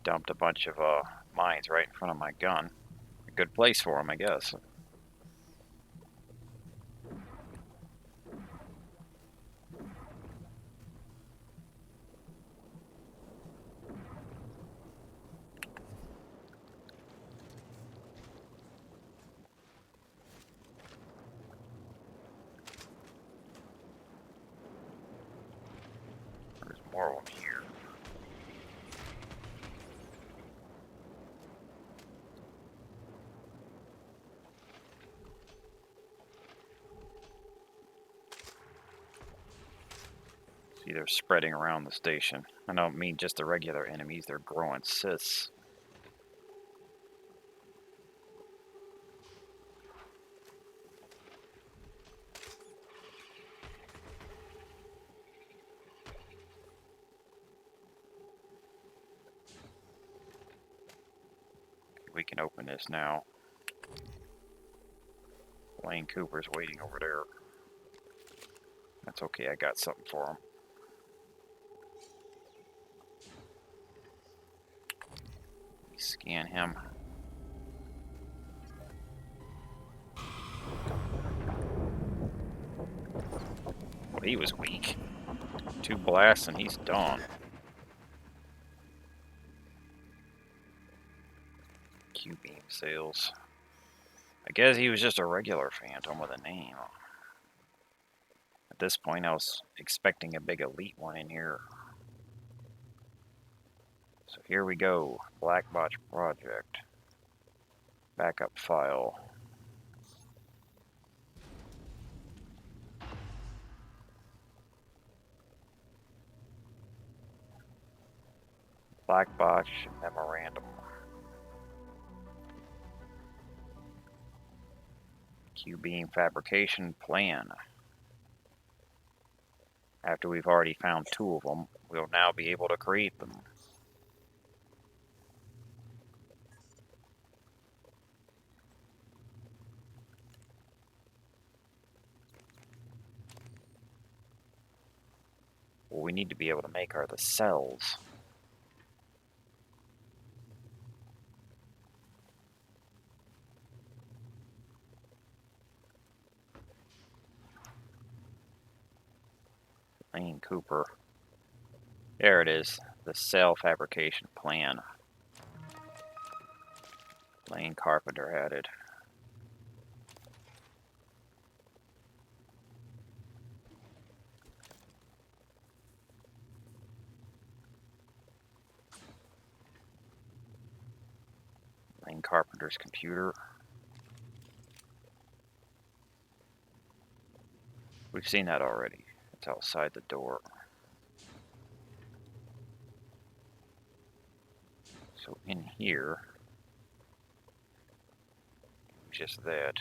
Speaker 1: Dumped a bunch of mines right in front of my gun. A good place for them, I guess. There's more of them here. See, they're spreading around the station. I don't mean just the regular enemies, they're growing cysts. We can open this now. Lane Cooper's waiting over there. That's okay, I got something for him. Scan him. Well, he was weak. 2 blasts and he's done. Q-beam sales. I guess he was just a regular Phantom with a name. At this point, I was expecting a big elite one in here. So here we go. Black Botch Project. Backup file. Black Botch Memorandum. Q-beam fabrication plan. After we've already found 2 of them, we'll now be able to create them. What we need to be able to make are the cells. Lane Cooper. There it is, the cell fabrication plan. Lane Carpenter had it. Lane Carpenter's computer. We've seen that already. It's outside the door. So in here, just that.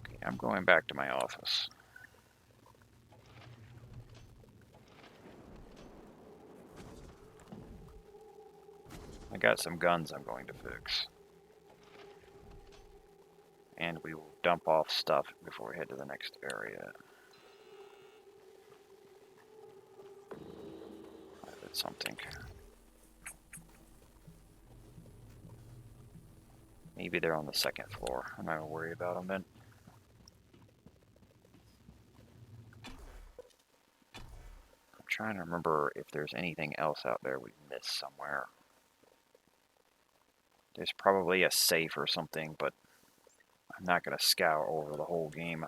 Speaker 1: Okay, I'm going back to my office. I got some guns I'm going to fix. And we will dump off stuff before we head to the next area. I did something. Maybe they're on the 2nd floor. I'm not gonna worry about them then. I'm trying to remember if there's anything else out there we missed somewhere. There's probably a safe or something, but I'm not gonna scour over the whole game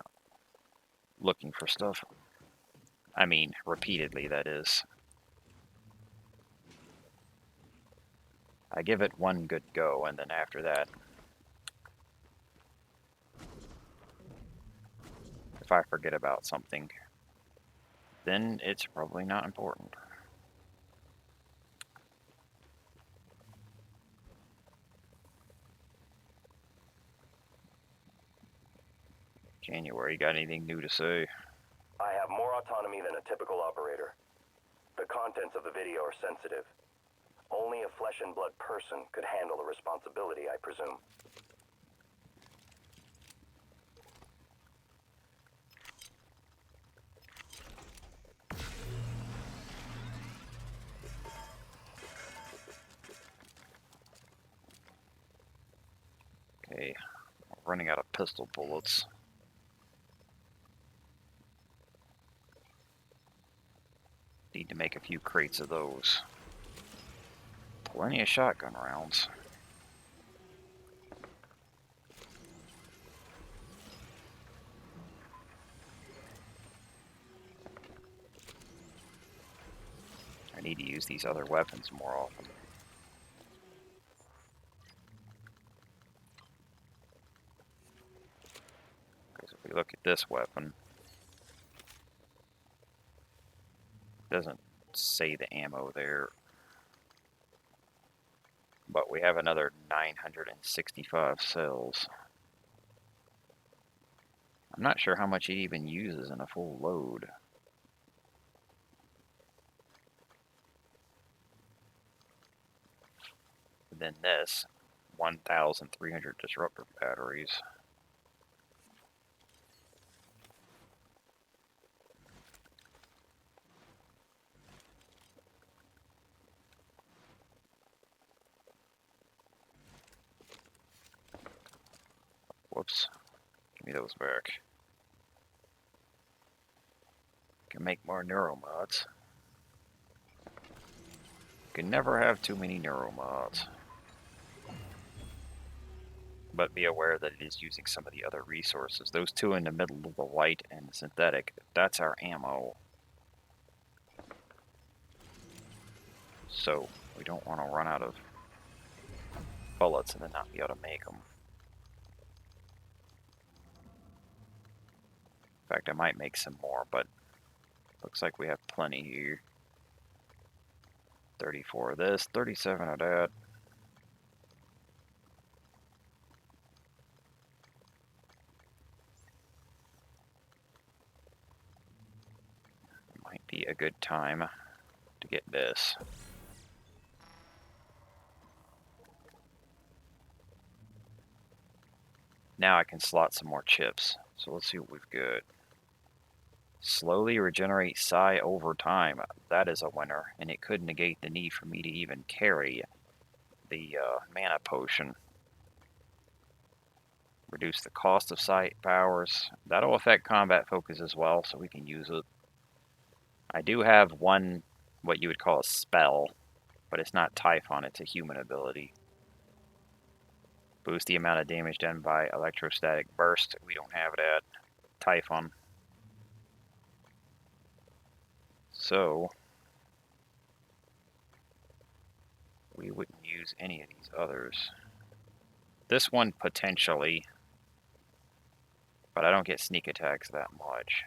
Speaker 1: looking for stuff. I mean, repeatedly, that is. I give it one good go, and then after that, if I forget about something, then it's probably not important. January, you got anything new to say?
Speaker 4: I have more autonomy than a typical operator. The contents of the video are sensitive. Only a flesh and blood person could handle the responsibility, I presume.
Speaker 1: Okay, I'm running out of pistol bullets. Need to make a few crates of those. Plenty of shotgun rounds. I need to use these other weapons more often. this weapon. Doesn't say the ammo there. But we have another 965 cells. I'm not sure how much it even uses in a full load. Then this, 1,300 disruptor batteries. Whoops. Give me those back. Can make more neuromods. Can never have too many neuromods. But be aware that it is using some of the other resources. Those two in the middle of the white and synthetic, that's our ammo. So we don't want to run out of bullets and then not be able to make them. In fact, I might make some more, but looks like we have plenty here. 34 of this, 37 of that. Might be a good time to get this. Now I can slot some more chips. So let's see what we've got. Slowly regenerate psi over time. That is a winner, and it could negate the need for me to even carry the mana potion. Reduce the cost of psi powers. That'll affect combat focus as well, so we can use it. I do have one, what you would call a spell, but it's not Typhon, it's a human ability. Boost the amount of damage done by electrostatic burst. We don't have it at Typhon. So we wouldn't use any of these others. This one potentially, but I don't get sneak attacks that much.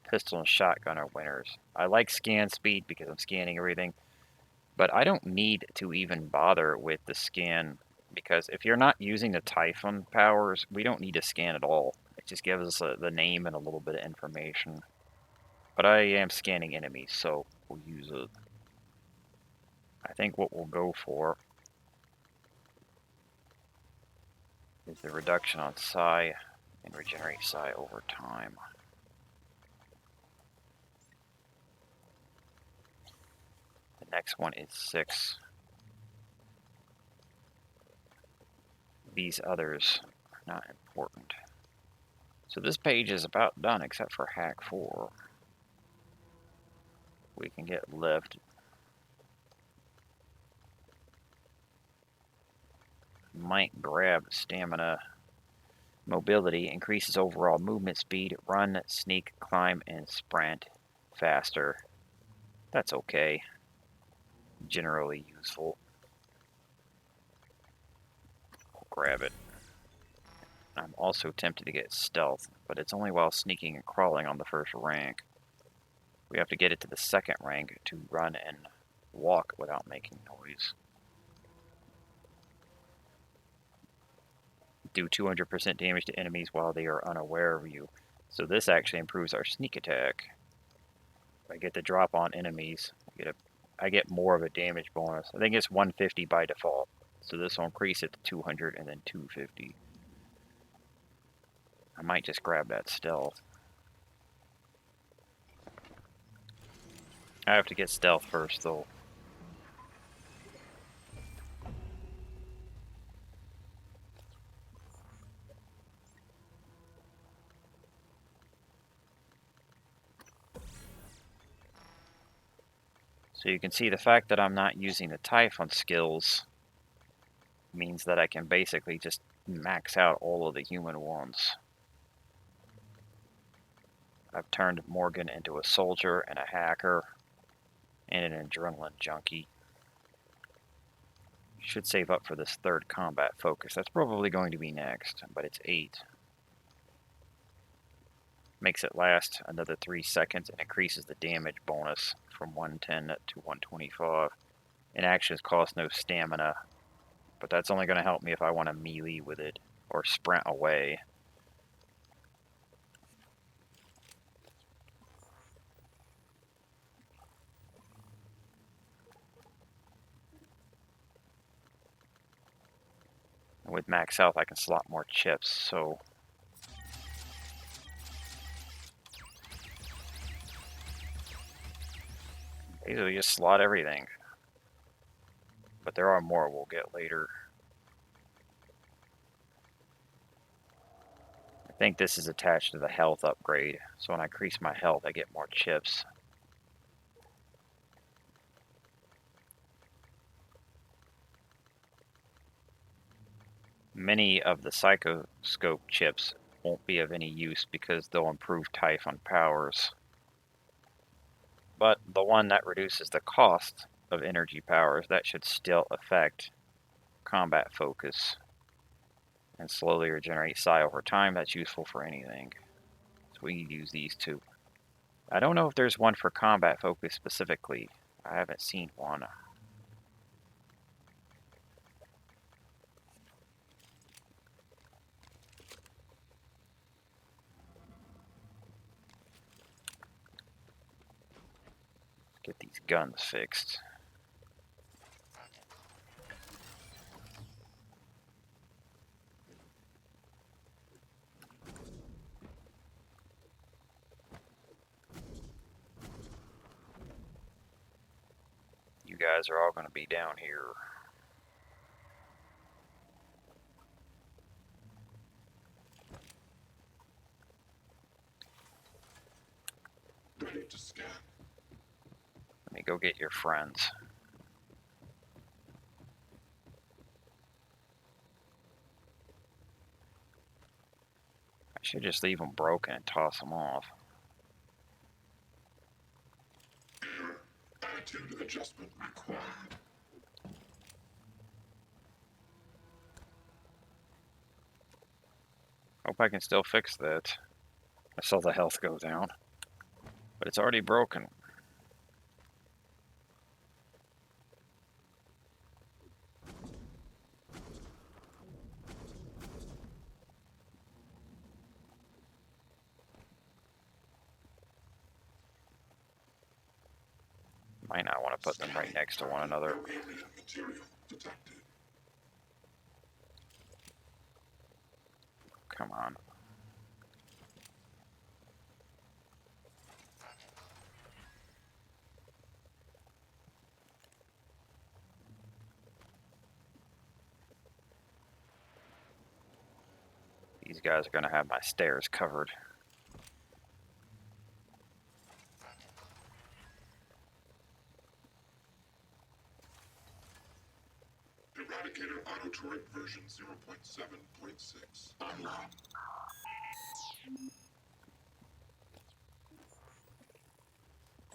Speaker 1: Pistol and shotgun are winners. I like scan speed because I'm scanning everything, but I don't need to even bother with the scan because if you're not using the Typhon powers, we don't need to scan at all. It just gives us the name and a little bit of information. But I am scanning enemies, so we'll use it. I think what we'll go for is the reduction on psi and regenerate psi over time. The next one is 6. These others are not important. So this page is about done except for hack 4. We can get lift. Might grab stamina. Mobility increases overall movement speed, run, sneak, climb, and sprint faster. That's okay. Generally useful. I'll grab it. I'm also tempted to get stealth, but it's only while sneaking and crawling on the first rank. We have to get it to the second rank to run and walk without making noise. Do 200% damage to enemies while they are unaware of you. So this actually improves our sneak attack. If I get the drop on enemies, I get more of a damage bonus. I think it's 150 by default. So this will increase it to 200 and then 250. I might just grab that stealth. I have to get stealth first though. So you can see the fact that I'm not using the Typhon skills means that I can basically just max out all of the human ones. I've turned Morgan into a soldier and a hacker and an adrenaline junkie. Should save up for this third combat focus. That's probably going to be next, but it's 8. Makes it last another 3 seconds and increases the damage bonus from 110 to 125. And actions cost no stamina, but that's only going to help me if I want to melee with it or sprint away. And with max health, I can slot more chips, so basically just slot everything. But there are more we'll get later. I think this is attached to the health upgrade, so when I increase my health, I get more chips. Many of the Psychoscope chips won't be of any use because they'll improve Typhon powers. But the one that reduces the cost of energy powers, that should still affect combat focus and slowly regenerate psi over time. That's useful for anything. So we use these two. I don't know if there's one for combat focus specifically. I haven't seen one. Get these guns fixed. You guys are all going to be down here.
Speaker 3: Ready to scan.
Speaker 1: Let me go get your friends. I should just leave them broken and toss them off.
Speaker 3: Error. Attitude adjustment required.
Speaker 1: Hope I can still fix that. I saw the health go down. But it's already broken. Might not want to put them right next to one another.
Speaker 3: Alien material detected.
Speaker 1: Come on. These guys are going to have my stairs covered.
Speaker 3: Eradicator auto turret version 0.7.6 online.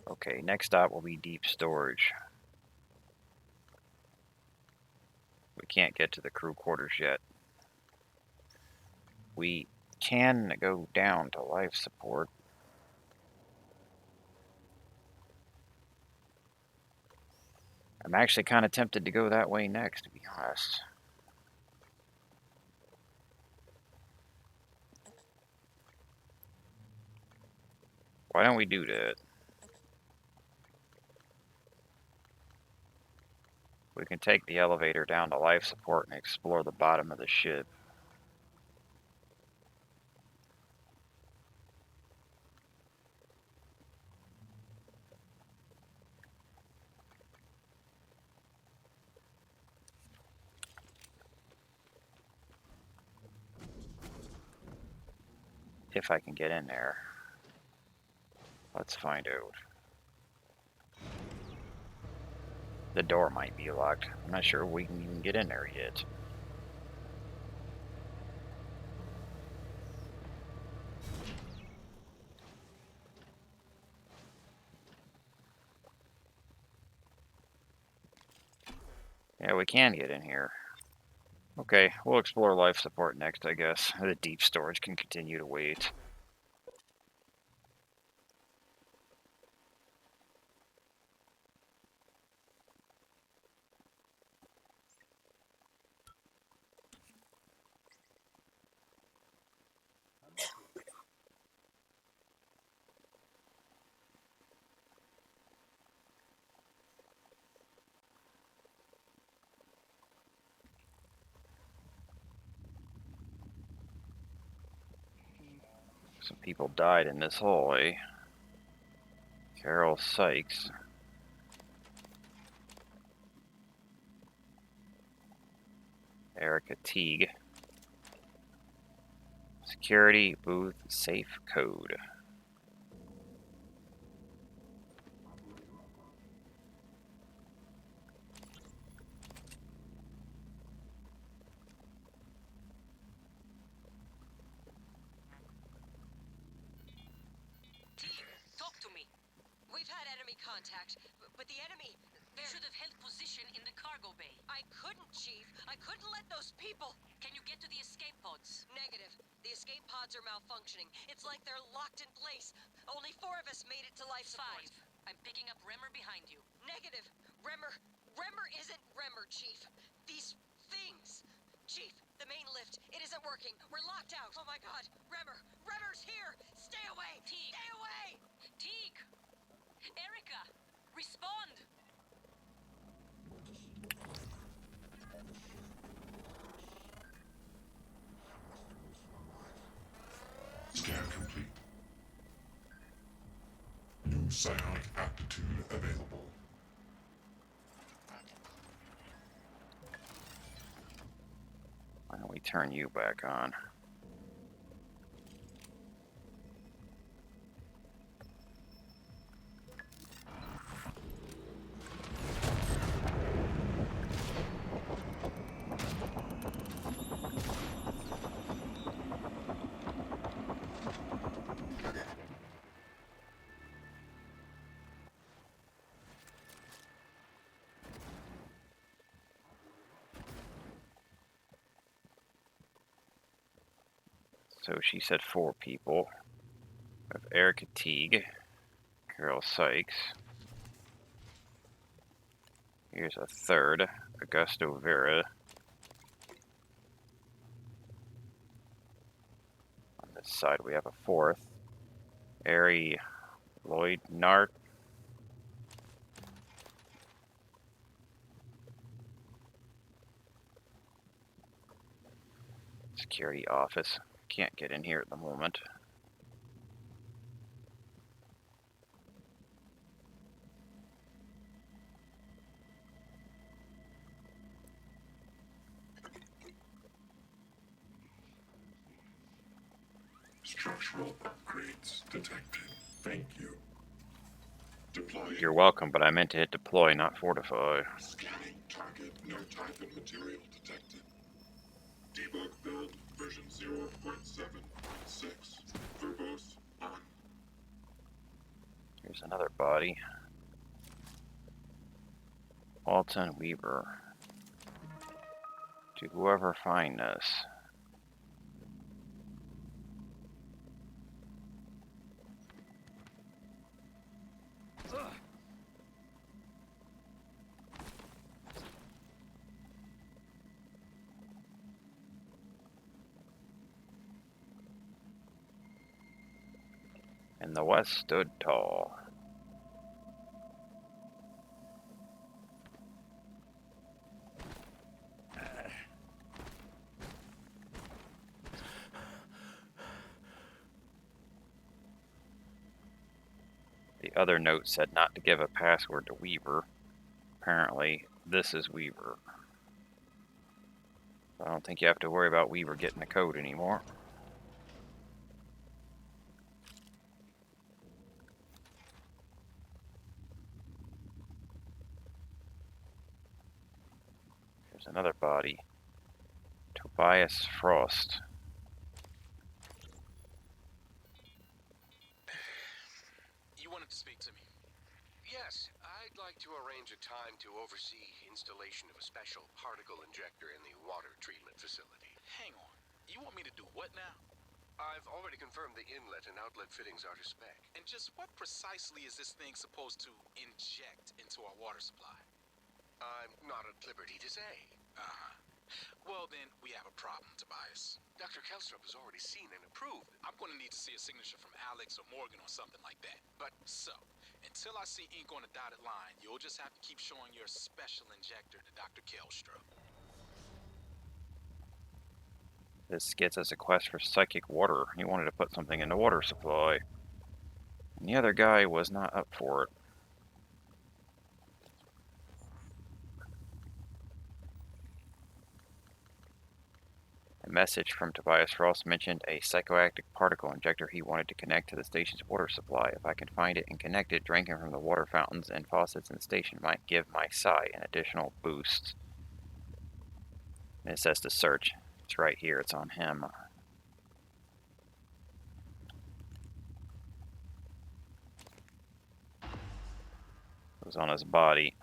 Speaker 1: Okay, next stop will be deep storage. We can't get to the crew quarters yet. We can go down to life support. I'm actually kind of tempted to go that way next, to be honest. Why don't we do that? We can take the elevator down to life support and explore the bottom of the ship. If I can get in there. Let's find out. The door might be locked. I'm not sure we can even get in there yet. Yeah, we can get in here. Okay, we'll explore life support next, I guess. The deep storage can continue to wait. Some people died in this hallway. Carol Sykes. Erica Teague. Security booth safe code.
Speaker 15: Talk to me. We've had enemy contact, but the enemy... They should have held position in the cargo bay. I couldn't, Chief. I couldn't let those people... Can you get to the escape pods? Negative. The escape pods are malfunctioning. It's like they're locked in place. Only 4 of us made it to life support. 5. I'm picking up Remmer behind you. Negative. Remmer isn't Remmer, Chief. These things. Chief, the main lift. It isn't working. We're locked out. Oh my god. Remmer's here. Stay away. Teague. Stay away. Teague. Erica. Respond.
Speaker 3: Scan complete. New psionic aptitude available.
Speaker 1: Why don't we turn you back on? So she said 4 people. We have Erica Teague, Carol Sykes. Here's a 3rd, Augusto Vera. On this side we have a 4th, Ari Lloyd Nart. Security office. Can't get in here at the moment.
Speaker 3: Structural upgrades detected. Thank you. Deploy.
Speaker 1: You're welcome, but I meant to hit deploy, not fortify.
Speaker 3: Scanning target. No type of material detected. Debug build version 0.7.6. Verbose on.
Speaker 1: Here's another body. Walton Weaver. To whoever find this. And the West stood tall. The other note said not to give a password to Weaver. Apparently, this is Weaver. I don't think you have to worry about Weaver getting the code anymore. There's another body. Tobias Frost.
Speaker 11: You wanted to speak to me?
Speaker 6: Yes, I'd like to arrange a time to oversee installation of a special particle injector in the water treatment facility.
Speaker 11: Hang on. You want me to do what now?
Speaker 6: I've already confirmed the inlet and outlet fittings are to spec.
Speaker 11: And just what precisely is this thing supposed to inject into our water supply?
Speaker 6: I'm not at liberty to say.
Speaker 11: Uh-huh. Well, then, we have a problem, Tobias.
Speaker 6: Dr. Kelstrup has already seen and approved.
Speaker 11: I'm going to need to see a signature from Alex or Morgan or something like that. But, so, until I see ink on a dotted line, you'll just have to keep showing your special injector to Dr. Kelstrup.
Speaker 1: This gets us a quest for psychic water. He wanted to put something in the water supply. And the other guy was not up for it. A message from Tobias Frost mentioned a psychoactive particle injector he wanted to connect to the station's water supply. If I can find it and connect it, drinking from the water fountains and faucets in the station might give my psi an additional boost. And it says to search. It's right here. It's on him. It was on his body.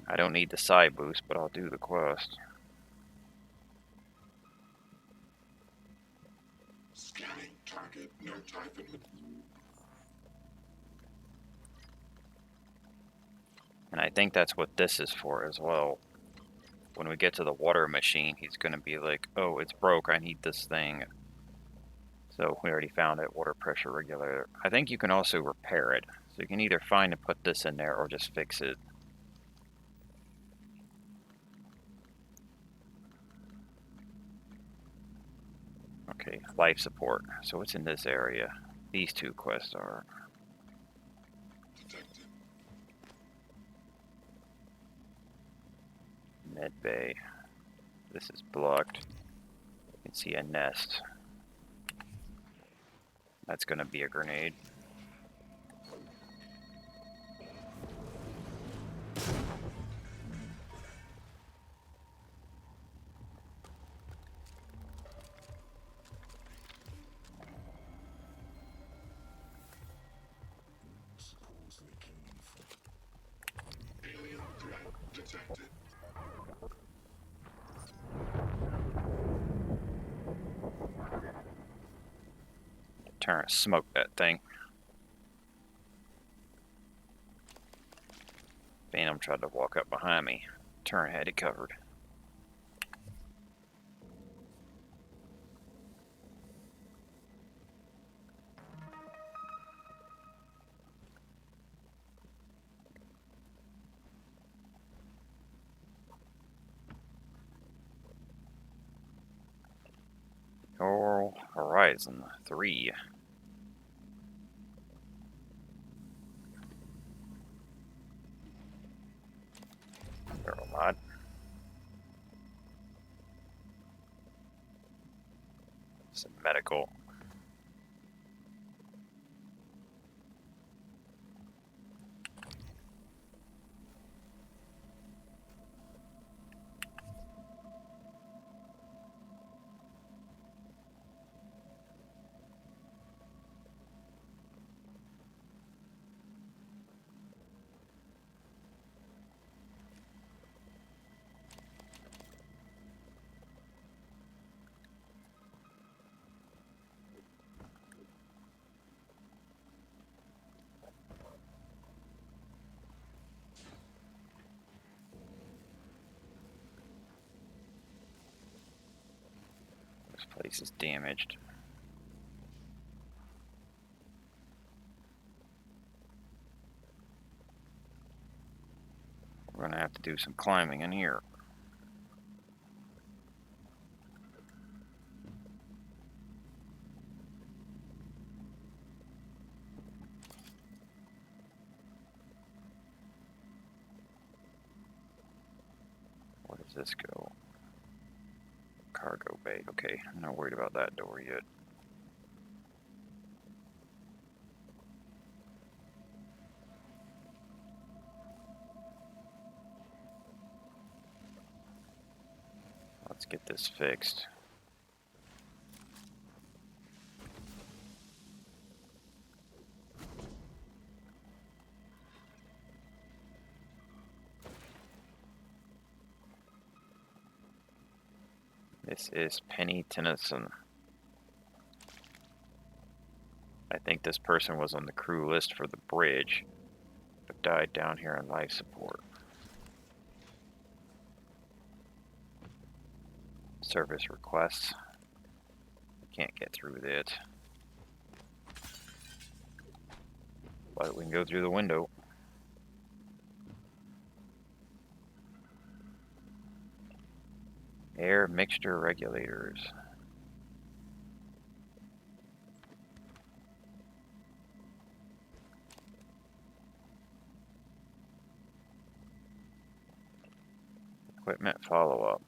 Speaker 1: I don't need the psi boost, but I'll do the quest.
Speaker 3: Scanning target, no typhon.
Speaker 1: And I think that's what this is for as well. When we get to the water machine, he's going to be like, oh, it's broke, I need this thing. So we already found it, water pressure regulator. I think you can also repair it. So you can either find and put this in there or just fix it. Okay, life support. So it's in this area. These two quests are.
Speaker 3: Detected.
Speaker 1: Med bay. This is blocked. You can see a nest. That's going to be a grenade.
Speaker 3: Supposedly came from alien threat detected.
Speaker 1: Turn, smoke that thing. Phantom tried to walk up behind me. Turn had it covered. Coral Horizon 3. Barrel mod. Some medical. This place is damaged. We're gonna have to do some climbing in here. Where does this go? Cargo bay. Okay, I'm not worried about that door yet. Let's get this fixed. This is Penny Tennyson. I think this person was on the crew list for the bridge, but died down here on life support. Service requests. Can't get through it. but we can go through the window. Air mixture regulators. Equipment follow-up.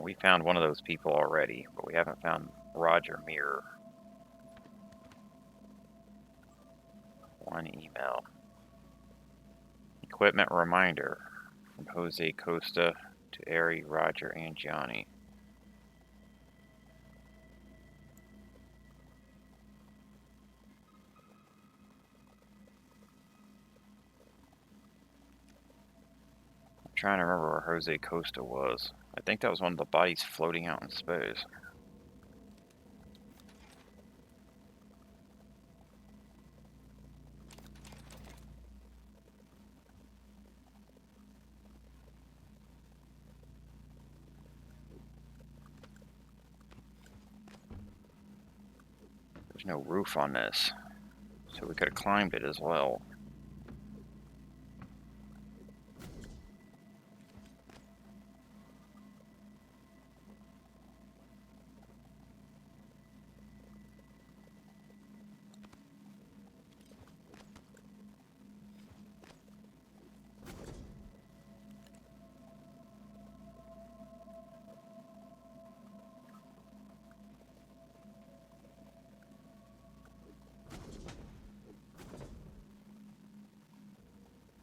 Speaker 1: We found one of those people already, but we haven't found Roger Mirror. One email. Equipment reminder from Jose Costa to Ari, Roger, and Johnny. I'm trying to remember where Jose Costa was. I think that was one of the bodies floating out in space. There's no roof on this, so we could have climbed it as well.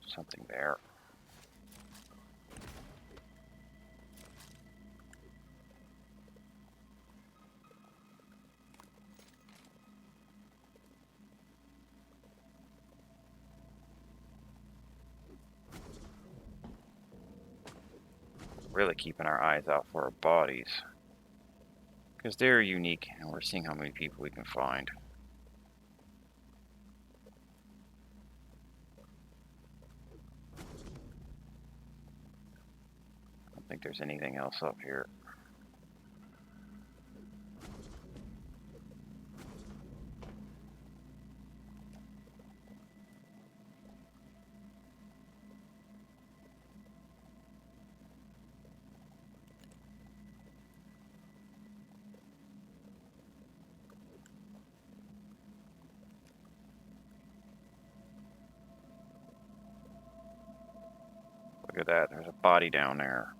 Speaker 1: Something there. Really keeping our eyes out for our bodies, because they're unique and we're seeing how many people we can find. I don't think there's anything else up here. Look at that, there's a body down there.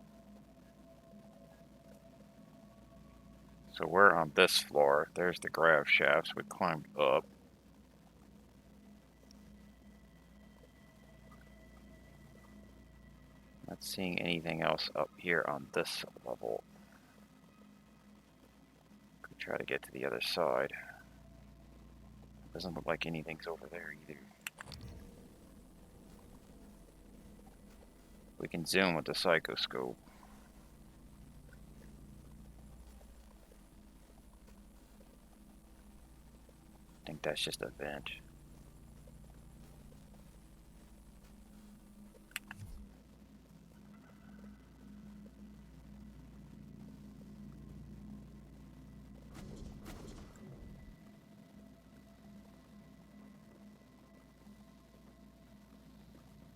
Speaker 1: So we're on this floor. There's the grav shafts. We climbed up. Not seeing anything else up here on this level. Could try to get to the other side. Doesn't look like anything's over there either. We can zoom with the psychoscope. I think that's just a vent.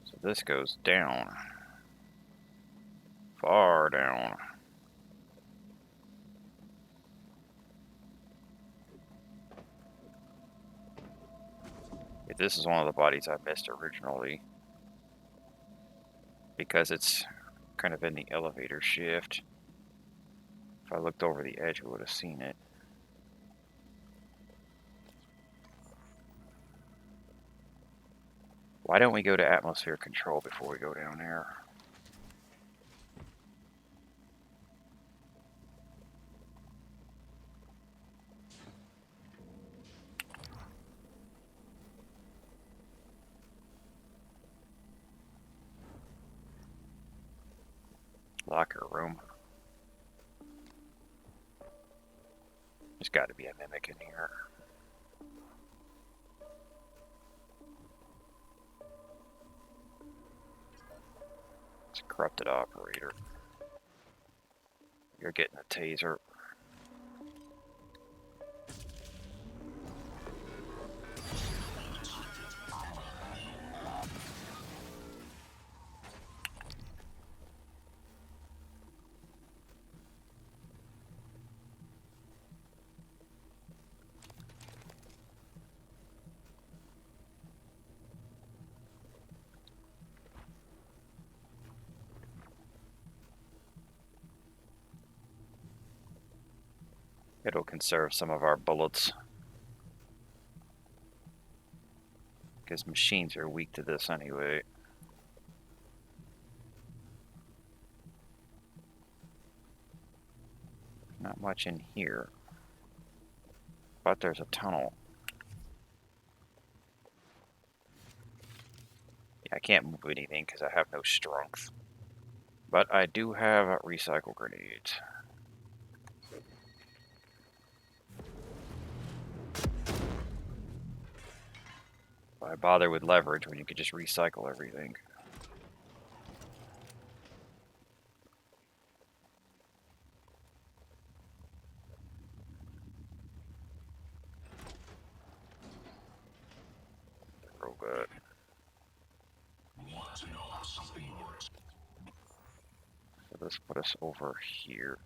Speaker 1: So this goes down. Far down. If this is one of the bodies I missed originally, because it's kind of in the elevator shift. If I looked over the edge, we would have seen it. Why don't we go to atmosphere control before we go down there? Locker room. There's got to be a mimic in here. It's a corrupted operator. You're getting a taser. It'll conserve some of our bullets. Because machines are weak to this anyway. Not much in here. But there's a tunnel. Yeah, I can't move anything because I have no strength. But I do have recycle grenades. Why bother with leverage when you could just recycle everything? Real good.
Speaker 3: Want to know how something works?
Speaker 1: So let's put us over here.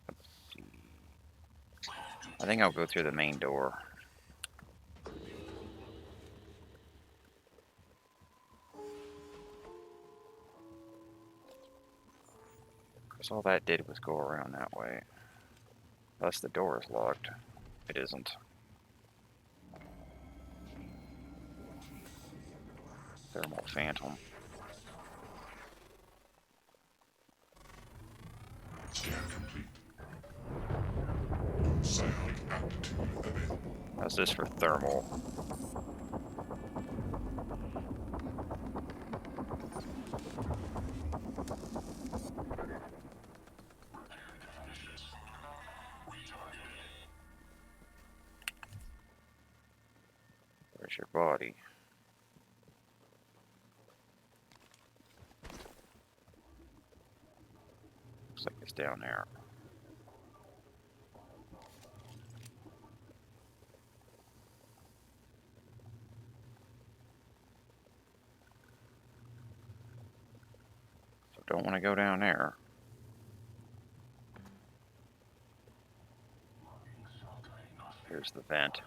Speaker 1: Let's see. I think I'll go through the main door. Because all that did was go around that way. Unless the door is locked. It isn't. Thermal phantom.
Speaker 3: Scan complete. Psionic aptitude available.
Speaker 1: How's this for thermal? Where's your body? Looks like it's down there. So don't want to go down there. Here's the vent.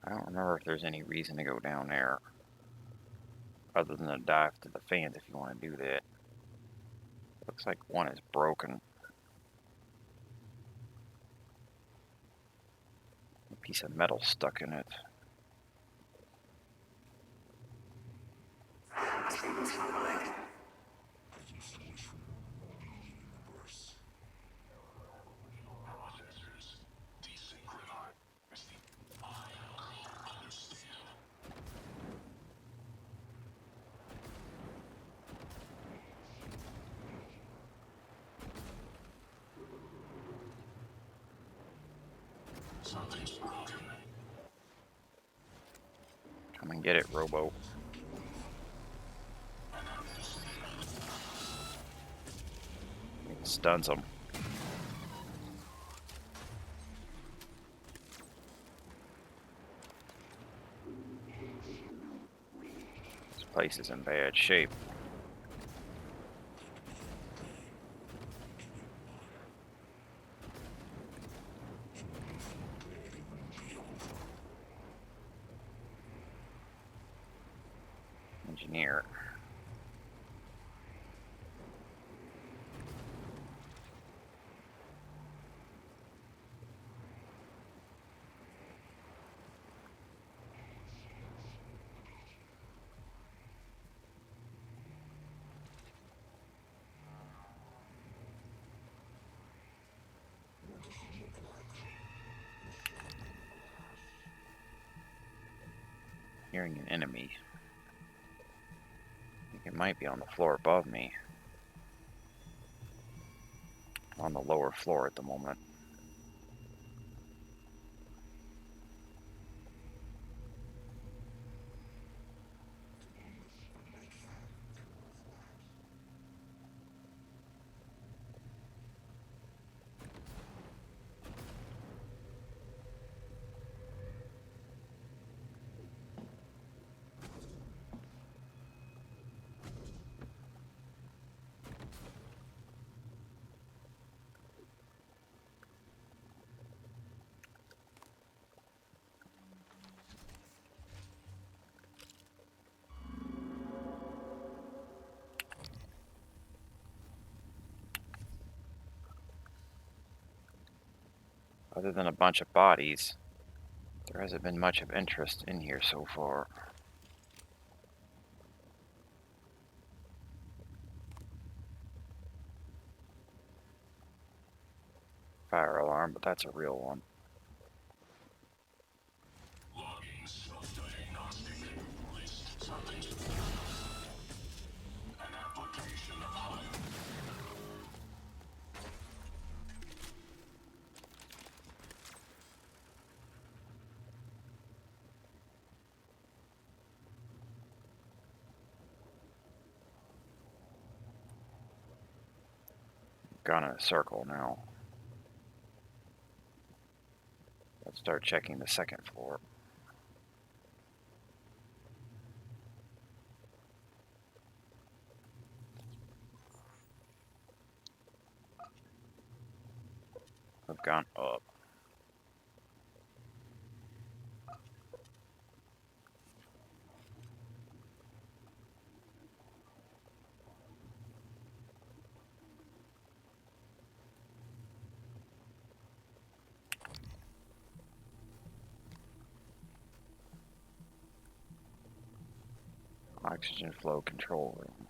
Speaker 1: I don't remember if there's any reason to go down there. Other than to dive to the fans if you want to do that. Looks like one is broken. A piece of metal stuck in it.
Speaker 3: Something's broken.
Speaker 1: Come and get it, Robo. It stuns them. This place is in bad shape. Engineer. Hearing an enemy. I think it might be on the floor above me. On the lower floor at the moment. other than a bunch of bodies, there hasn't been much of interest in here so far. Fire alarm, but that's a real one.
Speaker 3: Logging self-diagnostic. List something. An application of high.
Speaker 1: Gone in a circle now. Let's start checking the second floor. We've gone up. Oxygen flow control room.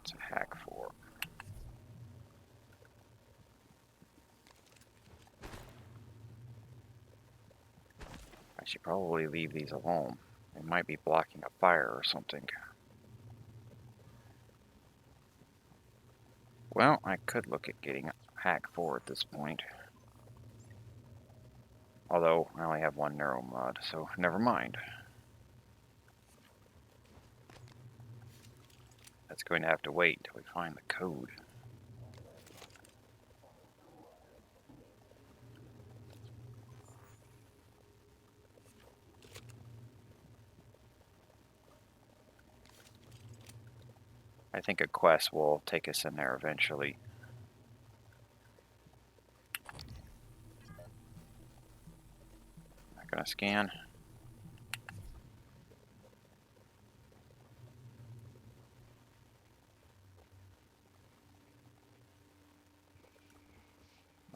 Speaker 1: It's a hack for. I should probably leave these alone. They might be blocking a fire or something. Well, I could look at getting hack 4 at this point. Although, I only have one neuromod, so never mind. That's going to have to wait until we find the code. I think a quest will take us in there eventually. Not gonna scan.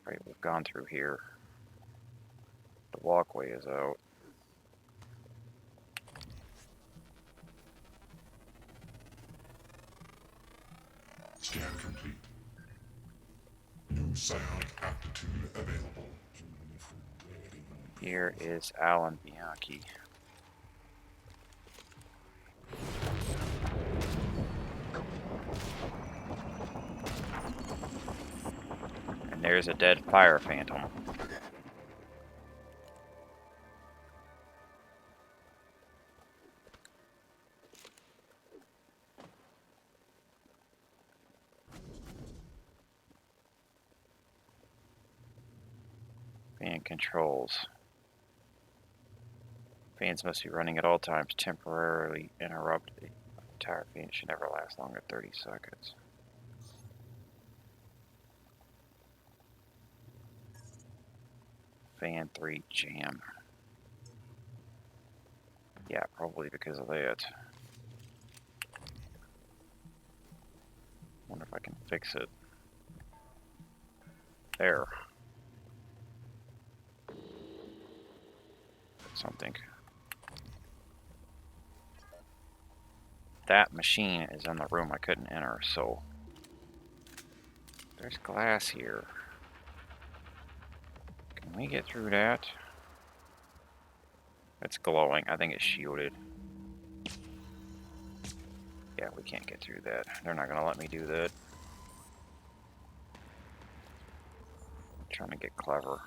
Speaker 1: Alright, we've gone through here. The walkway is out.
Speaker 3: Scan complete. New psionic aptitude available.
Speaker 1: Here is Alan Bianchi. And there's a dead fire phantom. Fan controls. Fans must be running at all times. Temporarily interrupt. The entire fan should never last longer than 30 seconds. Fan 3 jam. Yeah, probably because of that. Wonder if I can fix it. There. Something. That machine is in the room I couldn't enter, so there's glass here. Can we get through that? It's glowing. I think it's shielded. Yeah, we can't get through that. They're not gonna let me do that. I'm trying to get clever.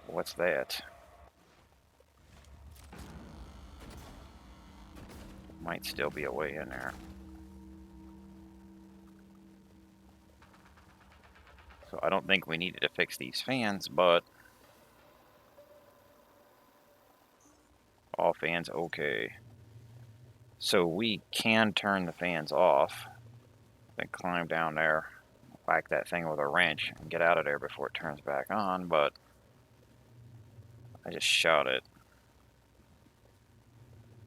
Speaker 1: What's that? Might still be a way in there. So I don't think we needed to fix these fans, but all fans okay. So we can turn the fans off, then climb down there, whack that thing with a wrench, and get out of there before it turns back on, but I just shot it.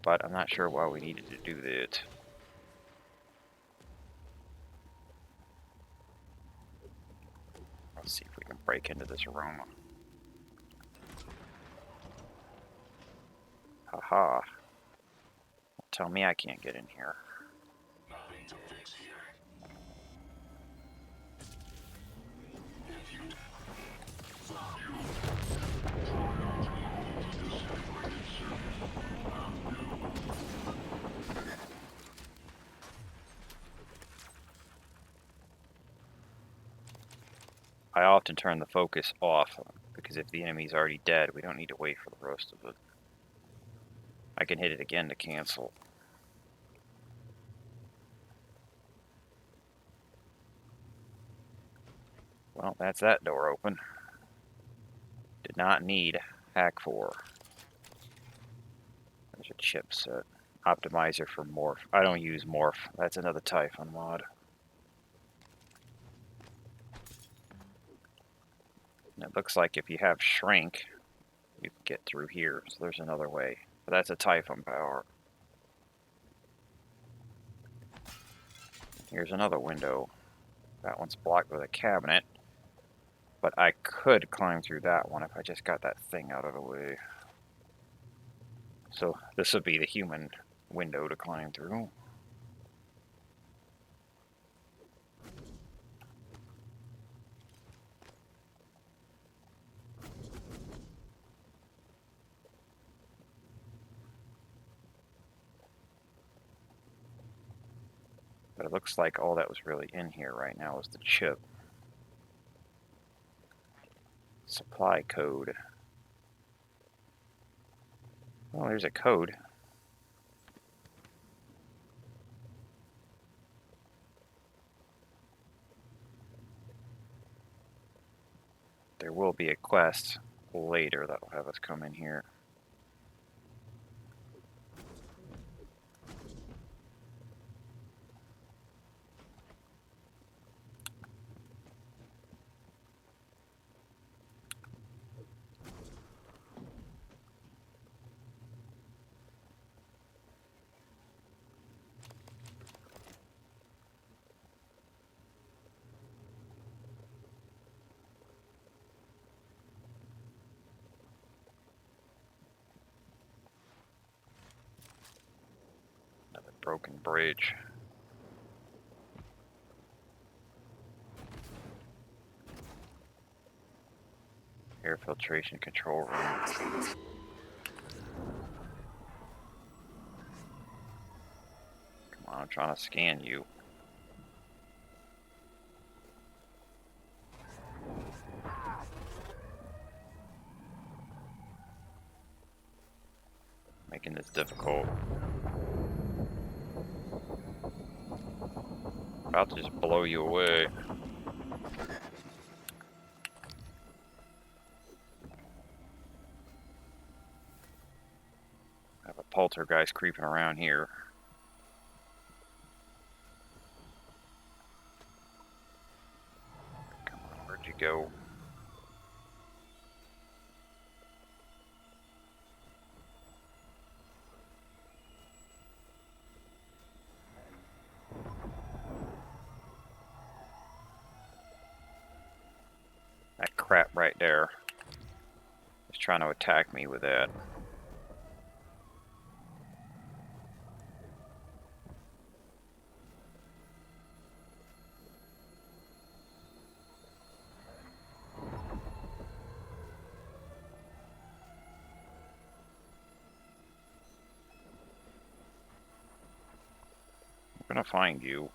Speaker 1: But I'm not sure why we needed to do that. Let's see if we can break into this room. Haha. Tell me I can't get in here.
Speaker 3: Nothing to fix here.
Speaker 1: I often turn the focus off because if the enemy's already dead, we don't need to wait for the rest of it. I can hit it again to cancel. Well, that's that door open. Did not need hack 4. There's a chipset. Optimizer for morph. I don't use morph. That's another Typhon mod. And it looks like if you have shrink, you can get through here. So there's another way. But that's a Typhon power. Here's another window. That one's blocked with a cabinet. But I could climb through that one if I just got that thing out of the way. So this would be the human window to climb through. But it looks like all that was really in here right now is the chip. Supply code. Well, there's a code. There will be a quest later that will have us come in here. Another broken bridge. Air filtration control room. Come on, I'm trying to scan you. Making this difficult. About to just blow you away. I have a poltergeist creeping around here. Come on, where'd you go? That crap right there. He's trying to attack me with that. I'm gonna find you.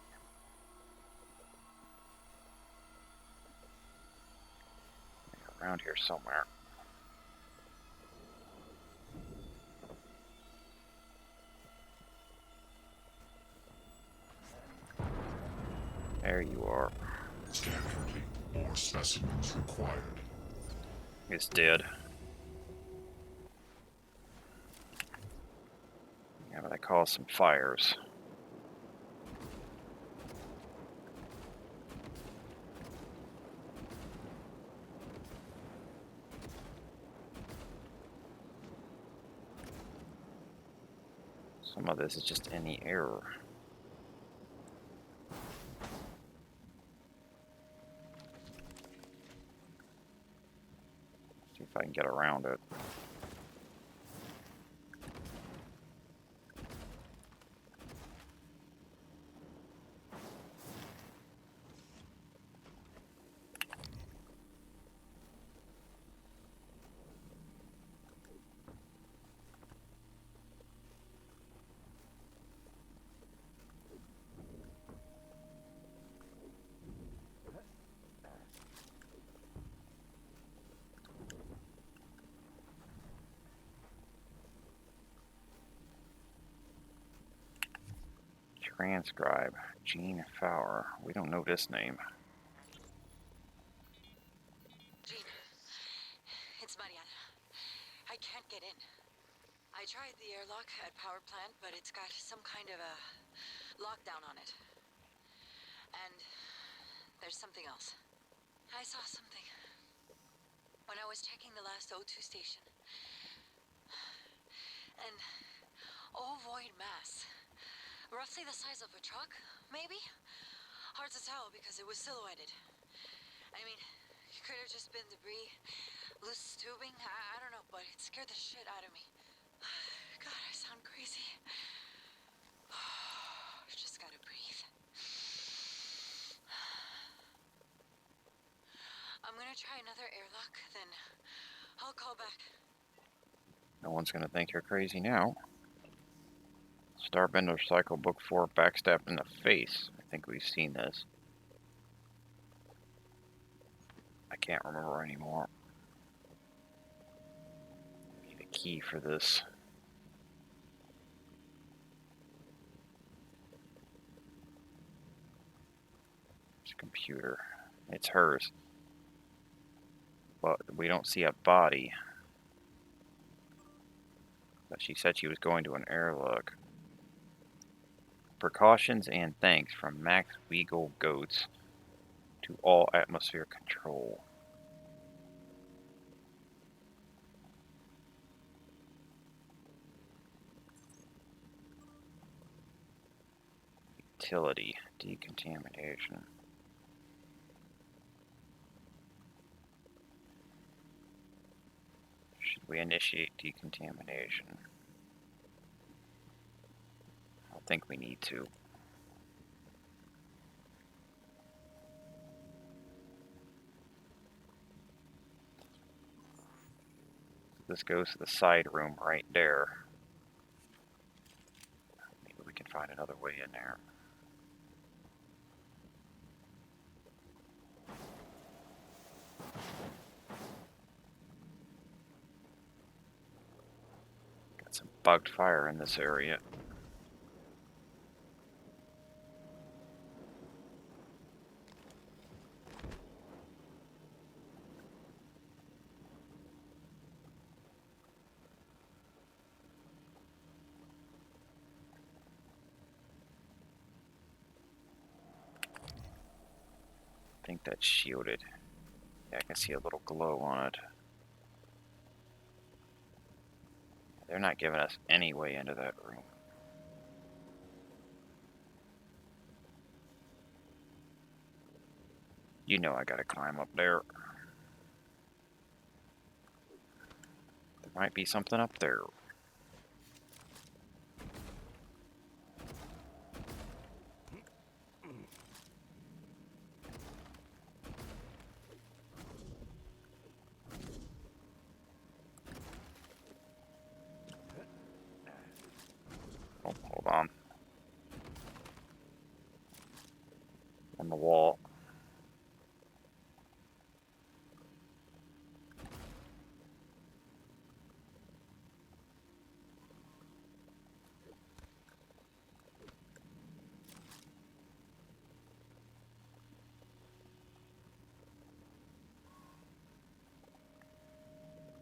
Speaker 1: Around here somewhere. There you are.
Speaker 3: Scan complete. More specimens required.
Speaker 1: It's dead. Yeah, but that caused some fires. Some of this is just in the air. See if I can get around it. Transcribe. Gene Fowler. We don't know this name.
Speaker 15: Jean, it's Mariana. I can't get in. I tried the airlock at power plant, but it's got some kind of a lockdown on it. And there's something else. I saw something when I was checking the last O2 station. An ovoid mass. Roughly the size of a truck, maybe? Hard to tell because it was silhouetted. I mean, it could have just been debris, loose tubing, I don't know, but it scared the shit out of me. God, I sound crazy. Just gotta breathe. I'm gonna try another airlock, then I'll call back.
Speaker 1: No one's gonna think you're crazy now. Starbender Cycle Book 4 Backstab in the Face. I think we've seen this. I can't remember anymore. Need a key for this. It's a computer. It's hers. But we don't see a body. But she said she was going to an airlock. Precautions and thanks from Max Weagle Goats to all atmosphere control. Utility decontamination. Should we initiate decontamination? I don't think we need to. This goes to the side room right there. Maybe we can find another way in there. Got some bugged fire in this area. I think that's shielded. Yeah, I can see a little glow on it. They're not giving us any way into that room. You know I gotta climb up there. There might be something up there. Oh, hold on. On the wall.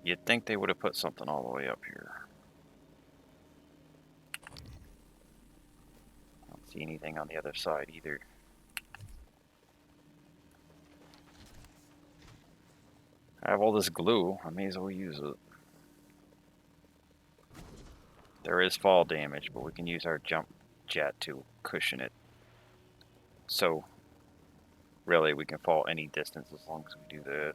Speaker 1: You'd think they would have put something all the way up here. I don't see anything on the other side either. I have all this glue. I may as well use it. There is fall damage, but we can use our jump jet to cushion it. So, really, we can fall any distance as long as we do that.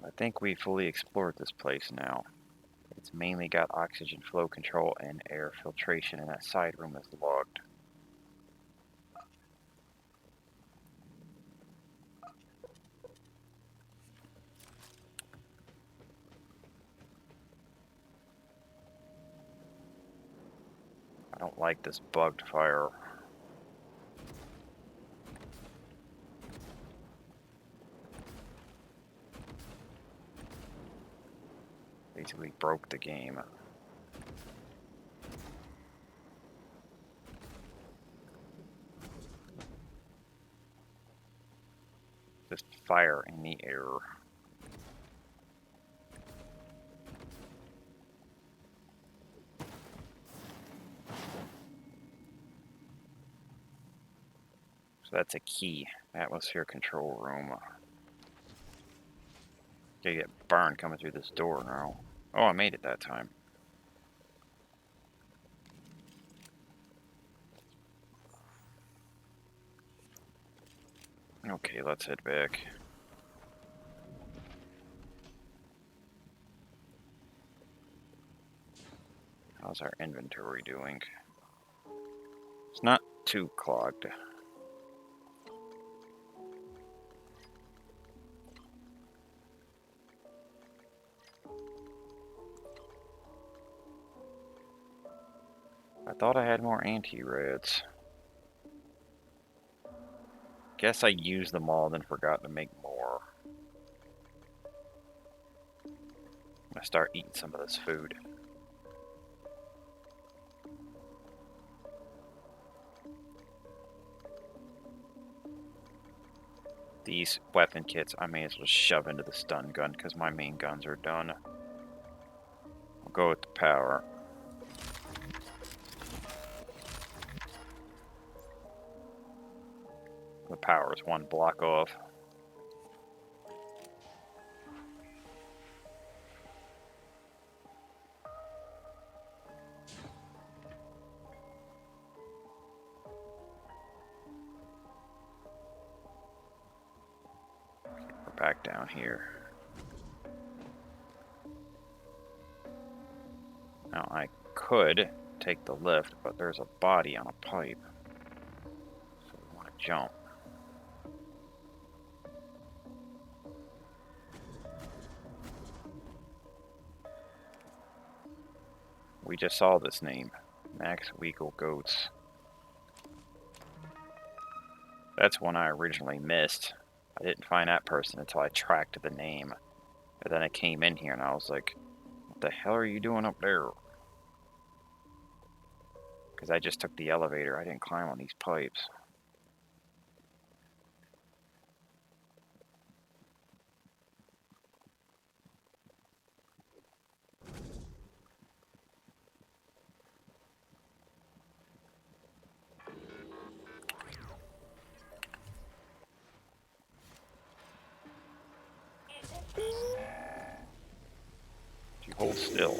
Speaker 1: I think we fully explored this place now. It's mainly got oxygen flow control and air filtration, and that side room is locked. I don't like this bugged fire. Basically broke the game. Just fire in the air. So that's a key. Atmosphere control room. Gonna get burned coming through this door now. Oh, I made it that time. Okay, let's head back. How's our inventory doing? It's not too clogged. I thought I had more anti-rads. Guess I used them all, then forgot to make more. I'm gonna start eating some of this food. These weapon kits I may as well shove into the stun gun because my main guns are done. I'll go with the power. The power is one block off. We're back down here. Now I could take the lift, but there's a body on a pipe. So we want to jump. We just saw this name. Max Weagle Goats. That's one I originally missed. I didn't find that person until I tracked the name. And then I came in here and I was like, what the hell are you doing up there? Because I just took the elevator. I didn't climb on these pipes. You hold still.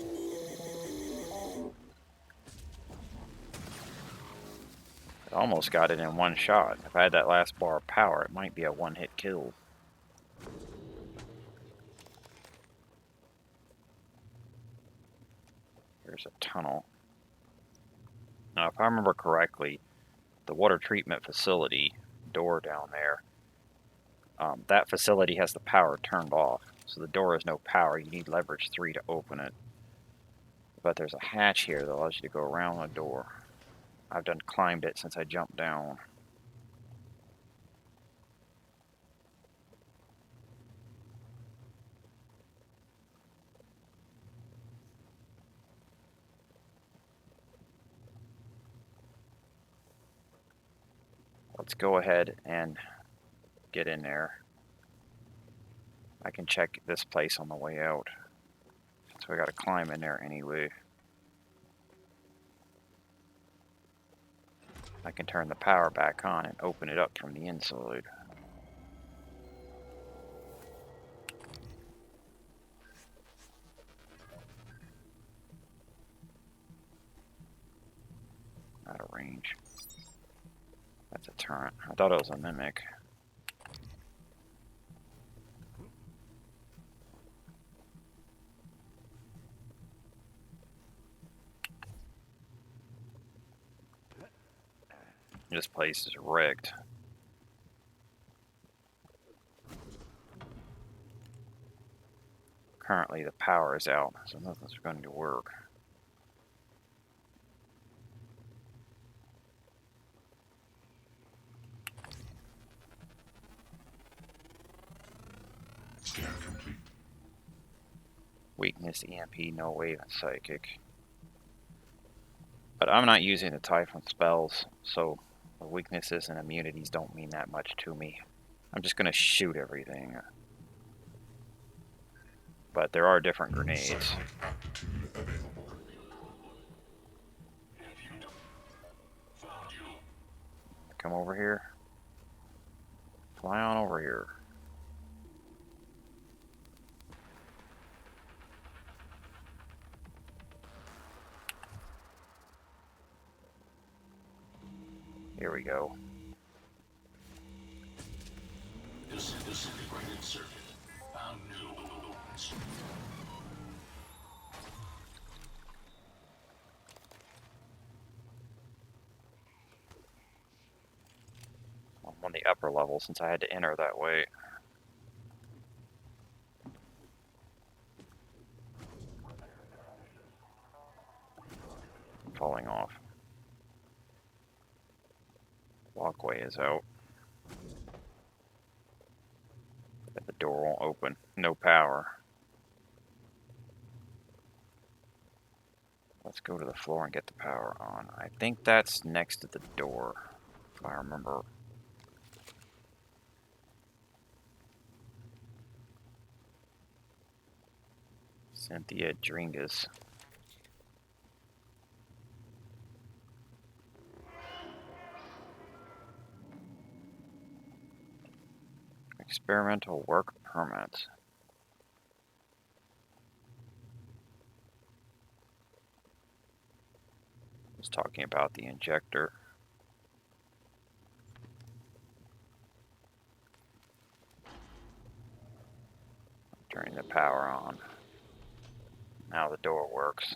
Speaker 1: I almost got it in one shot. If I had that last bar of power, it might be a one-hit kill. There's a tunnel. Now, if I remember correctly, the water treatment facility door down there, that facility has the power turned off. So the door has no power. You need leverage 3 to open it. But there's a hatch here that allows you to go around the door. I've done climbed it since I jumped down. Let's go ahead and get in there. I can check this place on the way out. So I gotta climb in there anyway. I can turn the power back on and open it up from the inside. Out of range. That's a turret. I thought it was a mimic. This place is wrecked. Currently the power is out, so nothing's going to work.
Speaker 3: Scan complete.
Speaker 1: Weakness, EMP, no wave, and psychic. But I'm not using the Typhon spells, so the weaknesses and immunities don't mean that much to me. I'm just going to shoot everything. But there are different grenades.
Speaker 3: Cyclic aptitude available. Found you.
Speaker 1: Come over here. Fly on over here. Here we go.
Speaker 3: Disintegrated circuit. Found new.
Speaker 1: I'm on the upper level since I had to enter that way. Falling off. Walkway is out. But the door won't open. No power. Let's go to the floor and get the power on. I think that's next to the door, if I remember. Cynthia Dringas. Experimental work permit. Was talking about the injector. Turning the power on. Now the door works.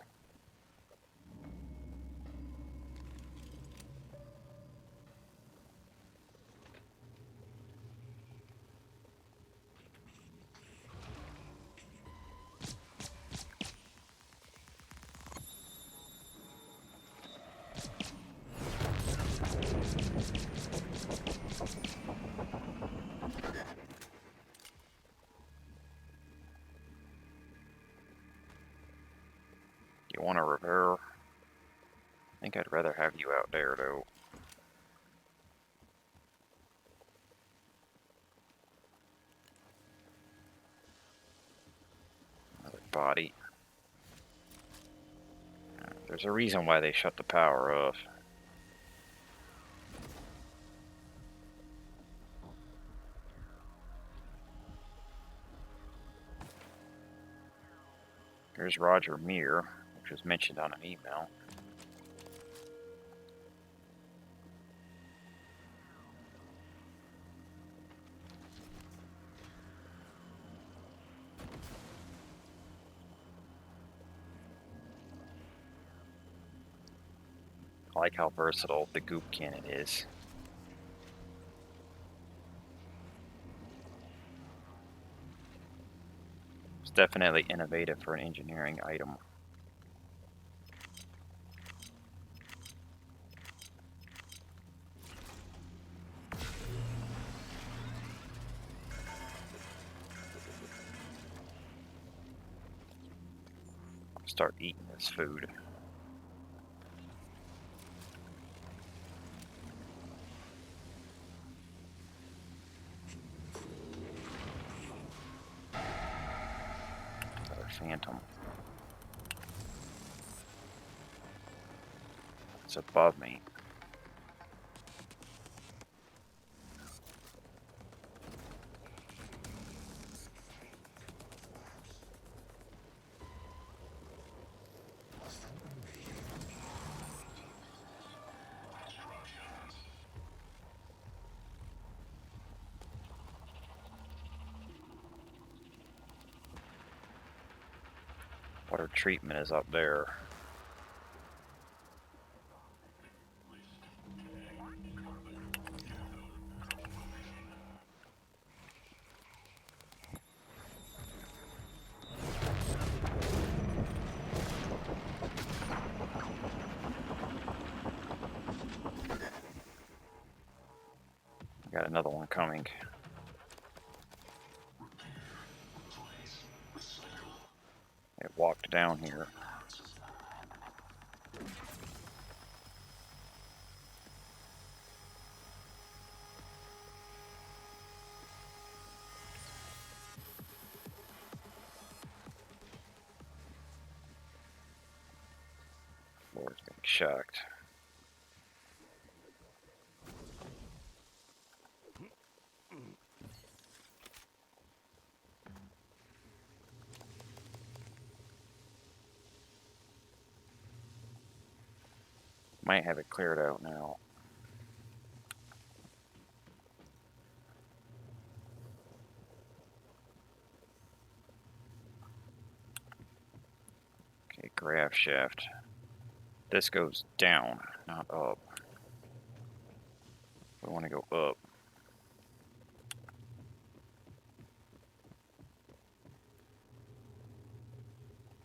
Speaker 1: You want to repair? I think I'd rather have you out there, though. Another body. There's a reason why they shut the power off. Here's Roger Muir, which was mentioned on an email. I like how versatile the goop cannon is. It's definitely innovative for an engineering item. Start eating this food. Another phantom. It's above me. Water treatment is up there. Got another one coming. It walked down here. Floor's being shocked. Might have it cleared out now. Okay, graph shaft. This goes down, not up. We want to go up.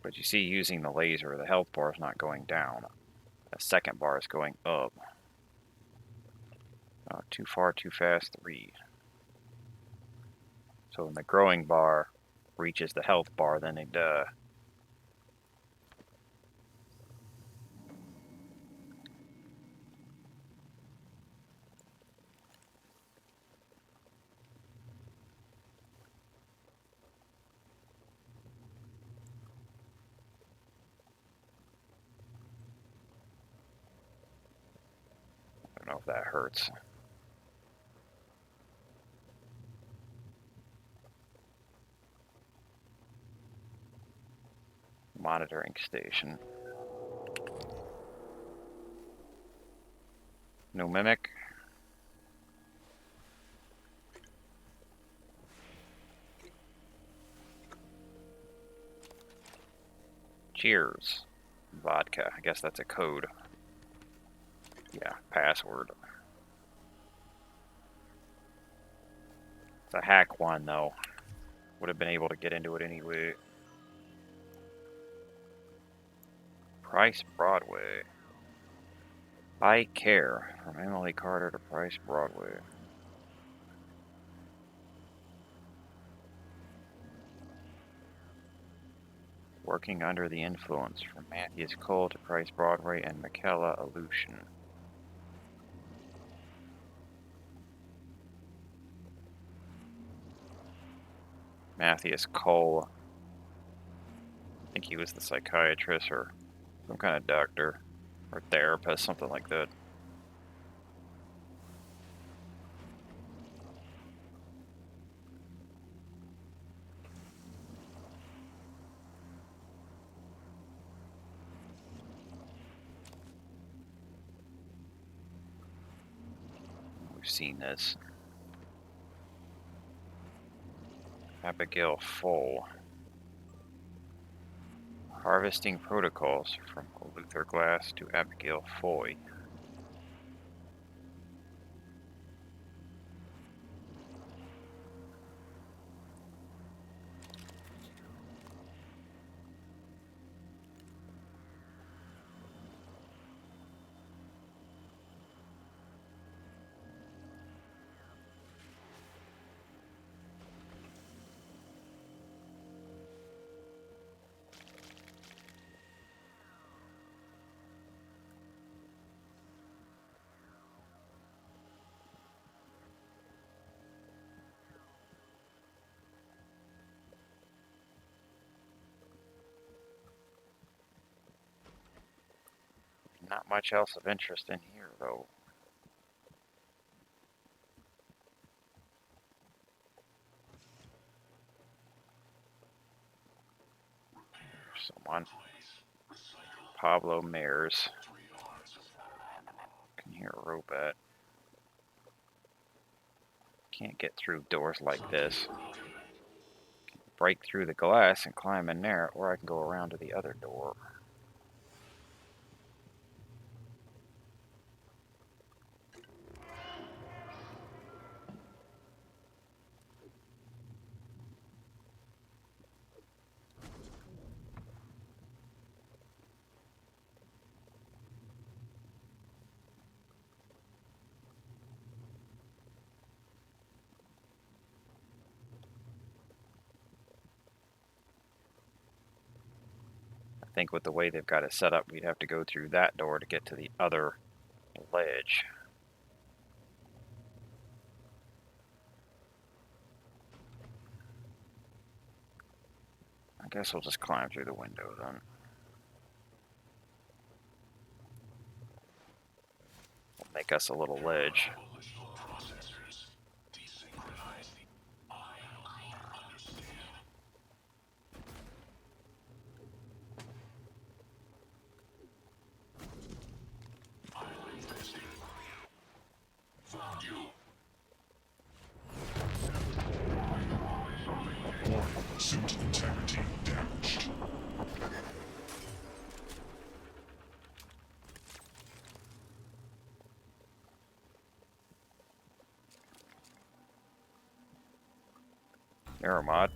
Speaker 1: But you see, using the laser, the health bar is not going down. The second bar is going up. Too far, too fast, 3. So when the growing bar reaches the health bar, then it I don't know if that hurts. Monitoring station. No mimic. Cheers. Vodka. I guess that's a code. Yeah, password. It's a hack one, though. Would have been able to get into it anyway. Price Broadway. I Care. From Emily Carter to Price Broadway. Working Under the Influence. From Matthews Cole to Price Broadway and Michaela Aleutian. Matthias Cole. I think he was the psychiatrist or some kind of doctor or therapist, something like that. We've seen this. Abigail Foll. Harvesting Protocols from Luther Glass to Abigail Foy. Not much else of interest in here, though. Someone. Pablo Mayers. Can hear a robot. Can't get through doors like this. Break through the glass and climb in there, or I can go around to the other door. think with the way they've got it set up, we'd have to go through that door to get to the other ledge. I guess we'll just climb through the window then. We'll make us a little ledge.
Speaker 3: Suit integrity damaged.
Speaker 1: Neuromod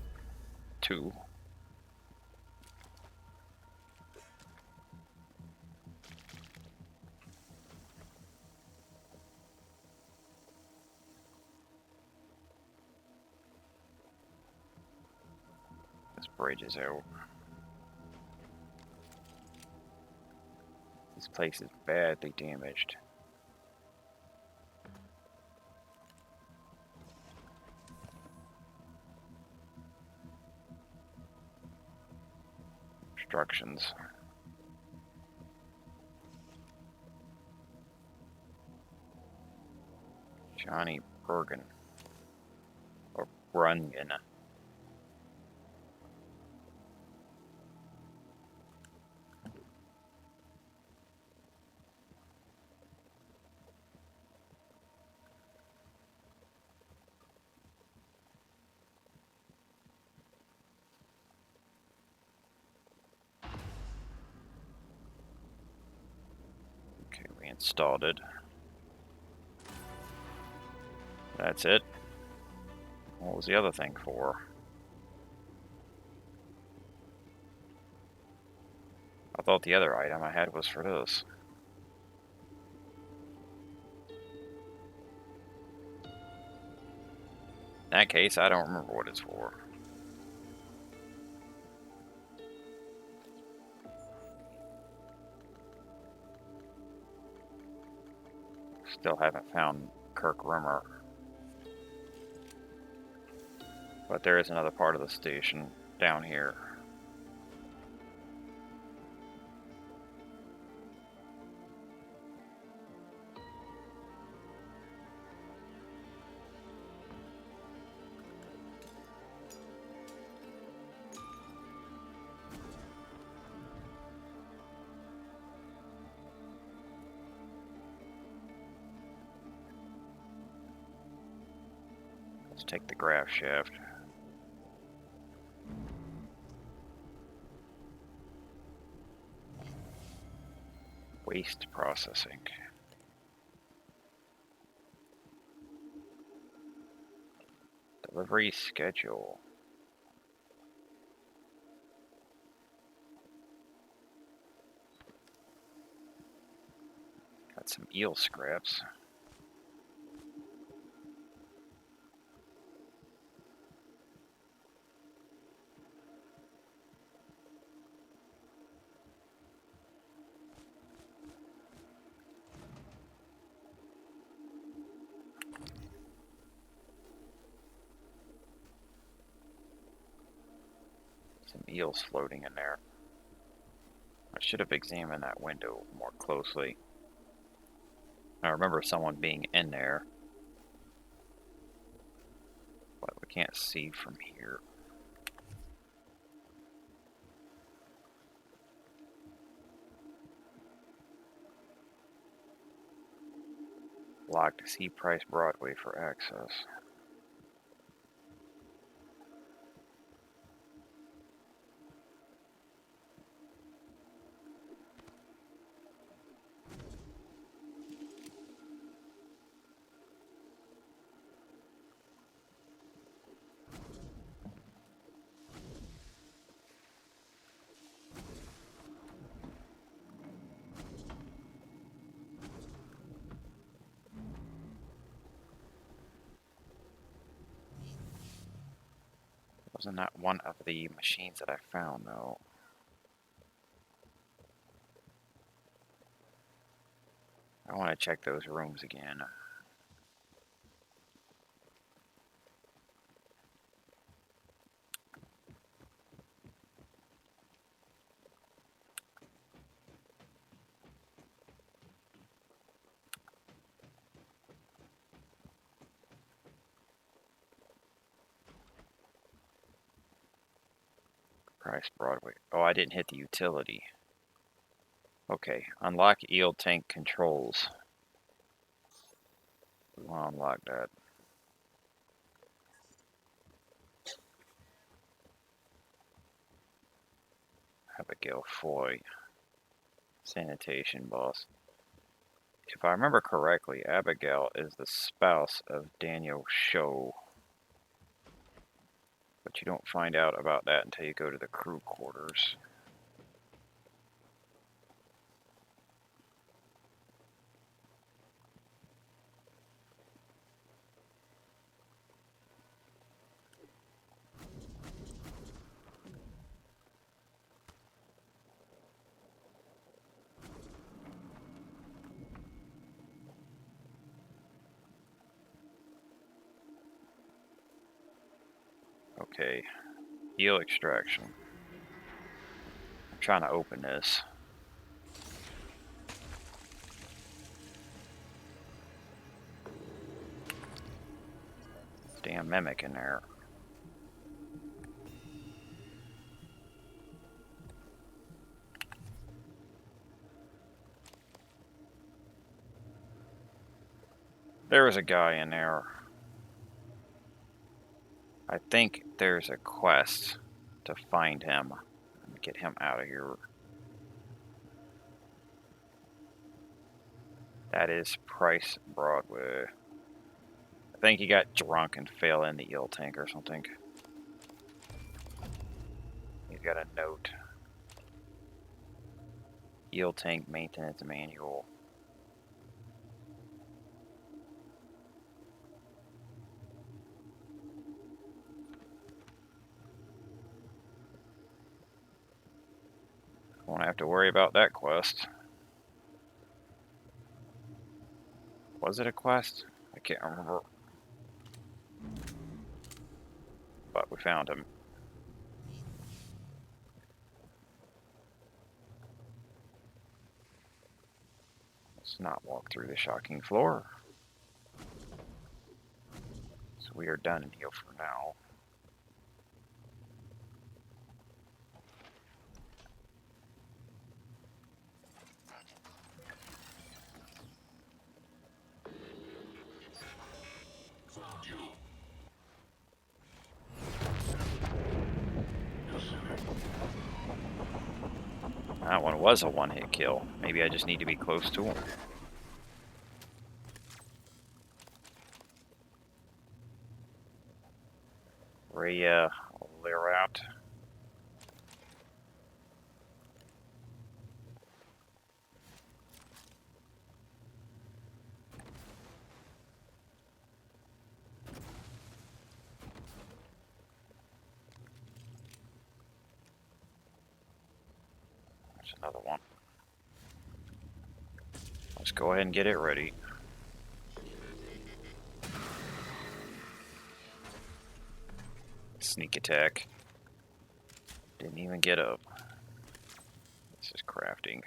Speaker 1: 2. This bridge is out. This place is badly damaged. Instructions. Johnny Bergen. Or Brungen. Okay, we installed it. That's it. What was the other thing for? I thought the other item I had was for this. In that case, I don't remember what it's for. Still haven't found Kirk Rimmer. But there is another part of the station down here. Let's take the graft shaft. Waste processing. Delivery schedule. Got some eel scraps. Some eels floating in there. I should have examined that window more closely. I remember someone being in there, but we can't see from here. Locked C Price Broadway for access. Wasn't that one of the machines that I found, though? I want to check those rooms again. Price Broadway. Oh, I didn't hit the utility. Okay, unlock eel tank controls. We want to unlock that. Abigail Foy, sanitation boss. If I remember correctly, Abigail is the spouse of Daniel Show. But you don't find out about that until you go to the crew quarters. Okay, eel extraction. I'm trying to open this. Damn mimic in there. There was a guy in there. I think there's a quest to find him and get him out of here. That is Price Broadway. I think he got drunk and fell in the eel tank or something. He's got a note. Eel tank maintenance manual. Won't have to worry about that quest. Was it a quest? I can't remember. But we found him. Let's not walk through the shocking floor. So we are done in here for now. That one was a one-hit kill. Maybe I just need to be close to him. Rhea, Lear out. There's another one. Let's go ahead and get it ready. Sneak attack. Didn't even get up. This is crafting.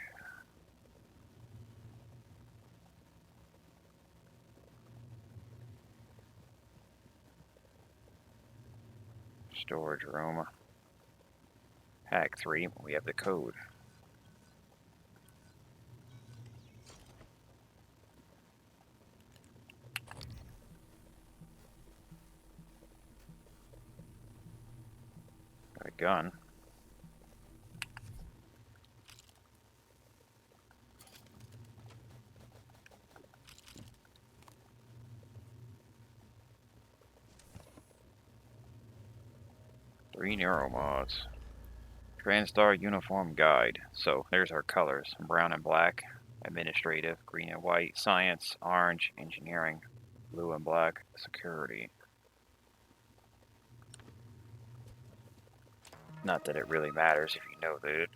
Speaker 1: Storage room. Hack 3. We have the code. Got a gun. Three neuromods. TranStar uniform guide. So there's our colors. Brown and black. Administrative. Green and white. Science. Orange. Engineering. Blue and black. Security. Not that it really matters if you know that.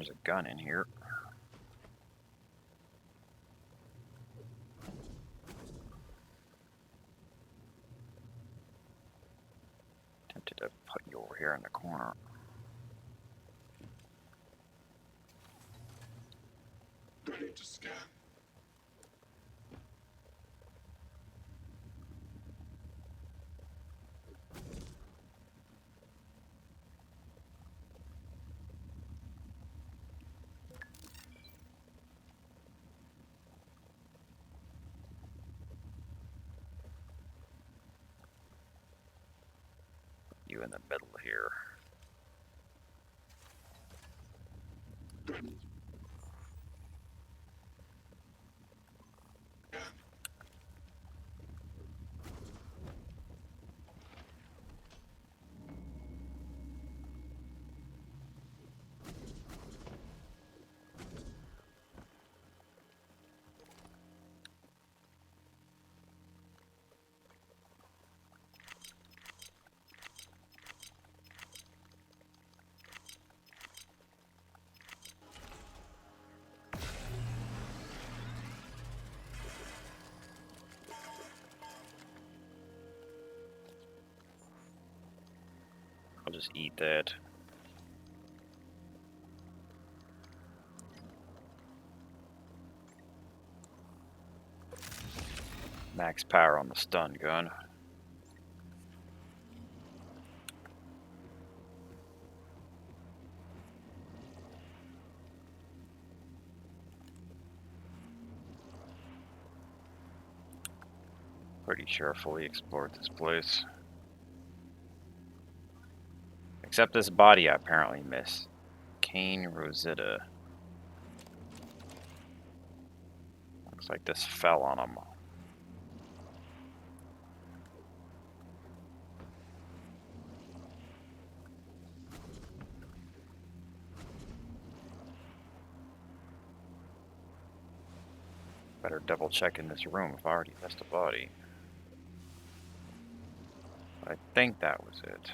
Speaker 1: There's a gun in here. Tempted to put you over here in the corner.
Speaker 3: Ready to scan.
Speaker 1: You in the middle here. I'll just eat that. Max power on the stun gun. Pretty sure I fully explored this place. Except this body I apparently missed. Cane Rosetta. Looks like this fell on him. Better double check in this room if I already missed a body. I think that was it.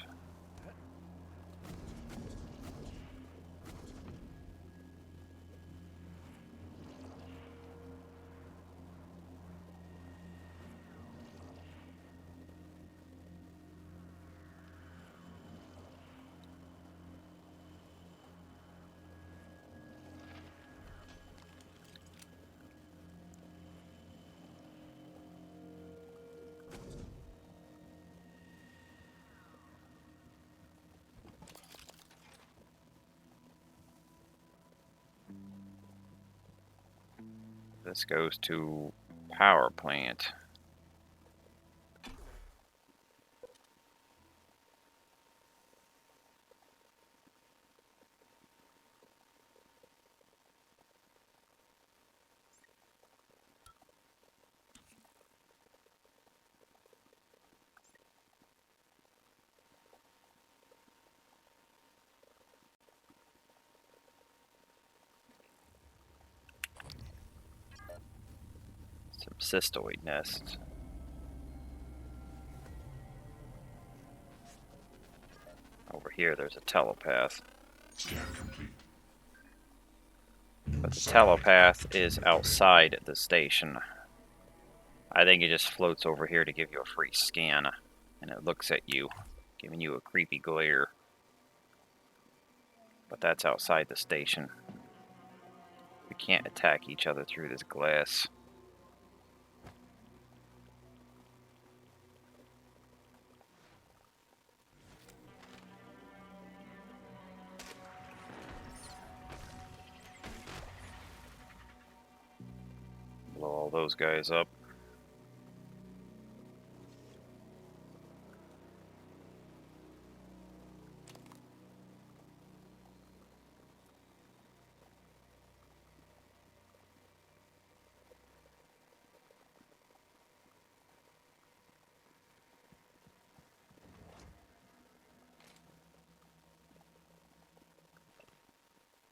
Speaker 1: This goes to power plant. Cystoid nest. Over here there's a telepath.
Speaker 3: Scan complete.
Speaker 1: But the telepath is outside the station. I think it just floats over here to give you a free scan. And it looks at you, giving you a creepy glare. But that's outside the station. We can't attack each other through this glass. Blow all those guys up.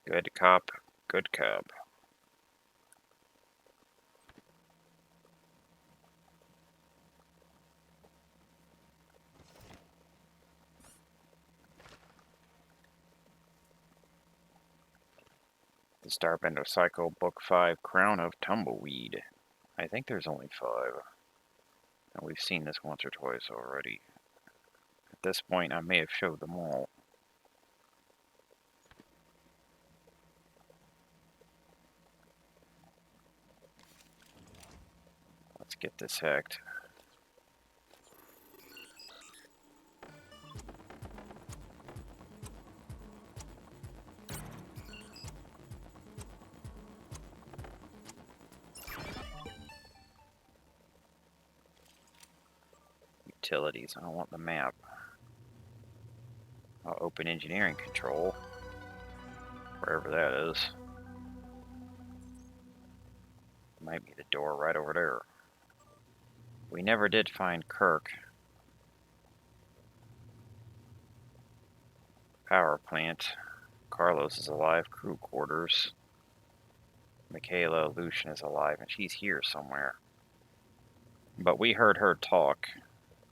Speaker 1: Good cop, good cop. The Starbender Cycle, Book 5, Crown of Tumbleweed. I think there's only 5. And we've seen this once or twice already. At this point, I may have showed them all. Let's get this hacked. Utilities. I don't want the map. I'll open engineering control. Wherever that is. Might be the door right over there. We never did find Kirk. Power plant. Carlos is alive. Crew quarters. Michaela Lucian is alive, and she's here somewhere. But we heard her talk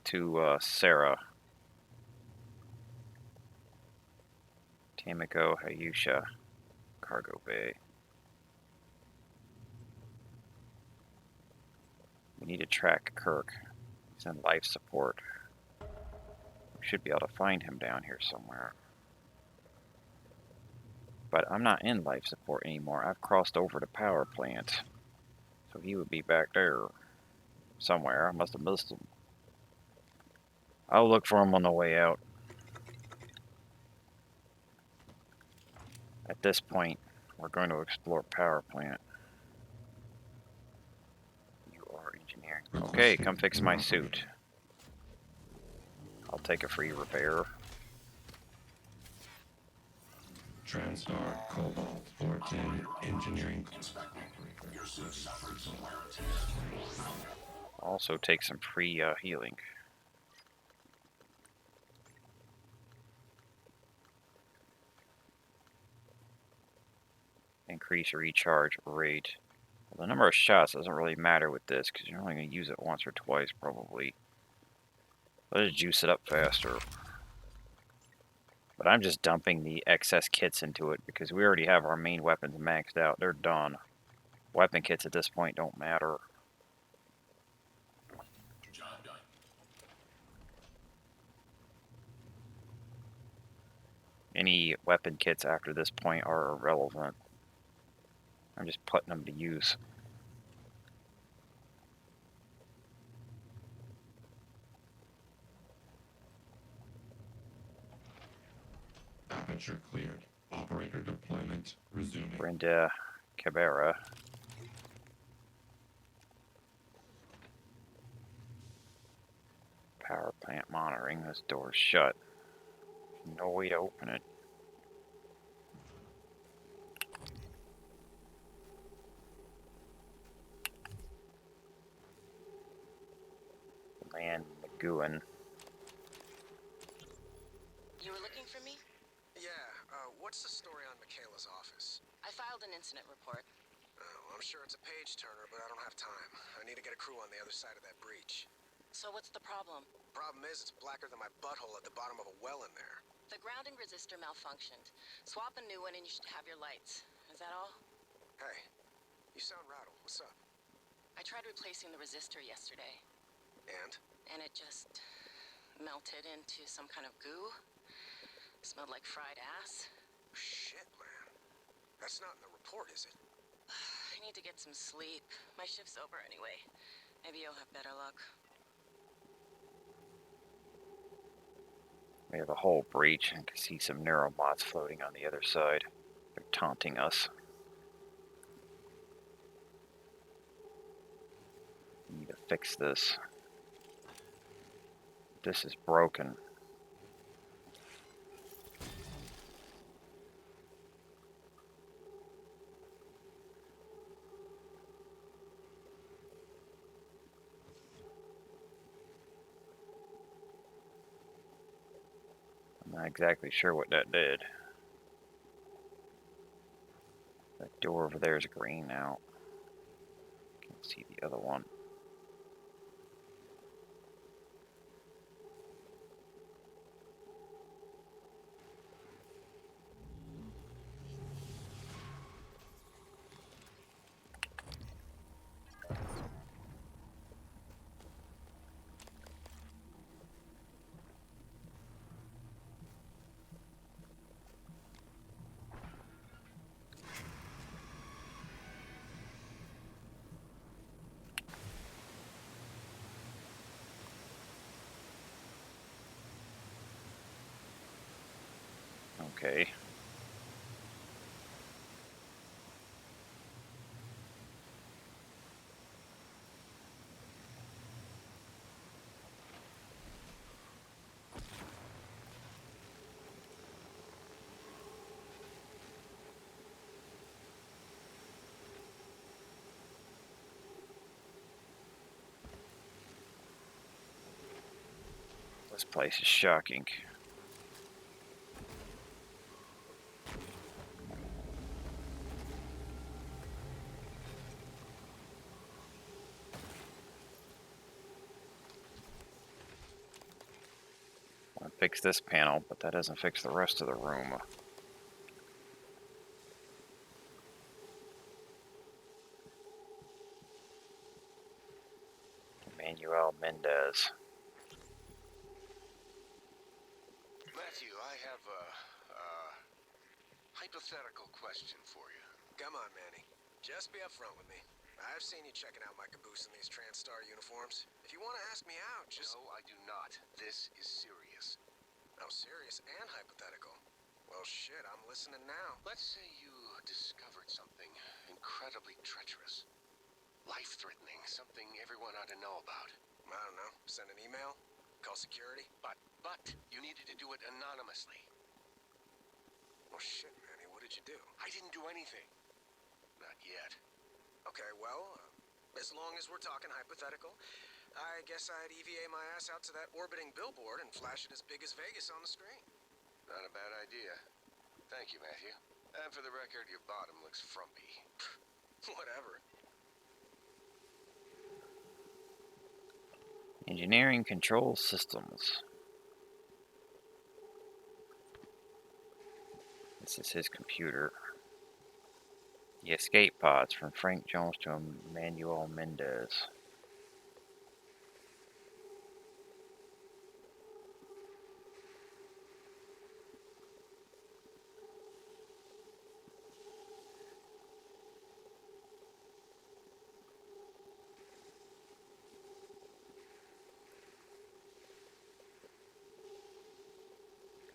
Speaker 1: to Sarah. Tamiko Hayusha, Cargo Bay. We need to track Kirk. He's in life support. We should be able to find him down here somewhere. But I'm not in life support anymore. I've crossed over to power plant. So he would be back there somewhere. I must have missed him. I'll look for him on the way out. At this point, we're going to explore power plant. You are engineering. Okay, come fix my suit. I'll take a free repair.
Speaker 3: TranStar Cobalt 14 Engineering.
Speaker 1: Also take some free healing. Increase recharge rate. Well, the number of shots doesn't really matter with this because you're only going to use it once or twice probably. Let's juice it up faster. But I'm just dumping the excess kits into it because we already have our main weapons maxed out. They're done. Weapon kits at this point don't matter.
Speaker 7: Job done.
Speaker 1: Any weapon kits after this point are irrelevant. I'm just putting them to use.
Speaker 3: Aperture cleared. Operator deployment resuming.
Speaker 1: Brenda Cabrera. Power plant monitoring. This door's shut. No way to open it. Man, McGowan.
Speaker 10: You were looking for me?
Speaker 6: Yeah, what's the story on Michaela's office?
Speaker 10: I filed an incident report.
Speaker 6: Well, I'm sure it's a page turner, but I don't have time. I need to get a crew on the other side of that breach.
Speaker 10: So what's the problem?
Speaker 6: Problem is, it's blacker than my butthole at the bottom of a well in there.
Speaker 10: The grounding resistor malfunctioned. Swap a new one and you should have your lights. Is that all?
Speaker 6: Hey, you sound rattled. What's up?
Speaker 10: I tried replacing the resistor yesterday.
Speaker 6: And
Speaker 10: it just melted into some kind of goo. Smelled like fried ass.
Speaker 6: Shit, man. That's not in the report, is it?
Speaker 10: I need to get some sleep. My shift's over anyway. Maybe you'll have better luck.
Speaker 1: We have a whole breach and can see some neurobots floating on the other side. They're taunting us. We need to fix this. This is broken. I'm not exactly sure what that did. That door over there is green now. Can't see the other one. Okay. This place is shocking. I'll fix this panel, but that doesn't fix the rest of the room. Manuel Mendez.
Speaker 6: Matthew, I have a hypothetical question for you.
Speaker 16: Come on, Manny. Just be upfront with me. I've seen you checking out my caboose in these TranStar uniforms. If you want to ask me out, just...
Speaker 6: No, I do not. This is serious.
Speaker 16: Oh, serious and hypothetical. Well, shit, I'm listening now.
Speaker 6: Let's say you discovered something incredibly treacherous. Life-threatening, something everyone ought to know about.
Speaker 16: I don't know. Send an email? Call security?
Speaker 6: But you needed to do it anonymously.
Speaker 16: Well, shit, Manny, what did you do?
Speaker 6: I didn't do anything. Not yet.
Speaker 16: Okay, well, as long as we're talking hypothetical, I guess I'd EVA my ass out to that orbiting billboard and flash it as big as Vegas on the screen.
Speaker 6: Not a bad idea. Thank you, Matthew. And for the record, your bottom looks frumpy.
Speaker 16: Whatever.
Speaker 1: Engineering Control Systems. This is his computer. The escape pods from Frank Jones to Manuel Mendez.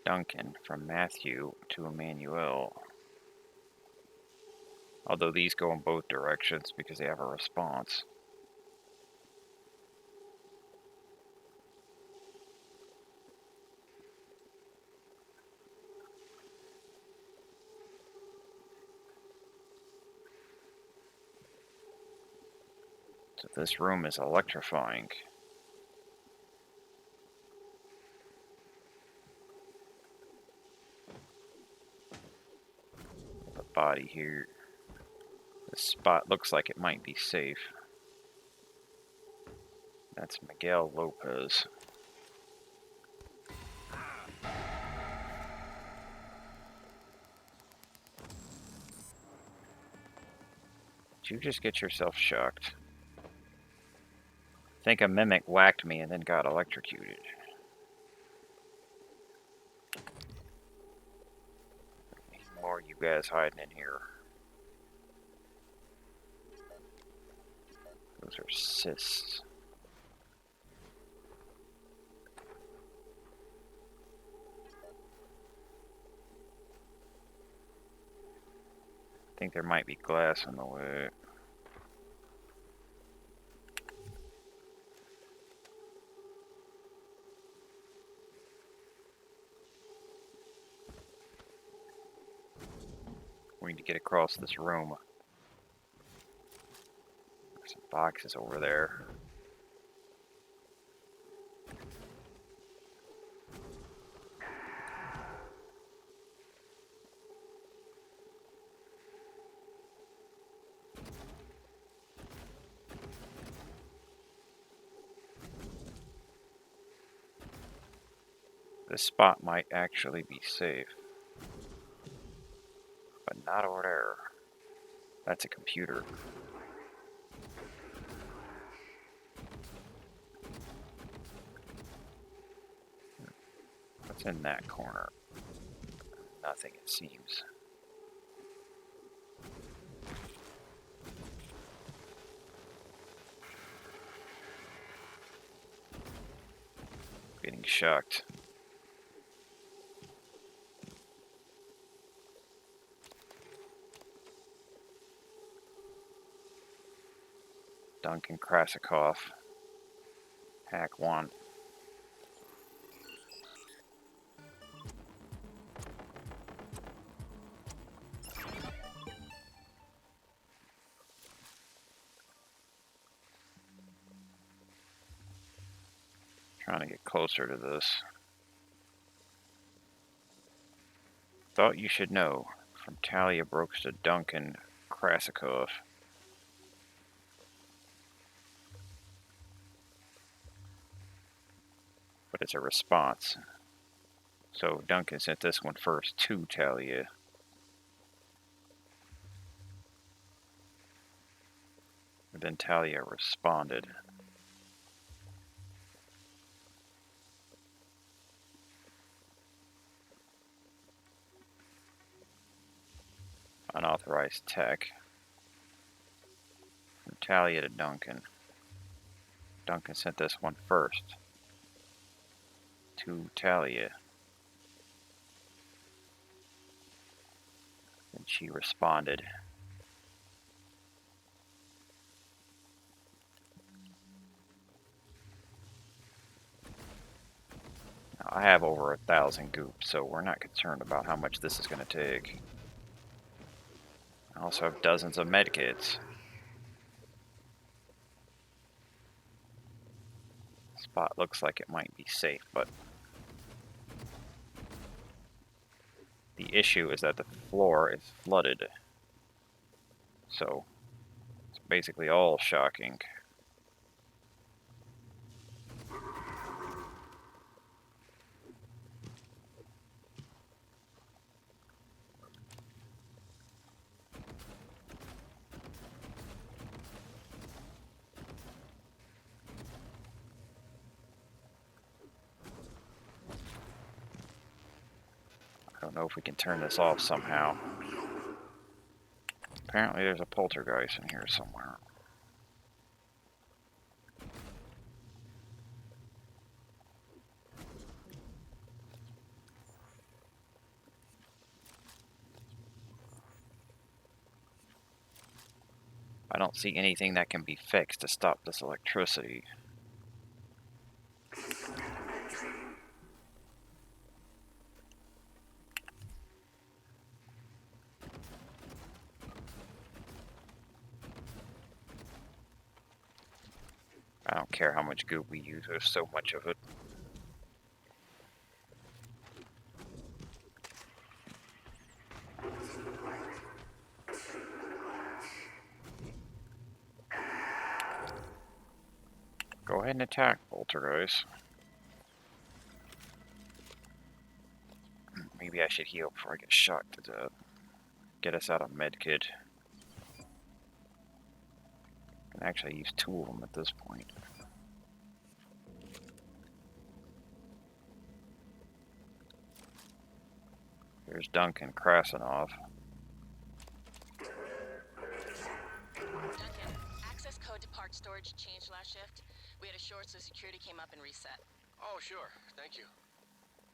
Speaker 1: Duncan from Matthew to Emmanuel. Although these go in both directions because they have a response. So this room is electrifying. The body here. This spot looks like it might be safe. That's Miguel Lopez. Did you just get yourself shocked? I think a mimic whacked me and then got electrocuted. More you guys hiding in here. Those are cysts. I think there might be glass in the way. We need to get across this room. There's some boxes over there. This spot might actually be safe. But not over there. That's a computer. What's in that corner? Nothing, it seems. Getting shocked. Duncan Krasikov, Hack 1. Trying to get closer to this. Thought you should know. From Talia Brooks to Duncan Krasikov. But it's a response. So Duncan sent this one first to Talia. And then Talia responded. Unauthorized tech. From Talia to Duncan. Duncan sent this one first to Talia. And she responded. Now, I have over 1,000 goop, so we're not concerned about how much this is going to take. I also have dozens of medkits. Spot looks like it might be safe, but the issue is that the floor is flooded. So it's basically all shocking. I don't know if we can turn this off somehow. Apparently there's a poltergeist in here somewhere. I don't see anything that can be fixed to stop this electricity. I don't care how much goop we use, there's so much of it. Go ahead and attack, poltergeist. Maybe I should heal before I get shocked to death. Get us out of medkit. I can actually use 2 of them at this point. There's Duncan Krasinov.
Speaker 5: Duncan, access code to park storage changed last shift. We had a short, so security came up and reset.
Speaker 6: Oh, sure. Thank you.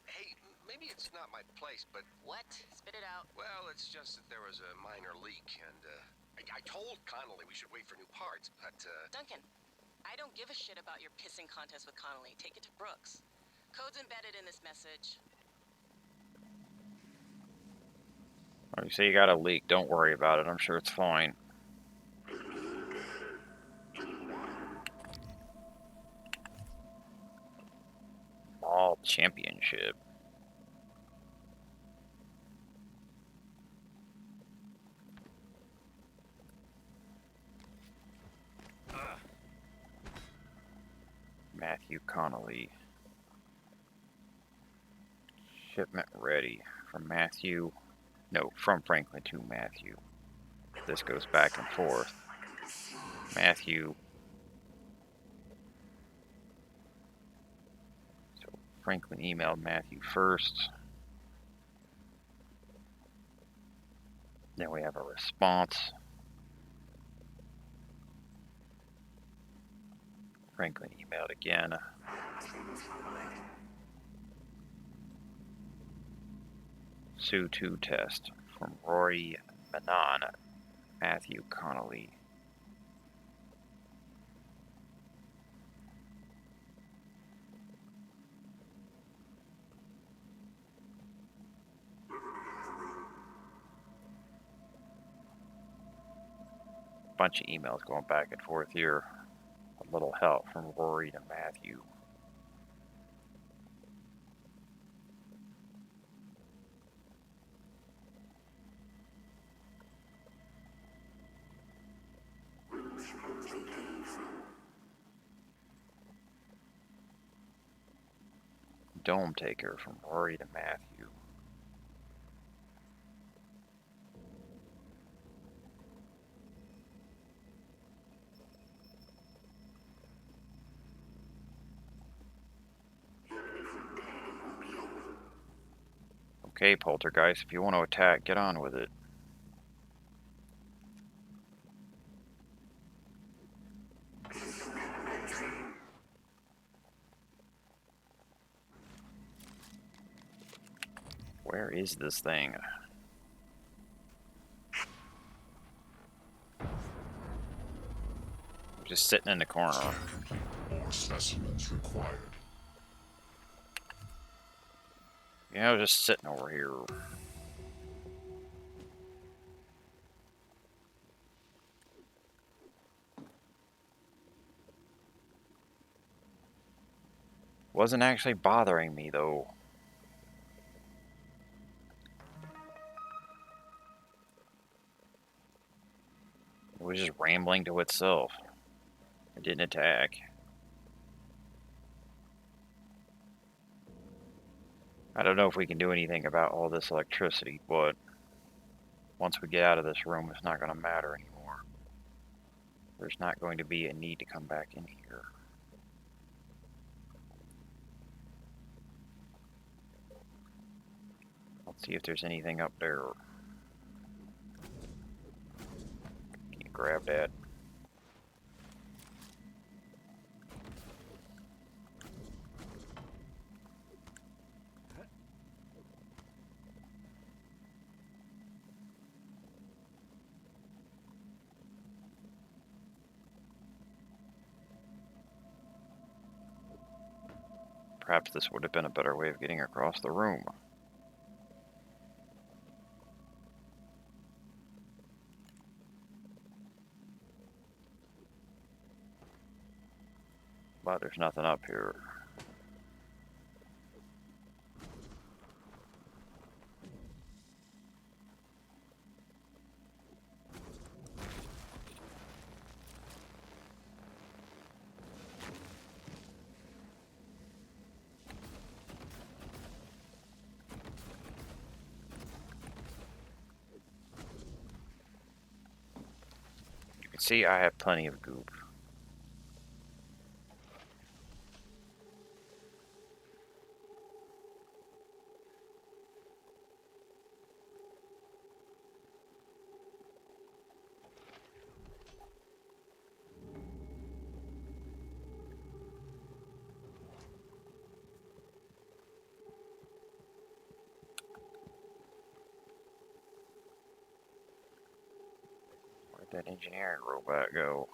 Speaker 6: Hey, maybe it's not my place, but...
Speaker 5: What? Spit it out.
Speaker 6: Well, it's just that there was a minor leak, and, I told Connolly we should wait for new parts, but,
Speaker 5: Duncan, I don't give a shit about your pissing contest with Connolly. Take it to Brooks. Code's embedded in this message.
Speaker 1: Oh, you say you got a leak, don't worry about it, I'm sure it's fine. All championship. Matthew Connolly. Shipment ready. From Matthew. No, from Franklin to Matthew. This goes back and forth. Matthew. So Franklin emailed Matthew first. Then we have a response. Franklin emailed again. G.U.T.S test from Rory Manon, Matthew Connolly. bunch of emails going back and forth here. A little help from Rory to Matthew. Dome Taker from Rory to Matthew. Okay, Poltergeist, if you want to attack, get on with it. Where is this thing? Just sitting in the corner.
Speaker 3: More specimens required.
Speaker 1: Yeah, I was just sitting over here. Wasn't actually bothering me, though. It was just rambling to itself. It didn't attack. I don't know if we can do anything about all this electricity, but once we get out of this room, it's not going to matter anymore. There's not going to be a need to come back in here. Let's see if there's anything up there. Can you grab that? Perhaps this would have been a better way of getting across the room. But there's nothing up here. You can see I have plenty of goop. Where'd that engineering robot go?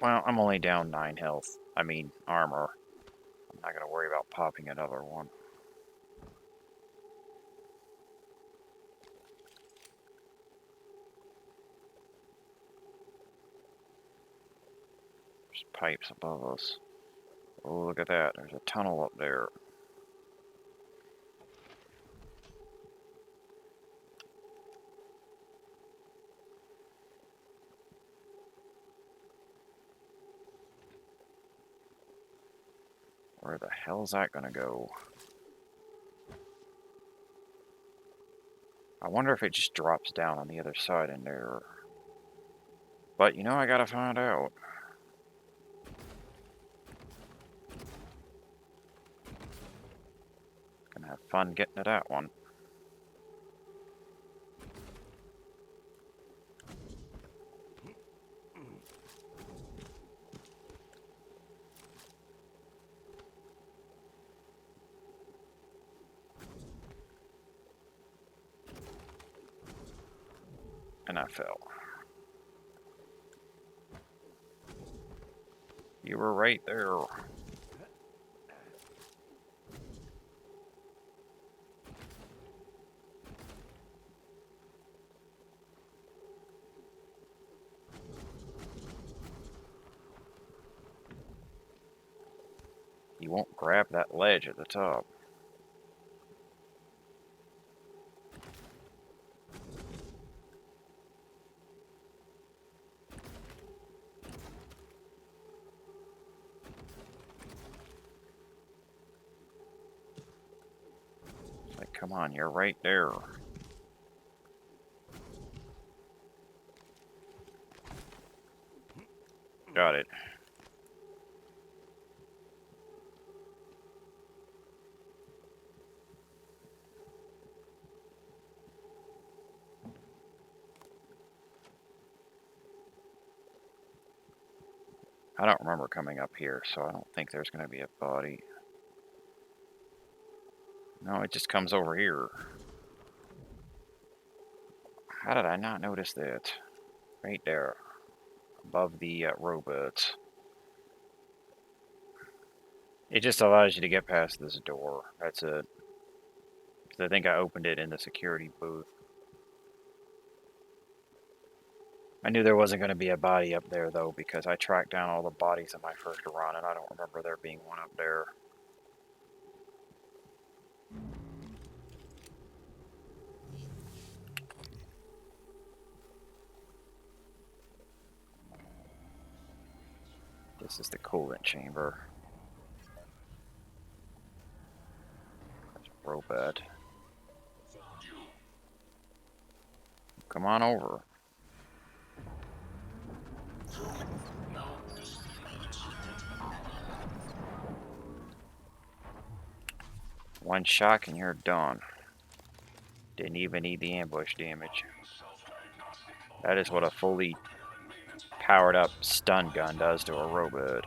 Speaker 1: Well, I'm only down 9 health. I mean, armor. I'm not going to worry about popping another one. There's pipes above us. Oh, look at that. There's a tunnel up there. Where the hell's that going to go? I wonder if it just drops down on the other side in there. But, you know, I gotta find out. Gonna have fun getting to that one. And I fell. You were right there. He won't grab that ledge at the top. Like, come on, you're right there. Got it. I don't remember coming up here, so I don't think there's going to be a body. No, it just comes over here. How did I not notice that? Right there. Above the robots. It just allows you to get past this door. That's it. I think I opened it in the security booth. I knew there wasn't going to be a body up there, though, because I tracked down all the bodies in my first run, and I don't remember there being one up there. This is the coolant chamber. Robot. Come on over. One shot and you're done. Didn't even need the ambush damage. That is what a fully powered up stun gun does to a robot.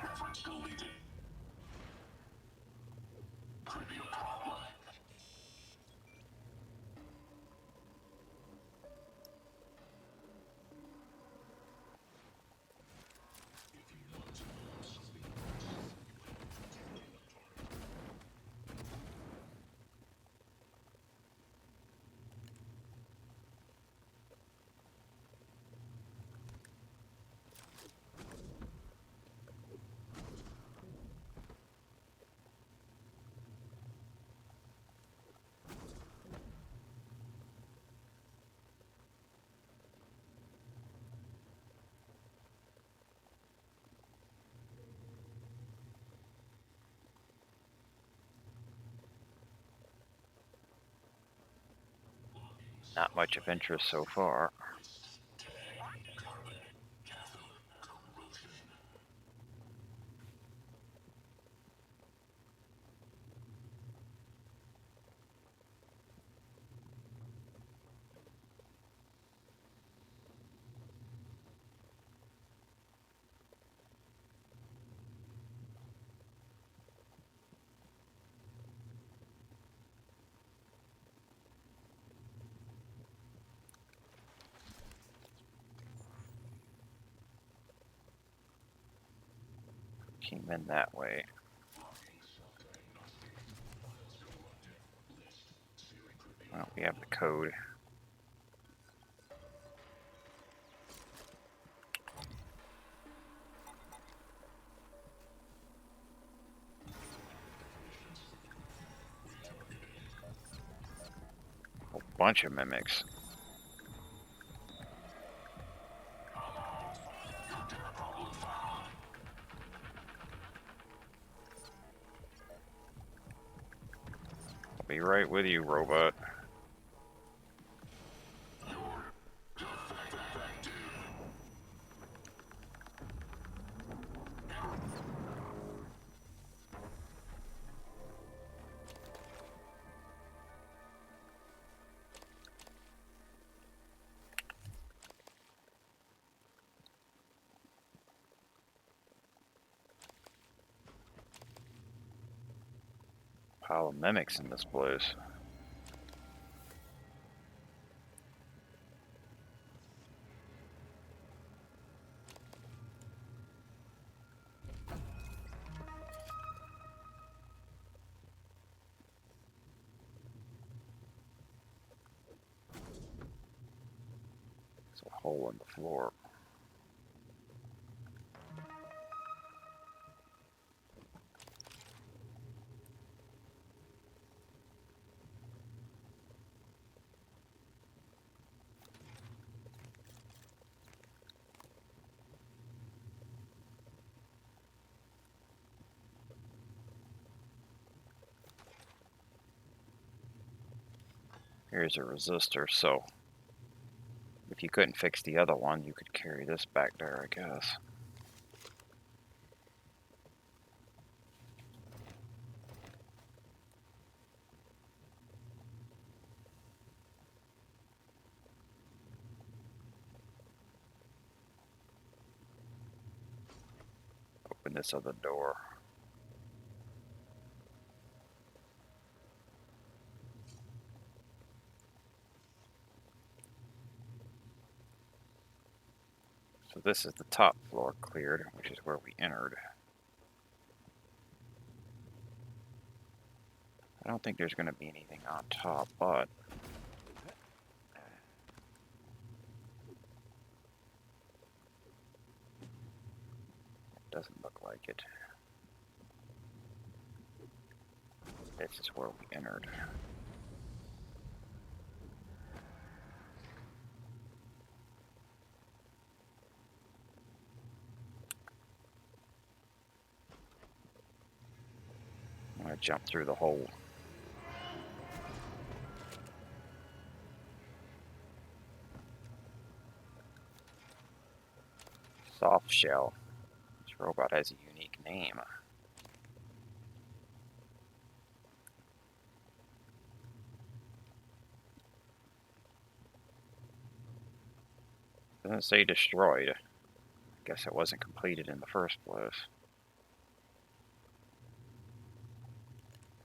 Speaker 1: Not much of interest so far. Came in that way. Well, we have the code. A bunch of mimics. I'll be right with you, robot. Pile of mimics in this place. There's a hole in the floor. Here's a resistor, so if you couldn't fix the other one, you could carry this back there, I guess. Open this other door. So this is the top floor cleared, which is where we entered. I don't think there's going to be anything on top, but it doesn't look like it. This is where we entered. I'm going to jump through the hole. Soft shell. This robot has a unique name. Doesn't say destroyed. Guess it wasn't completed in the first place.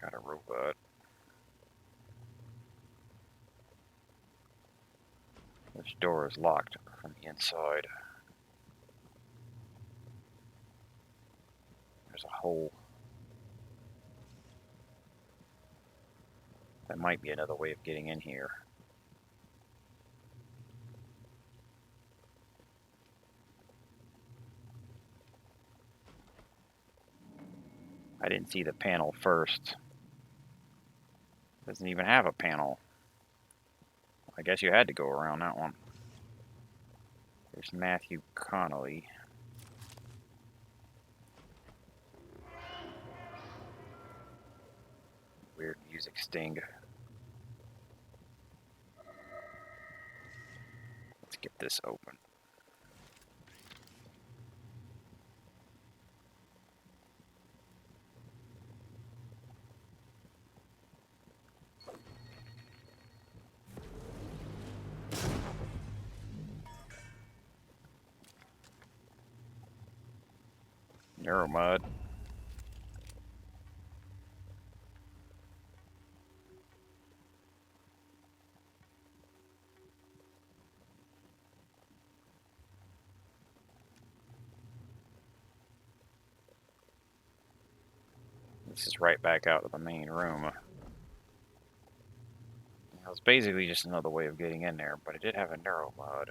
Speaker 1: Got a robot. This door is locked from the inside. There's a hole. That might be another way of getting in here. I didn't see the panel first. Doesn't even have a panel. I guess you had to go around that one. There's Matthew Connolly. Weird music sting. Let's get this open. Neuromud. This is right back out to the main room. It was basically just another way of getting in there, but it did have a neuromud.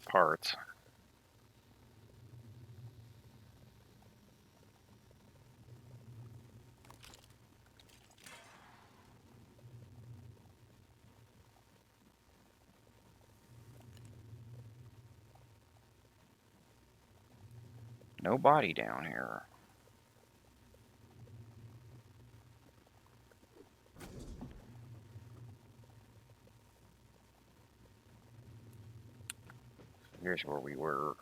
Speaker 1: Parts. No body down here. Here's where we were.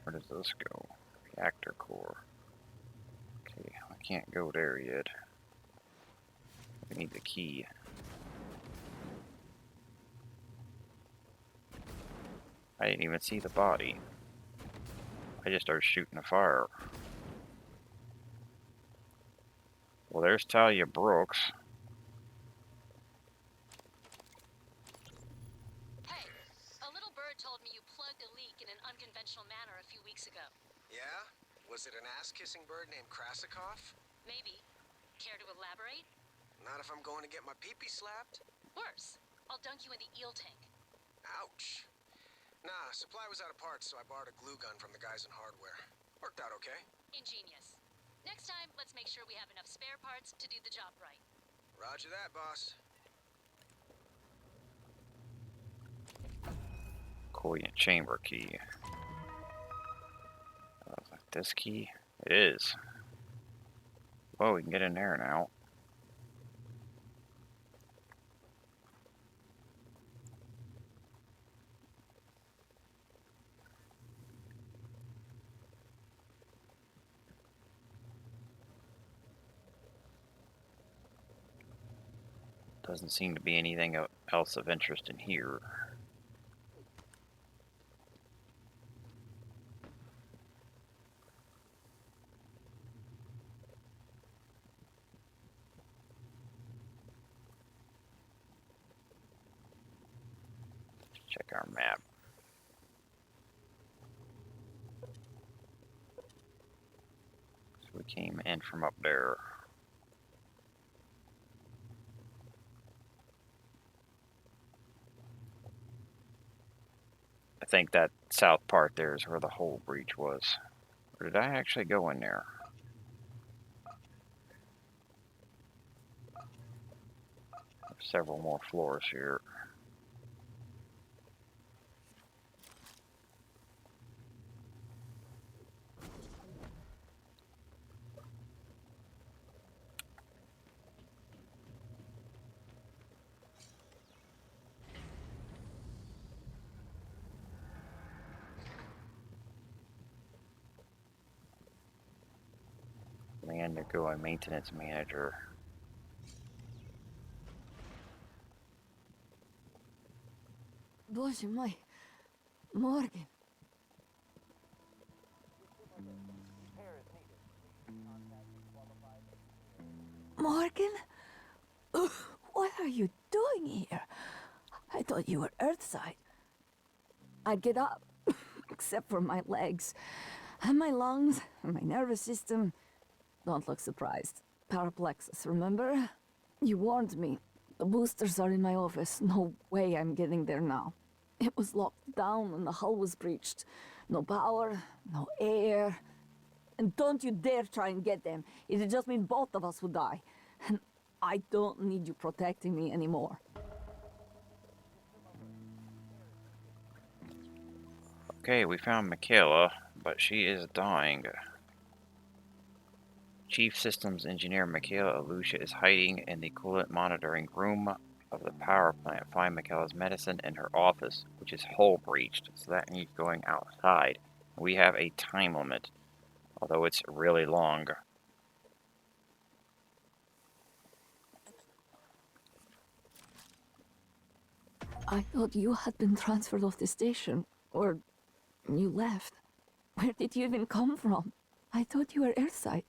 Speaker 1: Where does this go? Reactor core. Okay, I can't go there yet. We need the key. I didn't even see the body. I just started shooting a fire. Well, there's Talia Brooks.
Speaker 10: Hey, a little bird told me you plugged a leak in an unconventional manner a few weeks ago.
Speaker 16: Yeah? Was it an ass-kissing bird named Krasikov?
Speaker 10: Maybe. Care to elaborate?
Speaker 16: Not if I'm going to get my pee-pee slapped.
Speaker 10: Worse. I'll dunk you in the eel tank.
Speaker 16: Ouch. Nah, supply was out of parts, so I borrowed a glue gun from the guys in hardware. Worked out okay.
Speaker 10: Ingenious. Next time, let's make sure we have enough spare parts to do the job right.
Speaker 16: Roger that, boss.
Speaker 1: Coordinate chamber key. This key? It is. Oh, we can get in there now. Doesn't seem to be anything else of interest in here. Check our map. So we came in from up there. I think that south part there is where the hole breach was. Or did I actually go in there? There's several more floors here. Man, to go a maintenance manager.
Speaker 17: Боже мой, Morgan. Morgan? What are you doing here? I thought you were Earthside. I'd get up, except for my legs, and my lungs, and my nervous system. Don't look surprised. Paraplexus, remember? You warned me. The boosters are in my office. No way I'm getting there now. It was locked down and the hull was breached. No power, no air. And don't you dare try and get them. It'd just mean both of us would die. And I don't need you protecting me anymore.
Speaker 1: Okay, we found Michaela, but she is dying. Chief Systems Engineer Michaela Alusha is hiding in the coolant monitoring room of the power plant. Find Michaela's medicine in her office, which is hull breached, so that means going outside. We have a time limit, although it's really long.
Speaker 17: I thought you had been transferred off the station, or you left. Where did you even come from? I thought you were Earthside.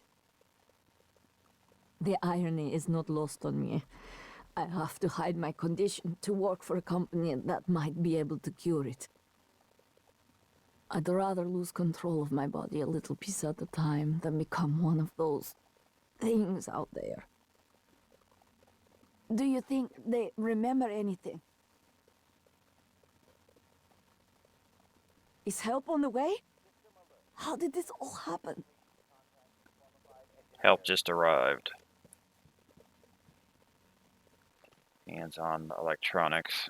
Speaker 17: The irony is not lost on me. I have to hide my condition to work for a company that might be able to cure it. I'd rather lose control of my body a little piece at a time than become one of those things out there. Do you think they remember anything? Is help on the way? How did this all happen?
Speaker 1: Help just arrived. Hands on the electronics.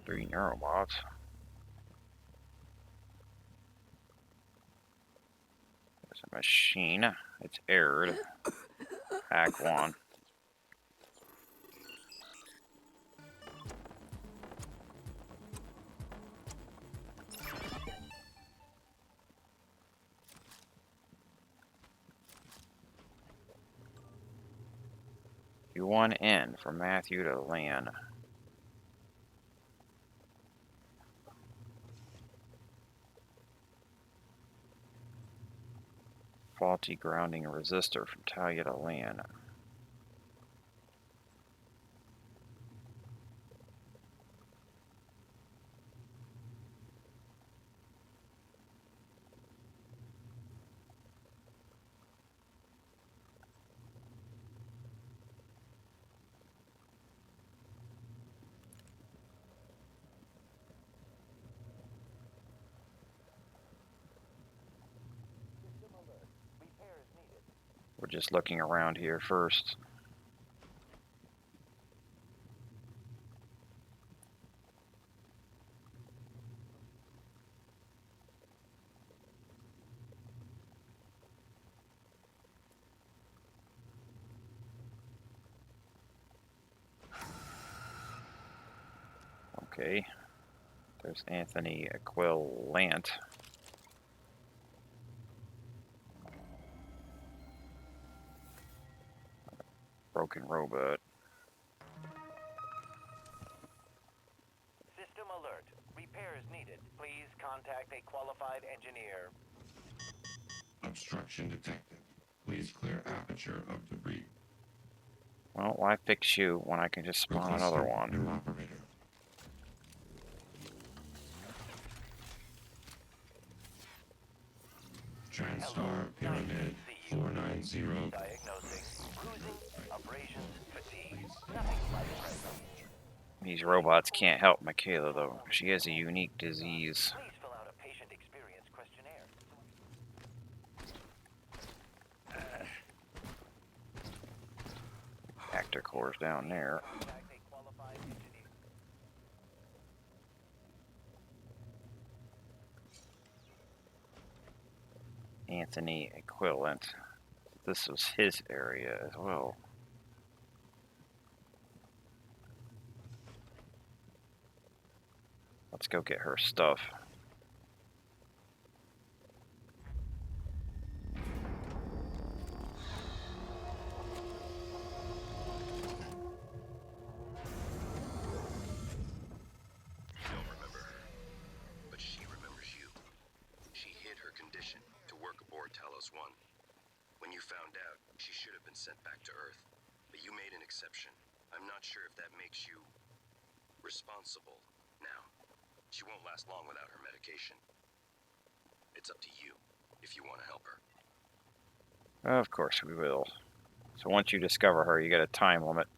Speaker 1: Three neurobots. There's a machine. It's aired. Hack 1. Q1 in from Matthew to Lan. Faulty grounding resistor from Talia to LAN. We're just looking around here first. Okay. There's Anthony Aquillant. Broken robot.
Speaker 4: System alert. Repairs needed. Please contact a qualified engineer.
Speaker 3: Obstruction detected. Please clear aperture of debris.
Speaker 1: Well, why fix you when I can just spawn another one?
Speaker 3: New operator. TranStar Pyramid 490.
Speaker 4: Diagnosing. Cruising. Operations. Fatigue. Nothing life-threatening.
Speaker 1: These robots can't help Michaela, though. She has a unique disease.
Speaker 4: Please fill out a patient experience questionnaire.
Speaker 1: Actor core's down there.
Speaker 4: Contact a qualified engineer.
Speaker 1: Anthony Aquillant. This was his area as well. Let's go get her stuff.
Speaker 6: You don't remember her, but she remembers you. She hid her condition to work aboard Talos 1. When you found out, she should have been sent back to Earth. But you made an exception. I'm not sure if that makes you responsible now. She won't last long without her medication. It's up to you if you want to help her.
Speaker 1: Of course we will. So once you discover her, you get a time limit.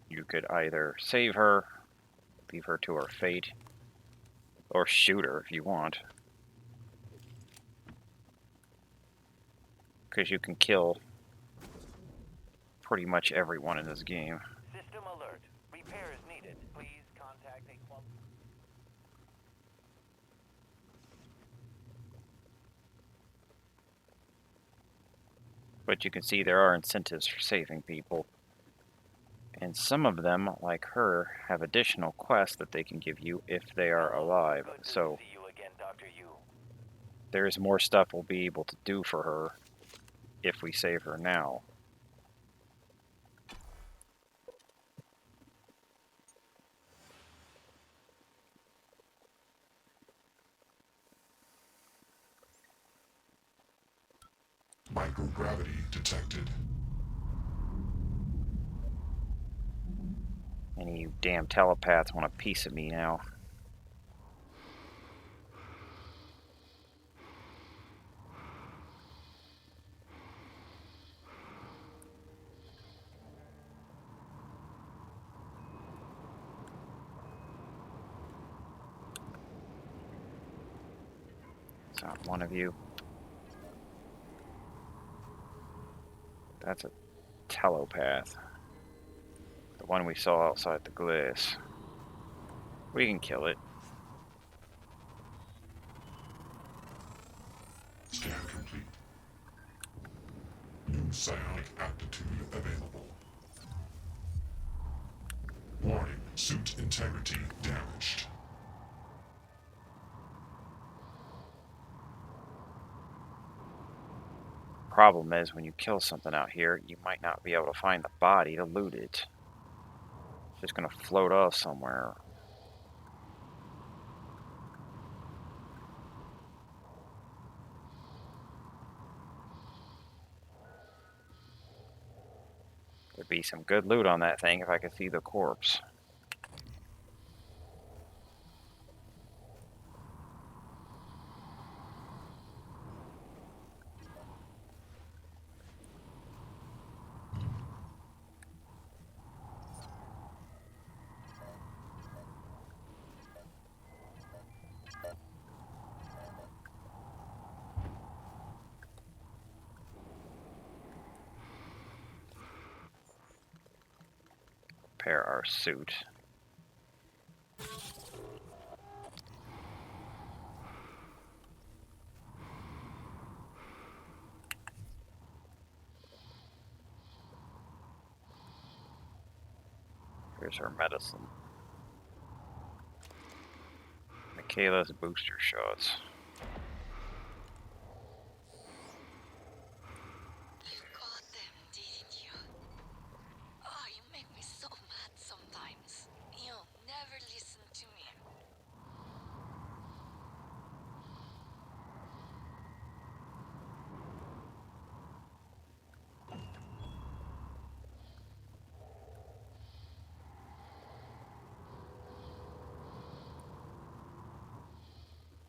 Speaker 1: You could either save her, leave her to her fate, or shoot her if you want. Because you can kill pretty much everyone in this game.
Speaker 4: System alert. Repairs needed. Please contact a qualified.
Speaker 1: But you can see there are incentives for saving people. And some of them, like her, have additional quests that they can give you if they are alive. So
Speaker 4: See you again, Dr. Yu.
Speaker 1: there's more stuff we'll be able to do for her if we save her now.
Speaker 3: Microgravity detected.
Speaker 1: Any of you damn telepaths want a piece of me now. It's not one of you. That's a telepath. The one we saw outside the glass. We can kill it.
Speaker 3: Scan complete. New psionic aptitude available. Warning, suit integrity damaged.
Speaker 1: Problem is, when you kill something out here, you might not be able to find the body to loot it. It's just gonna float off somewhere. be some good loot on that thing if I could see the corpse. Repair our suit. Here's her medicine. Michaela's booster shots.
Speaker 10: You got them, didn't you? Oh, you make me so mad sometimes. You never listen to me.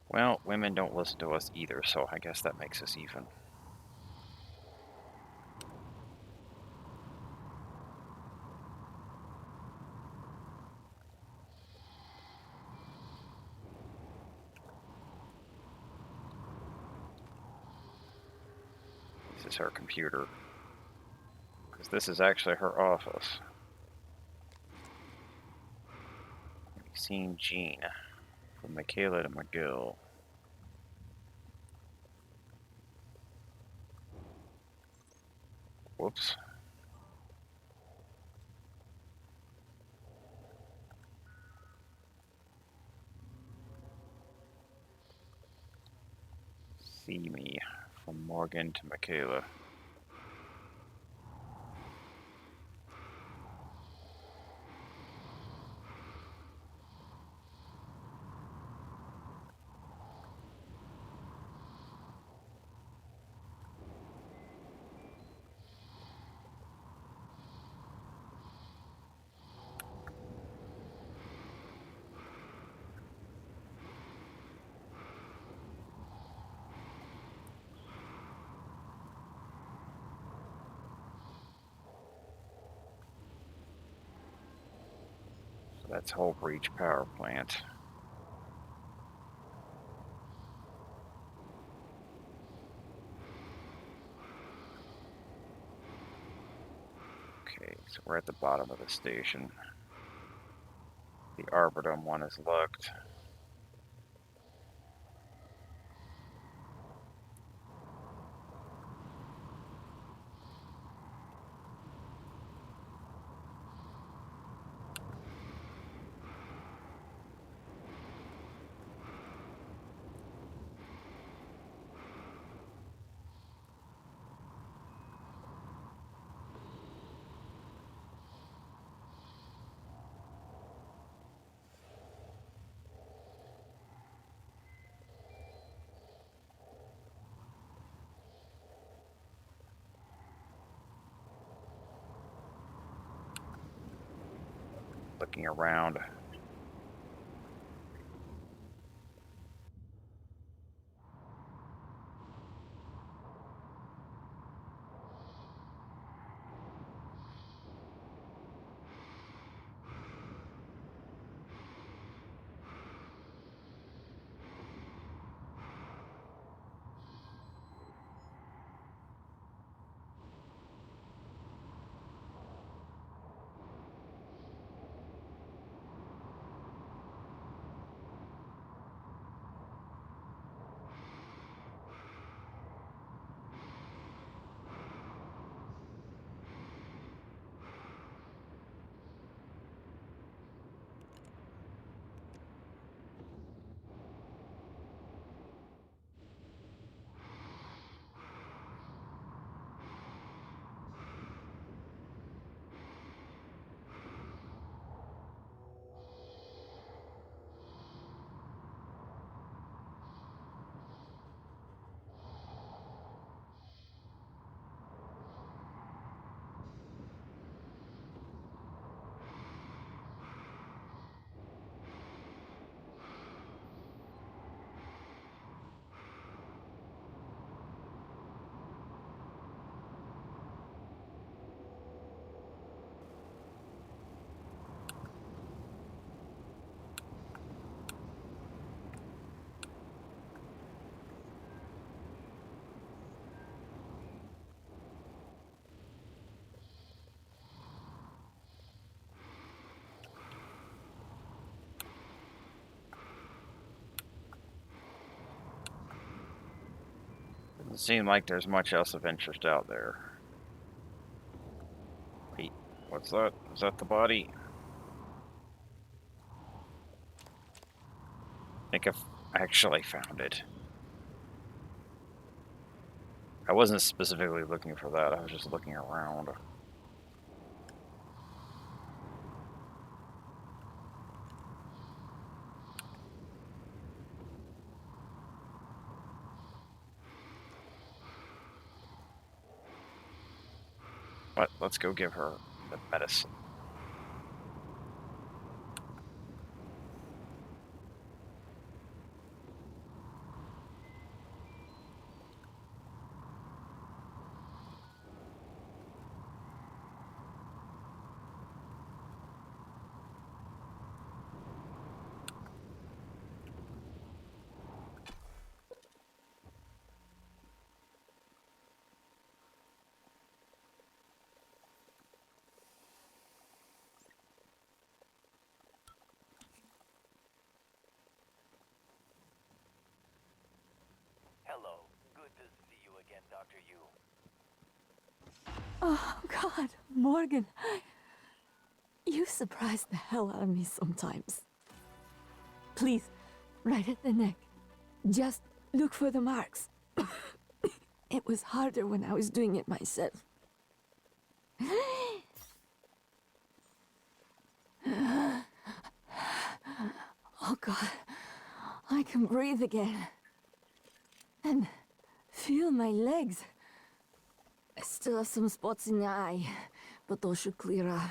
Speaker 1: Well, women don't listen to us either, so I guess that makes us even. This is her computer. Because this is actually her office. We've seen Jean. From Michaela to McGill. Whoops. See me. From Morgan to Michaela. So that's Hull Breach Power Plant. Okay, so we're at the bottom of the station. The Aboretum one is locked. Looking around. Doesn't seem like there's much else of interest out there. Wait, what's that? Is that the body? I think I've actually found it. I wasn't specifically looking for that, I was just looking around. But let's go give her the medicine.
Speaker 4: Hello. Good to see you again, Dr. Yu.
Speaker 17: Oh, God, Morgan. You surprise the hell out of me sometimes. Please, right at the neck. Just look for the marks. It was harder when I was doing it myself. Oh, God. I can breathe again. And feel my legs. I still have some spots in the eye, but those should clear up.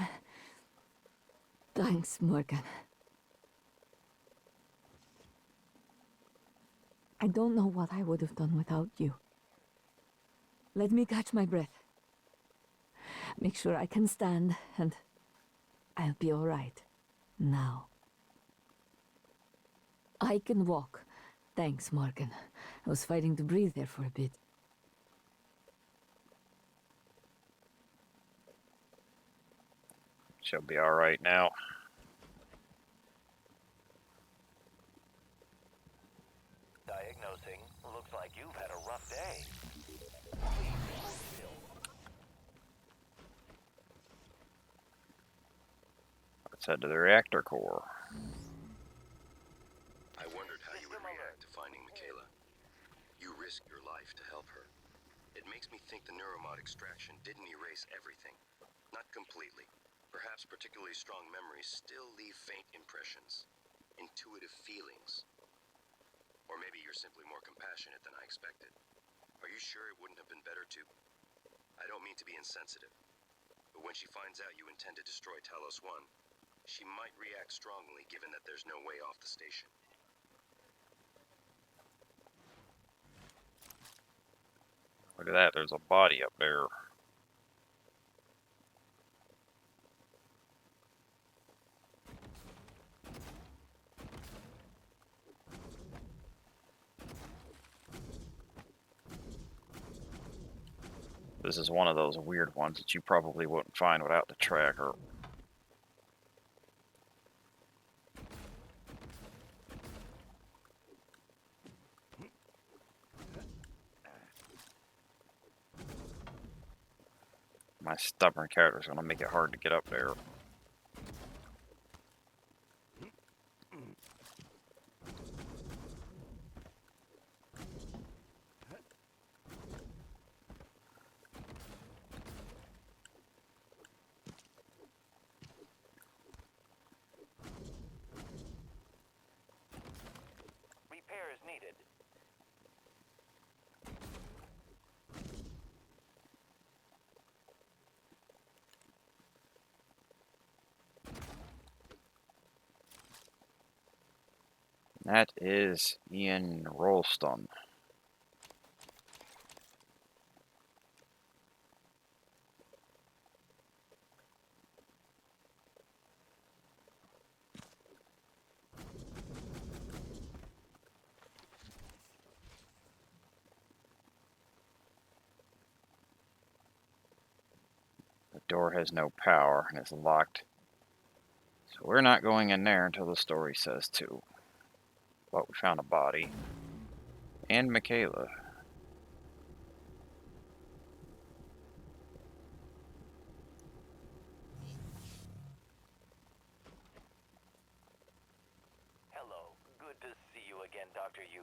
Speaker 17: Thanks, Morgan. I don't know what I would have done without you. Let me catch my breath. Make sure I can stand, and I'll be all right. Now. I can walk. Thanks, Morgan. I was fighting to breathe there for a bit.
Speaker 1: She'll be alright now.
Speaker 4: Diagnosing. Looks like you've had a rough day.
Speaker 1: Let's head to the reactor core.
Speaker 6: I wondered how you would react to finding Michaela. You risked your life to help her. It makes me think the neuromod extraction didn't erase everything. Not completely. Perhaps particularly strong memories still leave faint impressions. Intuitive feelings. Or maybe you're simply more compassionate than I expected. Are you sure it wouldn't have been better to... I don't mean to be insensitive, but when she finds out you intend to destroy Talos 1, she might react strongly given that there's no way off the station.
Speaker 1: Look at that, there's a body up there. This is one of those weird ones that you probably wouldn't find without the tracker. My stubborn character is going to make it hard to get up there.
Speaker 4: Repairs needed.
Speaker 1: That is Ian Rolston. The door has no power and is locked. So we're not going in there until the story says to. But we found a body. And Michaela.
Speaker 4: again, Dr. Yu.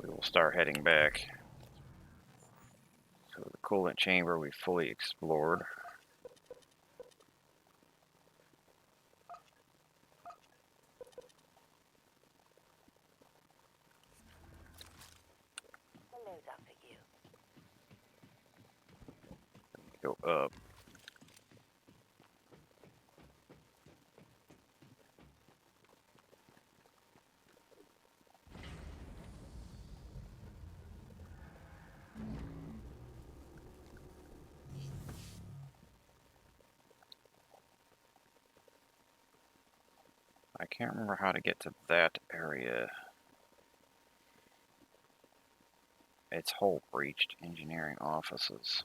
Speaker 1: We will start heading back. So the coolant chamber we fully explored.
Speaker 9: Hello, Dr. Yu.
Speaker 1: Go up. I can't remember how to get to that area. It's hull breached. Engineering offices.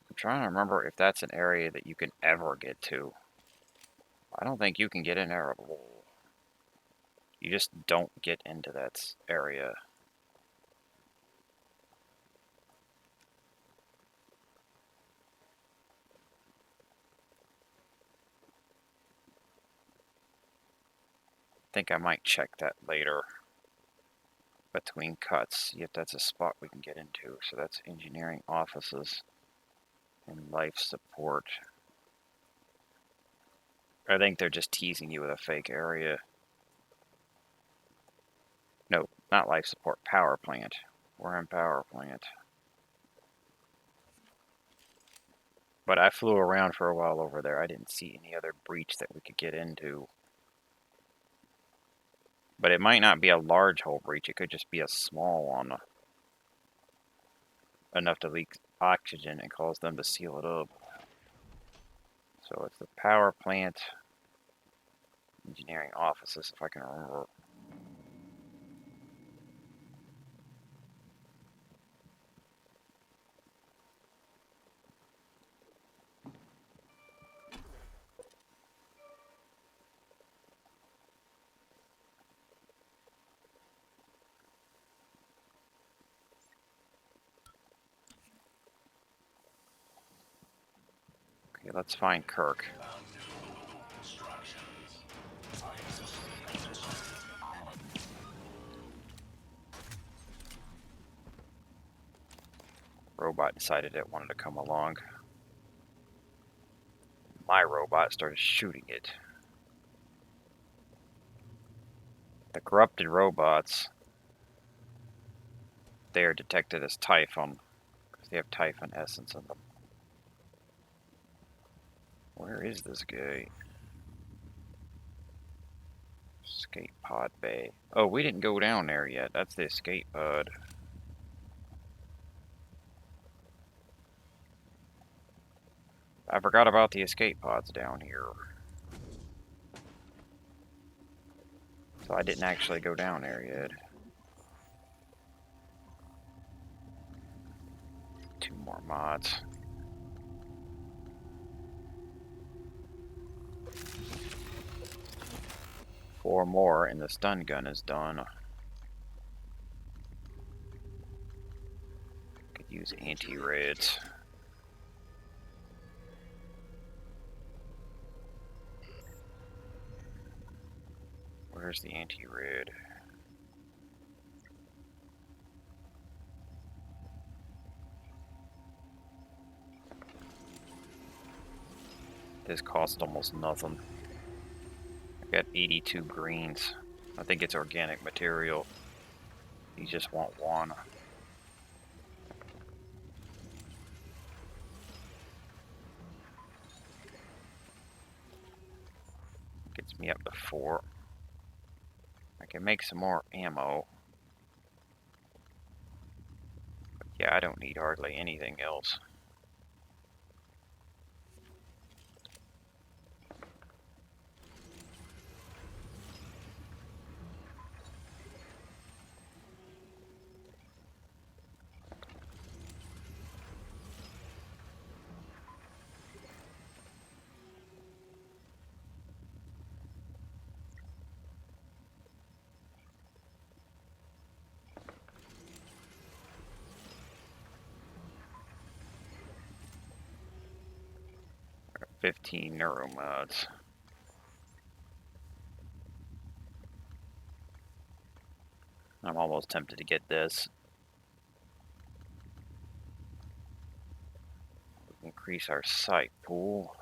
Speaker 1: I'm trying to remember if that's an area that you can ever get to. I don't think you can get in there at all. You just don't get into that area. I think I might check that later. Between cuts, see if that's a spot we can get into. So that's engineering offices and life support. I think they're just teasing you with a fake area. No, not life support, power plant. We're in power plant. But I flew around for a while over there. I didn't see any other breach that we could get into. But it might not be a large hull breach. It could just be a small one. Enough to leak oxygen and cause them to seal it up. So it's the power plant, engineering offices, if I can remember. Okay, let's find Kirk. Robot decided it wanted to come along. My robot started shooting it. The corrupted robots, they are detected as Typhon, because they have Typhon essence in them. Where is this guy? Escape pod bay. Oh, we didn't go down there yet. That's the escape pod. I forgot about the escape pods down here. So I didn't actually go down there yet. 2 more mods. Four more and the stun gun is done. Could use anti-reds. Where's the anti-red? This cost almost nothing. I got 82 greens. I think it's organic material. You just want one. Gets me up to 4. I can make some more ammo. But yeah, I don't need hardly anything else. 15 neuromods. I'm almost tempted to get this. Increase our site pool.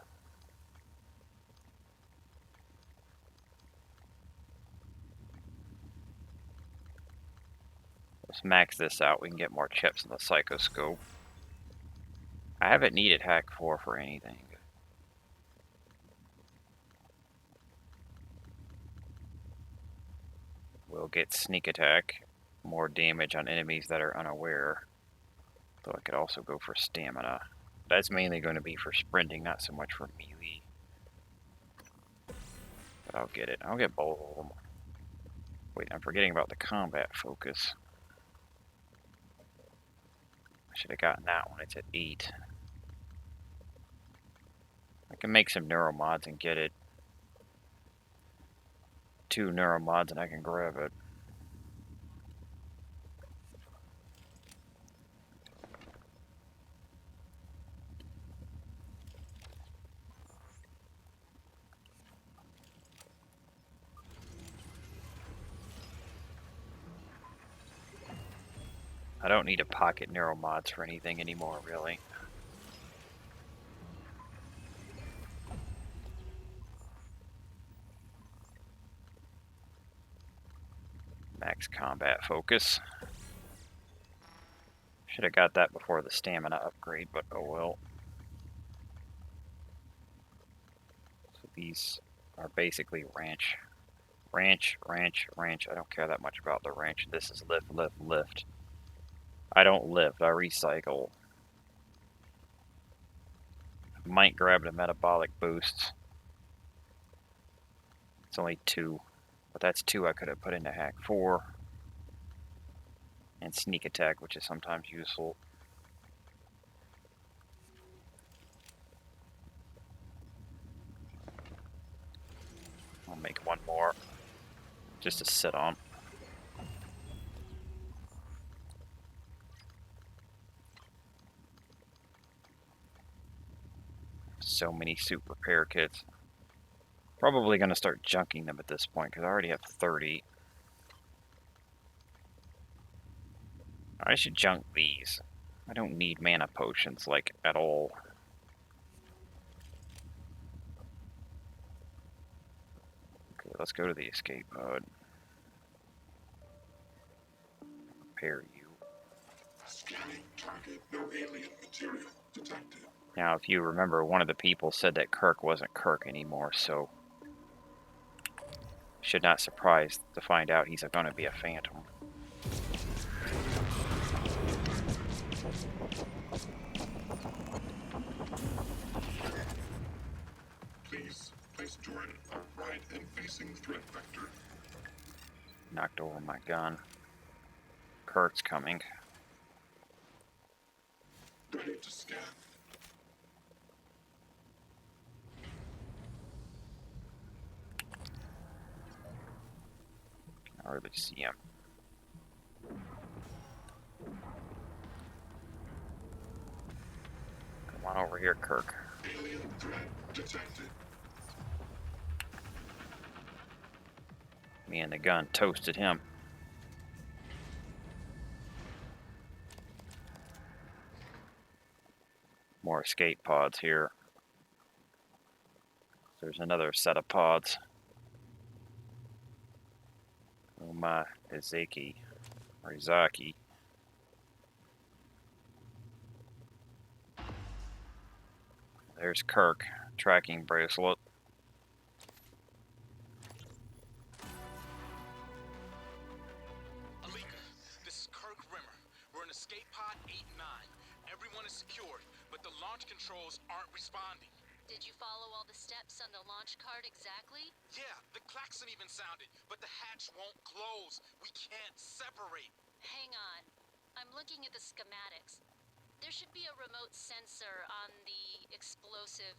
Speaker 1: Let's max this out. We can get more chips in the psychoscope. I haven't needed Hack 4 for anything. We'll get sneak attack. More damage on enemies that are unaware. Though I could also go for stamina. That's mainly going to be for sprinting, not so much for melee. But I'll get it. I'll get both of them. Wait, I'm forgetting about the combat focus. I should have gotten that one. It's at 8. I can make some neuromods and get it. 2 neuromods and I can grab it. I don't need to pocket neuromods for anything anymore, really. Max combat focus. Should have got that before the stamina upgrade, but oh well. So these are basically ranch. Ranch, ranch, ranch. I don't care that much about the ranch. This is lift, lift, lift. I don't lift, I recycle. Might grab the metabolic boosts. It's only 2. But that's 2 I could have put into Hack 4. And sneak attack, which is sometimes useful. I'll make 1 more. Just to sit on. So many suit repair kits. Probably going to start junking them at this point, because I already have 30. I should junk these. I don't need mana potions, like, at all. Okay, let's go to the escape mode. Repair you.
Speaker 3: Scanning target. No alien material detected.
Speaker 1: Now, if you remember, one of the people said that Kirk wasn't Kirk anymore, so... should not surprise to find out he's going to be a phantom.
Speaker 3: Please place turret upright and facing threat vector.
Speaker 1: Knocked over my gun. Kirk's coming.
Speaker 3: Ready to scan.
Speaker 1: I can't really see him. Come on over here, Kirk.
Speaker 3: Alien threat detected.
Speaker 1: Me and the gun toasted him. More escape pods here. There's another set of pods. Oh my, Izaki. Or Izaki. There's Kirk. Tracking bracelet.
Speaker 11: Alika, this is Kirk Rimmer. We're in escape pod 8 and 9. Everyone is secured, but the launch controls aren't responding.
Speaker 10: Did you follow all the steps on the launch card exactly?
Speaker 11: Yeah, the klaxon even sounded, but the hatch won't close. We can't separate.
Speaker 10: Hang on. I'm looking at the schematics. There should be a remote sensor on the explosive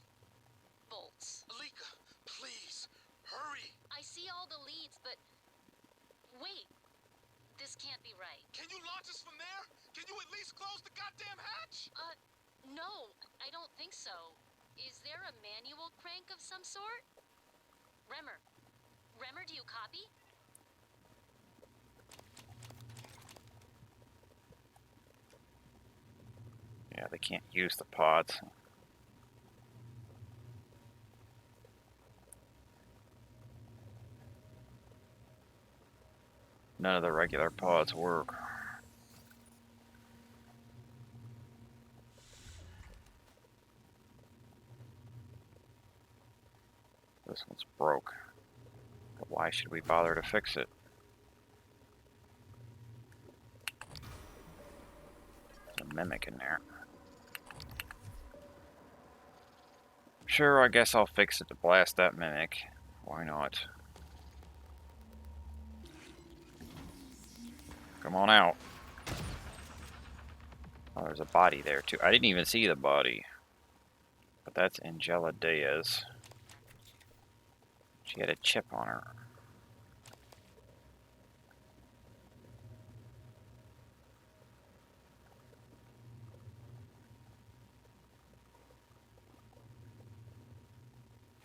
Speaker 10: bolts.
Speaker 11: Alika, please, hurry.
Speaker 10: I see all the leads, but... wait. This can't be right.
Speaker 11: Can you launch us from there? Can you at least close the goddamn hatch?
Speaker 10: No, I don't think so. Is there a manual crank of some sort? Remmer, do you copy?
Speaker 1: Yeah, they can't use the pods. None of the regular pods work. This one's broke. But why should we bother to fix it? There's a mimic in there. Sure, I guess I'll fix it to blast that mimic. Why not? Come on out. Oh, there's a body there too. I didn't even see the body. But that's Angela Diaz. She had a chip on her.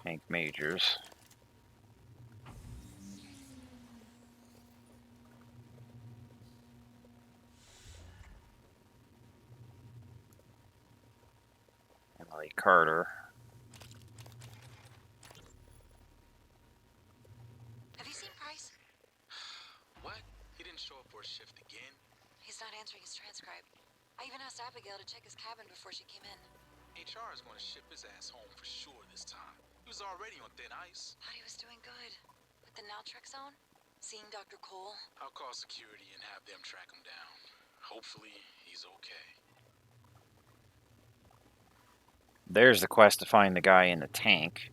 Speaker 1: Hank Majors. Emily Carter.
Speaker 10: Have you seen Price?
Speaker 11: What? He didn't show up for a shift again?
Speaker 10: He's not answering his transcribe. I even asked Abigail to check his cabin before she came in.
Speaker 11: HR is going to ship his ass home for sure this time. He was already on thin ice.
Speaker 10: Thought he was doing good. With the Naltrek zone? Seeing Dr. Cole?
Speaker 11: I'll call security and have them track him down. Hopefully, he's okay.
Speaker 1: There's the quest to find the guy in the tank.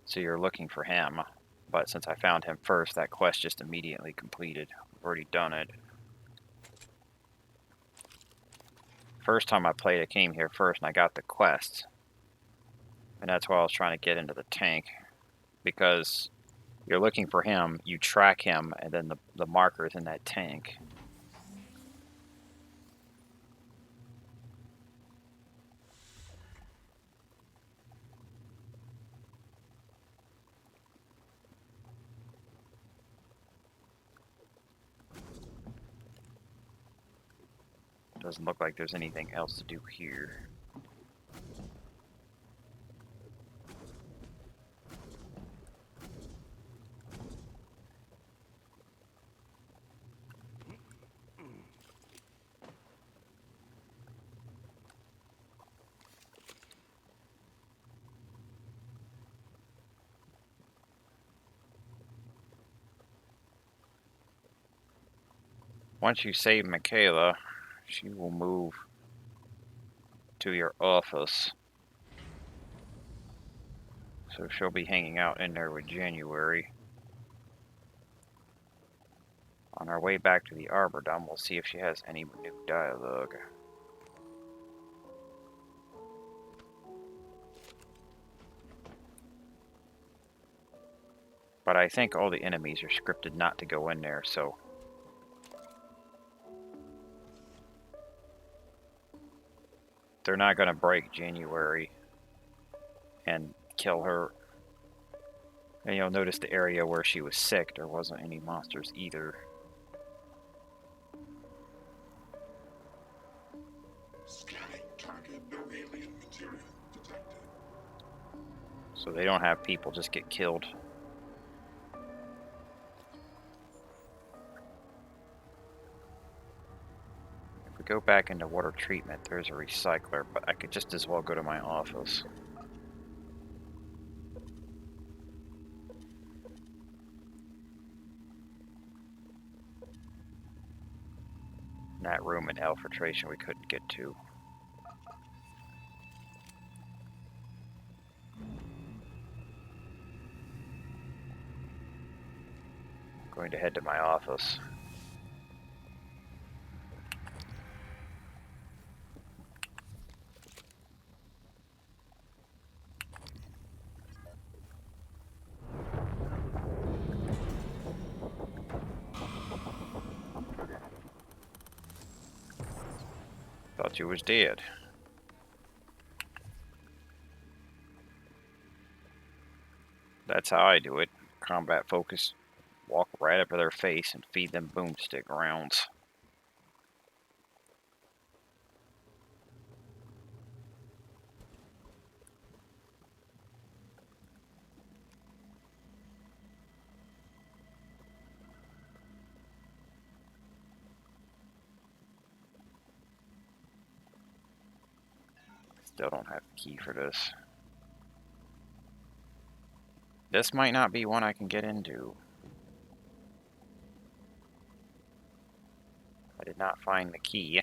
Speaker 1: So you're looking for him. But since I found him first, that quest just immediately completed. I've already done it. First time I played, I came here first and I got the quest. And that's why I was trying to get into the tank. Because you're looking for him, you track him, and then the marker is in that tank. Doesn't look like there's anything else to do here. Once you save Michaela, she will move to your office. So she'll be hanging out in there with January. On our way back to the Aboretum, we'll see if she has any new dialogue. But I think all the enemies are scripted not to go in there, so... they're not going to break January and kill her. And you'll notice the area where she was sick, there wasn't any monsters either.
Speaker 3: Scanning target, no alien material detected.
Speaker 1: So they don't have people just get killed. If we go back into water treatment, there's a recycler, but I could just as well go to my office. That room in L-filtration we couldn't get to. I'm going to head to my office. Thought you was dead. That's how I do it. Combat focus. Walk right up to their face and feed them boomstick rounds. Still don't have a key for this. This might not be one I can get into. I did not find the key.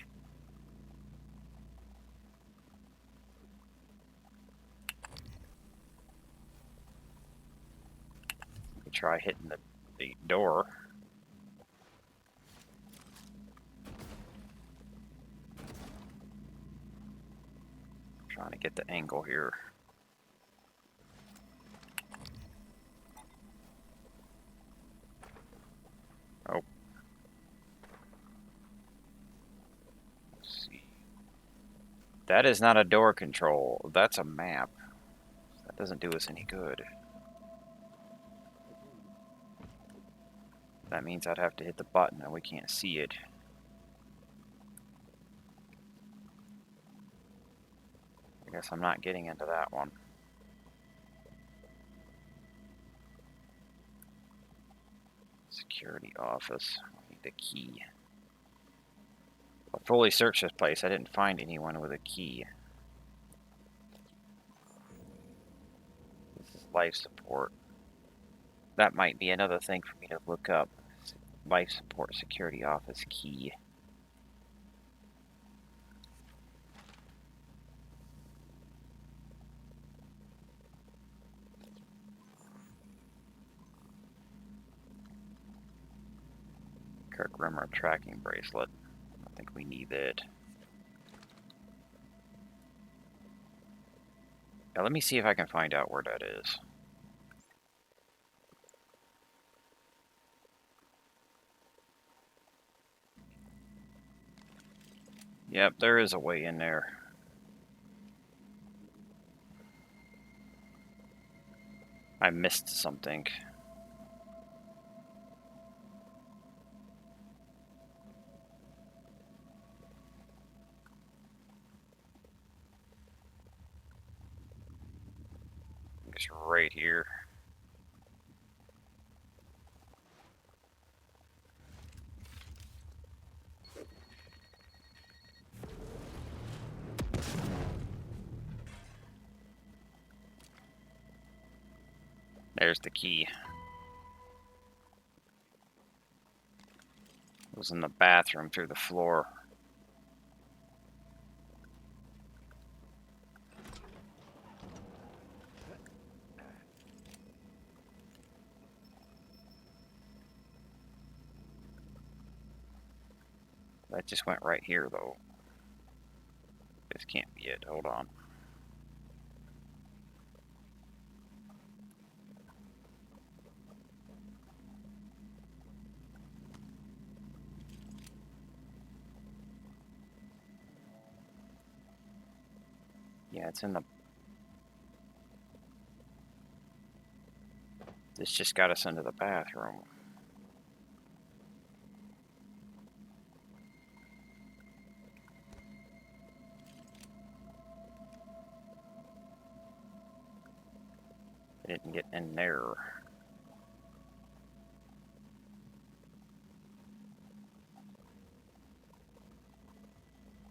Speaker 1: Let me try hitting the door. I'm trying to get the angle here. Oh. Let's see. That is not a door control. That's a map. That doesn't do us any good. That means I'd have to hit the button and we can't see it. I guess I'm not getting into that one. Security office. I need the key. I fully searched this place. I didn't find anyone with a key. This is life support. That might be another thing for me to look up. Life support security office key. Kirk Rimmer tracking bracelet. I think we need it. Now let me see if I can find out where that is. Yep, there is a way in there. I missed something. It's right here. There's the key. It was in the bathroom through the floor. That just went right here, though. This can't be it. Hold on. Yeah, it's in the... This just got us into the bathroom. I didn't get in there.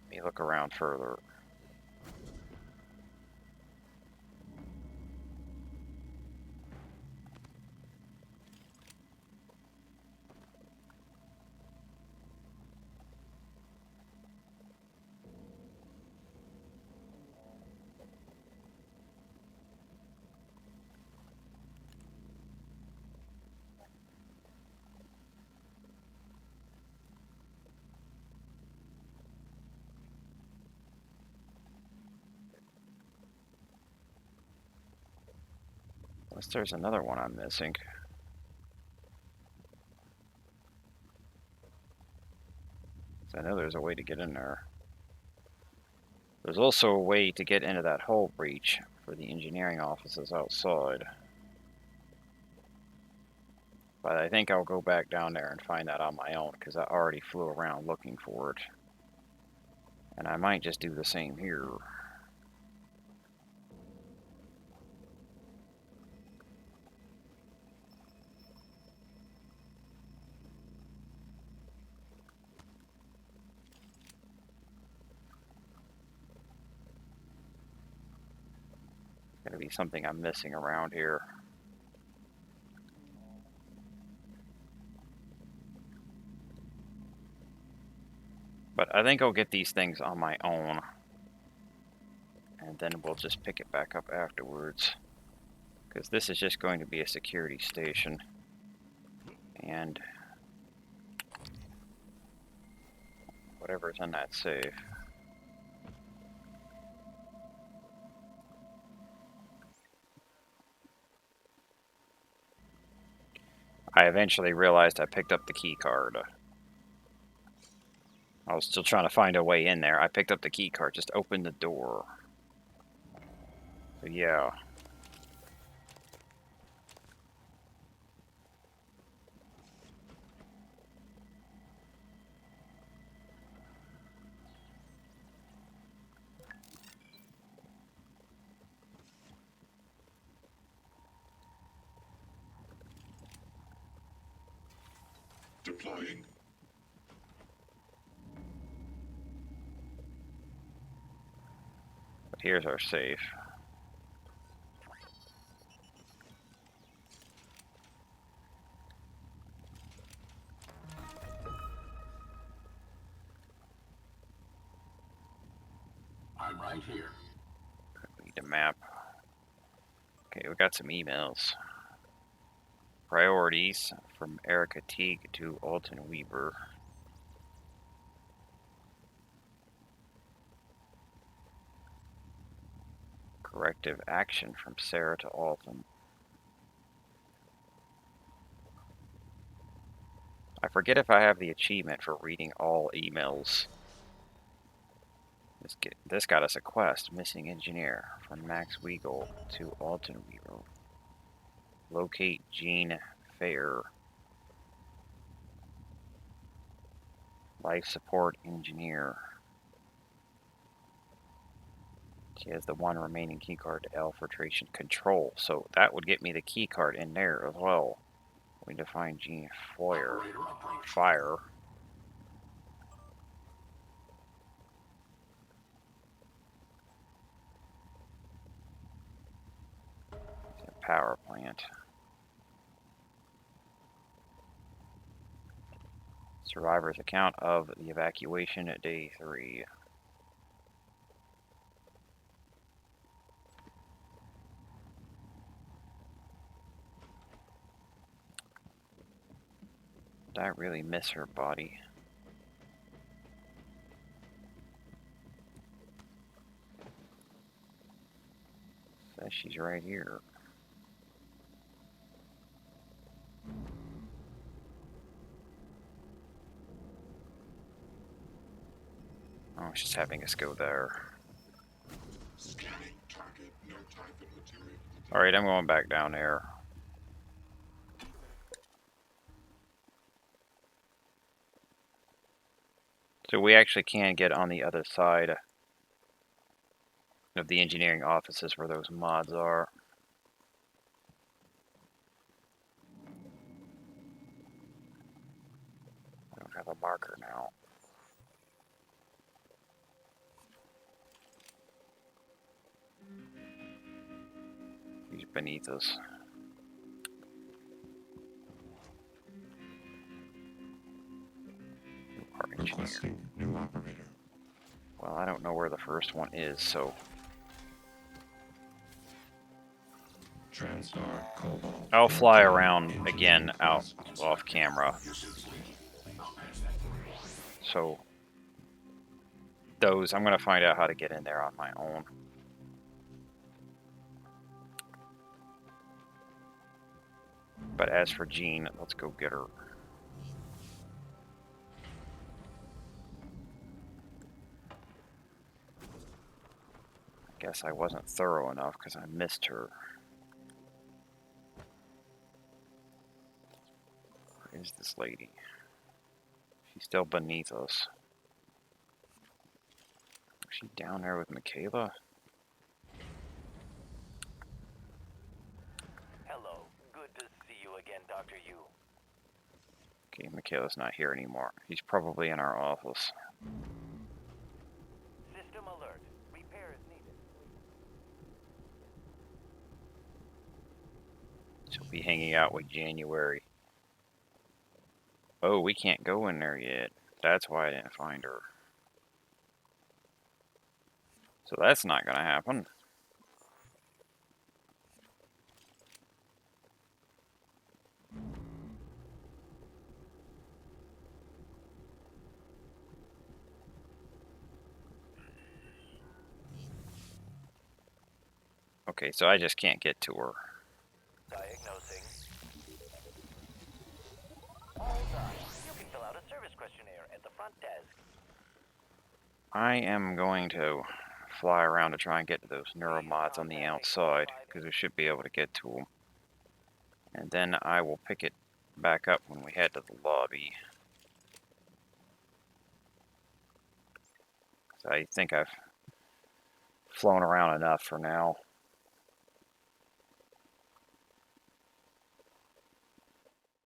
Speaker 1: Let me look around further. Unless there's another one I'm missing. So I know there's a way to get in there. There's also a way to get into that hull breach for the engineering offices outside. But I think I'll go back down there and find that on my own, because I already flew around looking for it. And I might just do the same here. Gonna be something I'm missing around here. But I think I'll get these things on my own, and then we'll just pick it back up afterwards, because this is just going to be a security station, and whatever's in that safe. I eventually realized I picked up the key card. I was still trying to find a way in there. I picked up the key card, just opened the door. So yeah.
Speaker 3: Deploying.
Speaker 1: But here's our safe.
Speaker 3: I'm right here.
Speaker 1: Need a map. Okay, we got some emails. Priorities from Erica Teague to Alton Weaver. Corrective action from Sarah to Alton. I forget if I have the achievement for reading all emails. This got us a quest. Missing engineer from Max Weigel to Alton Weaver. Locate Gene Fair. Life support engineer. She has the one remaining keycard to L filtration control. So that would get me the keycard in there as well. We need to find Gene Foyer. Fire. Power plant. Survivor's account of the evacuation at day 3. Did I really miss her body? Says she's right here. Oh, she's having us go there.
Speaker 3: Scanning target. No type of material.
Speaker 1: Alright, I'm going back down there. So we actually can get on the other side of the engineering offices where those mods are. I don't have a marker now. He's beneath us.
Speaker 3: Requesting new operator.
Speaker 1: Well, I don't know where the first one is, so
Speaker 3: TranStar Cobalt.
Speaker 1: I'll fly around again out off camera. So those, I'm going to find out how to get in there on my own. But as for Jean, let's go get her. I guess I wasn't thorough enough because I missed her. is this lady? She's still beneath us. Is she down there with Michaela?
Speaker 4: Hello. Good to see you again, Dr. Yu.
Speaker 1: Okay, Michaela's not here anymore. He's probably in our office.
Speaker 4: System alert. Repairs needed.
Speaker 1: She'll be hanging out with January. Oh, we can't go in there yet. That's why I didn't find her. So that's not going to happen. Okay, so I just can't get to her.
Speaker 4: Diagnosing. All done. You can fill out a service questionnaire at the front desk.
Speaker 1: I am going to fly around to try and get to those neuromods on the outside, because we should be able to get to them. And then I will pick it back up when we head to the lobby. So I think I've flown around enough for now.